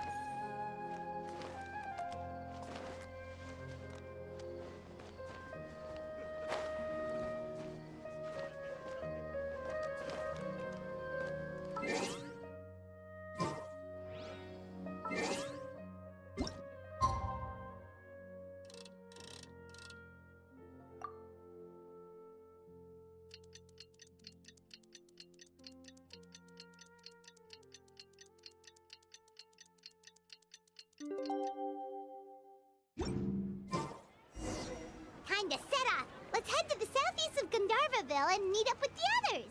Time to set off. Let's head to the southeast of Gandharvaville and meet up with the others.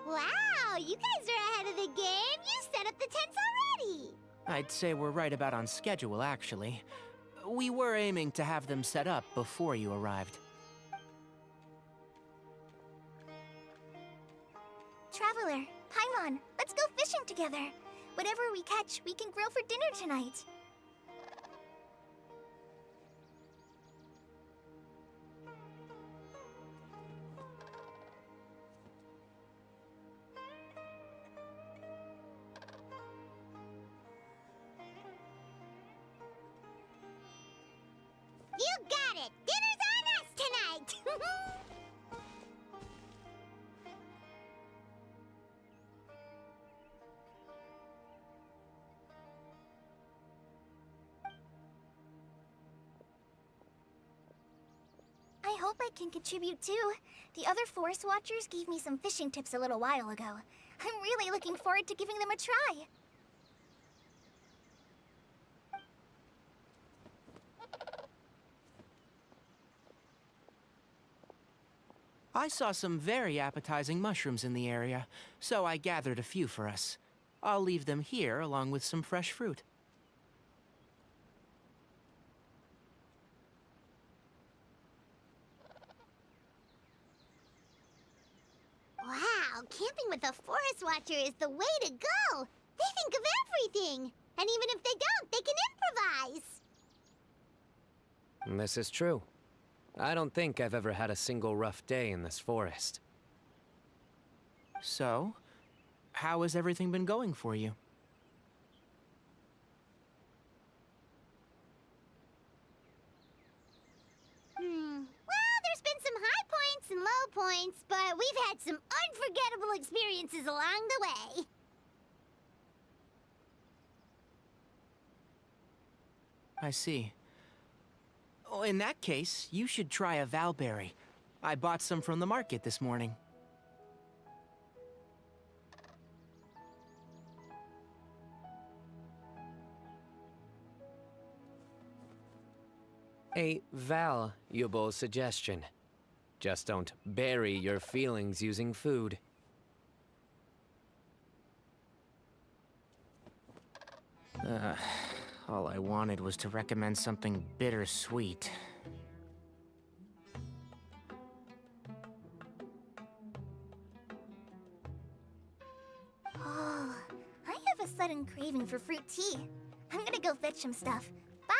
Wow, you guys are ahead of the game. You set up the tents already. I'd say we're right about on schedule, actually. We were aiming to have them set up before you arrived. Traveler, Paimon, let's go fishing together. Whatever we catch, we can grill for dinner tonight. You got it. Dinner's on us tonight. I hope I can contribute too. The other Forest Watchers gave me some fishing tips a little while ago. I'm really looking forward to giving them a try. I saw some very appetizing mushrooms in the area, so I gathered a few for us. I'll leave them here along with some fresh fruit. camping with a forest watcher is the way to go. They think of everything. And even if they don't, they can improvise. This is true. I don't think I've ever had a single rough day in this forest. So, how has everything been going for you? Well, there's been some high points and low points, but we've had some unforgettable experiences along the way. I see. Oh, in that case, you should try a valberry. I bought some from the market this morning. A valuable suggestion. Just don't bury your feelings using food. All I wanted was to recommend something bittersweet. Oh, I have a sudden craving for fruit tea. I'm gonna go fetch some stuff. Bye!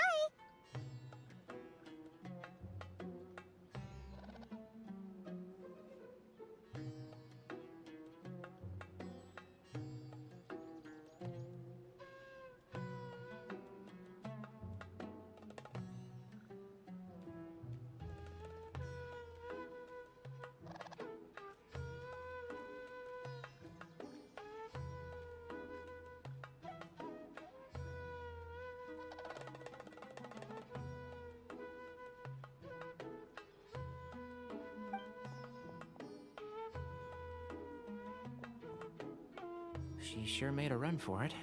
She sure made a run for it.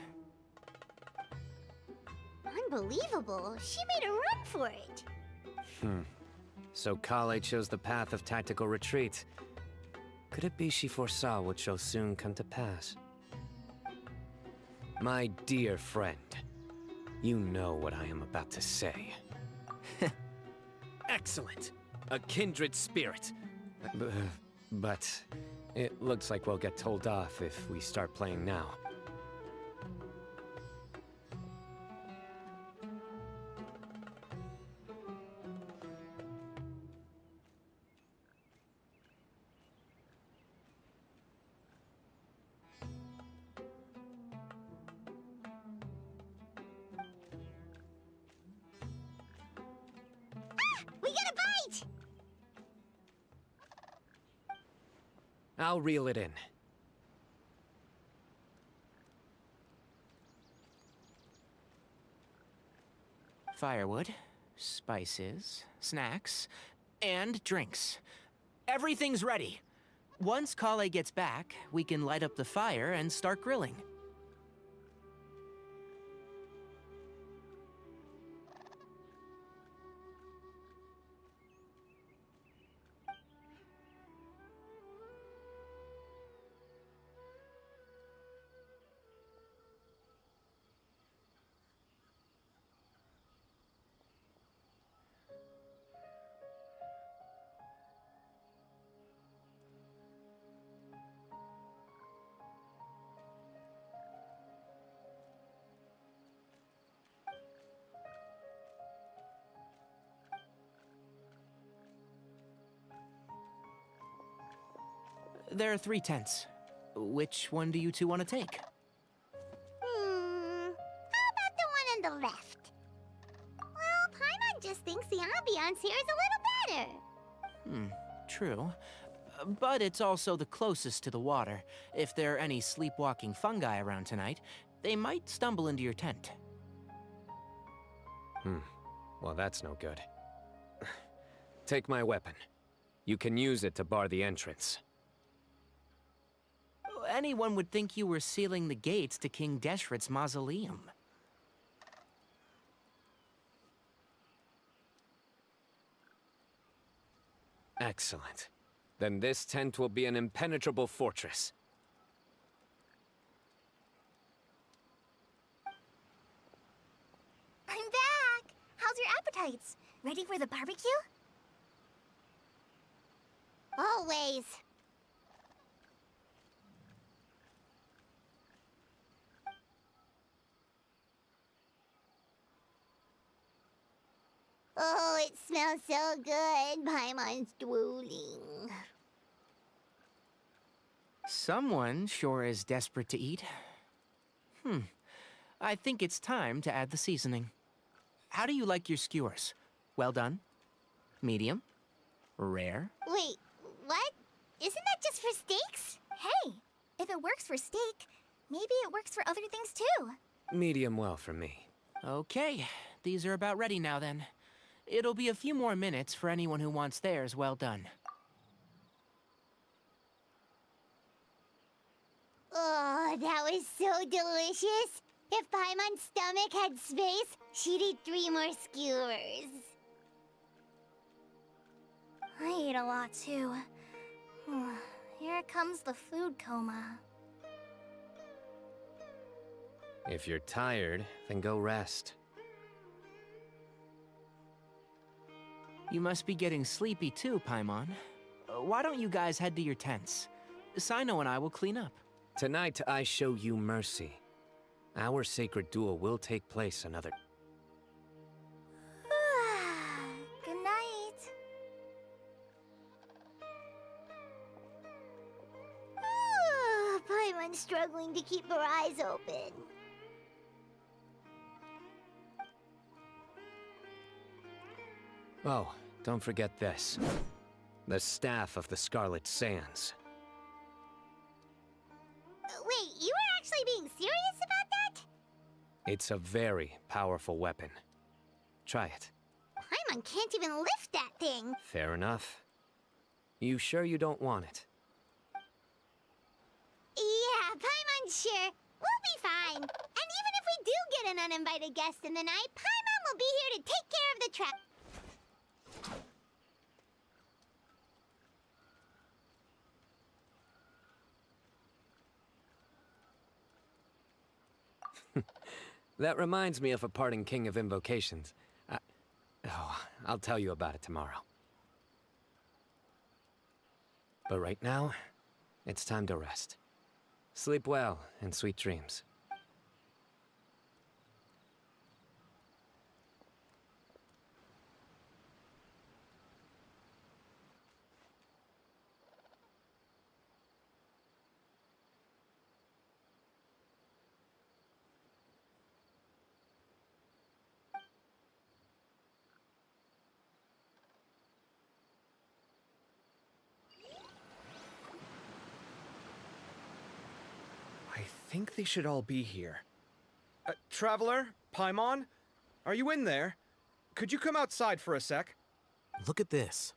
Unbelievable. She made a run for it. So Kale chose the path of tactical retreat. Could it be she foresaw what shall soon come to pass? My dear friend, you know what I am about to say. Excellent! A kindred spirit! But it looks like we'll get told off if we start playing now. We got a bite! I'll reel it in. Firewood, spices, snacks, and drinks. Everything's ready. Once Kale gets back, we can light up the fire and start grilling. There are 3 tents. Which one do you two want to take? How about the one on the left? Well, Paimon just thinks the ambiance here is a little better. True. But it's also the closest to the water. If there are any sleepwalking fungi around tonight, they might stumble into your tent. Well, that's no good. Take my weapon. You can use it to bar the entrance. Anyone would think you were sealing the gates to King Deshret's mausoleum. Excellent. Then this tent will be an impenetrable fortress. I'm back! How's your appetites? Ready for the barbecue? Always. it smells so good. Paimon's drooling. Someone sure is desperate to eat. I think it's time to add the seasoning. How do you like your skewers? Well done? Medium? Rare? Wait, what? Isn't that just for steaks? Hey, if it works for steak, maybe it works for other things too. Medium well for me. Okay, these are about ready now then. It'll be a few more minutes for anyone who wants theirs well done. Oh, that was so delicious. If Paimon's stomach had space, she'd eat 3 more skewers. I ate a lot too. Here comes the food coma. If you're tired, then go rest. You must be getting sleepy too, Paimon. Why don't you guys head to your tents? Sino and I will clean up. Tonight I show you mercy. Our sacred duel will take place another... Good night. Paimon's struggling to keep her eyes open. Oh, don't forget this. The Staff of the Scarlet Sands. Wait, you were actually being serious about that? It's a very powerful weapon. Try it. Paimon can't even lift that thing. Fair enough. You sure you don't want it? Yeah, Paimon's sure. We'll be fine. And even if we do get an uninvited guest in the night, Paimon will be here to take care of the trap. That reminds me of a parting king of invocations. I'll tell you about it tomorrow. But right now, it's time to rest. Sleep well and sweet dreams. I think they should all be here. Traveler? Paimon? Are you in there? Could you come outside for a sec? Look at this.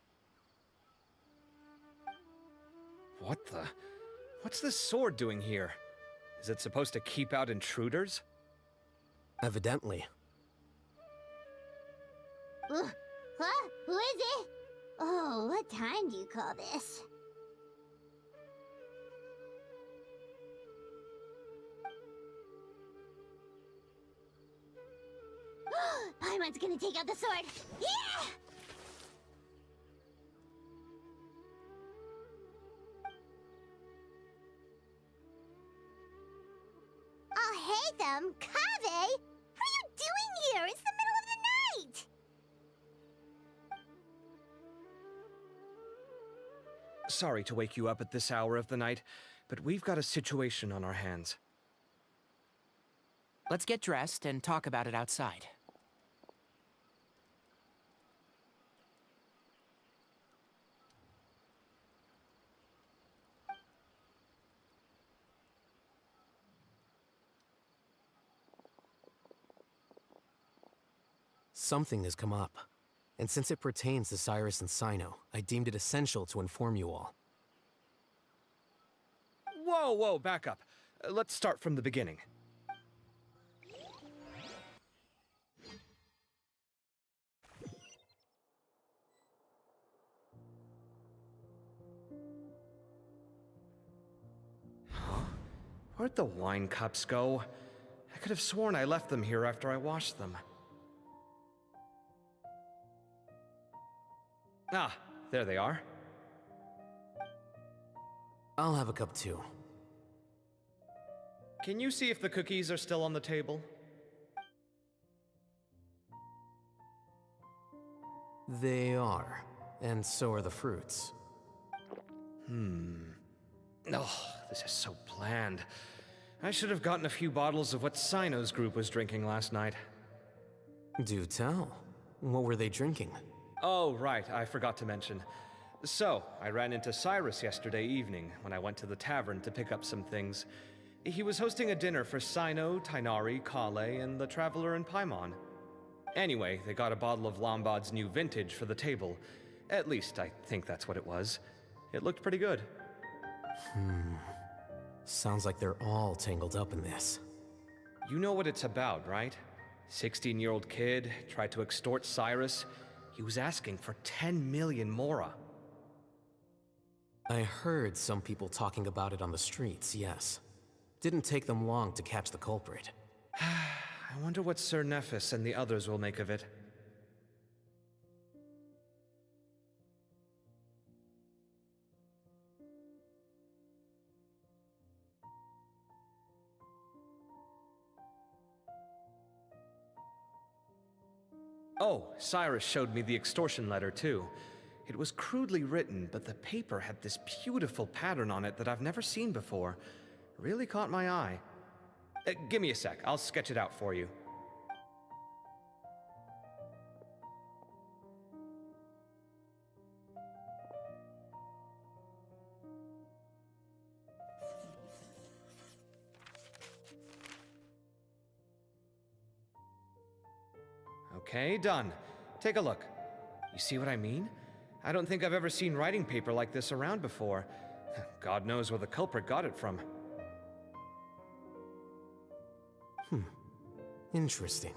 What the... What's this sword doing here? Is it supposed to keep out intruders? Evidently. Huh? Who is it? Oh, what time do you call this? Paimon's gonna take out the sword. Yeah! Oh, hey them, Kaveh! What are you doing here? It's the middle of the night! Sorry to wake you up at this hour of the night, but we've got a situation on our hands. Let's get dressed and talk about it outside. Something has come up, and since it pertains to Cyrus and Sino, I deemed it essential to inform you all. Whoa, back up. Let's start from the beginning. Where'd the wine cups go? I could have sworn I left them here after I washed them. Ah, there they are. I'll have a cup too. Can you see if the cookies are still on the table? They are. And so are the fruits. Oh, this is so bland. I should have gotten a few bottles of what Sino's group was drinking last night. Do tell. What were they drinking? Oh, right, I forgot to mention. So, I ran into Cyrus yesterday evening when I went to the tavern to pick up some things. He was hosting a dinner for Sino, Tighnari, Kale, and the Traveler and Paimon. Anyway, they got a bottle of Lombard's new vintage for the table. At least, I think that's what it was. It looked pretty good. Sounds like they're all tangled up in this. You know what it's about, right? 16-year-old kid tried to extort Cyrus. He was asking for 10 million mora. I heard some people talking about it on the streets, yes. Didn't take them long to catch the culprit. I wonder what Sir Nephis and the others will make of it. Oh, Cyrus showed me the extortion letter, too. It was crudely written, but the paper had this beautiful pattern on it that I've never seen before. Really caught my eye. Give me a sec, I'll sketch it out for you. Okay, done. Take a look. You see what I mean? I don't think I've ever seen writing paper like this around before. God knows where the culprit got it from. Interesting.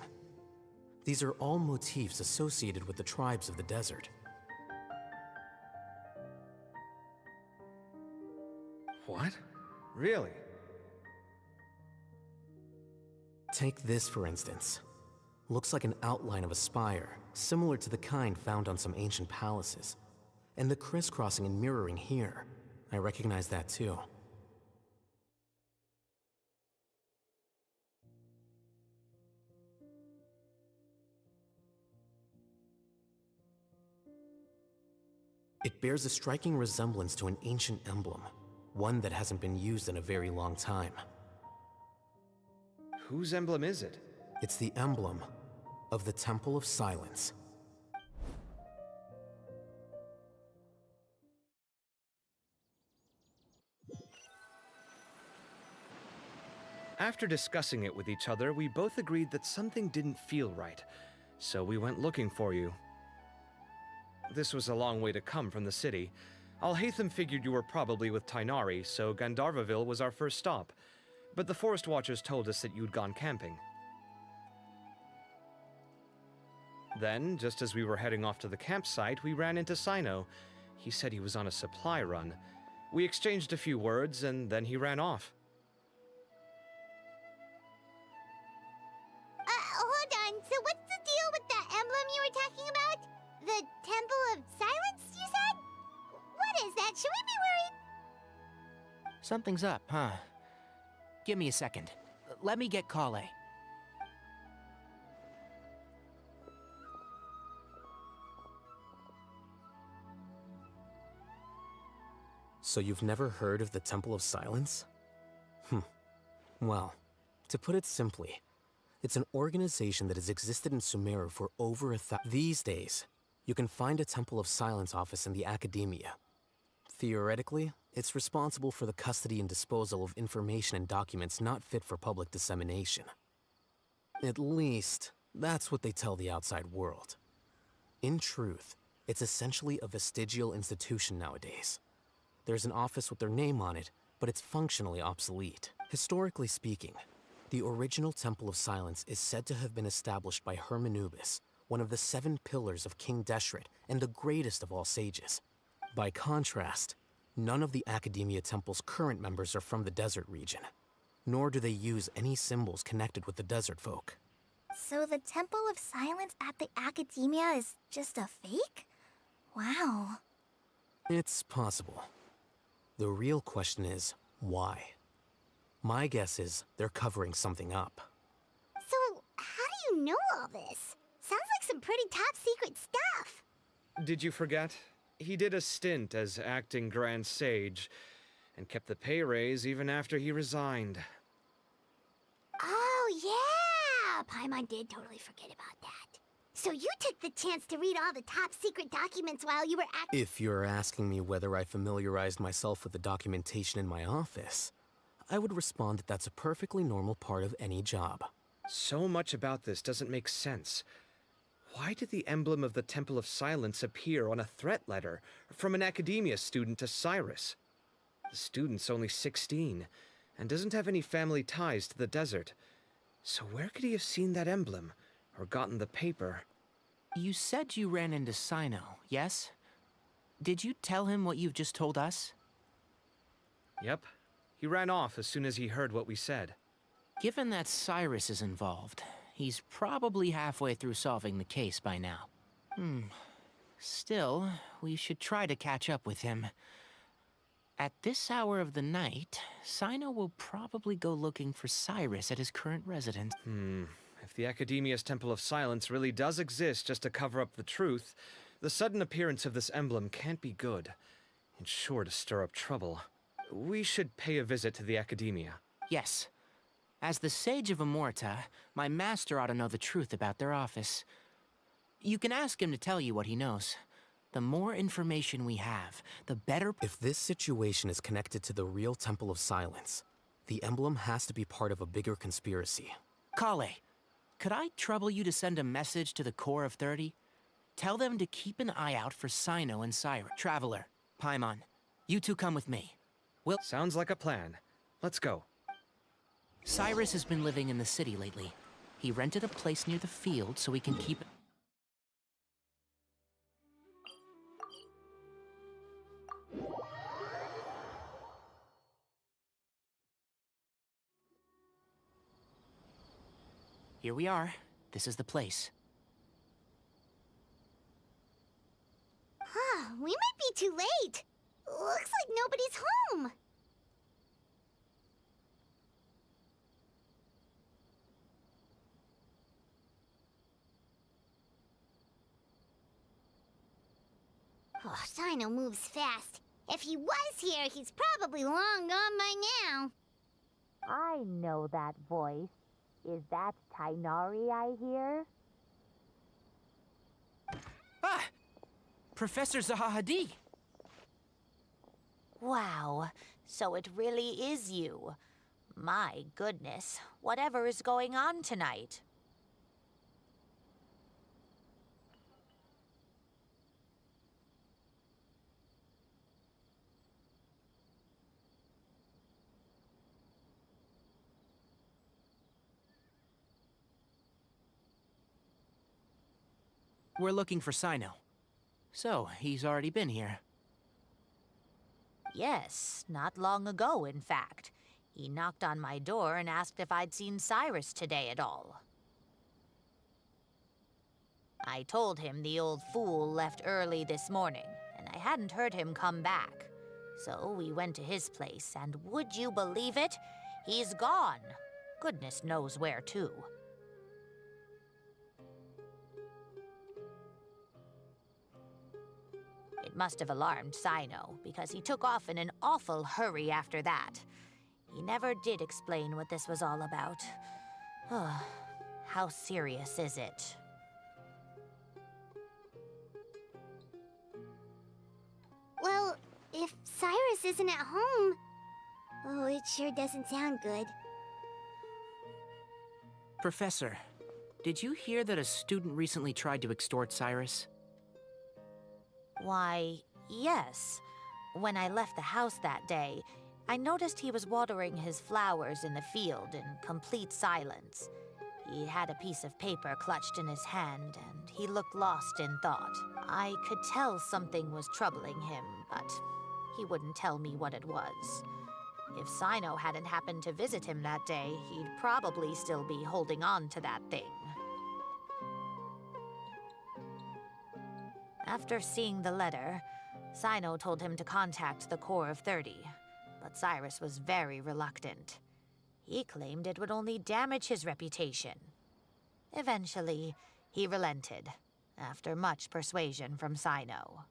These are all motifs associated with the tribes of the desert. What? Really? Take this, for instance. Looks like an outline of a spire, similar to the kind found on some ancient palaces. And the crisscrossing and mirroring here. I recognize that too. It bears a striking resemblance to an ancient emblem, one that hasn't been used in a very long time. Whose emblem is it? It's the emblem of the Temple of Silence. After discussing it with each other, we both agreed that something didn't feel right, so we went looking for you. This was a long way to come from the city. Alhaitham figured you were probably with Tighnari, so Gandharvaville was our first stop. But the Forest Watchers told us that you'd gone camping. Then, just as we were heading off to the campsite, we ran into Sino. He said he was on a supply run. We exchanged a few words, and then he ran off. Hold on. So what's the deal with that emblem you were talking about? The Temple of Silence, you said? What is that? Should we be worried? Something's up, huh? Give me a second. Let me get Kale. So you've never heard of the Temple of Silence? Well, to put it simply, it's an organization that has existed in Sumeru for over These days, you can find a Temple of Silence office in the academia. Theoretically, it's responsible for the custody and disposal of information and documents not fit for public dissemination. At least, that's what they tell the outside world. In truth, it's essentially a vestigial institution nowadays. There's an office with their name on it, but it's functionally obsolete. Historically speaking, the original Temple of Silence is said to have been established by Hermanubis, one of the 7 pillars of King Deshret and the greatest of all sages. By contrast, none of the Academia Temple's current members are from the desert region, nor do they use any symbols connected with the desert folk. So the Temple of Silence at the Academia is just a fake? Wow. It's possible. The real question is, why? My guess is they're covering something up. So, how do you know all this? Sounds like some pretty top secret stuff. Did you forget? He did a stint as acting Grand Sage, and kept the pay raise even after he resigned. Oh, yeah! Paimon did totally forget about that. So you took the chance to read all the top secret documents while you were acting. If you're asking me whether I familiarized myself with the documentation in my office, I would respond that that's a perfectly normal part of any job. So much about this doesn't make sense. Why did the emblem of the Temple of Silence appear on a threat letter from an academia student to Cyrus? The student's only 16, and doesn't have any family ties to the desert. So where could he have seen that emblem, or gotten the paper? You said you ran into Sino, yes? Did you tell him what you've just told us? Yep. He ran off as soon as he heard what we said. Given that Cyrus is involved, he's probably halfway through solving the case by now. Still, we should try to catch up with him. At this hour of the night, Sino will probably go looking for Cyrus at his current residence. If the Academia's Temple of Silence really does exist just to cover up the truth, the sudden appearance of this emblem can't be good. It's sure to stir up trouble. We should pay a visit to the Academia. Yes. As the Sage of Amorta, my master ought to know the truth about their office. You can ask him to tell you what he knows. The more information we have, the better. If this situation is connected to the real Temple of Silence, the emblem has to be part of a bigger conspiracy. Kale, could I trouble you to send a message to the Core of 30? Tell them to keep an eye out for Sino and Cyrus. Traveler, Paimon, you two come with me. Sounds like a plan. Let's go. Cyrus has been living in the city lately. He rented a place near the field so he can keep... Here we are. This is the place. We might be too late. Looks like nobody's home. Oh, Sino moves fast. If he was here, he's probably long gone by now. I know that voice. Is that Tainari I hear? Ah! Professor Zahahadi! Wow, so it really is you. My goodness, whatever is going on tonight? We're looking for Sino. So, he's already been here. Yes, not long ago, in fact. He knocked on my door and asked if I'd seen Cyrus today at all. I told him the old fool left early this morning, and I hadn't heard him come back. So we went to his place, and would you believe it? He's gone. Goodness knows where to. It must have alarmed Sino, because he took off in an awful hurry after that. He never did explain what this was all about. How serious is it? Well, if Cyrus isn't at home... Oh, it sure doesn't sound good. Professor, did you hear that a student recently tried to extort Cyrus? Why, yes. When I left the house that day, I noticed he was watering his flowers in the field in complete silence. He had a piece of paper clutched in his hand, and he looked lost in thought. I could tell something was troubling him, but he wouldn't tell me what it was. If Sino hadn't happened to visit him that day, he'd probably still be holding on to that thing. After seeing the letter, Sino told him to contact the Core of 30, but Cyrus was very reluctant. He claimed it would only damage his reputation. Eventually, he relented, after much persuasion from Sino.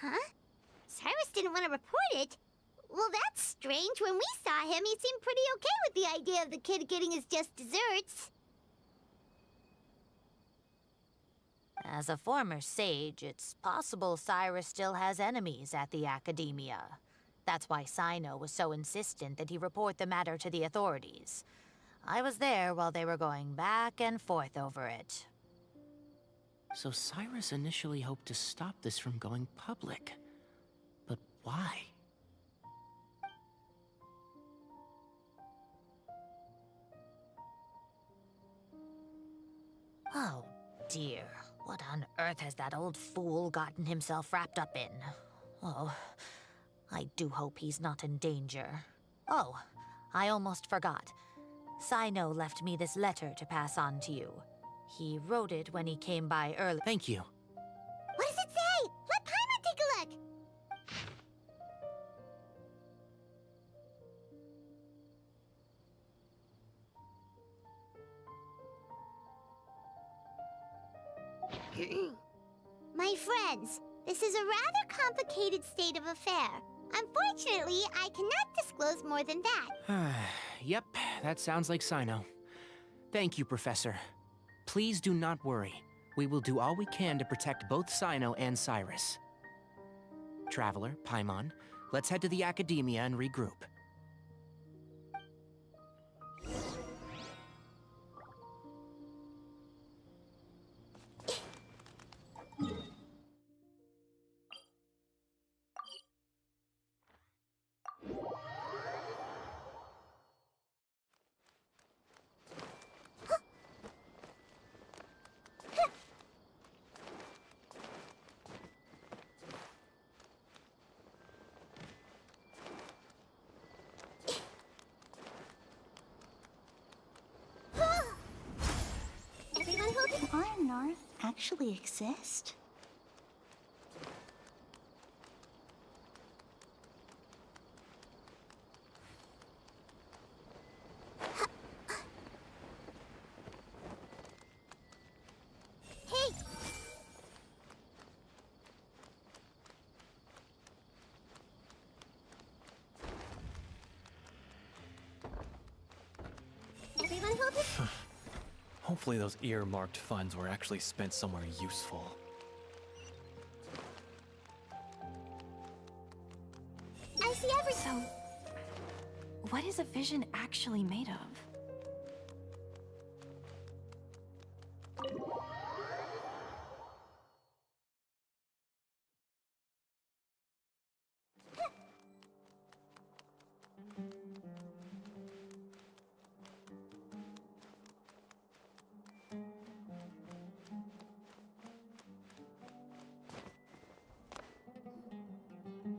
Huh? Cyrus didn't want to report it? Well, that's strange. When we saw him, he seemed pretty okay with the idea of the kid getting his just desserts. As a former sage, it's possible Cyrus still has enemies at the Academia. That's why Sino was so insistent that he report the matter to the authorities. I was there while they were going back and forth over it. So Cyrus initially hoped to stop this from going public. But why? Oh, dear. What on earth has that old fool gotten himself wrapped up in? Oh, I do hope he's not in danger. Oh, I almost forgot. Sino left me this letter to pass on to you. He wrote it when he came by early. Thank you. What does it say? Let Paimon take a look! My friends, this is a rather complicated state of affair. Unfortunately, I cannot disclose more than that. Yep, that sounds like Sino. Thank you, Professor. Please do not worry. We will do all we can to protect both Sino and Cyrus. Traveler, Paimon, let's head to the Academia and regroup. Everyone hold it. Our North actually exist? Hey! Everyone hold it. Hopefully those earmarked funds were actually spent somewhere useful. I see everything. So, what is a vision actually made of?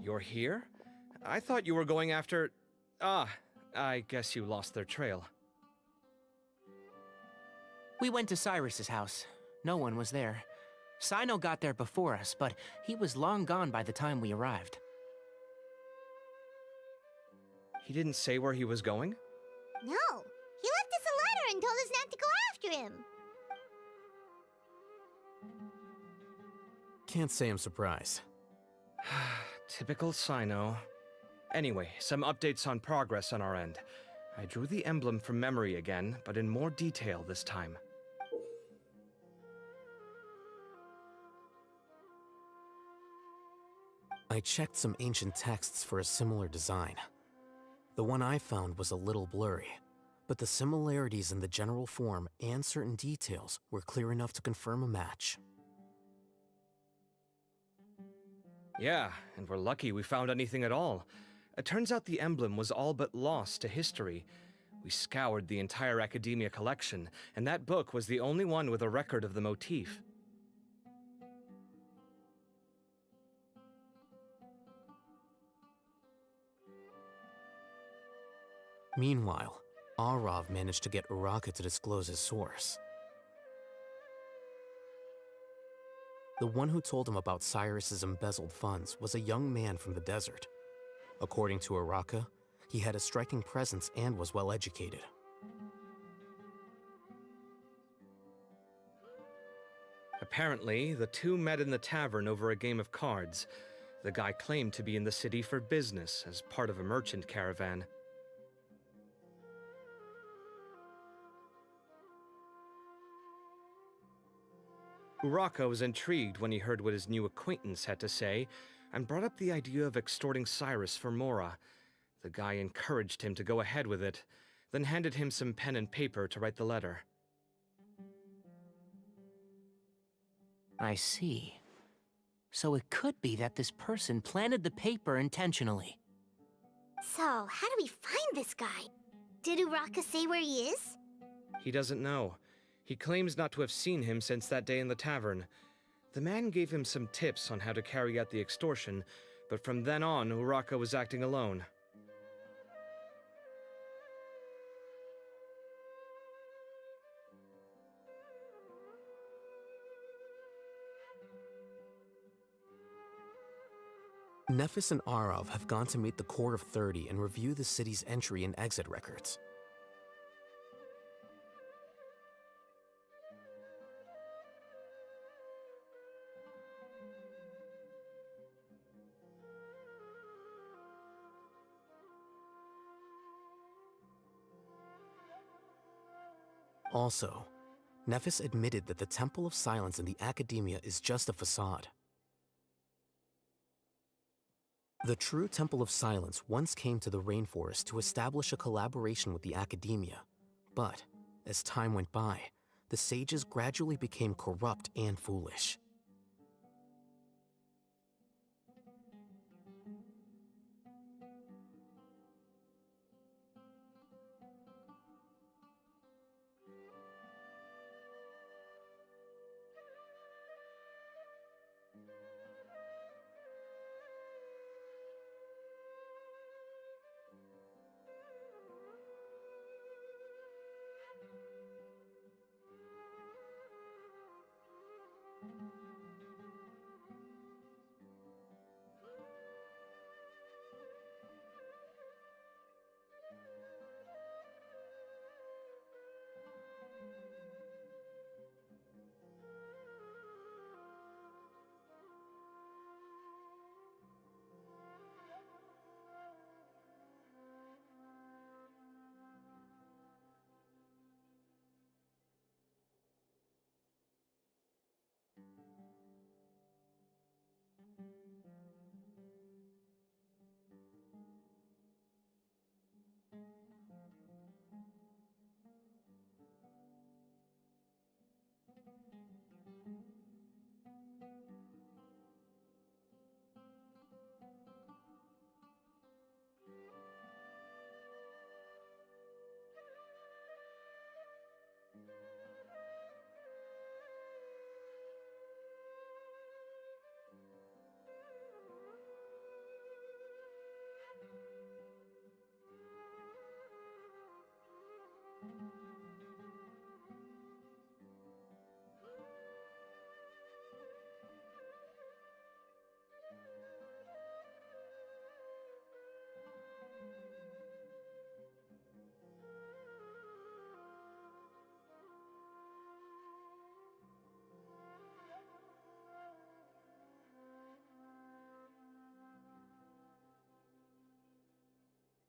You're here? I thought you were going after... Ah, I guess you lost their trail. We went to Cyrus's house. No one was there. Sino got there before us, but he was long gone by the time we arrived. He didn't say where he was going? No, he left us a letter and told us not to go after him. Can't say I'm surprised. Typical Sino. Anyway, some updates on progress on our end. I drew the emblem from memory again, but in more detail this time. I checked some ancient texts for a similar design. The one I found was a little blurry, but the similarities in the general form and certain details were clear enough to confirm a match. Yeah, and we're lucky we found anything at all. It turns out the emblem was all but lost to history. We scoured the entire Academia collection, and that book was the only one with a record of the motif. Meanwhile, Arav managed to get Uraka to disclose his source. The one who told him about Cyrus's embezzled funds was a young man from the desert. According to Araka, he had a striking presence and was well educated. Apparently, the two met in the tavern over a game of cards. The guy claimed to be in the city for business as part of a merchant caravan. Uraka was intrigued when he heard what his new acquaintance had to say, and brought up the idea of extorting Cyrus for Mora. The guy encouraged him to go ahead with it, then handed him some pen and paper to write the letter. I see. So it could be that this person planted the paper intentionally. So, how do we find this guy? Did Uraka say where he is? He doesn't know. He claims not to have seen him since that day in the tavern. The man gave him some tips on how to carry out the extortion, but from then on, Uraka was acting alone. Nephis and Arav have gone to meet the Court of 30 and review the city's entry and exit records. Also, Nephis admitted that the Temple of Silence in the Academia is just a facade. The true Temple of Silence once came to the rainforest to establish a collaboration with the Academia, but as time went by, the sages gradually became corrupt and foolish.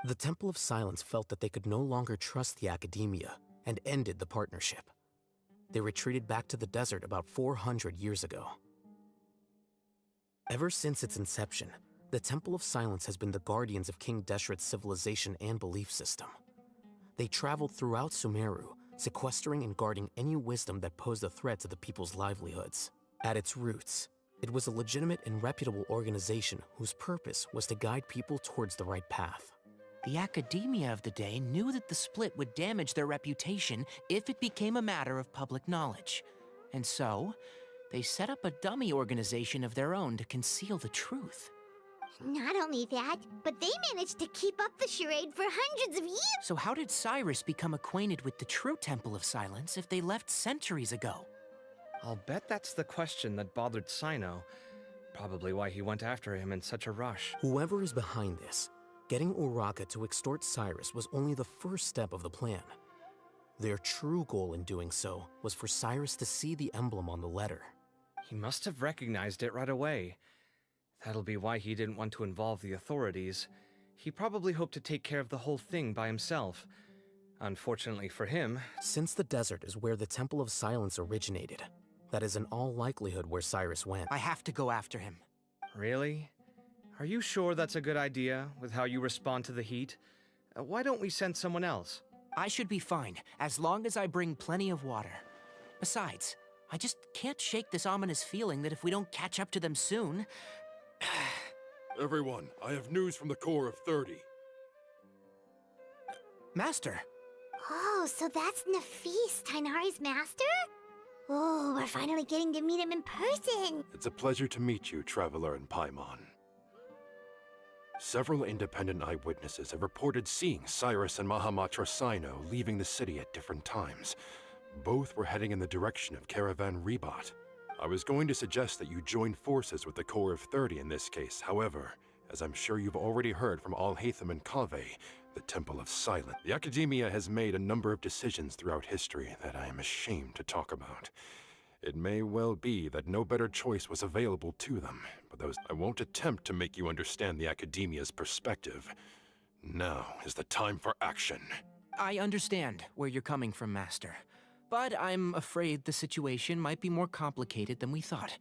The Temple of Silence felt that they could no longer trust the Academia and ended the partnership. They retreated back to the desert about 400 years ago. Ever since its inception, the Temple of Silence has been the guardians of King Deshret's civilization and belief system. They traveled throughout Sumeru, sequestering and guarding any wisdom that posed a threat to the people's livelihoods. At its roots, it was a legitimate and reputable organization whose purpose was to guide people towards the right path. The Academia of the day knew that the split would damage their reputation if it became a matter of public knowledge. And so, they set up a dummy organization of their own to conceal the truth. Not only that, but they managed to keep up the charade for hundreds of years! So how did Cyrus become acquainted with the true Temple of Silence if they left centuries ago? I'll bet that's the question that bothered Sino. Probably why he went after him in such a rush. Whoever is behind this, getting Uraka to extort Cyrus was only the first step of the plan. Their true goal in doing so was for Cyrus to see the emblem on the letter. He must have recognized it right away. That'll be why he didn't want to involve the authorities. He probably hoped to take care of the whole thing by himself. Unfortunately for him... Since the desert is where the Temple of Silence originated, that is in all likelihood where Cyrus went. I have to go after him. Really? Are you sure that's a good idea, with how you respond to the heat? Why don't we send someone else? I should be fine, as long as I bring plenty of water. Besides, I just can't shake this ominous feeling that if we don't catch up to them soon... Everyone, I have news from the Corps of 30. Master! Oh, so that's Nafis, Tainari's master? Oh, we're finally getting to meet him in person. It's a pleasure to meet you, Traveler in Paimon. Several independent eyewitnesses have reported seeing Cyrus and Mahamatra Sino leaving the city at different times. Both were heading in the direction of Caravan Ribat. I was going to suggest that you join forces with the Corps of 30 in this case. However, as I'm sure you've already heard from Al-Haytham and Kaveh, the Temple of Silence, the Academia has made a number of decisions throughout history that I am ashamed to talk about. It may well be that no better choice was available to them, but I won't attempt to make you understand the Academia's perspective. Now is the time for action. I understand where you're coming from, Master. But I'm afraid the situation might be more complicated than we thought.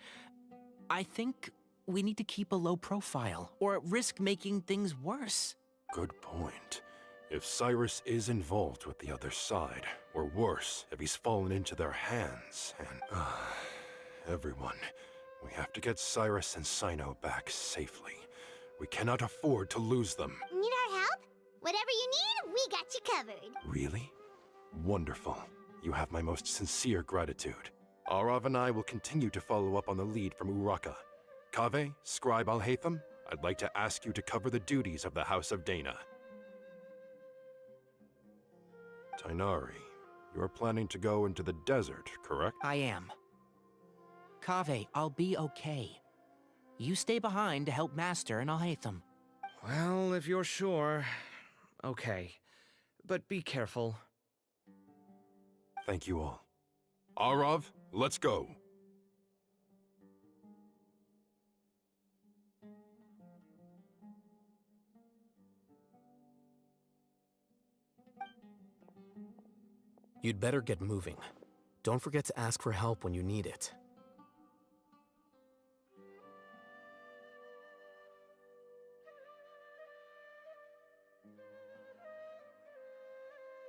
I think we need to keep a low profile, or risk making things worse. Good point. If Cyrus is involved with the other side, or worse, if he's fallen into their hands, and... everyone, we have to get Cyrus and Sino back safely. We cannot afford to lose them. Need our help? Whatever you need, we got you covered. Really? Wonderful. You have my most sincere gratitude. Arav and I will continue to follow up on the lead from Uraka. Kaveh, Scribe Al-Haytham, I'd like to ask you to cover the duties of the House of Dana. Tainari, you are planning to go into the desert, correct? I am. Kaveh, I'll be okay. You stay behind to help Master and Al-Haytham. Well, if you're sure... okay. But be careful. Thank you all. Arav, let's go. You'd better get moving. Don't forget to ask for help when you need it.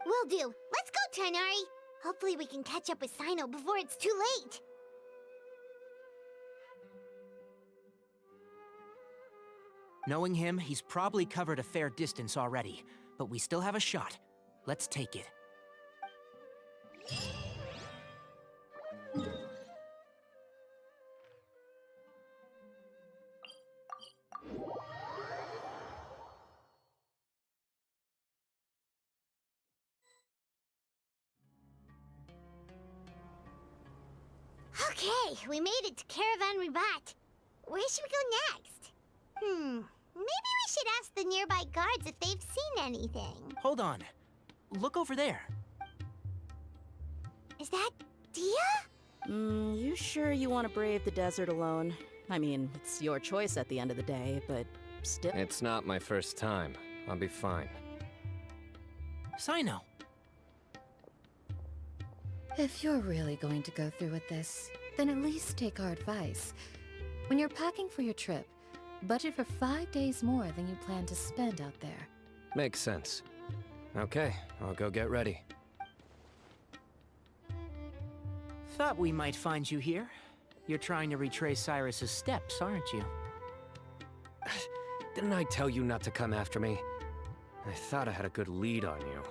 Will do. Let's go, Tainari. Hopefully we can catch up with Sino before it's too late. Knowing him, he's probably covered a fair distance already, but we still have a shot. Let's take it. Okay, we made it to Caravan Ribat. Where should we go next? Maybe we should ask the nearby guards if they've seen anything. Hold on. Look over there. Is that Dia? You sure you want to brave the desert alone? I mean, it's your choice at the end of the day, but still... It's not my first time. I'll be fine. Sino. If you're really going to go through with this, then at least take our advice. When you're packing for your trip, budget for 5 days more than you plan to spend out there. Makes sense. Okay, I'll go get ready. Thought we might find you here. You're trying to retrace Cyrus's steps, aren't you? Didn't I tell you not to come after me? I thought I had a good lead on you.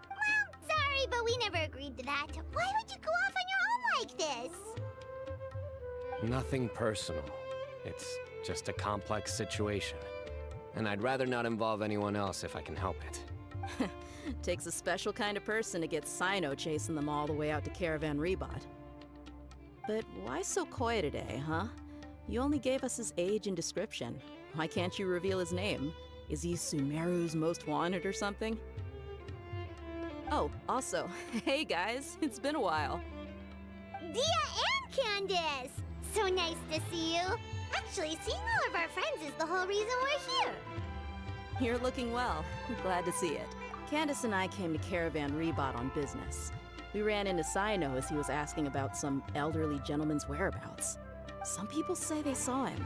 Well, sorry, but we never agreed to that. Why would you go off on your own like this? Nothing personal. It's just a complex situation. And I'd rather not involve anyone else if I can help it. Takes a special kind of person to get Sino chasing them all the way out to Caravan Rebot. But why so coy today, huh? You only gave us his age and description. Why can't you reveal his name? Is he Sumeru's most wanted or something? Oh, also, hey guys, it's been a while. Dia and Candace! So nice to see you. Actually, seeing all of our friends is the whole reason we're here. You're looking well. I'm glad to see it. Candace and I came to Caravan Rebot on business. We ran into Sino as he was asking about some elderly gentleman's whereabouts. Some people say they saw him.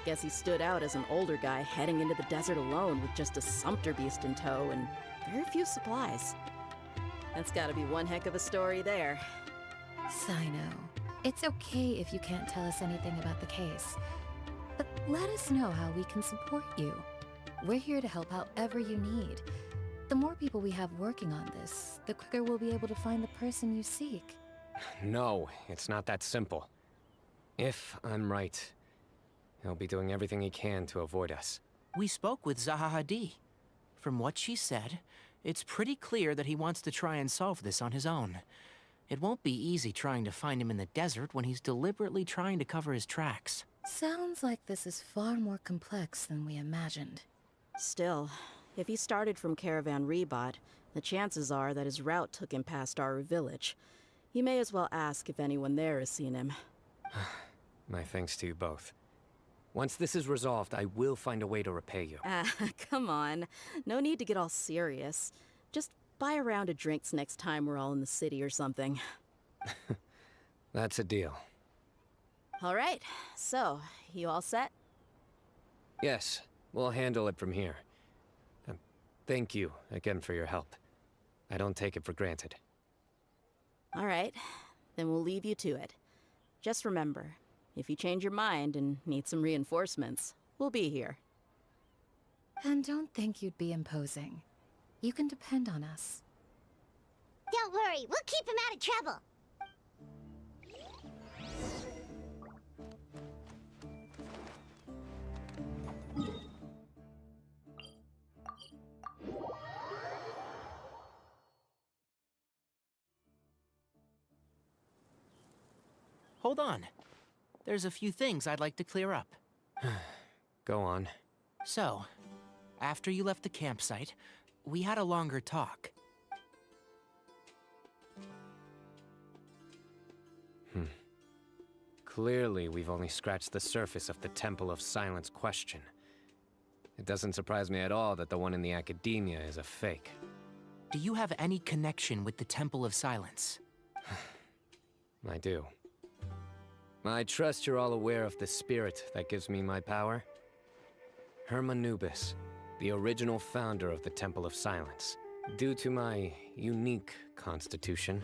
Guess he stood out as an older guy heading into the desert alone with just a sumpter beast in tow and very few supplies. That's gotta be one heck of a story there. Sino, it's okay if you can't tell us anything about the case. But let us know how we can support you. We're here to help however you need. The more people we have working on this, the quicker we'll be able to find the person you seek. No, it's not that simple. If I'm right, he'll be doing everything he can to avoid us. We spoke with Zaha Hadid. From what she said, it's pretty clear that he wants to try and solve this on his own. It won't be easy trying to find him in the desert when he's deliberately trying to cover his tracks. Sounds like this is far more complex than we imagined. Still, if he started from Caravan Rebot, the chances are that his route took him past our village. You may as well ask if anyone there has seen him. My thanks to you both. Once this is resolved, I will find a way to repay you. Come on. No need to get all serious. Just buy a round of drinks next time we're all in the city or something. That's a deal. All right, so, you all set? Yes, we'll handle it from here. Thank you again for your help. I don't take it for granted. All right, then we'll leave you to it. Just remember, if you change your mind and need some reinforcements, we'll be here. And don't think you'd be imposing. You can depend on us. Don't worry, we'll keep him out of trouble. Hold on. There's a few things I'd like to clear up. Go on. So, after you left the campsite, we had a longer talk. Clearly, we've only scratched the surface of the Temple of Silence question. It doesn't surprise me at all that the one in the academia is a fake. Do you have any connection with the Temple of Silence? I do. I trust you're all aware of the spirit that gives me my power. Hermanubis, the original founder of the Temple of Silence. Due to my unique constitution,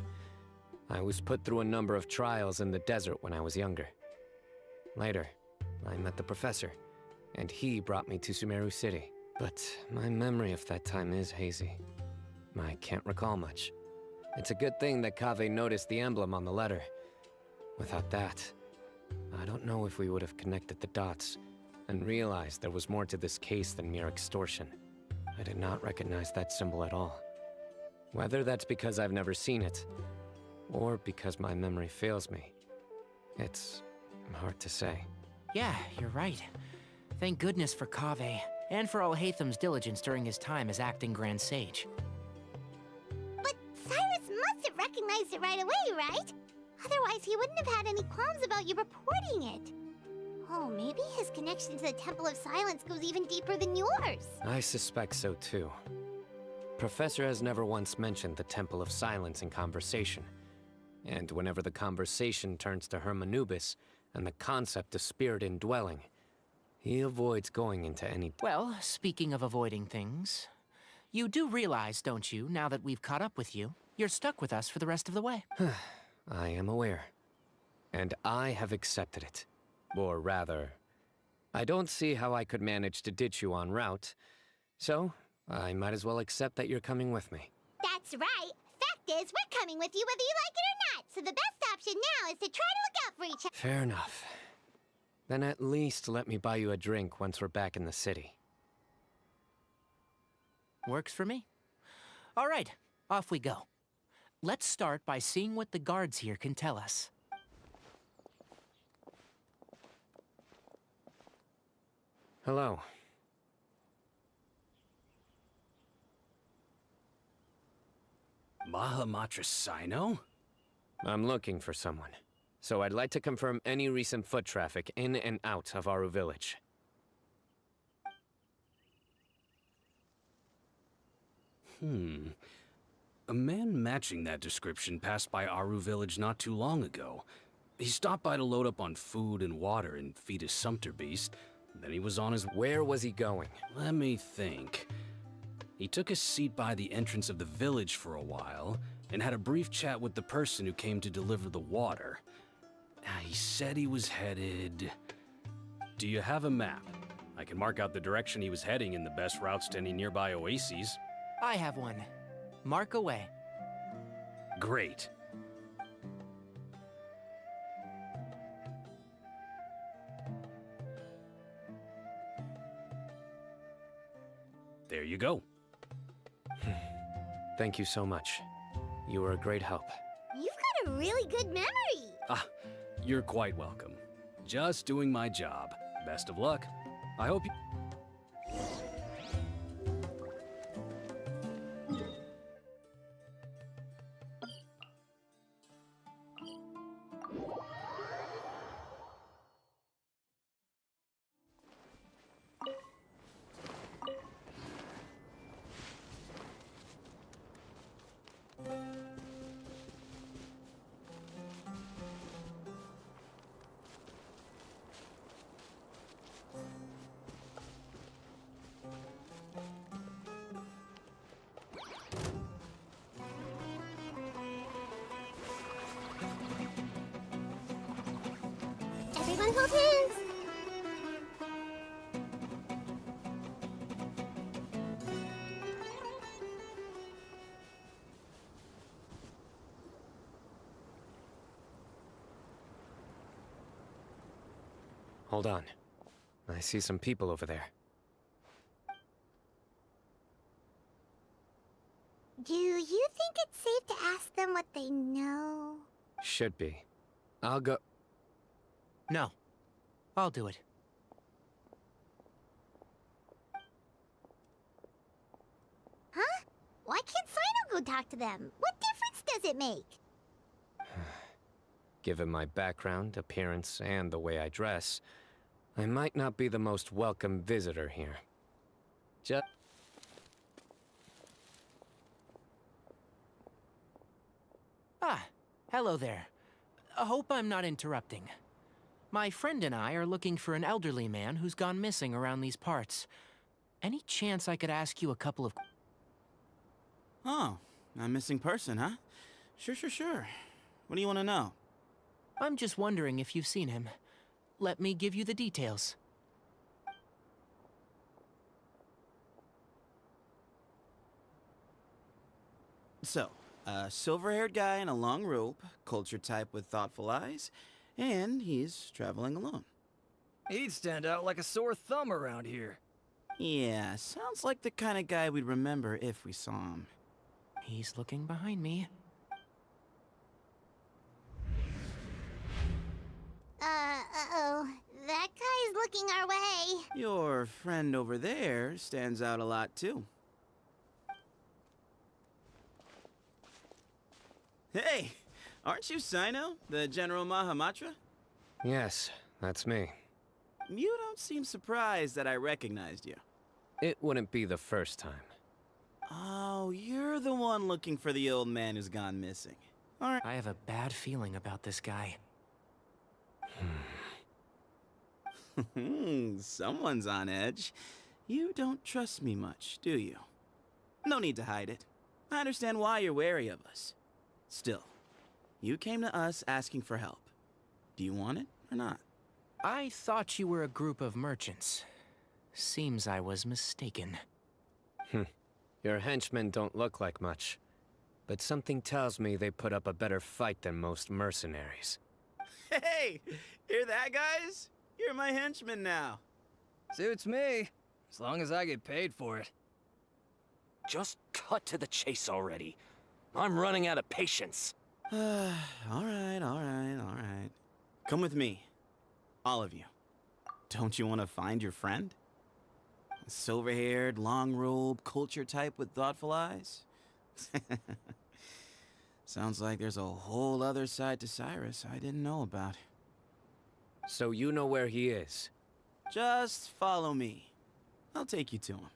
I was put through a number of trials in the desert when I was younger. Later, I met the professor, and he brought me to Sumeru City. But my memory of that time is hazy. I can't recall much. It's a good thing that Kaveh noticed the emblem on the letter. Without that, I don't know if we would have connected the dots and realized there was more to this case than mere extortion. I did not recognize that symbol at all. Whether that's because I've never seen it, or because my memory fails me, it's hard to say. Yeah, you're right. Thank goodness for Kaveh, and for Alhaitham's diligence during his time as acting Grand Sage. But Cyrus must have recognized it right away, right? Otherwise, he wouldn't have had any qualms about you reporting it. Oh, maybe his connection to the Temple of Silence goes even deeper than yours. I suspect so too. Professor has never once mentioned the Temple of Silence in conversation. And whenever the conversation turns to Hermanubis and the concept of spirit indwelling, he avoids going into any... Well, speaking of avoiding things, you do realize, don't you, now that we've caught up with you, you're stuck with us for the rest of the way. I am aware. And I have accepted it. Or rather, I don't see how I could manage to ditch you en route, so I might as well accept that you're coming with me. That's right. Fact is, we're coming with you whether you like it or not, so the best option now is to try to look out for each other. Fair enough. Then at least let me buy you a drink once we're back in the city. Works for me. All right, off we go. Let's start by seeing what the guards here can tell us. Hello. Mahamatra Sino? I'm looking for someone. So I'd like to confirm any recent foot traffic in and out of Aru Village. A man matching that description passed by Aru Village not too long ago. He stopped by to load up on food and water and feed his sumpter beast. Then he was on his... Where was he going? Let me think. He took a seat by the entrance of the village for a while, and had a brief chat with the person who came to deliver the water. He said he was headed... Do you have a map? I can mark out the direction he was heading and the best routes to any nearby oases. I have one. Mark away. Great. There you go. Thank you so much. You were a great help. You've got a really good memory. Ah, you're quite welcome. Just doing my job. Best of luck. I hope you... Everyone hold hands. Hold on. I see some people over there. Do you think it's safe to ask them what they know? Should be. I'll go... No. I'll do it. Huh? Why can't Sino go talk to them? What difference does it make? Given my background, appearance, and the way I dress, I might not be the most welcome visitor here. Just... Ah, hello there. I hope I'm not interrupting. My friend and I are looking for an elderly man who's gone missing around these parts. Any chance I could ask you a couple of... Oh, a missing person, huh? Sure. What do you want to know? I'm just wondering if you've seen him. Let me give you the details. So, a silver-haired guy in a long robe, culture type with thoughtful eyes, and he's traveling alone. He'd stand out like a sore thumb around here. Yeah, sounds like the kind of guy we'd remember if we saw him. He's looking behind me. Uh-oh. That guy's looking our way. Your friend over there stands out a lot, too. Hey! Aren't you Sino, the General Mahamatra? Yes, that's me. You don't seem surprised that I recognized you. It wouldn't be the first time. Oh, you're the one looking for the old man who's gone missing. All right. I have a bad feeling about this guy. Someone's on edge. You don't trust me much, do you? No need to hide it. I understand why you're wary of us. Still, you came to us asking for help. Do you want it or not? I thought you were a group of merchants. Seems I was mistaken. Your henchmen don't look like much, but something tells me they put up a better fight than most mercenaries. Hey! Hear that, guys? You're my henchmen now. Suits me, as long as I get paid for it. Just cut to the chase already. I'm running out of patience. Alright. Come with me. All of you. Don't you want to find your friend? Silver-haired, long-robed, culture type with thoughtful eyes? Sounds like there's a whole other side to Cyrus I didn't know about. So you know where he is? Just follow me. I'll take you to him.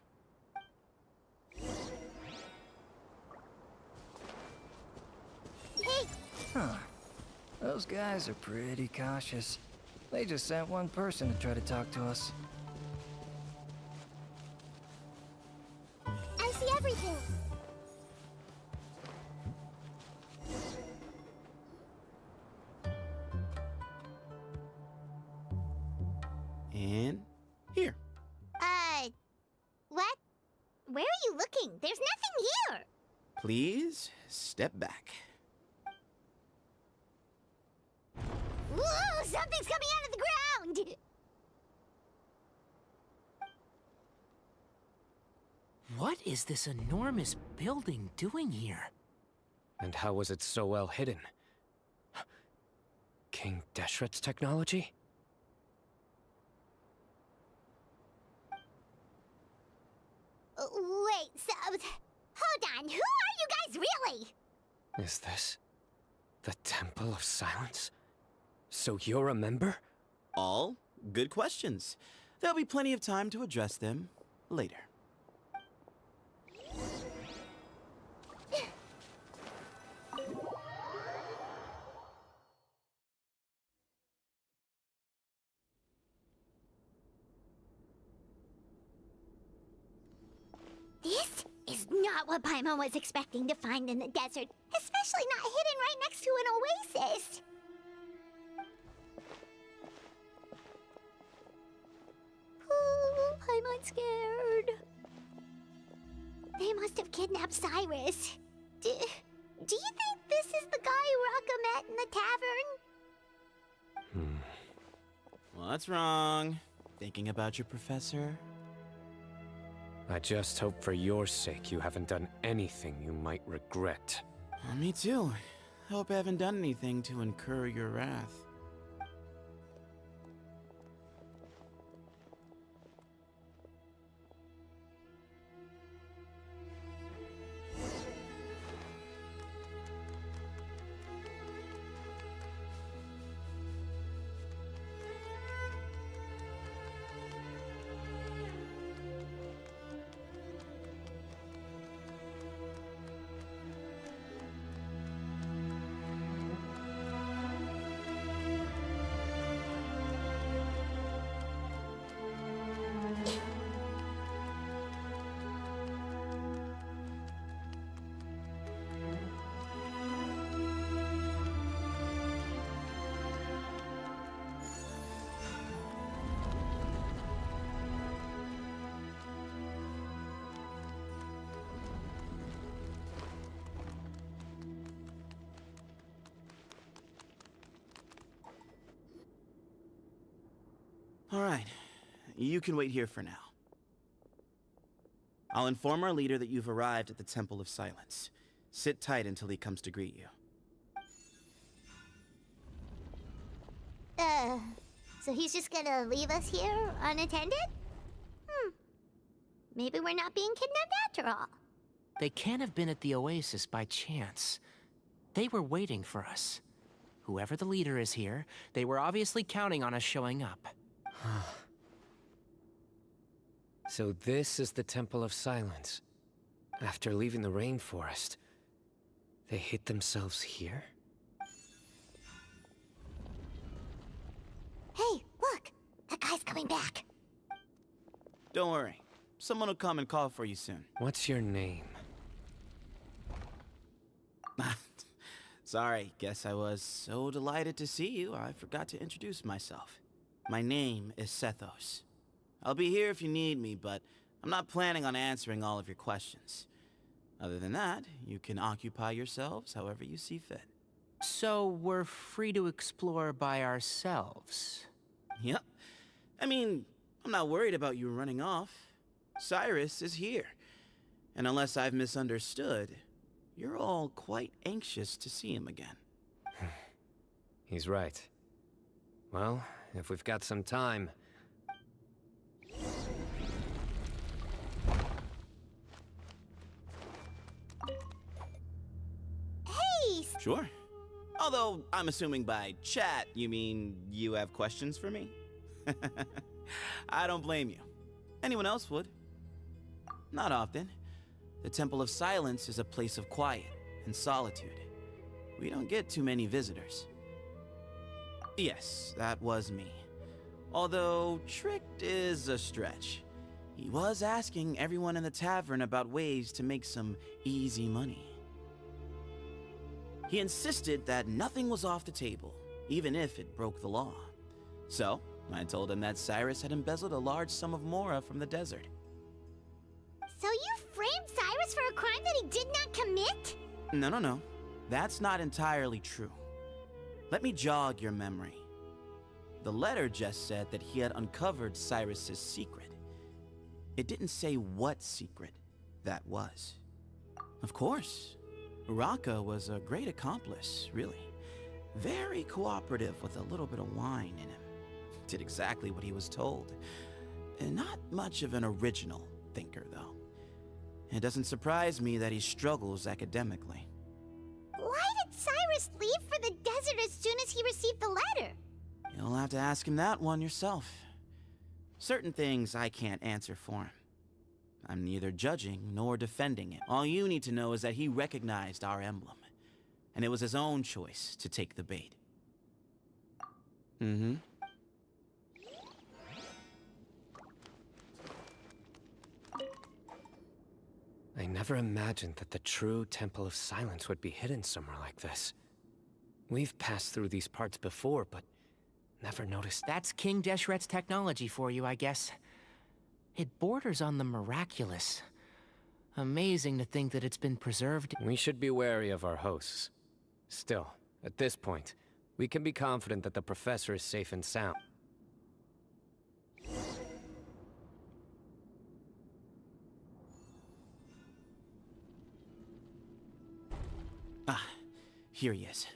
Hey! Huh. Those guys are pretty cautious. They just sent one person to try to talk to us. I see everything. And here. What? Where are you looking? There's nothing here. Please step back. Whoa! Something's coming out of the ground! What is this enormous building doing here? And how was it so well hidden? King Deshret's technology? Wait, so... Hold on, who are you guys really? Is this the Temple of Silence? So you're a member? All good questions. There'll be plenty of time to address them later. This is not what Paimon was expecting to find in the desert, especially not hidden right next to an oasis. Ooh, Paimon's scared. They must have kidnapped Cyrus. Do you think this is the guy Raka met in the tavern? What's wrong? Thinking about your professor? I just hope for your sake you haven't done anything you might regret. Me too. Hope I haven't done anything to incur your wrath. All right, you can wait here for now. I'll inform our leader that you've arrived at the Temple of Silence. Sit tight until he comes to greet you. So he's just gonna leave us here unattended? Maybe we're not being kidnapped after all. They can't have been at the oasis by chance. They were waiting for us. Whoever the leader is here, they were obviously counting on us showing up. So this is the Temple of Silence. After leaving the rainforest, they hid themselves here? Hey, look! That guy's coming back. Don't worry. Someone will come and call for you soon. What's your name? Sorry, guess I was so delighted to see you, I forgot to introduce myself. My name is Sethos. I'll be here if you need me, but I'm not planning on answering all of your questions. Other than that, you can occupy yourselves however you see fit. So we're free to explore by ourselves? Yep. I mean, I'm not worried about you running off. Cyrus is here. And unless I've misunderstood, you're all quite anxious to see him again. He's right. Well, if we've got some time... Hey! Sure. Although, I'm assuming by chat, you mean you have questions for me? I don't blame you. Anyone else would. Not often. The Temple of Silence is a place of quiet and solitude. We don't get too many visitors. Yes, that was me. Although, tricked is a stretch. He was asking everyone in the tavern about ways to make some easy money. He insisted that nothing was off the table, even if it broke the law. So, I told him that Cyrus had embezzled a large sum of mora from the desert. So you framed Cyrus for a crime that he did not commit? No. That's not entirely true. Let me jog your memory. The letter just said that he had uncovered Cyrus's secret. It didn't say what secret that was. Of course, Uraka was a great accomplice, really. Very cooperative with a little bit of wine in him. Did exactly what he was told. And not much of an original thinker, though. It doesn't surprise me that he struggles academically. Why did Cyrus leave for the desert as soon as he received the letter? You'll have to ask him that one yourself. Certain things I can't answer for him. I'm neither judging nor defending it. All you need to know is that he recognized our emblem, and it was his own choice to take the bait. Mm-hmm. I never imagined that the true Temple of Silence would be hidden somewhere like this. We've passed through these parts before, but never noticed. That's King Deshret's technology for you, I guess. It borders on the miraculous. Amazing to think that it's been preserved. We should be wary of our hosts. Still, at this point, we can be confident that the professor is safe and sound. Ah, here he is.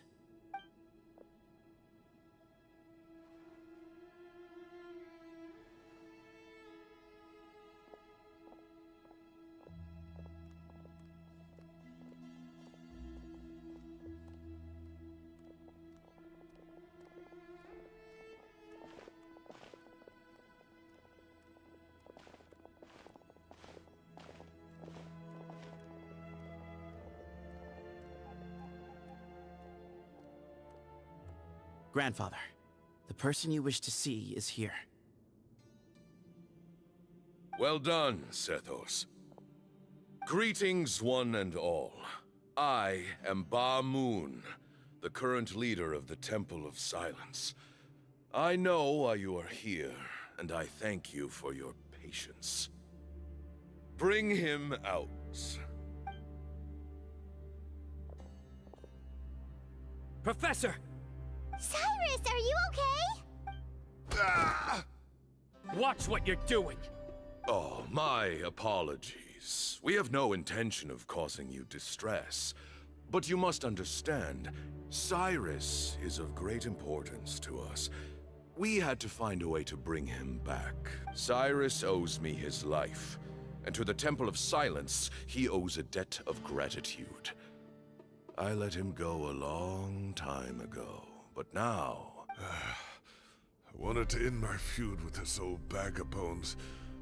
Grandfather, the person you wish to see is here. Well done, Sethos. Greetings, one and all. I am Ba Moon, the current leader of the Temple of Silence. I know why you are here, and I thank you for your patience. Bring him out. Professor! Cyrus, are you okay? Ah! Watch what you're doing! Oh, my apologies. We have no intention of causing you distress. But you must understand, Cyrus is of great importance to us. We had to find a way to bring him back. Cyrus owes me his life, and to the Temple of Silence, he owes a debt of gratitude. I let him go a long time ago, but now... I wanted to end my feud with this old bag of bones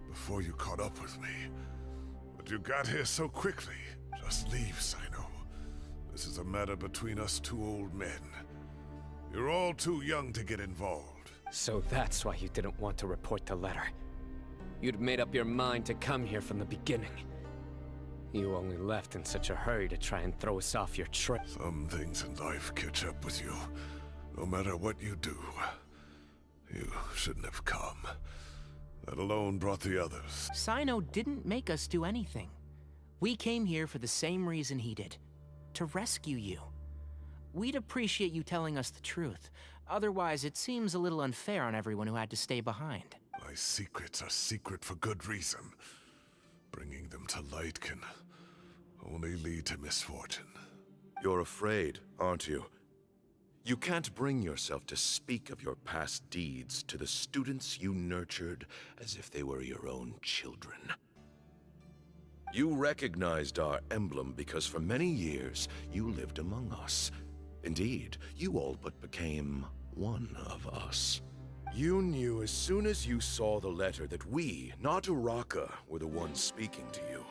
before you caught up with me. But you got here so quickly. Just leave, Sino. This is a matter between us two old men. You're all too young to get involved. So that's why you didn't want to report the letter. You'd made up your mind to come here from the beginning. You only left in such a hurry to try and throw us off your trail. Some things in life catch up with you. No matter what you do. You shouldn't have come. That alone brought the others. Sino didn't make us do anything. We came here for the same reason he did. To rescue you. We'd appreciate you telling us the truth. Otherwise, it seems a little unfair on everyone who had to stay behind. My secrets are secret for good reason. Bringing them to light can only lead to misfortune. You're afraid, aren't you? You can't bring yourself to speak of your past deeds to the students you nurtured as if they were your own children. You recognized our emblem because for many years you lived among us. Indeed, you all but became one of us. You knew as soon as you saw the letter that we, not Uraka, were the ones speaking to you.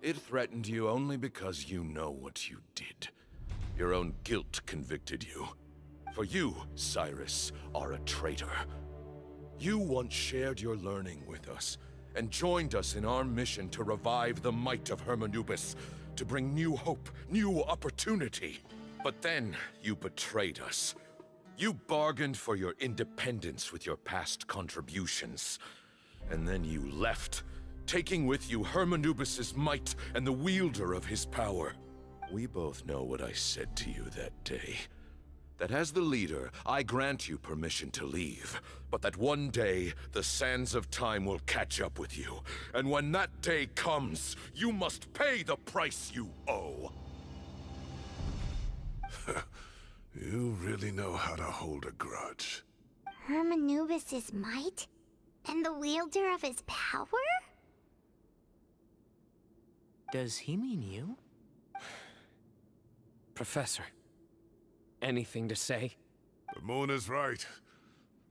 It threatened you only because you know what you did. Your own guilt convicted you. For you, Cyrus, are a traitor. You once shared your learning with us, and joined us in our mission to revive the might of Hermanubis, to bring new hope, new opportunity. But then, you betrayed us. You bargained for your independence with your past contributions. And then you left, taking with you Hermanubis' might and the wielder of his power. We both know what I said to you that day. That as the leader, I grant you permission to leave, but that one day, the sands of time will catch up with you. And when that day comes, you must pay the price you owe. You really know how to hold a grudge. Hermanubis' might? And the wielder of his power? Does he mean you? Professor, anything to say? The moon is right.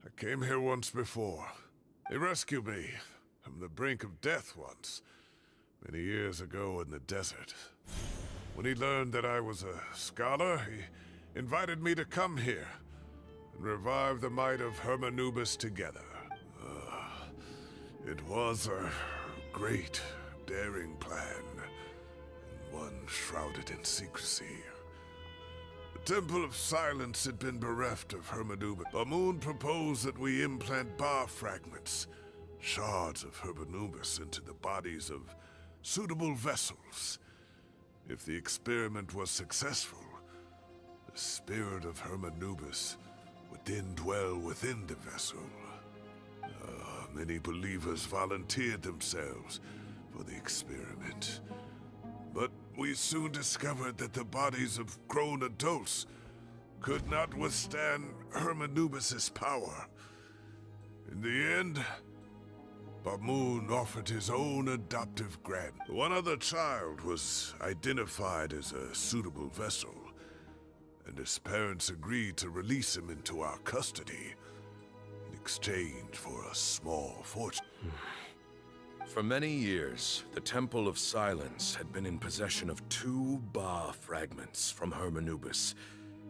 I came here once before. He rescued me from the brink of death once, many years ago in the desert. When he learned that I was a scholar, he invited me to come here and revive the might of Hermanubis together. It was a great, daring plan, and one shrouded in secrecy. The Temple of Silence had been bereft of Hermanubis. Bamoon proposed that we implant bar fragments, shards of Hermanubis, into the bodies of suitable vessels. If the experiment was successful, the spirit of Hermanubis would then dwell within the vessel. Many believers volunteered themselves for the experiment. But we soon discovered that the bodies of grown adults could not withstand Hermanubis' power. In the end, Bamoon offered his own adoptive grand. One other child was identified as a suitable vessel, and his parents agreed to release him into our custody in exchange for a small fortune. For many years, the Temple of Silence had been in possession of 2 Ba fragments from Hermanubis.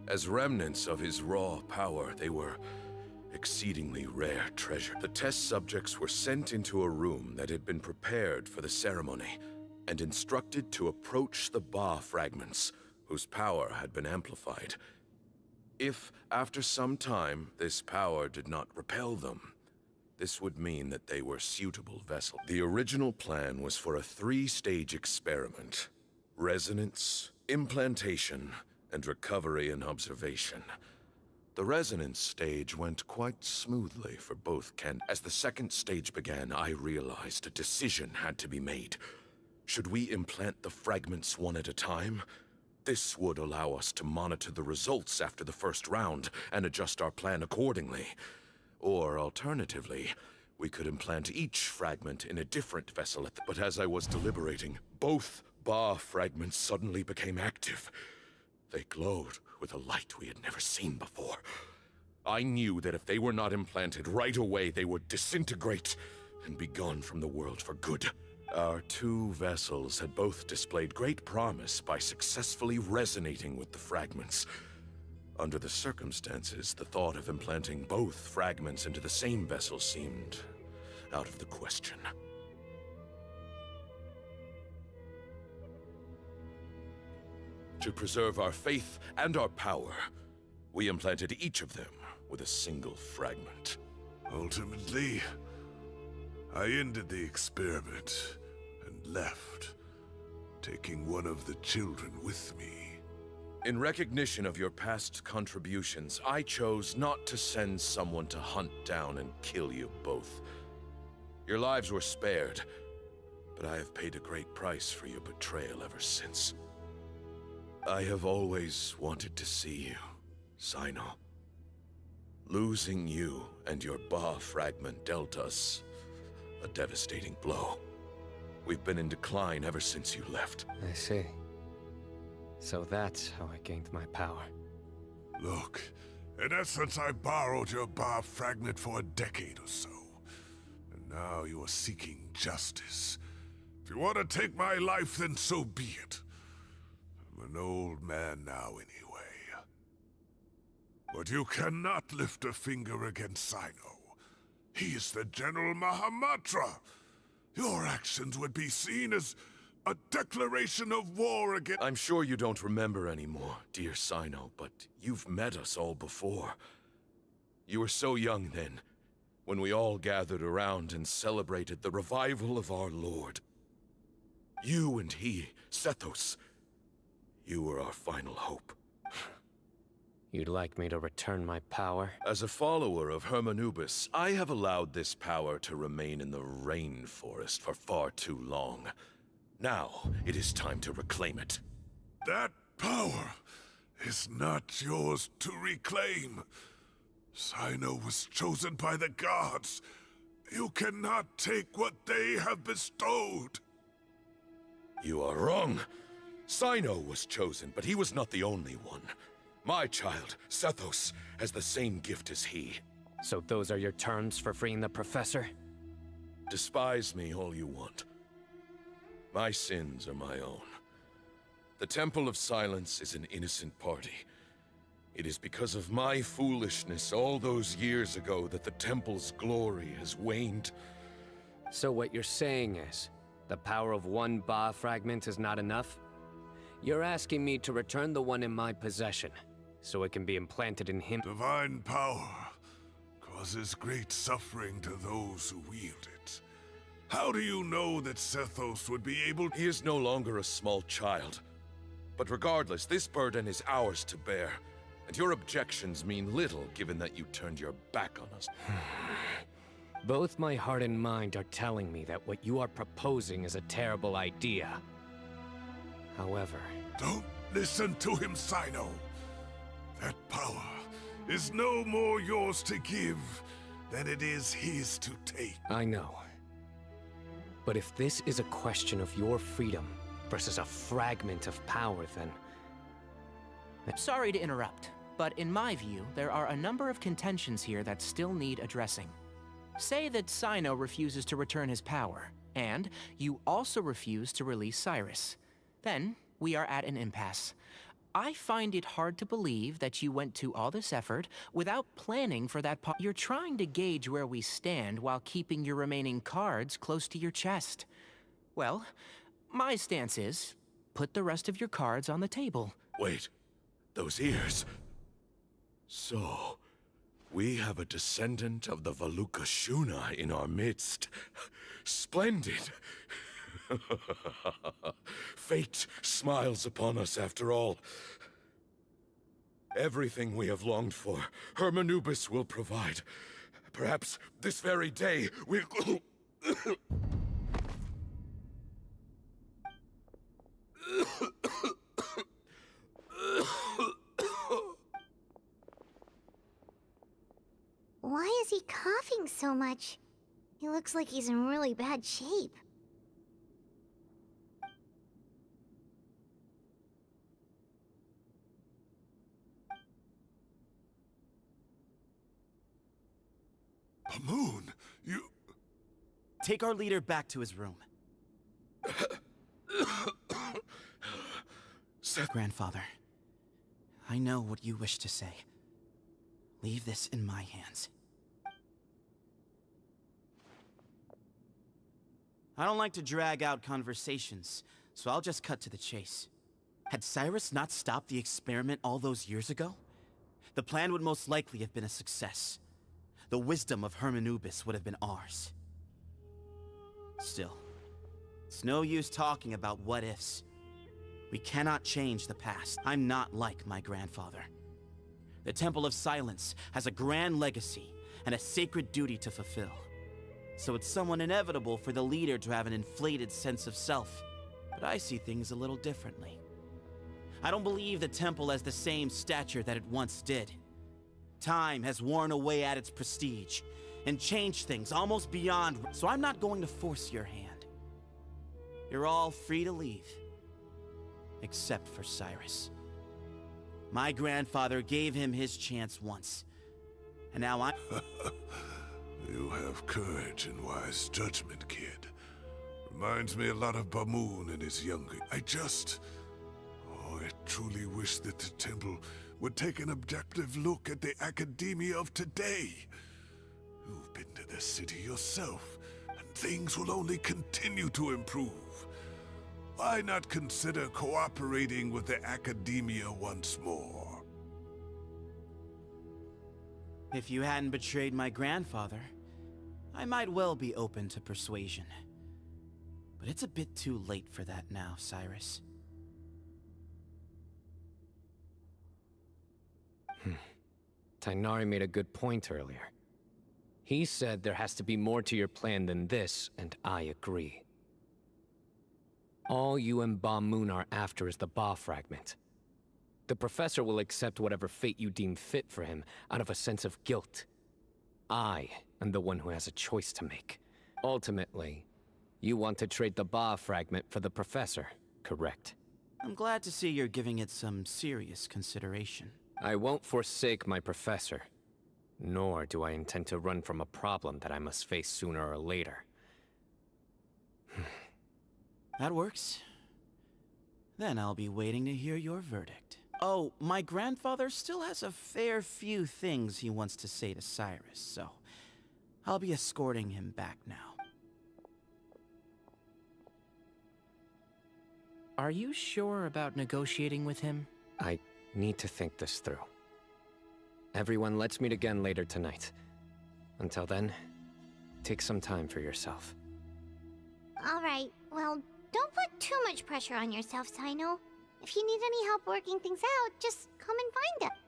As remnants of his raw power, they were exceedingly rare treasure. The test subjects were sent into a room that had been prepared for the ceremony and instructed to approach the Ba fragments, whose power had been amplified. If, after some time, this power did not repel them, this would mean that they were suitable vessels. The original plan was for a 3-stage experiment: resonance, implantation, and recovery and observation. The resonance stage went quite smoothly for both As the 2nd stage began, I realized a decision had to be made. Should we implant the fragments one at a time? This would allow us to monitor the results after the first round and adjust our plan accordingly. Or alternatively, we could implant each fragment in a different vessel but as I was deliberating, both Ba fragments suddenly became active. They glowed with a light we had never seen before. I knew that if they were not implanted right away, they would disintegrate and be gone from the world for good. Our 2 vessels had both displayed great promise by successfully resonating with the fragments. Under the circumstances, the thought of implanting both fragments into the same vessel seemed out of the question. To preserve our faith and our power, we implanted each of them with a single fragment. Ultimately, I ended the experiment and left, taking one of the children with me. In recognition of your past contributions, I chose not to send someone to hunt down and kill you both. Your lives were spared, but I have paid a great price for your betrayal ever since. I have always wanted to see you, Sino. Losing you and your Ba fragment dealt us a devastating blow. We've been in decline ever since you left. I see. So that's how I gained my power. Look, in essence, I borrowed your Ba fragment for a decade or so. And now you are seeking justice. If you want to take my life, then so be it. I'm an old man now anyway. But you cannot lift a finger against Sino. He is the General Mahamatra. Your actions would be seen as a declaration of war against— I'm sure you don't remember anymore, dear Sino, but you've met us all before. You were so young then, when we all gathered around and celebrated the revival of our Lord. You and he, Sethos, you were our final hope. You'd like me to return my power? As a follower of Hermanubis, I have allowed this power to remain in the rainforest for far too long. Now, it is time to reclaim it. That power is not yours to reclaim. Sino was chosen by the gods. You cannot take what they have bestowed. You are wrong. Sino was chosen, but he was not the only one. My child, Sethos, has the same gift as he. So those are your terms for freeing the professor? Despise me all you want. My sins are my own. The Temple of Silence is an innocent party. It is because of my foolishness all those years ago that the Temple's glory has waned. So what you're saying is, the power of one Ba fragment is not enough? You're asking me to return the one in my possession, so it can be implanted in him. Divine power causes great suffering to those who wield it. How do you know that Sethos would be able to— He is no longer a small child. But regardless, this burden is ours to bear. And your objections mean little, given that you turned your back on us. Both my heart and mind are telling me that what you are proposing is a terrible idea. However... Don't listen to him, Sino. That power is no more yours to give than it is his to take. I know. But if this is a question of your freedom versus a fragment of power, then... Sorry to interrupt, but in my view, there are a number of contentions here that still need addressing. Say that Sino refuses to return his power, and you also refuse to release Cyrus. Then, we are at an impasse. I find it hard to believe that you went to all this effort without planning for that You're trying to gauge where we stand while keeping your remaining cards close to your chest. Well, my stance is, put the rest of your cards on the table. Wait, those ears... So, we have a descendant of the Valukashuna in our midst. Splendid! Fate smiles upon us after all. Everything we have longed for, Hermanubis will provide. Perhaps this very day we'll... Why is he coughing so much? He looks like he's in really bad shape. Moon, you... Take our leader back to his room. Grandfather, I know what you wish to say. Leave this in my hands. I don't like to drag out conversations, so I'll just cut to the chase. Had Cyrus not stopped the experiment all those years ago, the plan would most likely have been a success. The wisdom of Hermanubis would have been ours. Still, it's no use talking about what-ifs. We cannot change the past. I'm not like my grandfather. The Temple of Silence has a grand legacy and a sacred duty to fulfill. So it's somewhat inevitable for the leader to have an inflated sense of self. But I see things a little differently. I don't believe the temple has the same stature that it once did. Time has worn away at its prestige and changed things almost beyond. So I'm not going to force your hand. You're all free to leave. Except for Cyrus. My grandfather gave him his chance once. And now I'm... You have courage and wise judgment, kid. Reminds me a lot of Bamoon and his younger. I truly wish that the temple would take an objective look at the academia of today. You've been to the city yourself, and things will only continue to improve. Why not consider cooperating with the academia once more? If you hadn't betrayed my grandfather, I might well be open to persuasion. But it's a bit too late for that now, Cyrus. Tighnari made a good point earlier. He said there has to be more to your plan than this, and I agree. All you and Ba-Moon are after is the Ba fragment. The professor will accept whatever fate you deem fit for him out of a sense of guilt. I am the one who has a choice to make. Ultimately, you want to trade the Ba fragment for the professor, correct? I'm glad to see you're giving it some serious consideration. I won't forsake my professor, nor do I intend to run from a problem that I must face sooner or later. That works. Then I'll be waiting to hear your verdict. Oh, my grandfather still has a fair few things he wants to say to Cyrus, so I'll be escorting him back now. Are you sure about negotiating with him? I need to think this through. Everyone, let's meet again later tonight. Until then, take some time for yourself. Alright, well, don't put too much pressure on yourself, Sino. If you need any help working things out, just come and find us.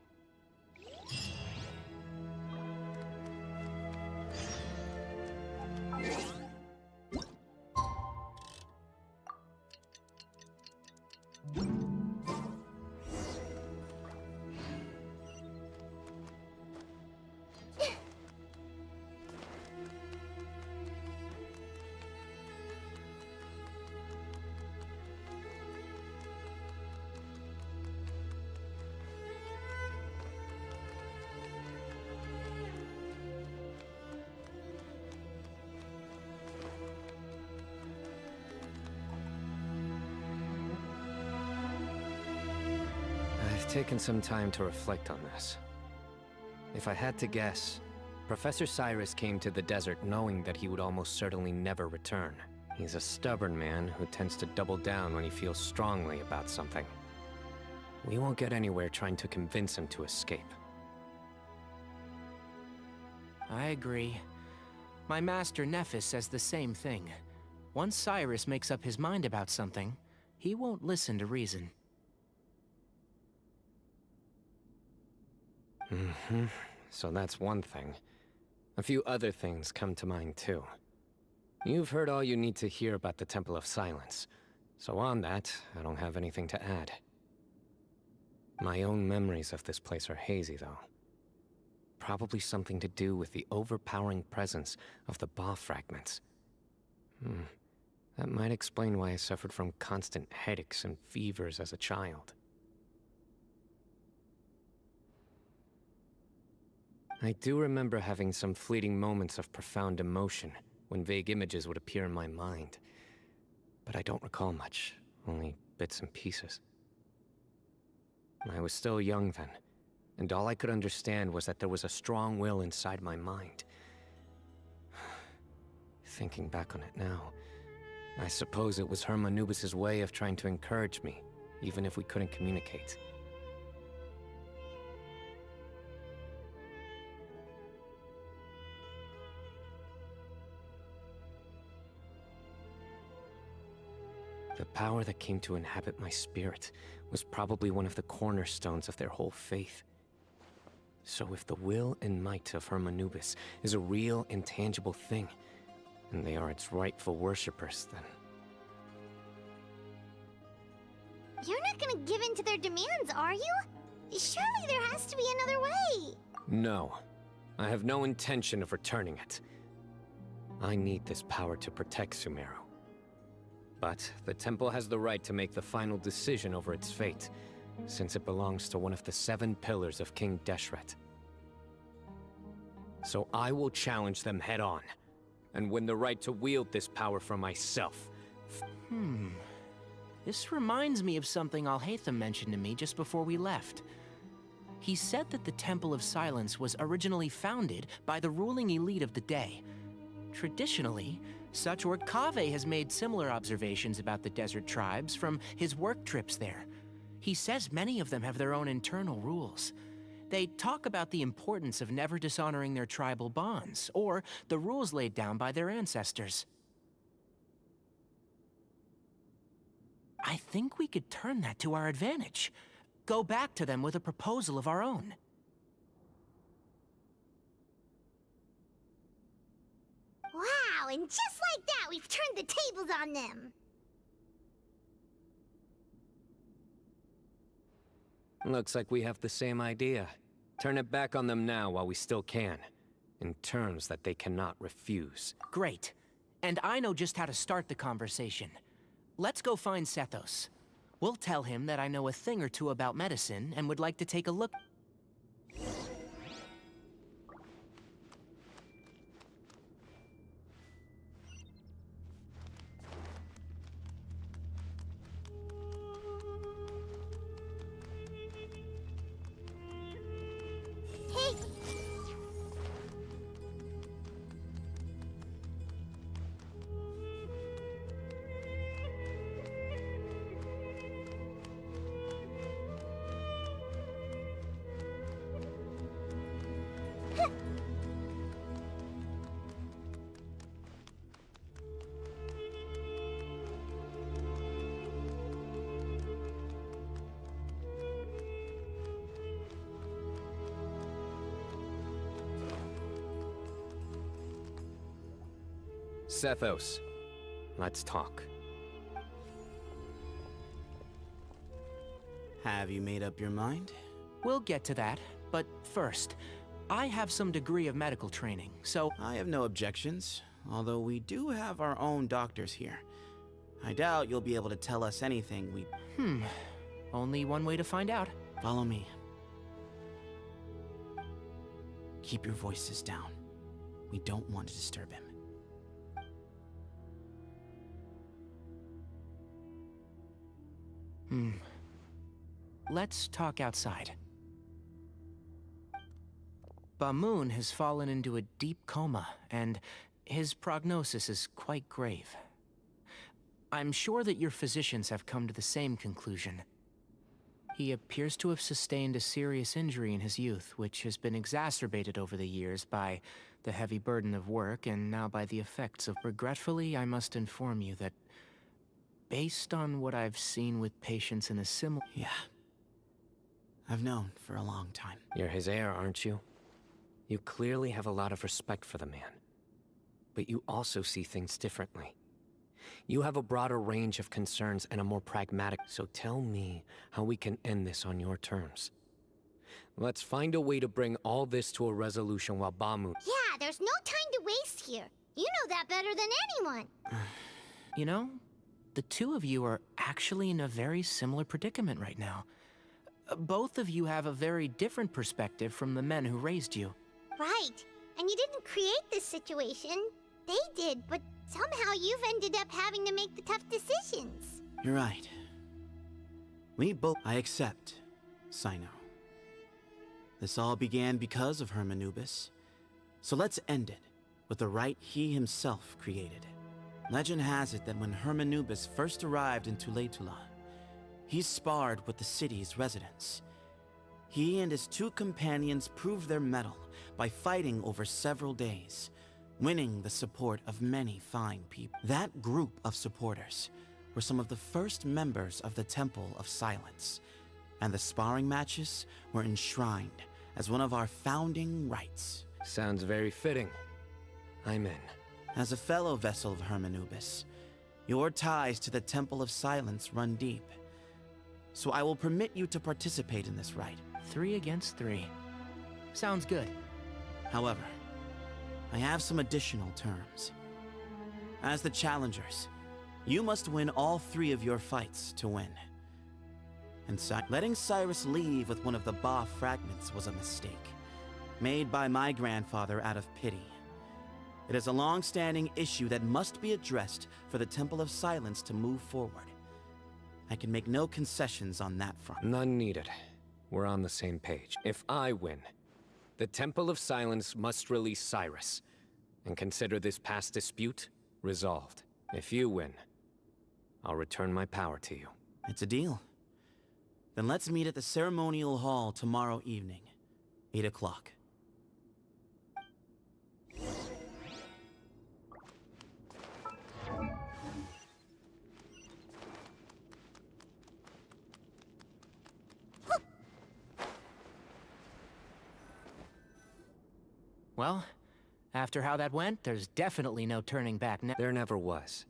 I've taken some time to reflect on this. If I had to guess, Professor Cyrus came to the desert knowing that he would almost certainly never return. He's a stubborn man who tends to double down when he feels strongly about something. We won't get anywhere trying to convince him to escape. I agree. My master Nephis says the same thing. Once Cyrus makes up his mind about something, he won't listen to reason. So that's one thing. A few other things come to mind too. You've heard all you need to hear about the Temple of Silence, so on that, I don't have anything to add. My own memories of this place are hazy, though. Probably something to do with the overpowering presence of the Ba fragments. That might explain why I suffered from constant headaches and fevers as a child. I do remember having some fleeting moments of profound emotion when vague images would appear in my mind. But I don't recall much, only bits and pieces. I was still young then, and all I could understand was that there was a strong will inside my mind. Thinking back on it now, I suppose it was Hermanubis' way of trying to encourage me, even if we couldn't communicate. The power that came to inhabit my spirit was probably one of the cornerstones of their whole faith. So if the will and might of Hermanubis is a real, intangible thing, And they are its rightful worshippers, then. You're not gonna give in to their demands, are you? Surely there has to be another way. No. I have no intention of returning it. I need this power to protect Sumeru. But the temple has the right to make the final decision over its fate, since it belongs to one of the 7 pillars of King Deshret. So I will challenge them head-on, and win the right to wield this power for myself. This reminds me of something Alhaitham mentioned to me just before we left. He said that the Temple of Silence was originally founded by the ruling elite of the day. Traditionally, Suchort Kaveh has made similar observations about the desert tribes from his work trips there. He says many of them have their own internal rules. They talk about the importance of never dishonoring their tribal bonds, or the rules laid down by their ancestors. I think we could turn that to our advantage. Go back to them with a proposal of our own. Wow, and just like that, we've turned the tables on them. Looks like we have the same idea. Turn it back on them now while we still can, in terms that they cannot refuse. Great. And I know just how to start the conversation. Let's go find Sethos. We'll tell him that I know a thing or two about medicine and would like to take a look. Hey! Sethos, let's talk. Have you made up your mind? We'll get to that, but first, I have some degree of medical training, so... I have no objections, although we do have our own doctors here. I doubt you'll be able to tell us anything we... Only one way to find out. Follow me. Keep your voices down. We don't want to disturb him. Let's talk outside. Bamoon has fallen into a deep coma, and his prognosis is quite grave. I'm sure that your physicians have come to the same conclusion. He appears to have sustained a serious injury in his youth, which has been exacerbated over the years by the heavy burden of work and now by the effects of... Regretfully, I must inform you that based on what I've seen with patients in a similar... Yeah. I've known for a long time. You're his heir, aren't you? You clearly have a lot of respect for the man. But you also see things differently. You have a broader range of concerns and a more pragmatic... So tell me how we can end this on your terms. Let's find a way to bring all this to a resolution while Bamu... Yeah, there's no time to waste here. You know that better than anyone. You know, the two of you are actually in a very similar predicament right now. Both of you have a very different perspective from the men who raised you. Right. And you didn't create this situation. They did, but somehow you've ended up having to make the tough decisions. You're right. We both... I accept, Sino. This all began because of Hermanubis. So let's end it with the rite he himself created. Legend has it that when Hermanubis first arrived in Tuletula, he sparred with the city's residents. He and his 2 companions proved their mettle by fighting over several days, winning the support of many fine people. That group of supporters were some of the first members of the Temple of Silence, and the sparring matches were enshrined as one of our founding rites. Sounds very fitting. I'm in. As a fellow vessel of Hermanubis, your ties to the Temple of Silence run deep. So I will permit you to participate in this rite. 3 against 3. Sounds good. However, I have some additional terms. As the challengers, you must win all 3 of your fights to win. And letting Cyrus leave with one of the Ba fragments was a mistake, made by my grandfather out of pity. It is a long-standing issue that must be addressed for the Temple of Silence to move forward. I can make no concessions on that front. None needed. We're on the same page. If I win, the Temple of Silence must release Cyrus, and consider this past dispute resolved. If you win, I'll return my power to you. It's a deal. Then let's meet at the ceremonial hall tomorrow evening, 8 o'clock. Well, after how that went, there's definitely no turning back now. There never was.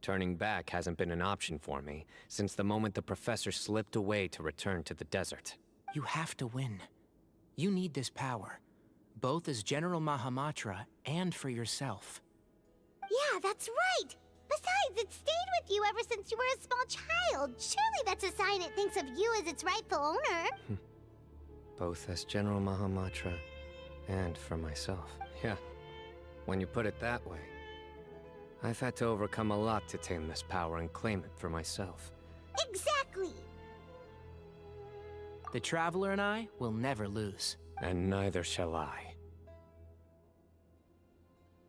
Turning back hasn't been an option for me since the moment the professor slipped away to return to the desert. You have to win. You need this power, both as General Mahamatra and for yourself. Yeah, that's right! Besides, it stayed with you ever since you were a small child. Surely that's a sign it thinks of you as its rightful owner. Both as General Mahamatra and for myself. Yeah, when you put it that way. I've had to overcome a lot to tame this power and claim it for myself. Exactly! The Traveler and I will never lose. And neither shall I.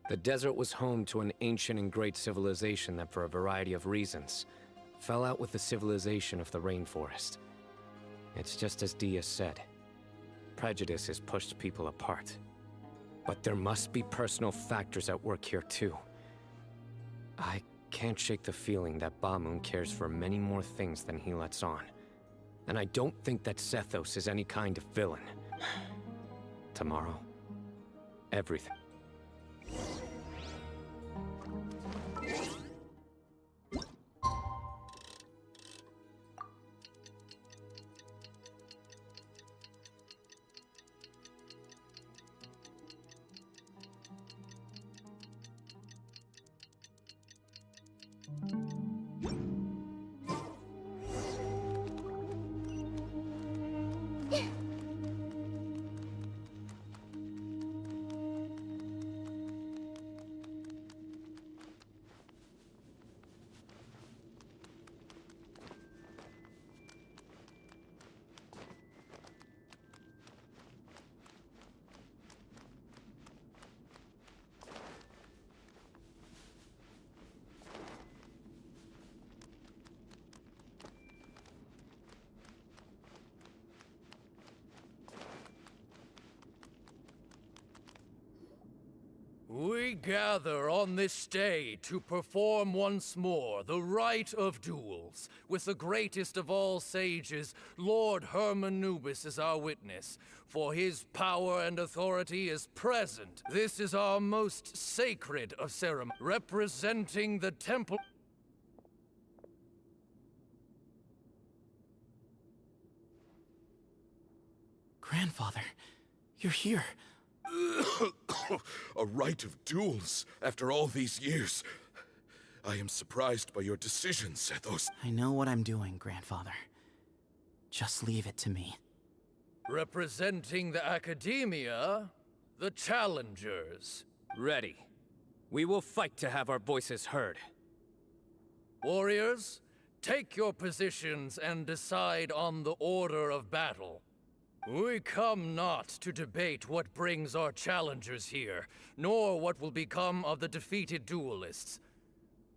The desert was home to an ancient and great civilization that, for a variety of reasons, fell out with the civilization of the rainforest. It's just as Dia said. Prejudice has pushed people apart. But there must be personal factors at work here too. I can't shake the feeling that Bamun cares for many more things than he lets on. And I don't think that Sethos is any kind of villain. Tomorrow, everything. We gather on this day to perform once more the rite of duels, with the greatest of all sages, Lord Hermanubis, as our witness, for his power and authority is present. This is our most sacred of ceremonies, representing the temple. Grandfather, you're here. A rite of duels after all these years. I am surprised by your decision, Sethos. I know what I'm doing, Grandfather. Just leave it to me. Representing the Academia, the Challengers. Ready. We will fight to have our voices heard. Warriors, take your positions and decide on the order of battle. We come not to debate what brings our challengers here, nor what will become of the defeated duelists.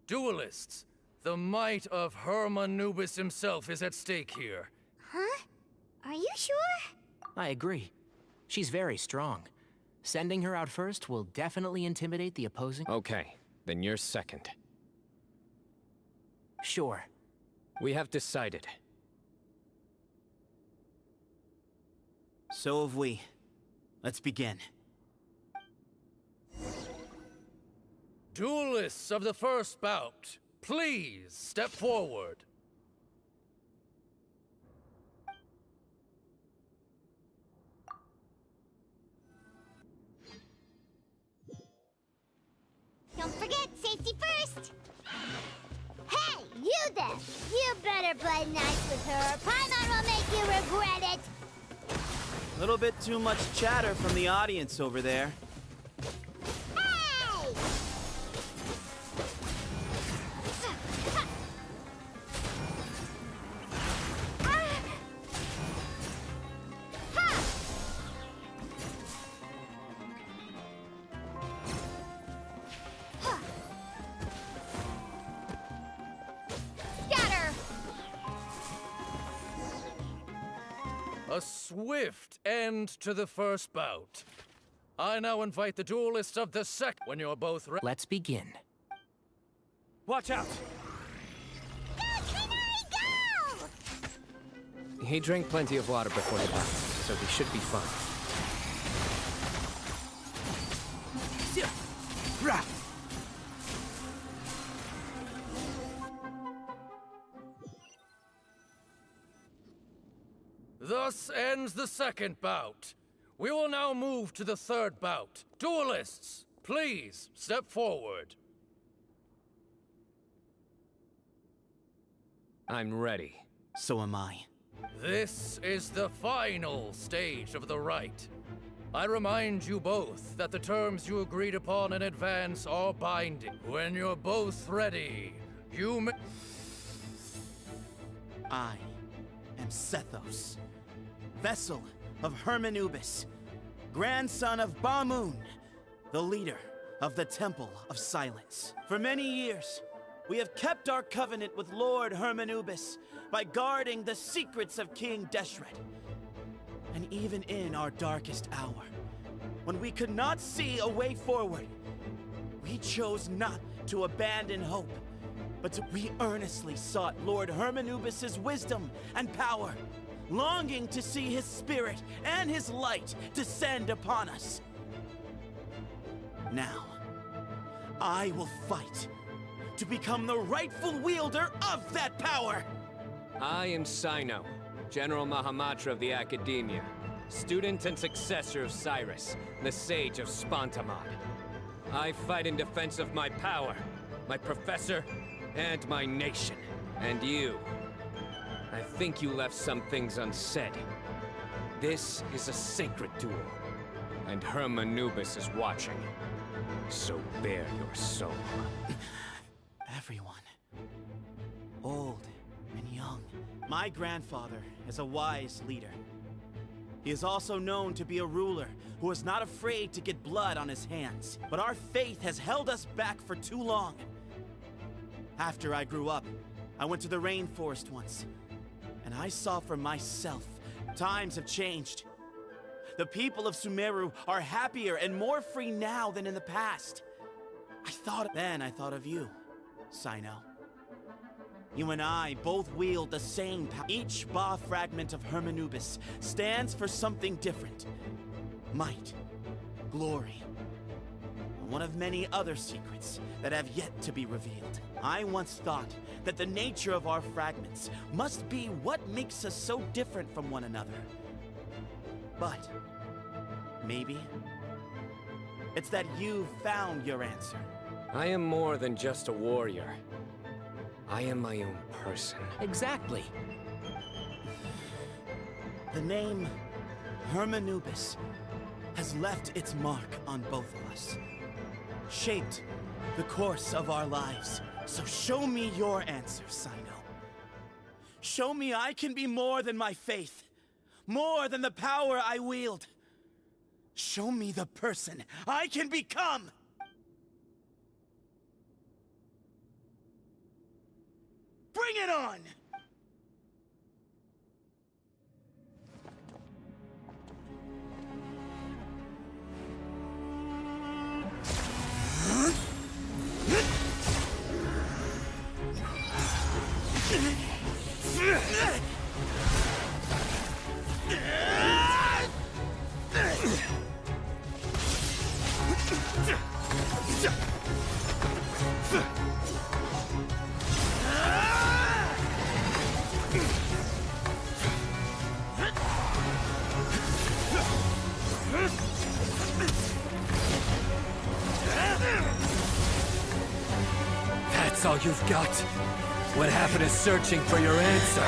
Duelists, the might of Hermanubis himself is at stake here. Huh? Are you sure? I agree. She's very strong. Sending her out first will definitely intimidate the opposing. Okay, then you're second. Sure. We have decided. So have we. Let's begin. Duelists of the first bout, please step forward. Don't forget, safety first! Hey, you there! You better play nice with her, or Paimon will make you regret it! Little bit too much chatter from the audience over there. Hey! Scatter! A swift end to the first bout. I now invite the duelists of the second when you're both ready. Let's begin. Watch out! He drank plenty of water before the bout, so he should be fine. Thus ends the second bout. We will now move to the third bout. Duelists, please step forward. I'm ready. So am I. This is the final stage of the rite. I remind you both that the terms you agreed upon in advance are binding. When you're both ready, you may... I am Sethos, vessel of Hermanubis, grandson of Bamoon, the leader of the Temple of Silence. For many years, we have kept our covenant with Lord Hermanubis by guarding the secrets of King Deshret. And even in our darkest hour, when we could not see a way forward, we chose not to abandon hope, but we earnestly sought Lord Hermanubis' wisdom and power, longing to see his spirit and his light descend upon us. Now, I will fight to become the rightful wielder of that power! I am Sino, General Mahamatra of the Academia, student and successor of Cyrus, the Sage of Spantamad. I fight in defense of my power, my professor, and my nation. And you, I think you left some things unsaid. This is a sacred duel, and Hermanubis is watching. So bare your soul. Everyone, old and young. My grandfather is a wise leader. He is also known to be a ruler who is not afraid to get blood on his hands. But our faith has held us back for too long. After I grew up, I went to the rainforest once, and I saw for myself times have changed. The people of Sumeru are happier and more free now than in the past. Then I thought of you, Sino. You and I both wield the same power. Each Ba fragment of Hermanubis stands for something different. Might, glory, and one of many other secrets that have yet to be revealed. I once thought that the nature of our fragments must be what makes us so different from one another. But maybe it's that you've found your answer. I am more than just a warrior. I am my own person. Exactly. The name Hermanubis has left its mark on both of us, shaped the course of our lives. So show me your answer, Sino. Show me I can be more than my faith, more than the power I wield. Show me the person I can become! Bring it on! all you've got? What happened to searching for your answer?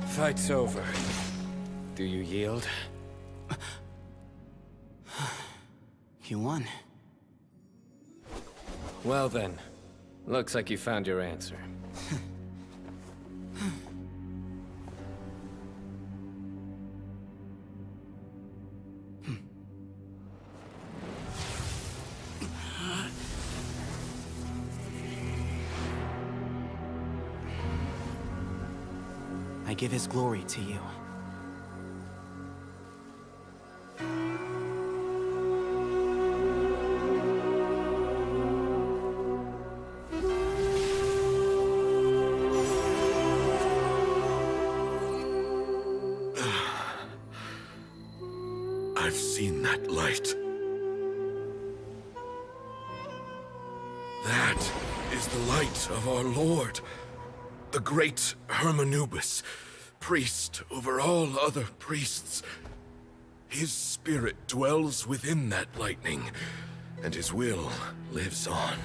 Fight's over. Do you yield? You won. Well then, looks like you found your answer. I give his glory to you. I've seen that light. That is the light of our Lord, the great Hermanubis, priest over all other priests. His spirit dwells within that lightning, and his will lives on.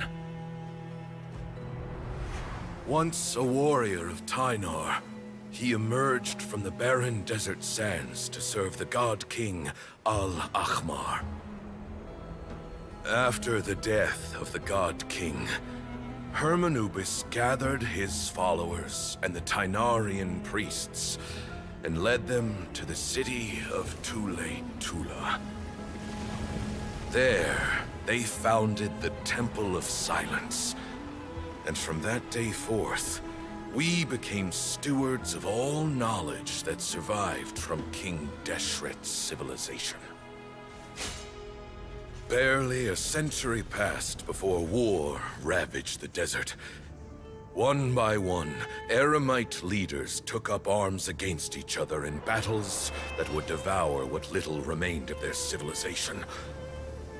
Once a warrior of Tynar, he emerged from the barren desert sands to serve the god king Al-Ahmar. After the death of the god king, Hermanubis gathered his followers and the Tynarian priests and led them to the city of Tule-Tula. There, they founded the Temple of Silence, and from that day forth, we became stewards of all knowledge that survived from King Deshret's civilization. Barely a century passed before war ravaged the desert. One by one, Eremite leaders took up arms against each other in battles that would devour what little remained of their civilization.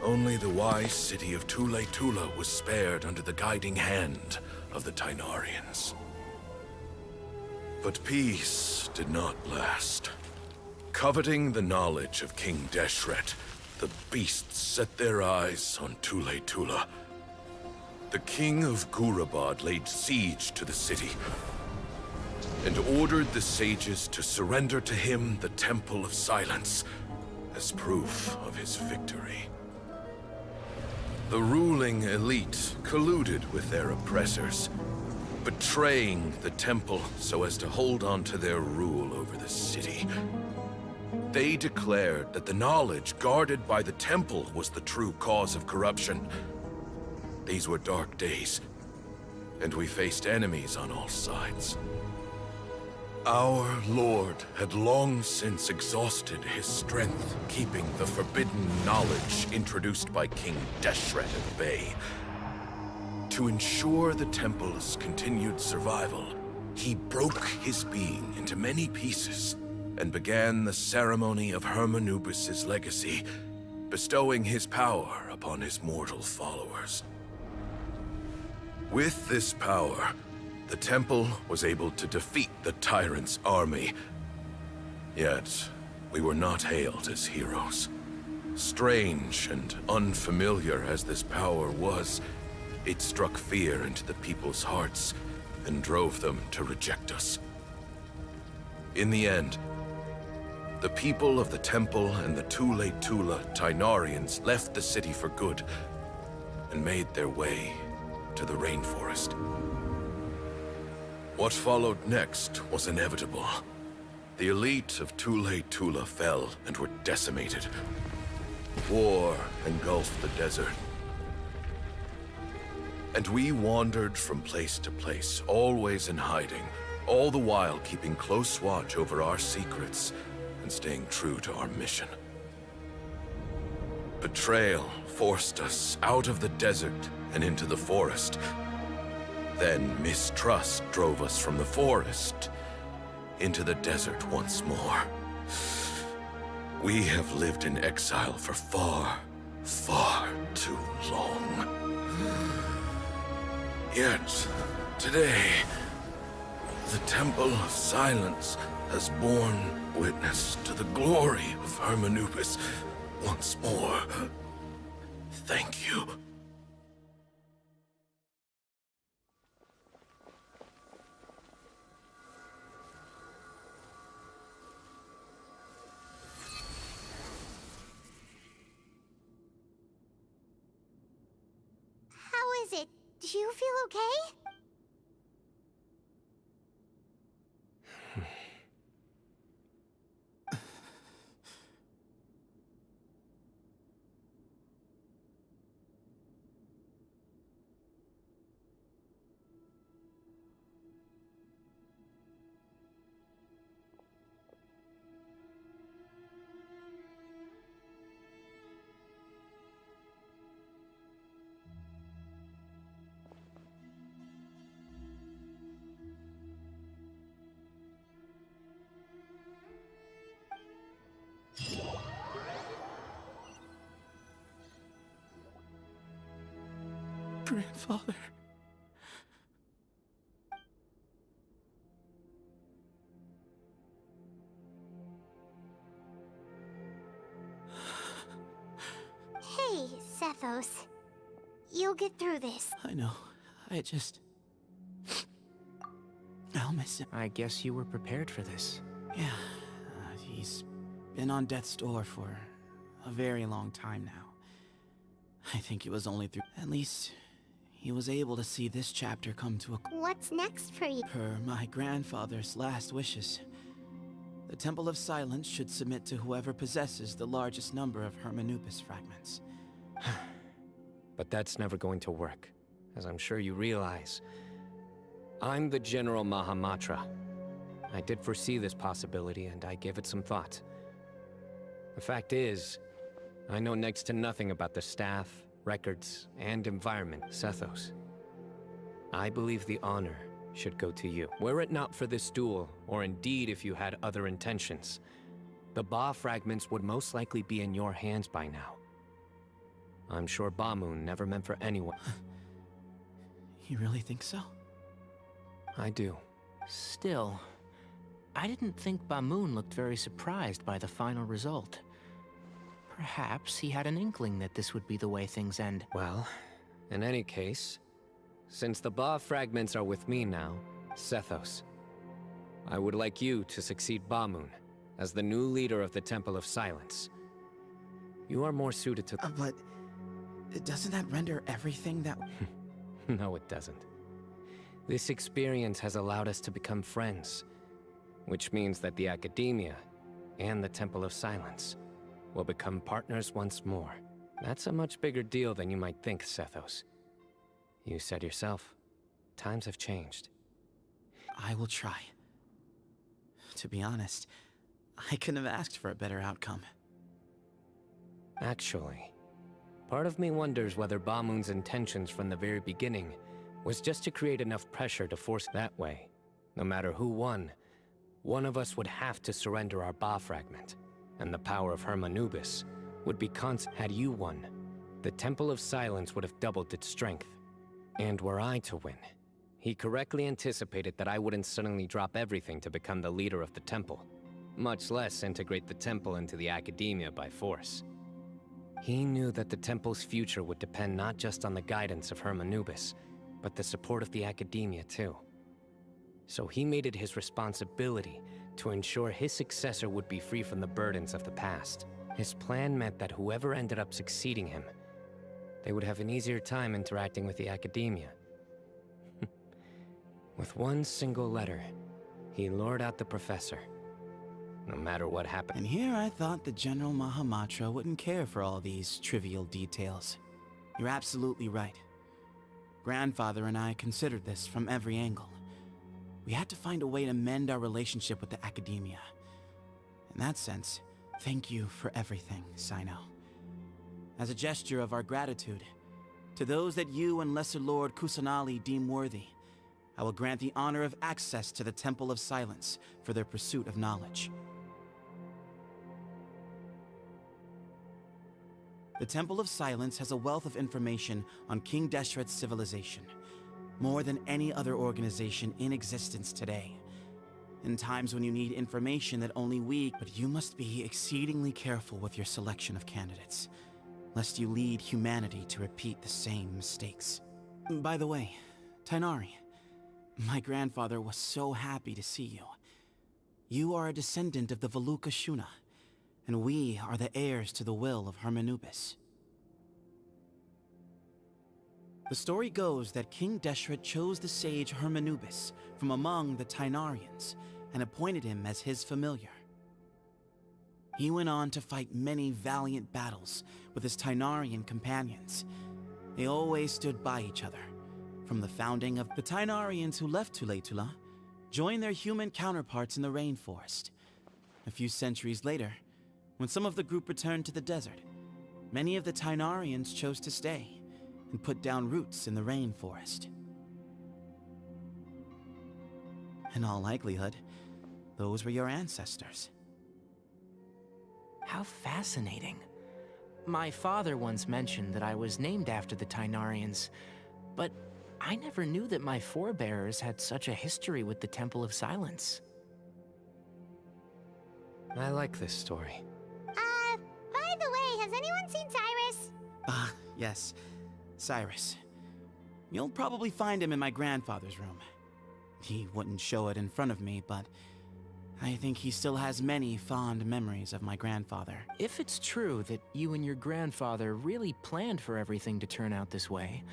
Only the wise city of Tule-Tula was spared under the guiding hand of the Tynarians. But peace did not last. Coveting the knowledge of King Deshret, the beasts set their eyes on Tule-Tula. The king of Gurabad laid siege to the city and ordered the sages to surrender to him the Temple of Silence as proof of his victory. The ruling elite colluded with their oppressors, betraying the temple so as to hold on to their rule over the city. They declared that the knowledge guarded by the temple was the true cause of corruption. These were dark days, and we faced enemies on all sides. Our Lord had long since exhausted his strength, keeping the forbidden knowledge introduced by King Deshret at bay. To ensure the temple's continued survival, he broke his being into many pieces and began the ceremony of Hermanubis' legacy, bestowing his power upon his mortal followers. With this power, the temple was able to defeat the tyrant's army. Yet, we were not hailed as heroes. Strange and unfamiliar as this power was, it struck fear into the people's hearts and drove them to reject us. In the end, the people of the temple and the Tule-Tula Tynarians left the city for good and made their way to the rainforest. What followed next was inevitable. The elite of Tule Tula fell and were decimated. War engulfed the desert. And we wandered from place to place, always in hiding, all the while keeping close watch over our secrets and staying true to our mission. Betrayal forced us out of the desert and into the forest. Then mistrust drove us from the forest into the desert once more. We have lived in exile for far, far too long. Yet, today, the Temple of Silence has borne witness to the glory of Hermanubis once more. Thank you. How is it? Do you feel okay? Grandfather. Hey, Sethos. You'll get through this. I know. I'll miss him. I guess you were prepared for this. Yeah. He's been on death's door for a very long time now. I think it was only through... At least, he was able to see this chapter come to a... What's next for you? Per my grandfather's last wishes. The Temple of Silence should submit to whoever possesses the largest number of Hermanubis fragments. But that's never going to work, as I'm sure you realize. I'm the General Mahamatra. I did foresee this possibility, and I gave it some thought. The fact is, I know next to nothing about the staff, records, and environment, Sethos. I believe the honor should go to you. Were it not for this duel, or indeed if you had other intentions, the Ba fragments would most likely be in your hands by now. I'm sure Ba-moon never meant for anyone. You really think so? I do. Still, I didn't think Ba-moon looked very surprised by the final result. Perhaps he had an inkling that this would be the way things end. Well, in any case, since the Ba fragments are with me now, Sethos, I would like you to succeed Ba-moon as the new leader of the Temple of Silence. You are more suited to... But doesn't that render everything that... No, it doesn't. This experience has allowed us to become friends, which means that the Academia and the Temple of Silence will become partners once more. That's a much bigger deal than you might think, Sethos. You said yourself, times have changed. I will try. To be honest, I couldn't have asked for a better outcome. Actually, part of me wonders whether Ba-moon's intentions from the very beginning was just to create enough pressure to force that way. No matter who won, one of us would have to surrender our Ba fragment, and the power of Hermanubis would be constant. Had you won, the Temple of Silence would have doubled its strength. And were I to win, he correctly anticipated that I wouldn't suddenly drop everything to become the leader of the temple, much less integrate the temple into the Academia by force. He knew that the temple's future would depend not just on the guidance of Hermanubis, but the support of the Academia too. So he made it his responsibility to ensure his successor would be free from the burdens of the past. His plan meant that whoever ended up succeeding him, they would have an easier time interacting with the Academia. With one single letter, he lured out the professor, no matter what happened. And here I thought the General Mahamatra wouldn't care for all these trivial details. You're absolutely right. Grandfather and I considered this from every angle. We had to find a way to mend our relationship with the academia. In that sense, thank you for everything, Sino. As a gesture of our gratitude, to those that you and Lesser Lord Kusanali deem worthy, I will grant the honor of access to the Temple of Silence for their pursuit of knowledge. The Temple of Silence has a wealth of information on King Deshret's civilization, more than any other organization in existence today. In times when you need information that only we... But you must be exceedingly careful with your selection of candidates, lest you lead humanity to repeat the same mistakes. By the way, Tainari, my grandfather was so happy to see you. You are a descendant of the Veluca Shuna, and we are the heirs to the will of Hermanubis. The story goes that King Deshret chose the sage Hermanubis from among the Tainarians and appointed him as his familiar. He went on to fight many valiant battles with his Tainarian companions. They always stood by each other. From the founding of the Tainarians who left Tuletula, joined their human counterparts in the rainforest. A few centuries later, when some of the group returned to the desert, many of the Tainarians chose to stay and put down roots in the rainforest. In all likelihood, those were your ancestors. How fascinating. My father once mentioned that I was named after the Tainarians, but I never knew that my forebears had such a history with the Temple of Silence. I like this story. By the way, has anyone seen Cyrus? Yes, Cyrus. You'll probably find him in my grandfather's room. He wouldn't show it in front of me, but I think he still has many fond memories of my grandfather. If it's true that you and your grandfather really planned for everything to turn out this way,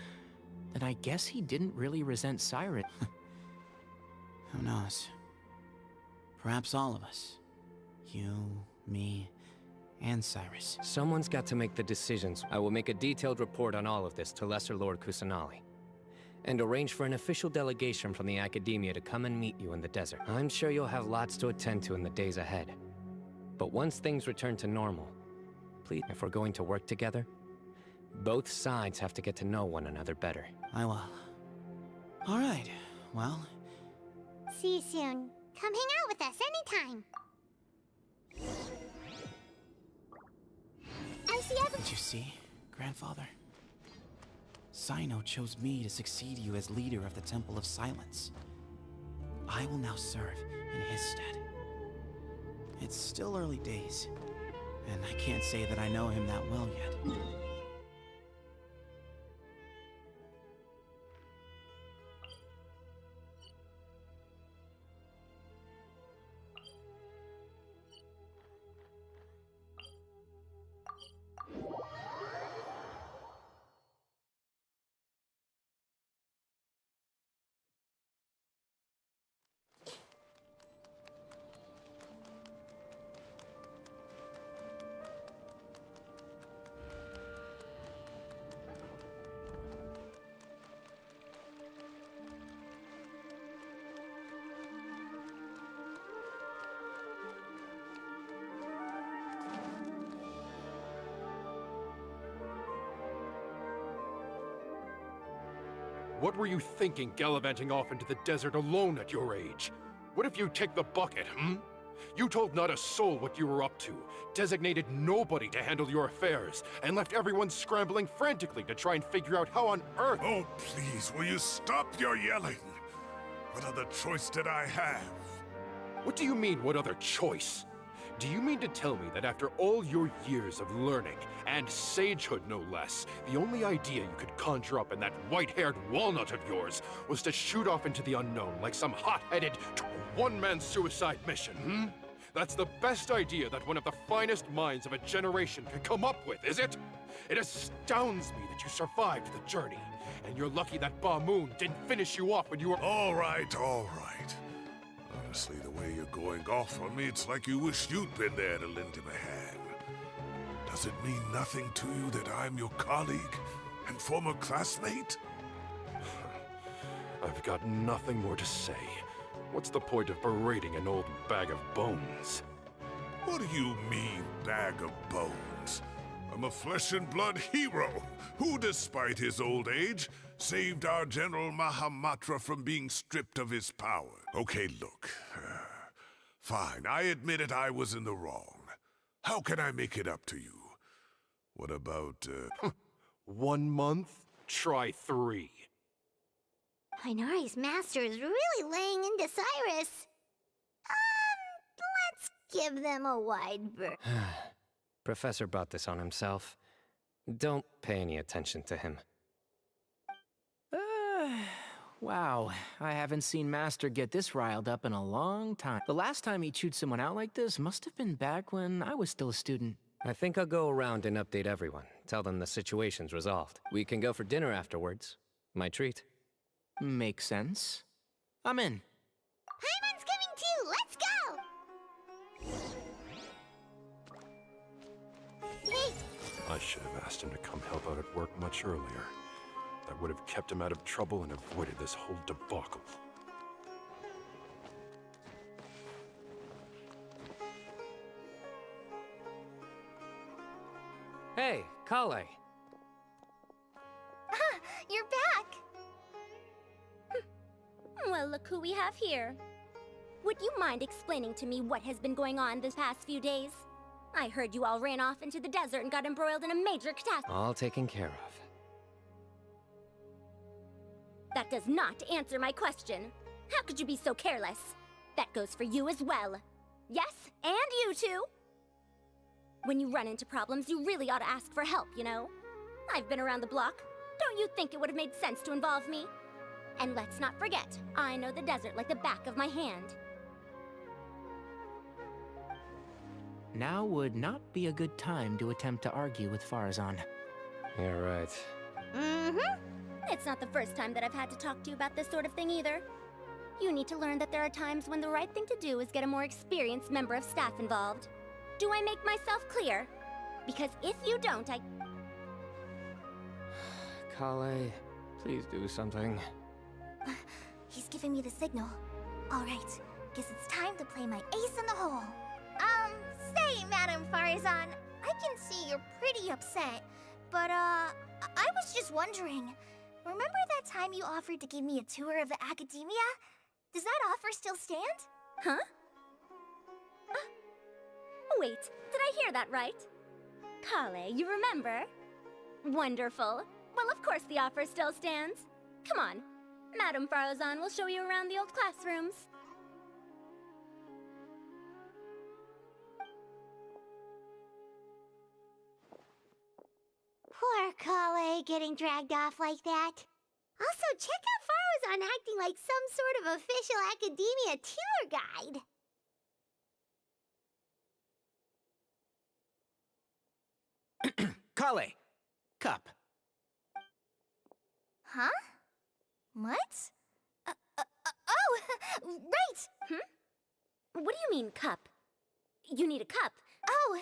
then I guess he didn't really resent Cyrus. Who knows? Perhaps all of us. You, me, and Cyrus. Someone's got to make the decisions. I will make a detailed report on all of this to Lesser Lord Kusanali, and arrange for an official delegation from the Academia to come and meet you in the desert. I'm sure you'll have lots to attend to in the days ahead. But once things return to normal, please, if we're going to work together, both sides have to get to know one another better. I will. All right, well... See you soon. Come hang out with us anytime. I see everything. Did you see, Grandfather? Sino chose me to succeed you as leader of the Temple of Silence. I will now serve in his stead. It's still early days, and I can't say that I know him that well yet. What were you thinking gallivanting off into the desert alone at your age? What if you take the bucket, You told not a soul what you were up to, designated nobody to handle your affairs, and left everyone scrambling frantically to try and figure out how on earth— Oh, please, will you stop your yelling? What other choice did I have? What do you mean, what other choice? Do you mean to tell me that after all your years of learning, and sagehood no less, the only idea you could conjure up in that white-haired walnut of yours was to shoot off into the unknown like some hot-headed one-man suicide mission, That's the best idea that one of the finest minds of a generation can come up with, is it? It astounds me that you survived the journey, and you're lucky that Ba Moon didn't finish you off when you were— All right, all right. Honestly, the way you're going off on me, it's like you wish you'd been there to lend him a hand. Does it mean nothing to you that I'm your colleague and former classmate? I've got nothing more to say. What's the point of berating an old bag of bones? What do you mean, bag of bones? I'm a flesh and blood hero who, despite his old age, saved our General Mahamatra from being stripped of his power. Okay, look. Fine, I admit it, I was in the wrong. How can I make it up to you? What about, 1 month? Try 3. Tighnari's master is really laying into Cyrus. Let's give them a wide berth. Professor brought this on himself. Don't pay any attention to him. Wow, I haven't seen Master get this riled up in a long time. The last time he chewed someone out like this must have been back when I was still a student. I think I'll go around and update everyone. Tell them the situation's resolved. We can go for dinner afterwards. My treat. Makes sense. I'm in. Paimon's coming too! Let's go! Hey! I should have asked him to come help out at work much earlier. That would have kept him out of trouble and avoided this whole debacle. Hey, Kale. You're back! Well, look who we have here. Would you mind explaining to me what has been going on this past few days? I heard you all ran off into the desert and got embroiled in a major catastrophe. All taken care of. That does not answer my question. How could you be so careless? That goes for you as well. Yes, and you too. When you run into problems, you really ought to ask for help, you know? I've been around the block. Don't you think it would have made sense to involve me? And let's not forget, I know the desert like the back of my hand. Now would not be a good time to attempt to argue with Farazan. You're right. Mm-hmm. It's not the first time that I've had to talk to you about this sort of thing either. You need to learn that there are times when the right thing to do is get a more experienced member of staff involved. Do I make myself clear? Because if you don't, Kale, please do something. He's giving me the signal. All right, guess it's time to play my ace in the hole. Say, Madam Farazan, I can see you're pretty upset, but, I was just wondering, remember that time you offered to give me a tour of the academia? Does that offer still stand? Huh? Wait, did I hear that right? Kale, you remember? Wonderful. Well, of course the offer still stands. Come on, Madam Farazan will show you around the old classrooms. Poor Kale getting dragged off like that. Also, check out Farazan acting like some sort of official academia tour guide. Kale! Cup. Huh? What? Oh, right! What do you mean, cup? You need a cup. Oh,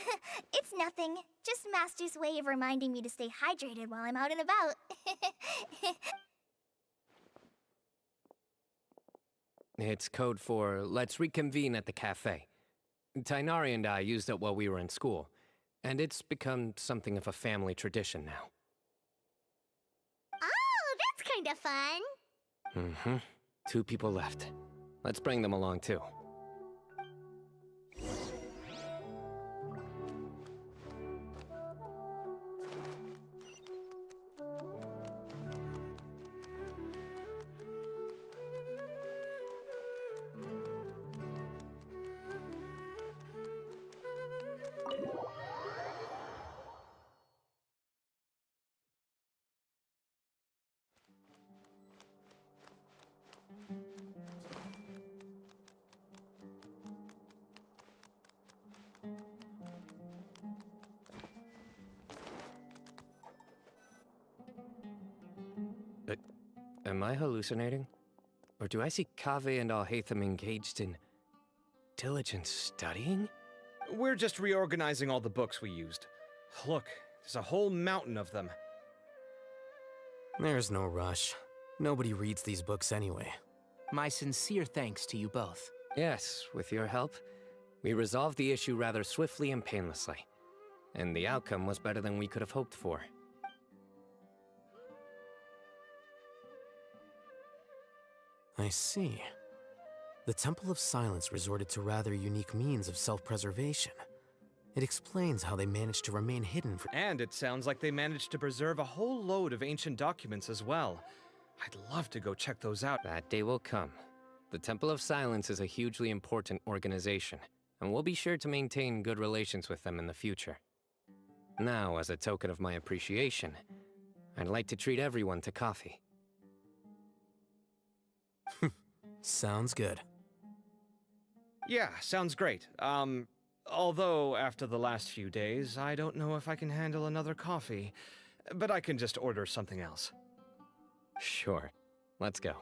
it's nothing. Just Master's way of reminding me to stay hydrated while I'm out and about. It's code for let's reconvene at the cafe. Tighnari and I used it while we were in school, and it's become something of a family tradition now. Oh, that's kind of fun. Mm-hmm. 2 people left. Let's bring them along, too. Am I hallucinating? Or do I see Kaveh and Alhaitham engaged in diligent studying? We're just reorganizing all the books we used. Look, there's a whole mountain of them. There's no rush. Nobody reads these books anyway. My sincere thanks to you both. Yes, with your help, we resolved the issue rather swiftly and painlessly. And the outcome was better than we could have hoped for. I see. The Temple of Silence resorted to rather unique means of self-preservation. It explains how they managed to remain hidden for— And it sounds like they managed to preserve a whole load of ancient documents as well. I'd love to go check those out. That day will come. The Temple of Silence is a hugely important organization, and we'll be sure to maintain good relations with them in the future. Now, as a token of my appreciation, I'd like to treat everyone to coffee. Sounds good. Yeah, sounds great. Although after the last few days, I don't know if I can handle another coffee. But I can just order something else. Sure. Let's go.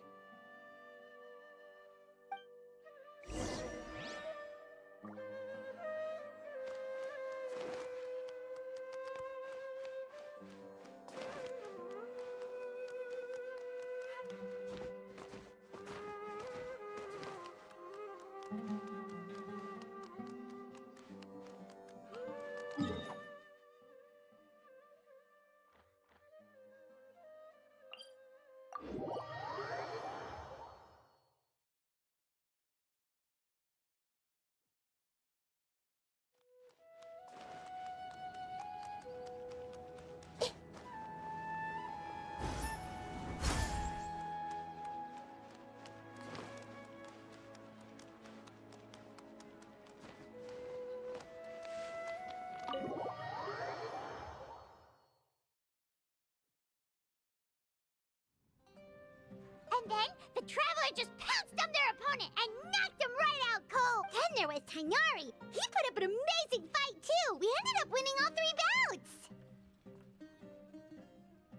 And then, the Traveler just pounced on their opponent and knocked him right out cold! Then there was Tainari! He put up an amazing fight, too! We ended up winning all 3 bouts!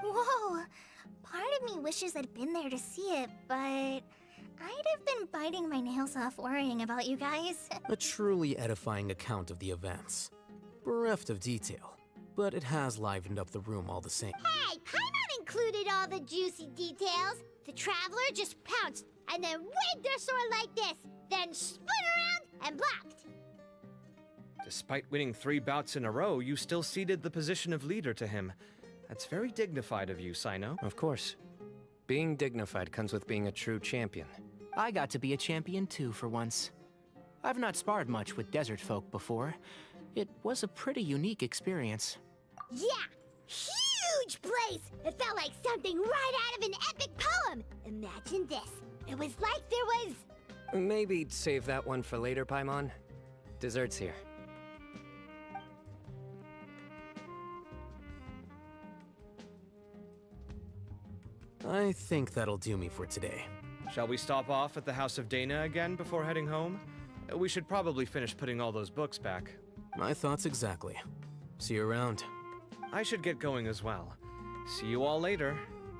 Whoa! Part of me wishes I'd been there to see it, but I'd have been biting my nails off worrying about you guys. A truly edifying account of the events. Bereft of detail, but it has livened up the room all the same. Hey, Paimon included all the juicy details! The Traveler just pounced, and then waved their sword like this, then spun around and blocked. Despite winning 3 bouts in a row, you still ceded the position of leader to him. That's very dignified of you, Sino. Of course. Being dignified comes with being a true champion. I got to be a champion too for once. I've not sparred much with desert folk before. It was a pretty unique experience. Yeah! Huge place! It felt like something right out of an epic poem! Imagine this. It was like there was... Maybe save that one for later, Paimon. Dessert's here. I think that'll do me for today. Shall we stop off at the House of Dana again before heading home? We should probably finish putting all those books back. My thoughts exactly. See you around. I should get going as well. See you all later.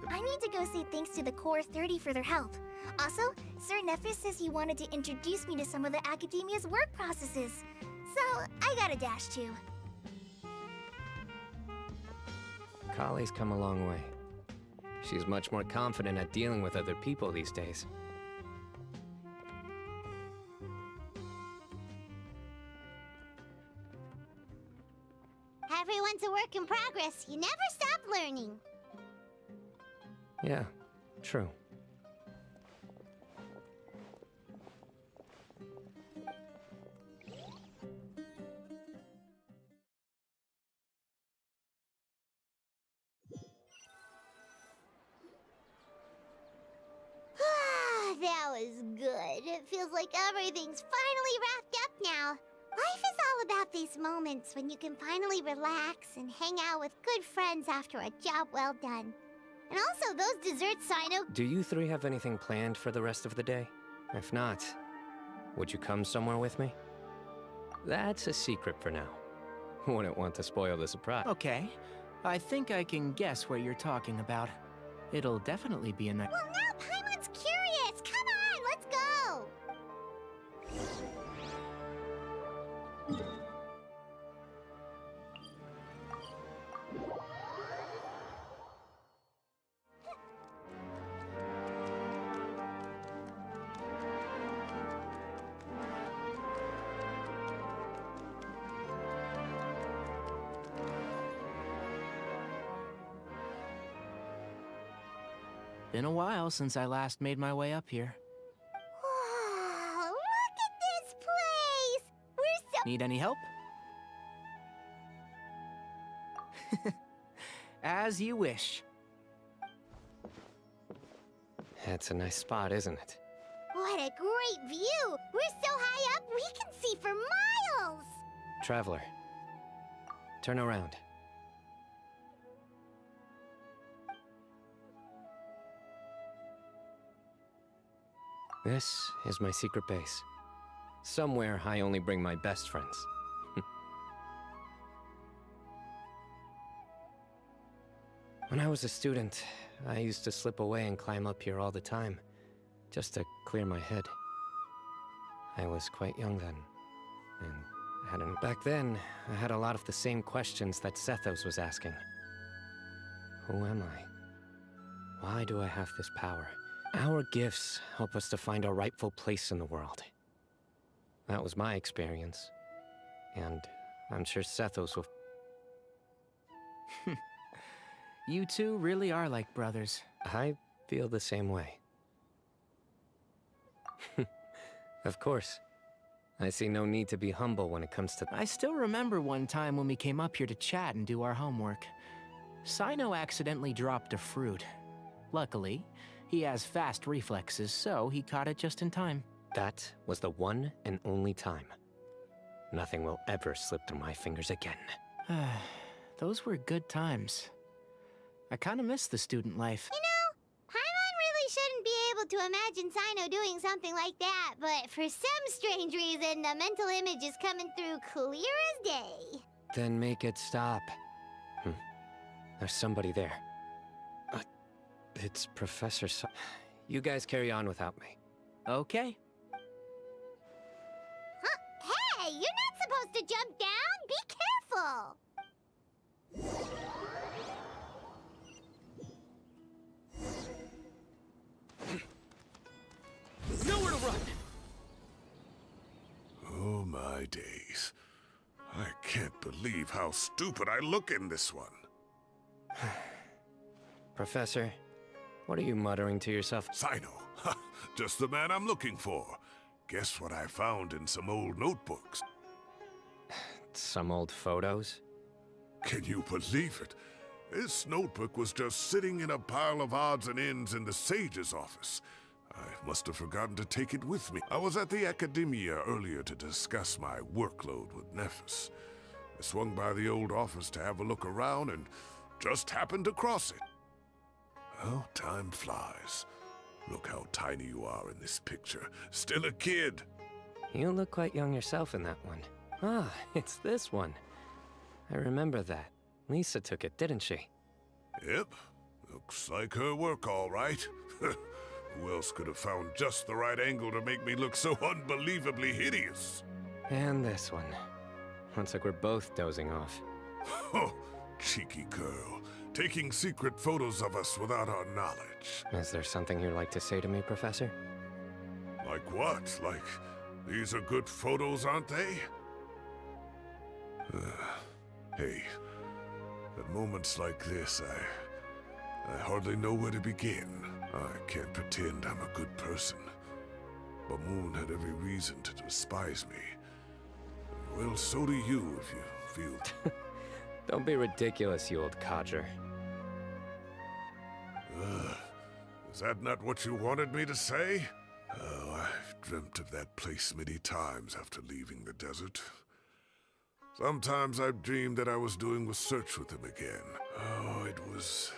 I need to go say thanks to the Core 30 for their help. Also, Sir Nephis says he wanted to introduce me to some of the Academia's work processes. So, I gotta dash too. Kale's come a long way. She's much more confident at dealing with other people these days. Everyone's a work in progress. You never stop learning. Yeah, true. That was good. It feels like everything's finally wrapped up now. Life is all about these moments when you can finally relax and hang out with good friends after a job well done. And also those desserts, Sino. Do you 3 have anything planned for the rest of the day? If not, would you come somewhere with me? That's a secret for now. Wouldn't want to spoil the surprise. Okay. I think I can guess what you're talking about. It'll definitely be a night. Well, now Paimon's curious. Come on, let's go. Been a while since I last made my way up here. Wow, look at this place! We're so— Need any help? As you wish. It's a nice spot, isn't it? What a great view! We're so high up, we can see for miles! Traveler, turn around. This is my secret base. Somewhere I only bring my best friends. When I was a student, I used to slip away and climb up here all the time, just to clear my head. I was quite young then, and back then, I had a lot of the same questions that Sethos was asking. Who am I? Why do I have this power? Our gifts help us to find our rightful place in the world. That was my experience, and I'm sure Sethos will... You two really are like brothers. I feel the same way. Of course. I see no need to be humble when it comes to... I still remember one time when we came up here to chat and do our homework. Sino accidentally dropped a fruit. Luckily, he has fast reflexes, so he caught it just in time. That was the one and only time. Nothing will ever slip through my fingers again. Those were good times. I kind of miss the student life. You know, Paimon really shouldn't be able to imagine Sino doing something like that, but for some strange reason, the mental image is coming through clear as day. Then make it stop. There's somebody there. It's Professor You guys carry on without me. Okay. Huh? Hey, you're not supposed to jump down! Be careful! Nowhere to run! Oh my days. I can't believe how stupid I look in this one. Professor, what are you muttering to yourself? Sino. Just the man I'm looking for. Guess what I found in some old notebooks? Some old photos? Can you believe it? This notebook was just sitting in a pile of odds and ends in the Sage's office. I must have forgotten to take it with me. I was at the Academia earlier to discuss my workload with Nephis. I swung by the old office to have a look around and just happened to cross it. Well, time flies. Look how tiny you are in this picture. Still a kid. You look quite young yourself in that one. Ah, it's this one. I remember that. Lisa took it, didn't she? Yep. Looks like her work, all right. Who else could have found just the right angle to make me look so unbelievably hideous? And this one. Looks like we're both dozing off. Oh, cheeky girl. Taking secret photos of us without our knowledge. Is there something you'd like to say to me, Professor? Like what? Like, these are good photos, aren't they? Hey, at moments like this, I hardly know where to begin. I can't pretend I'm a good person. But Moon had every reason to despise me. Well, so do you if you feel... Don't be ridiculous, you old codger. Is that not what you wanted me to say? Oh, I've dreamt of that place many times after leaving the desert. Sometimes I've dreamed that I was doing research with him again. Oh, it was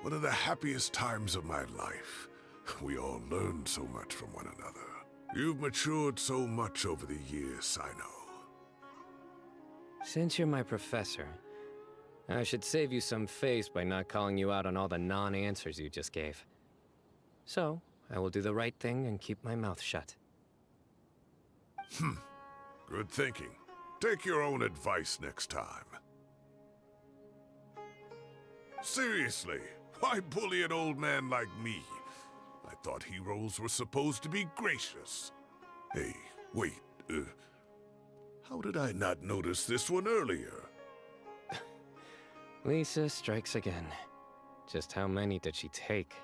one of the happiest times of my life. We all learned so much from one another. You've matured so much over the years, Sino. Since you're my professor, I should save you some face by not calling you out on all the non-answers you just gave. So, I will do the right thing and keep my mouth shut. Good thinking. Take your own advice next time. Seriously, why bully an old man like me? I thought heroes were supposed to be gracious. Hey, wait, how did I not notice this one earlier? Lisa strikes again. Just how many did she take?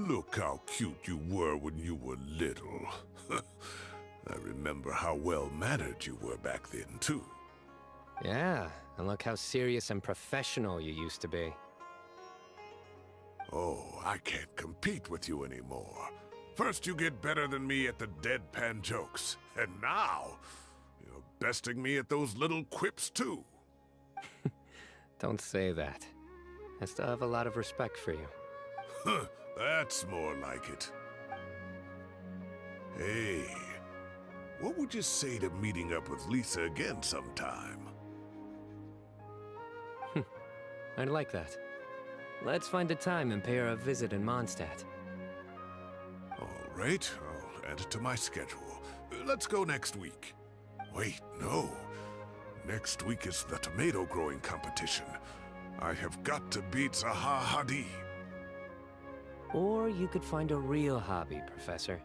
Look how cute you were when you were little. I remember how well-mannered you were back then, too. Yeah, and look how serious and professional you used to be. Oh, I can't compete with you anymore. First you get better than me at the deadpan jokes, and now you're besting me at those little quips, too. Don't say that. I still have a lot of respect for you. Huh, that's more like it. Hey, what would you say to meeting up with Lisa again sometime? I'd like that. Let's find a time and pay her a visit in Mondstadt. All right, I'll add it to my schedule. Let's go next week. Wait, no. Next week is the tomato growing competition. I have got to beat Zaha Hadid. Or you could find a real hobby, Professor.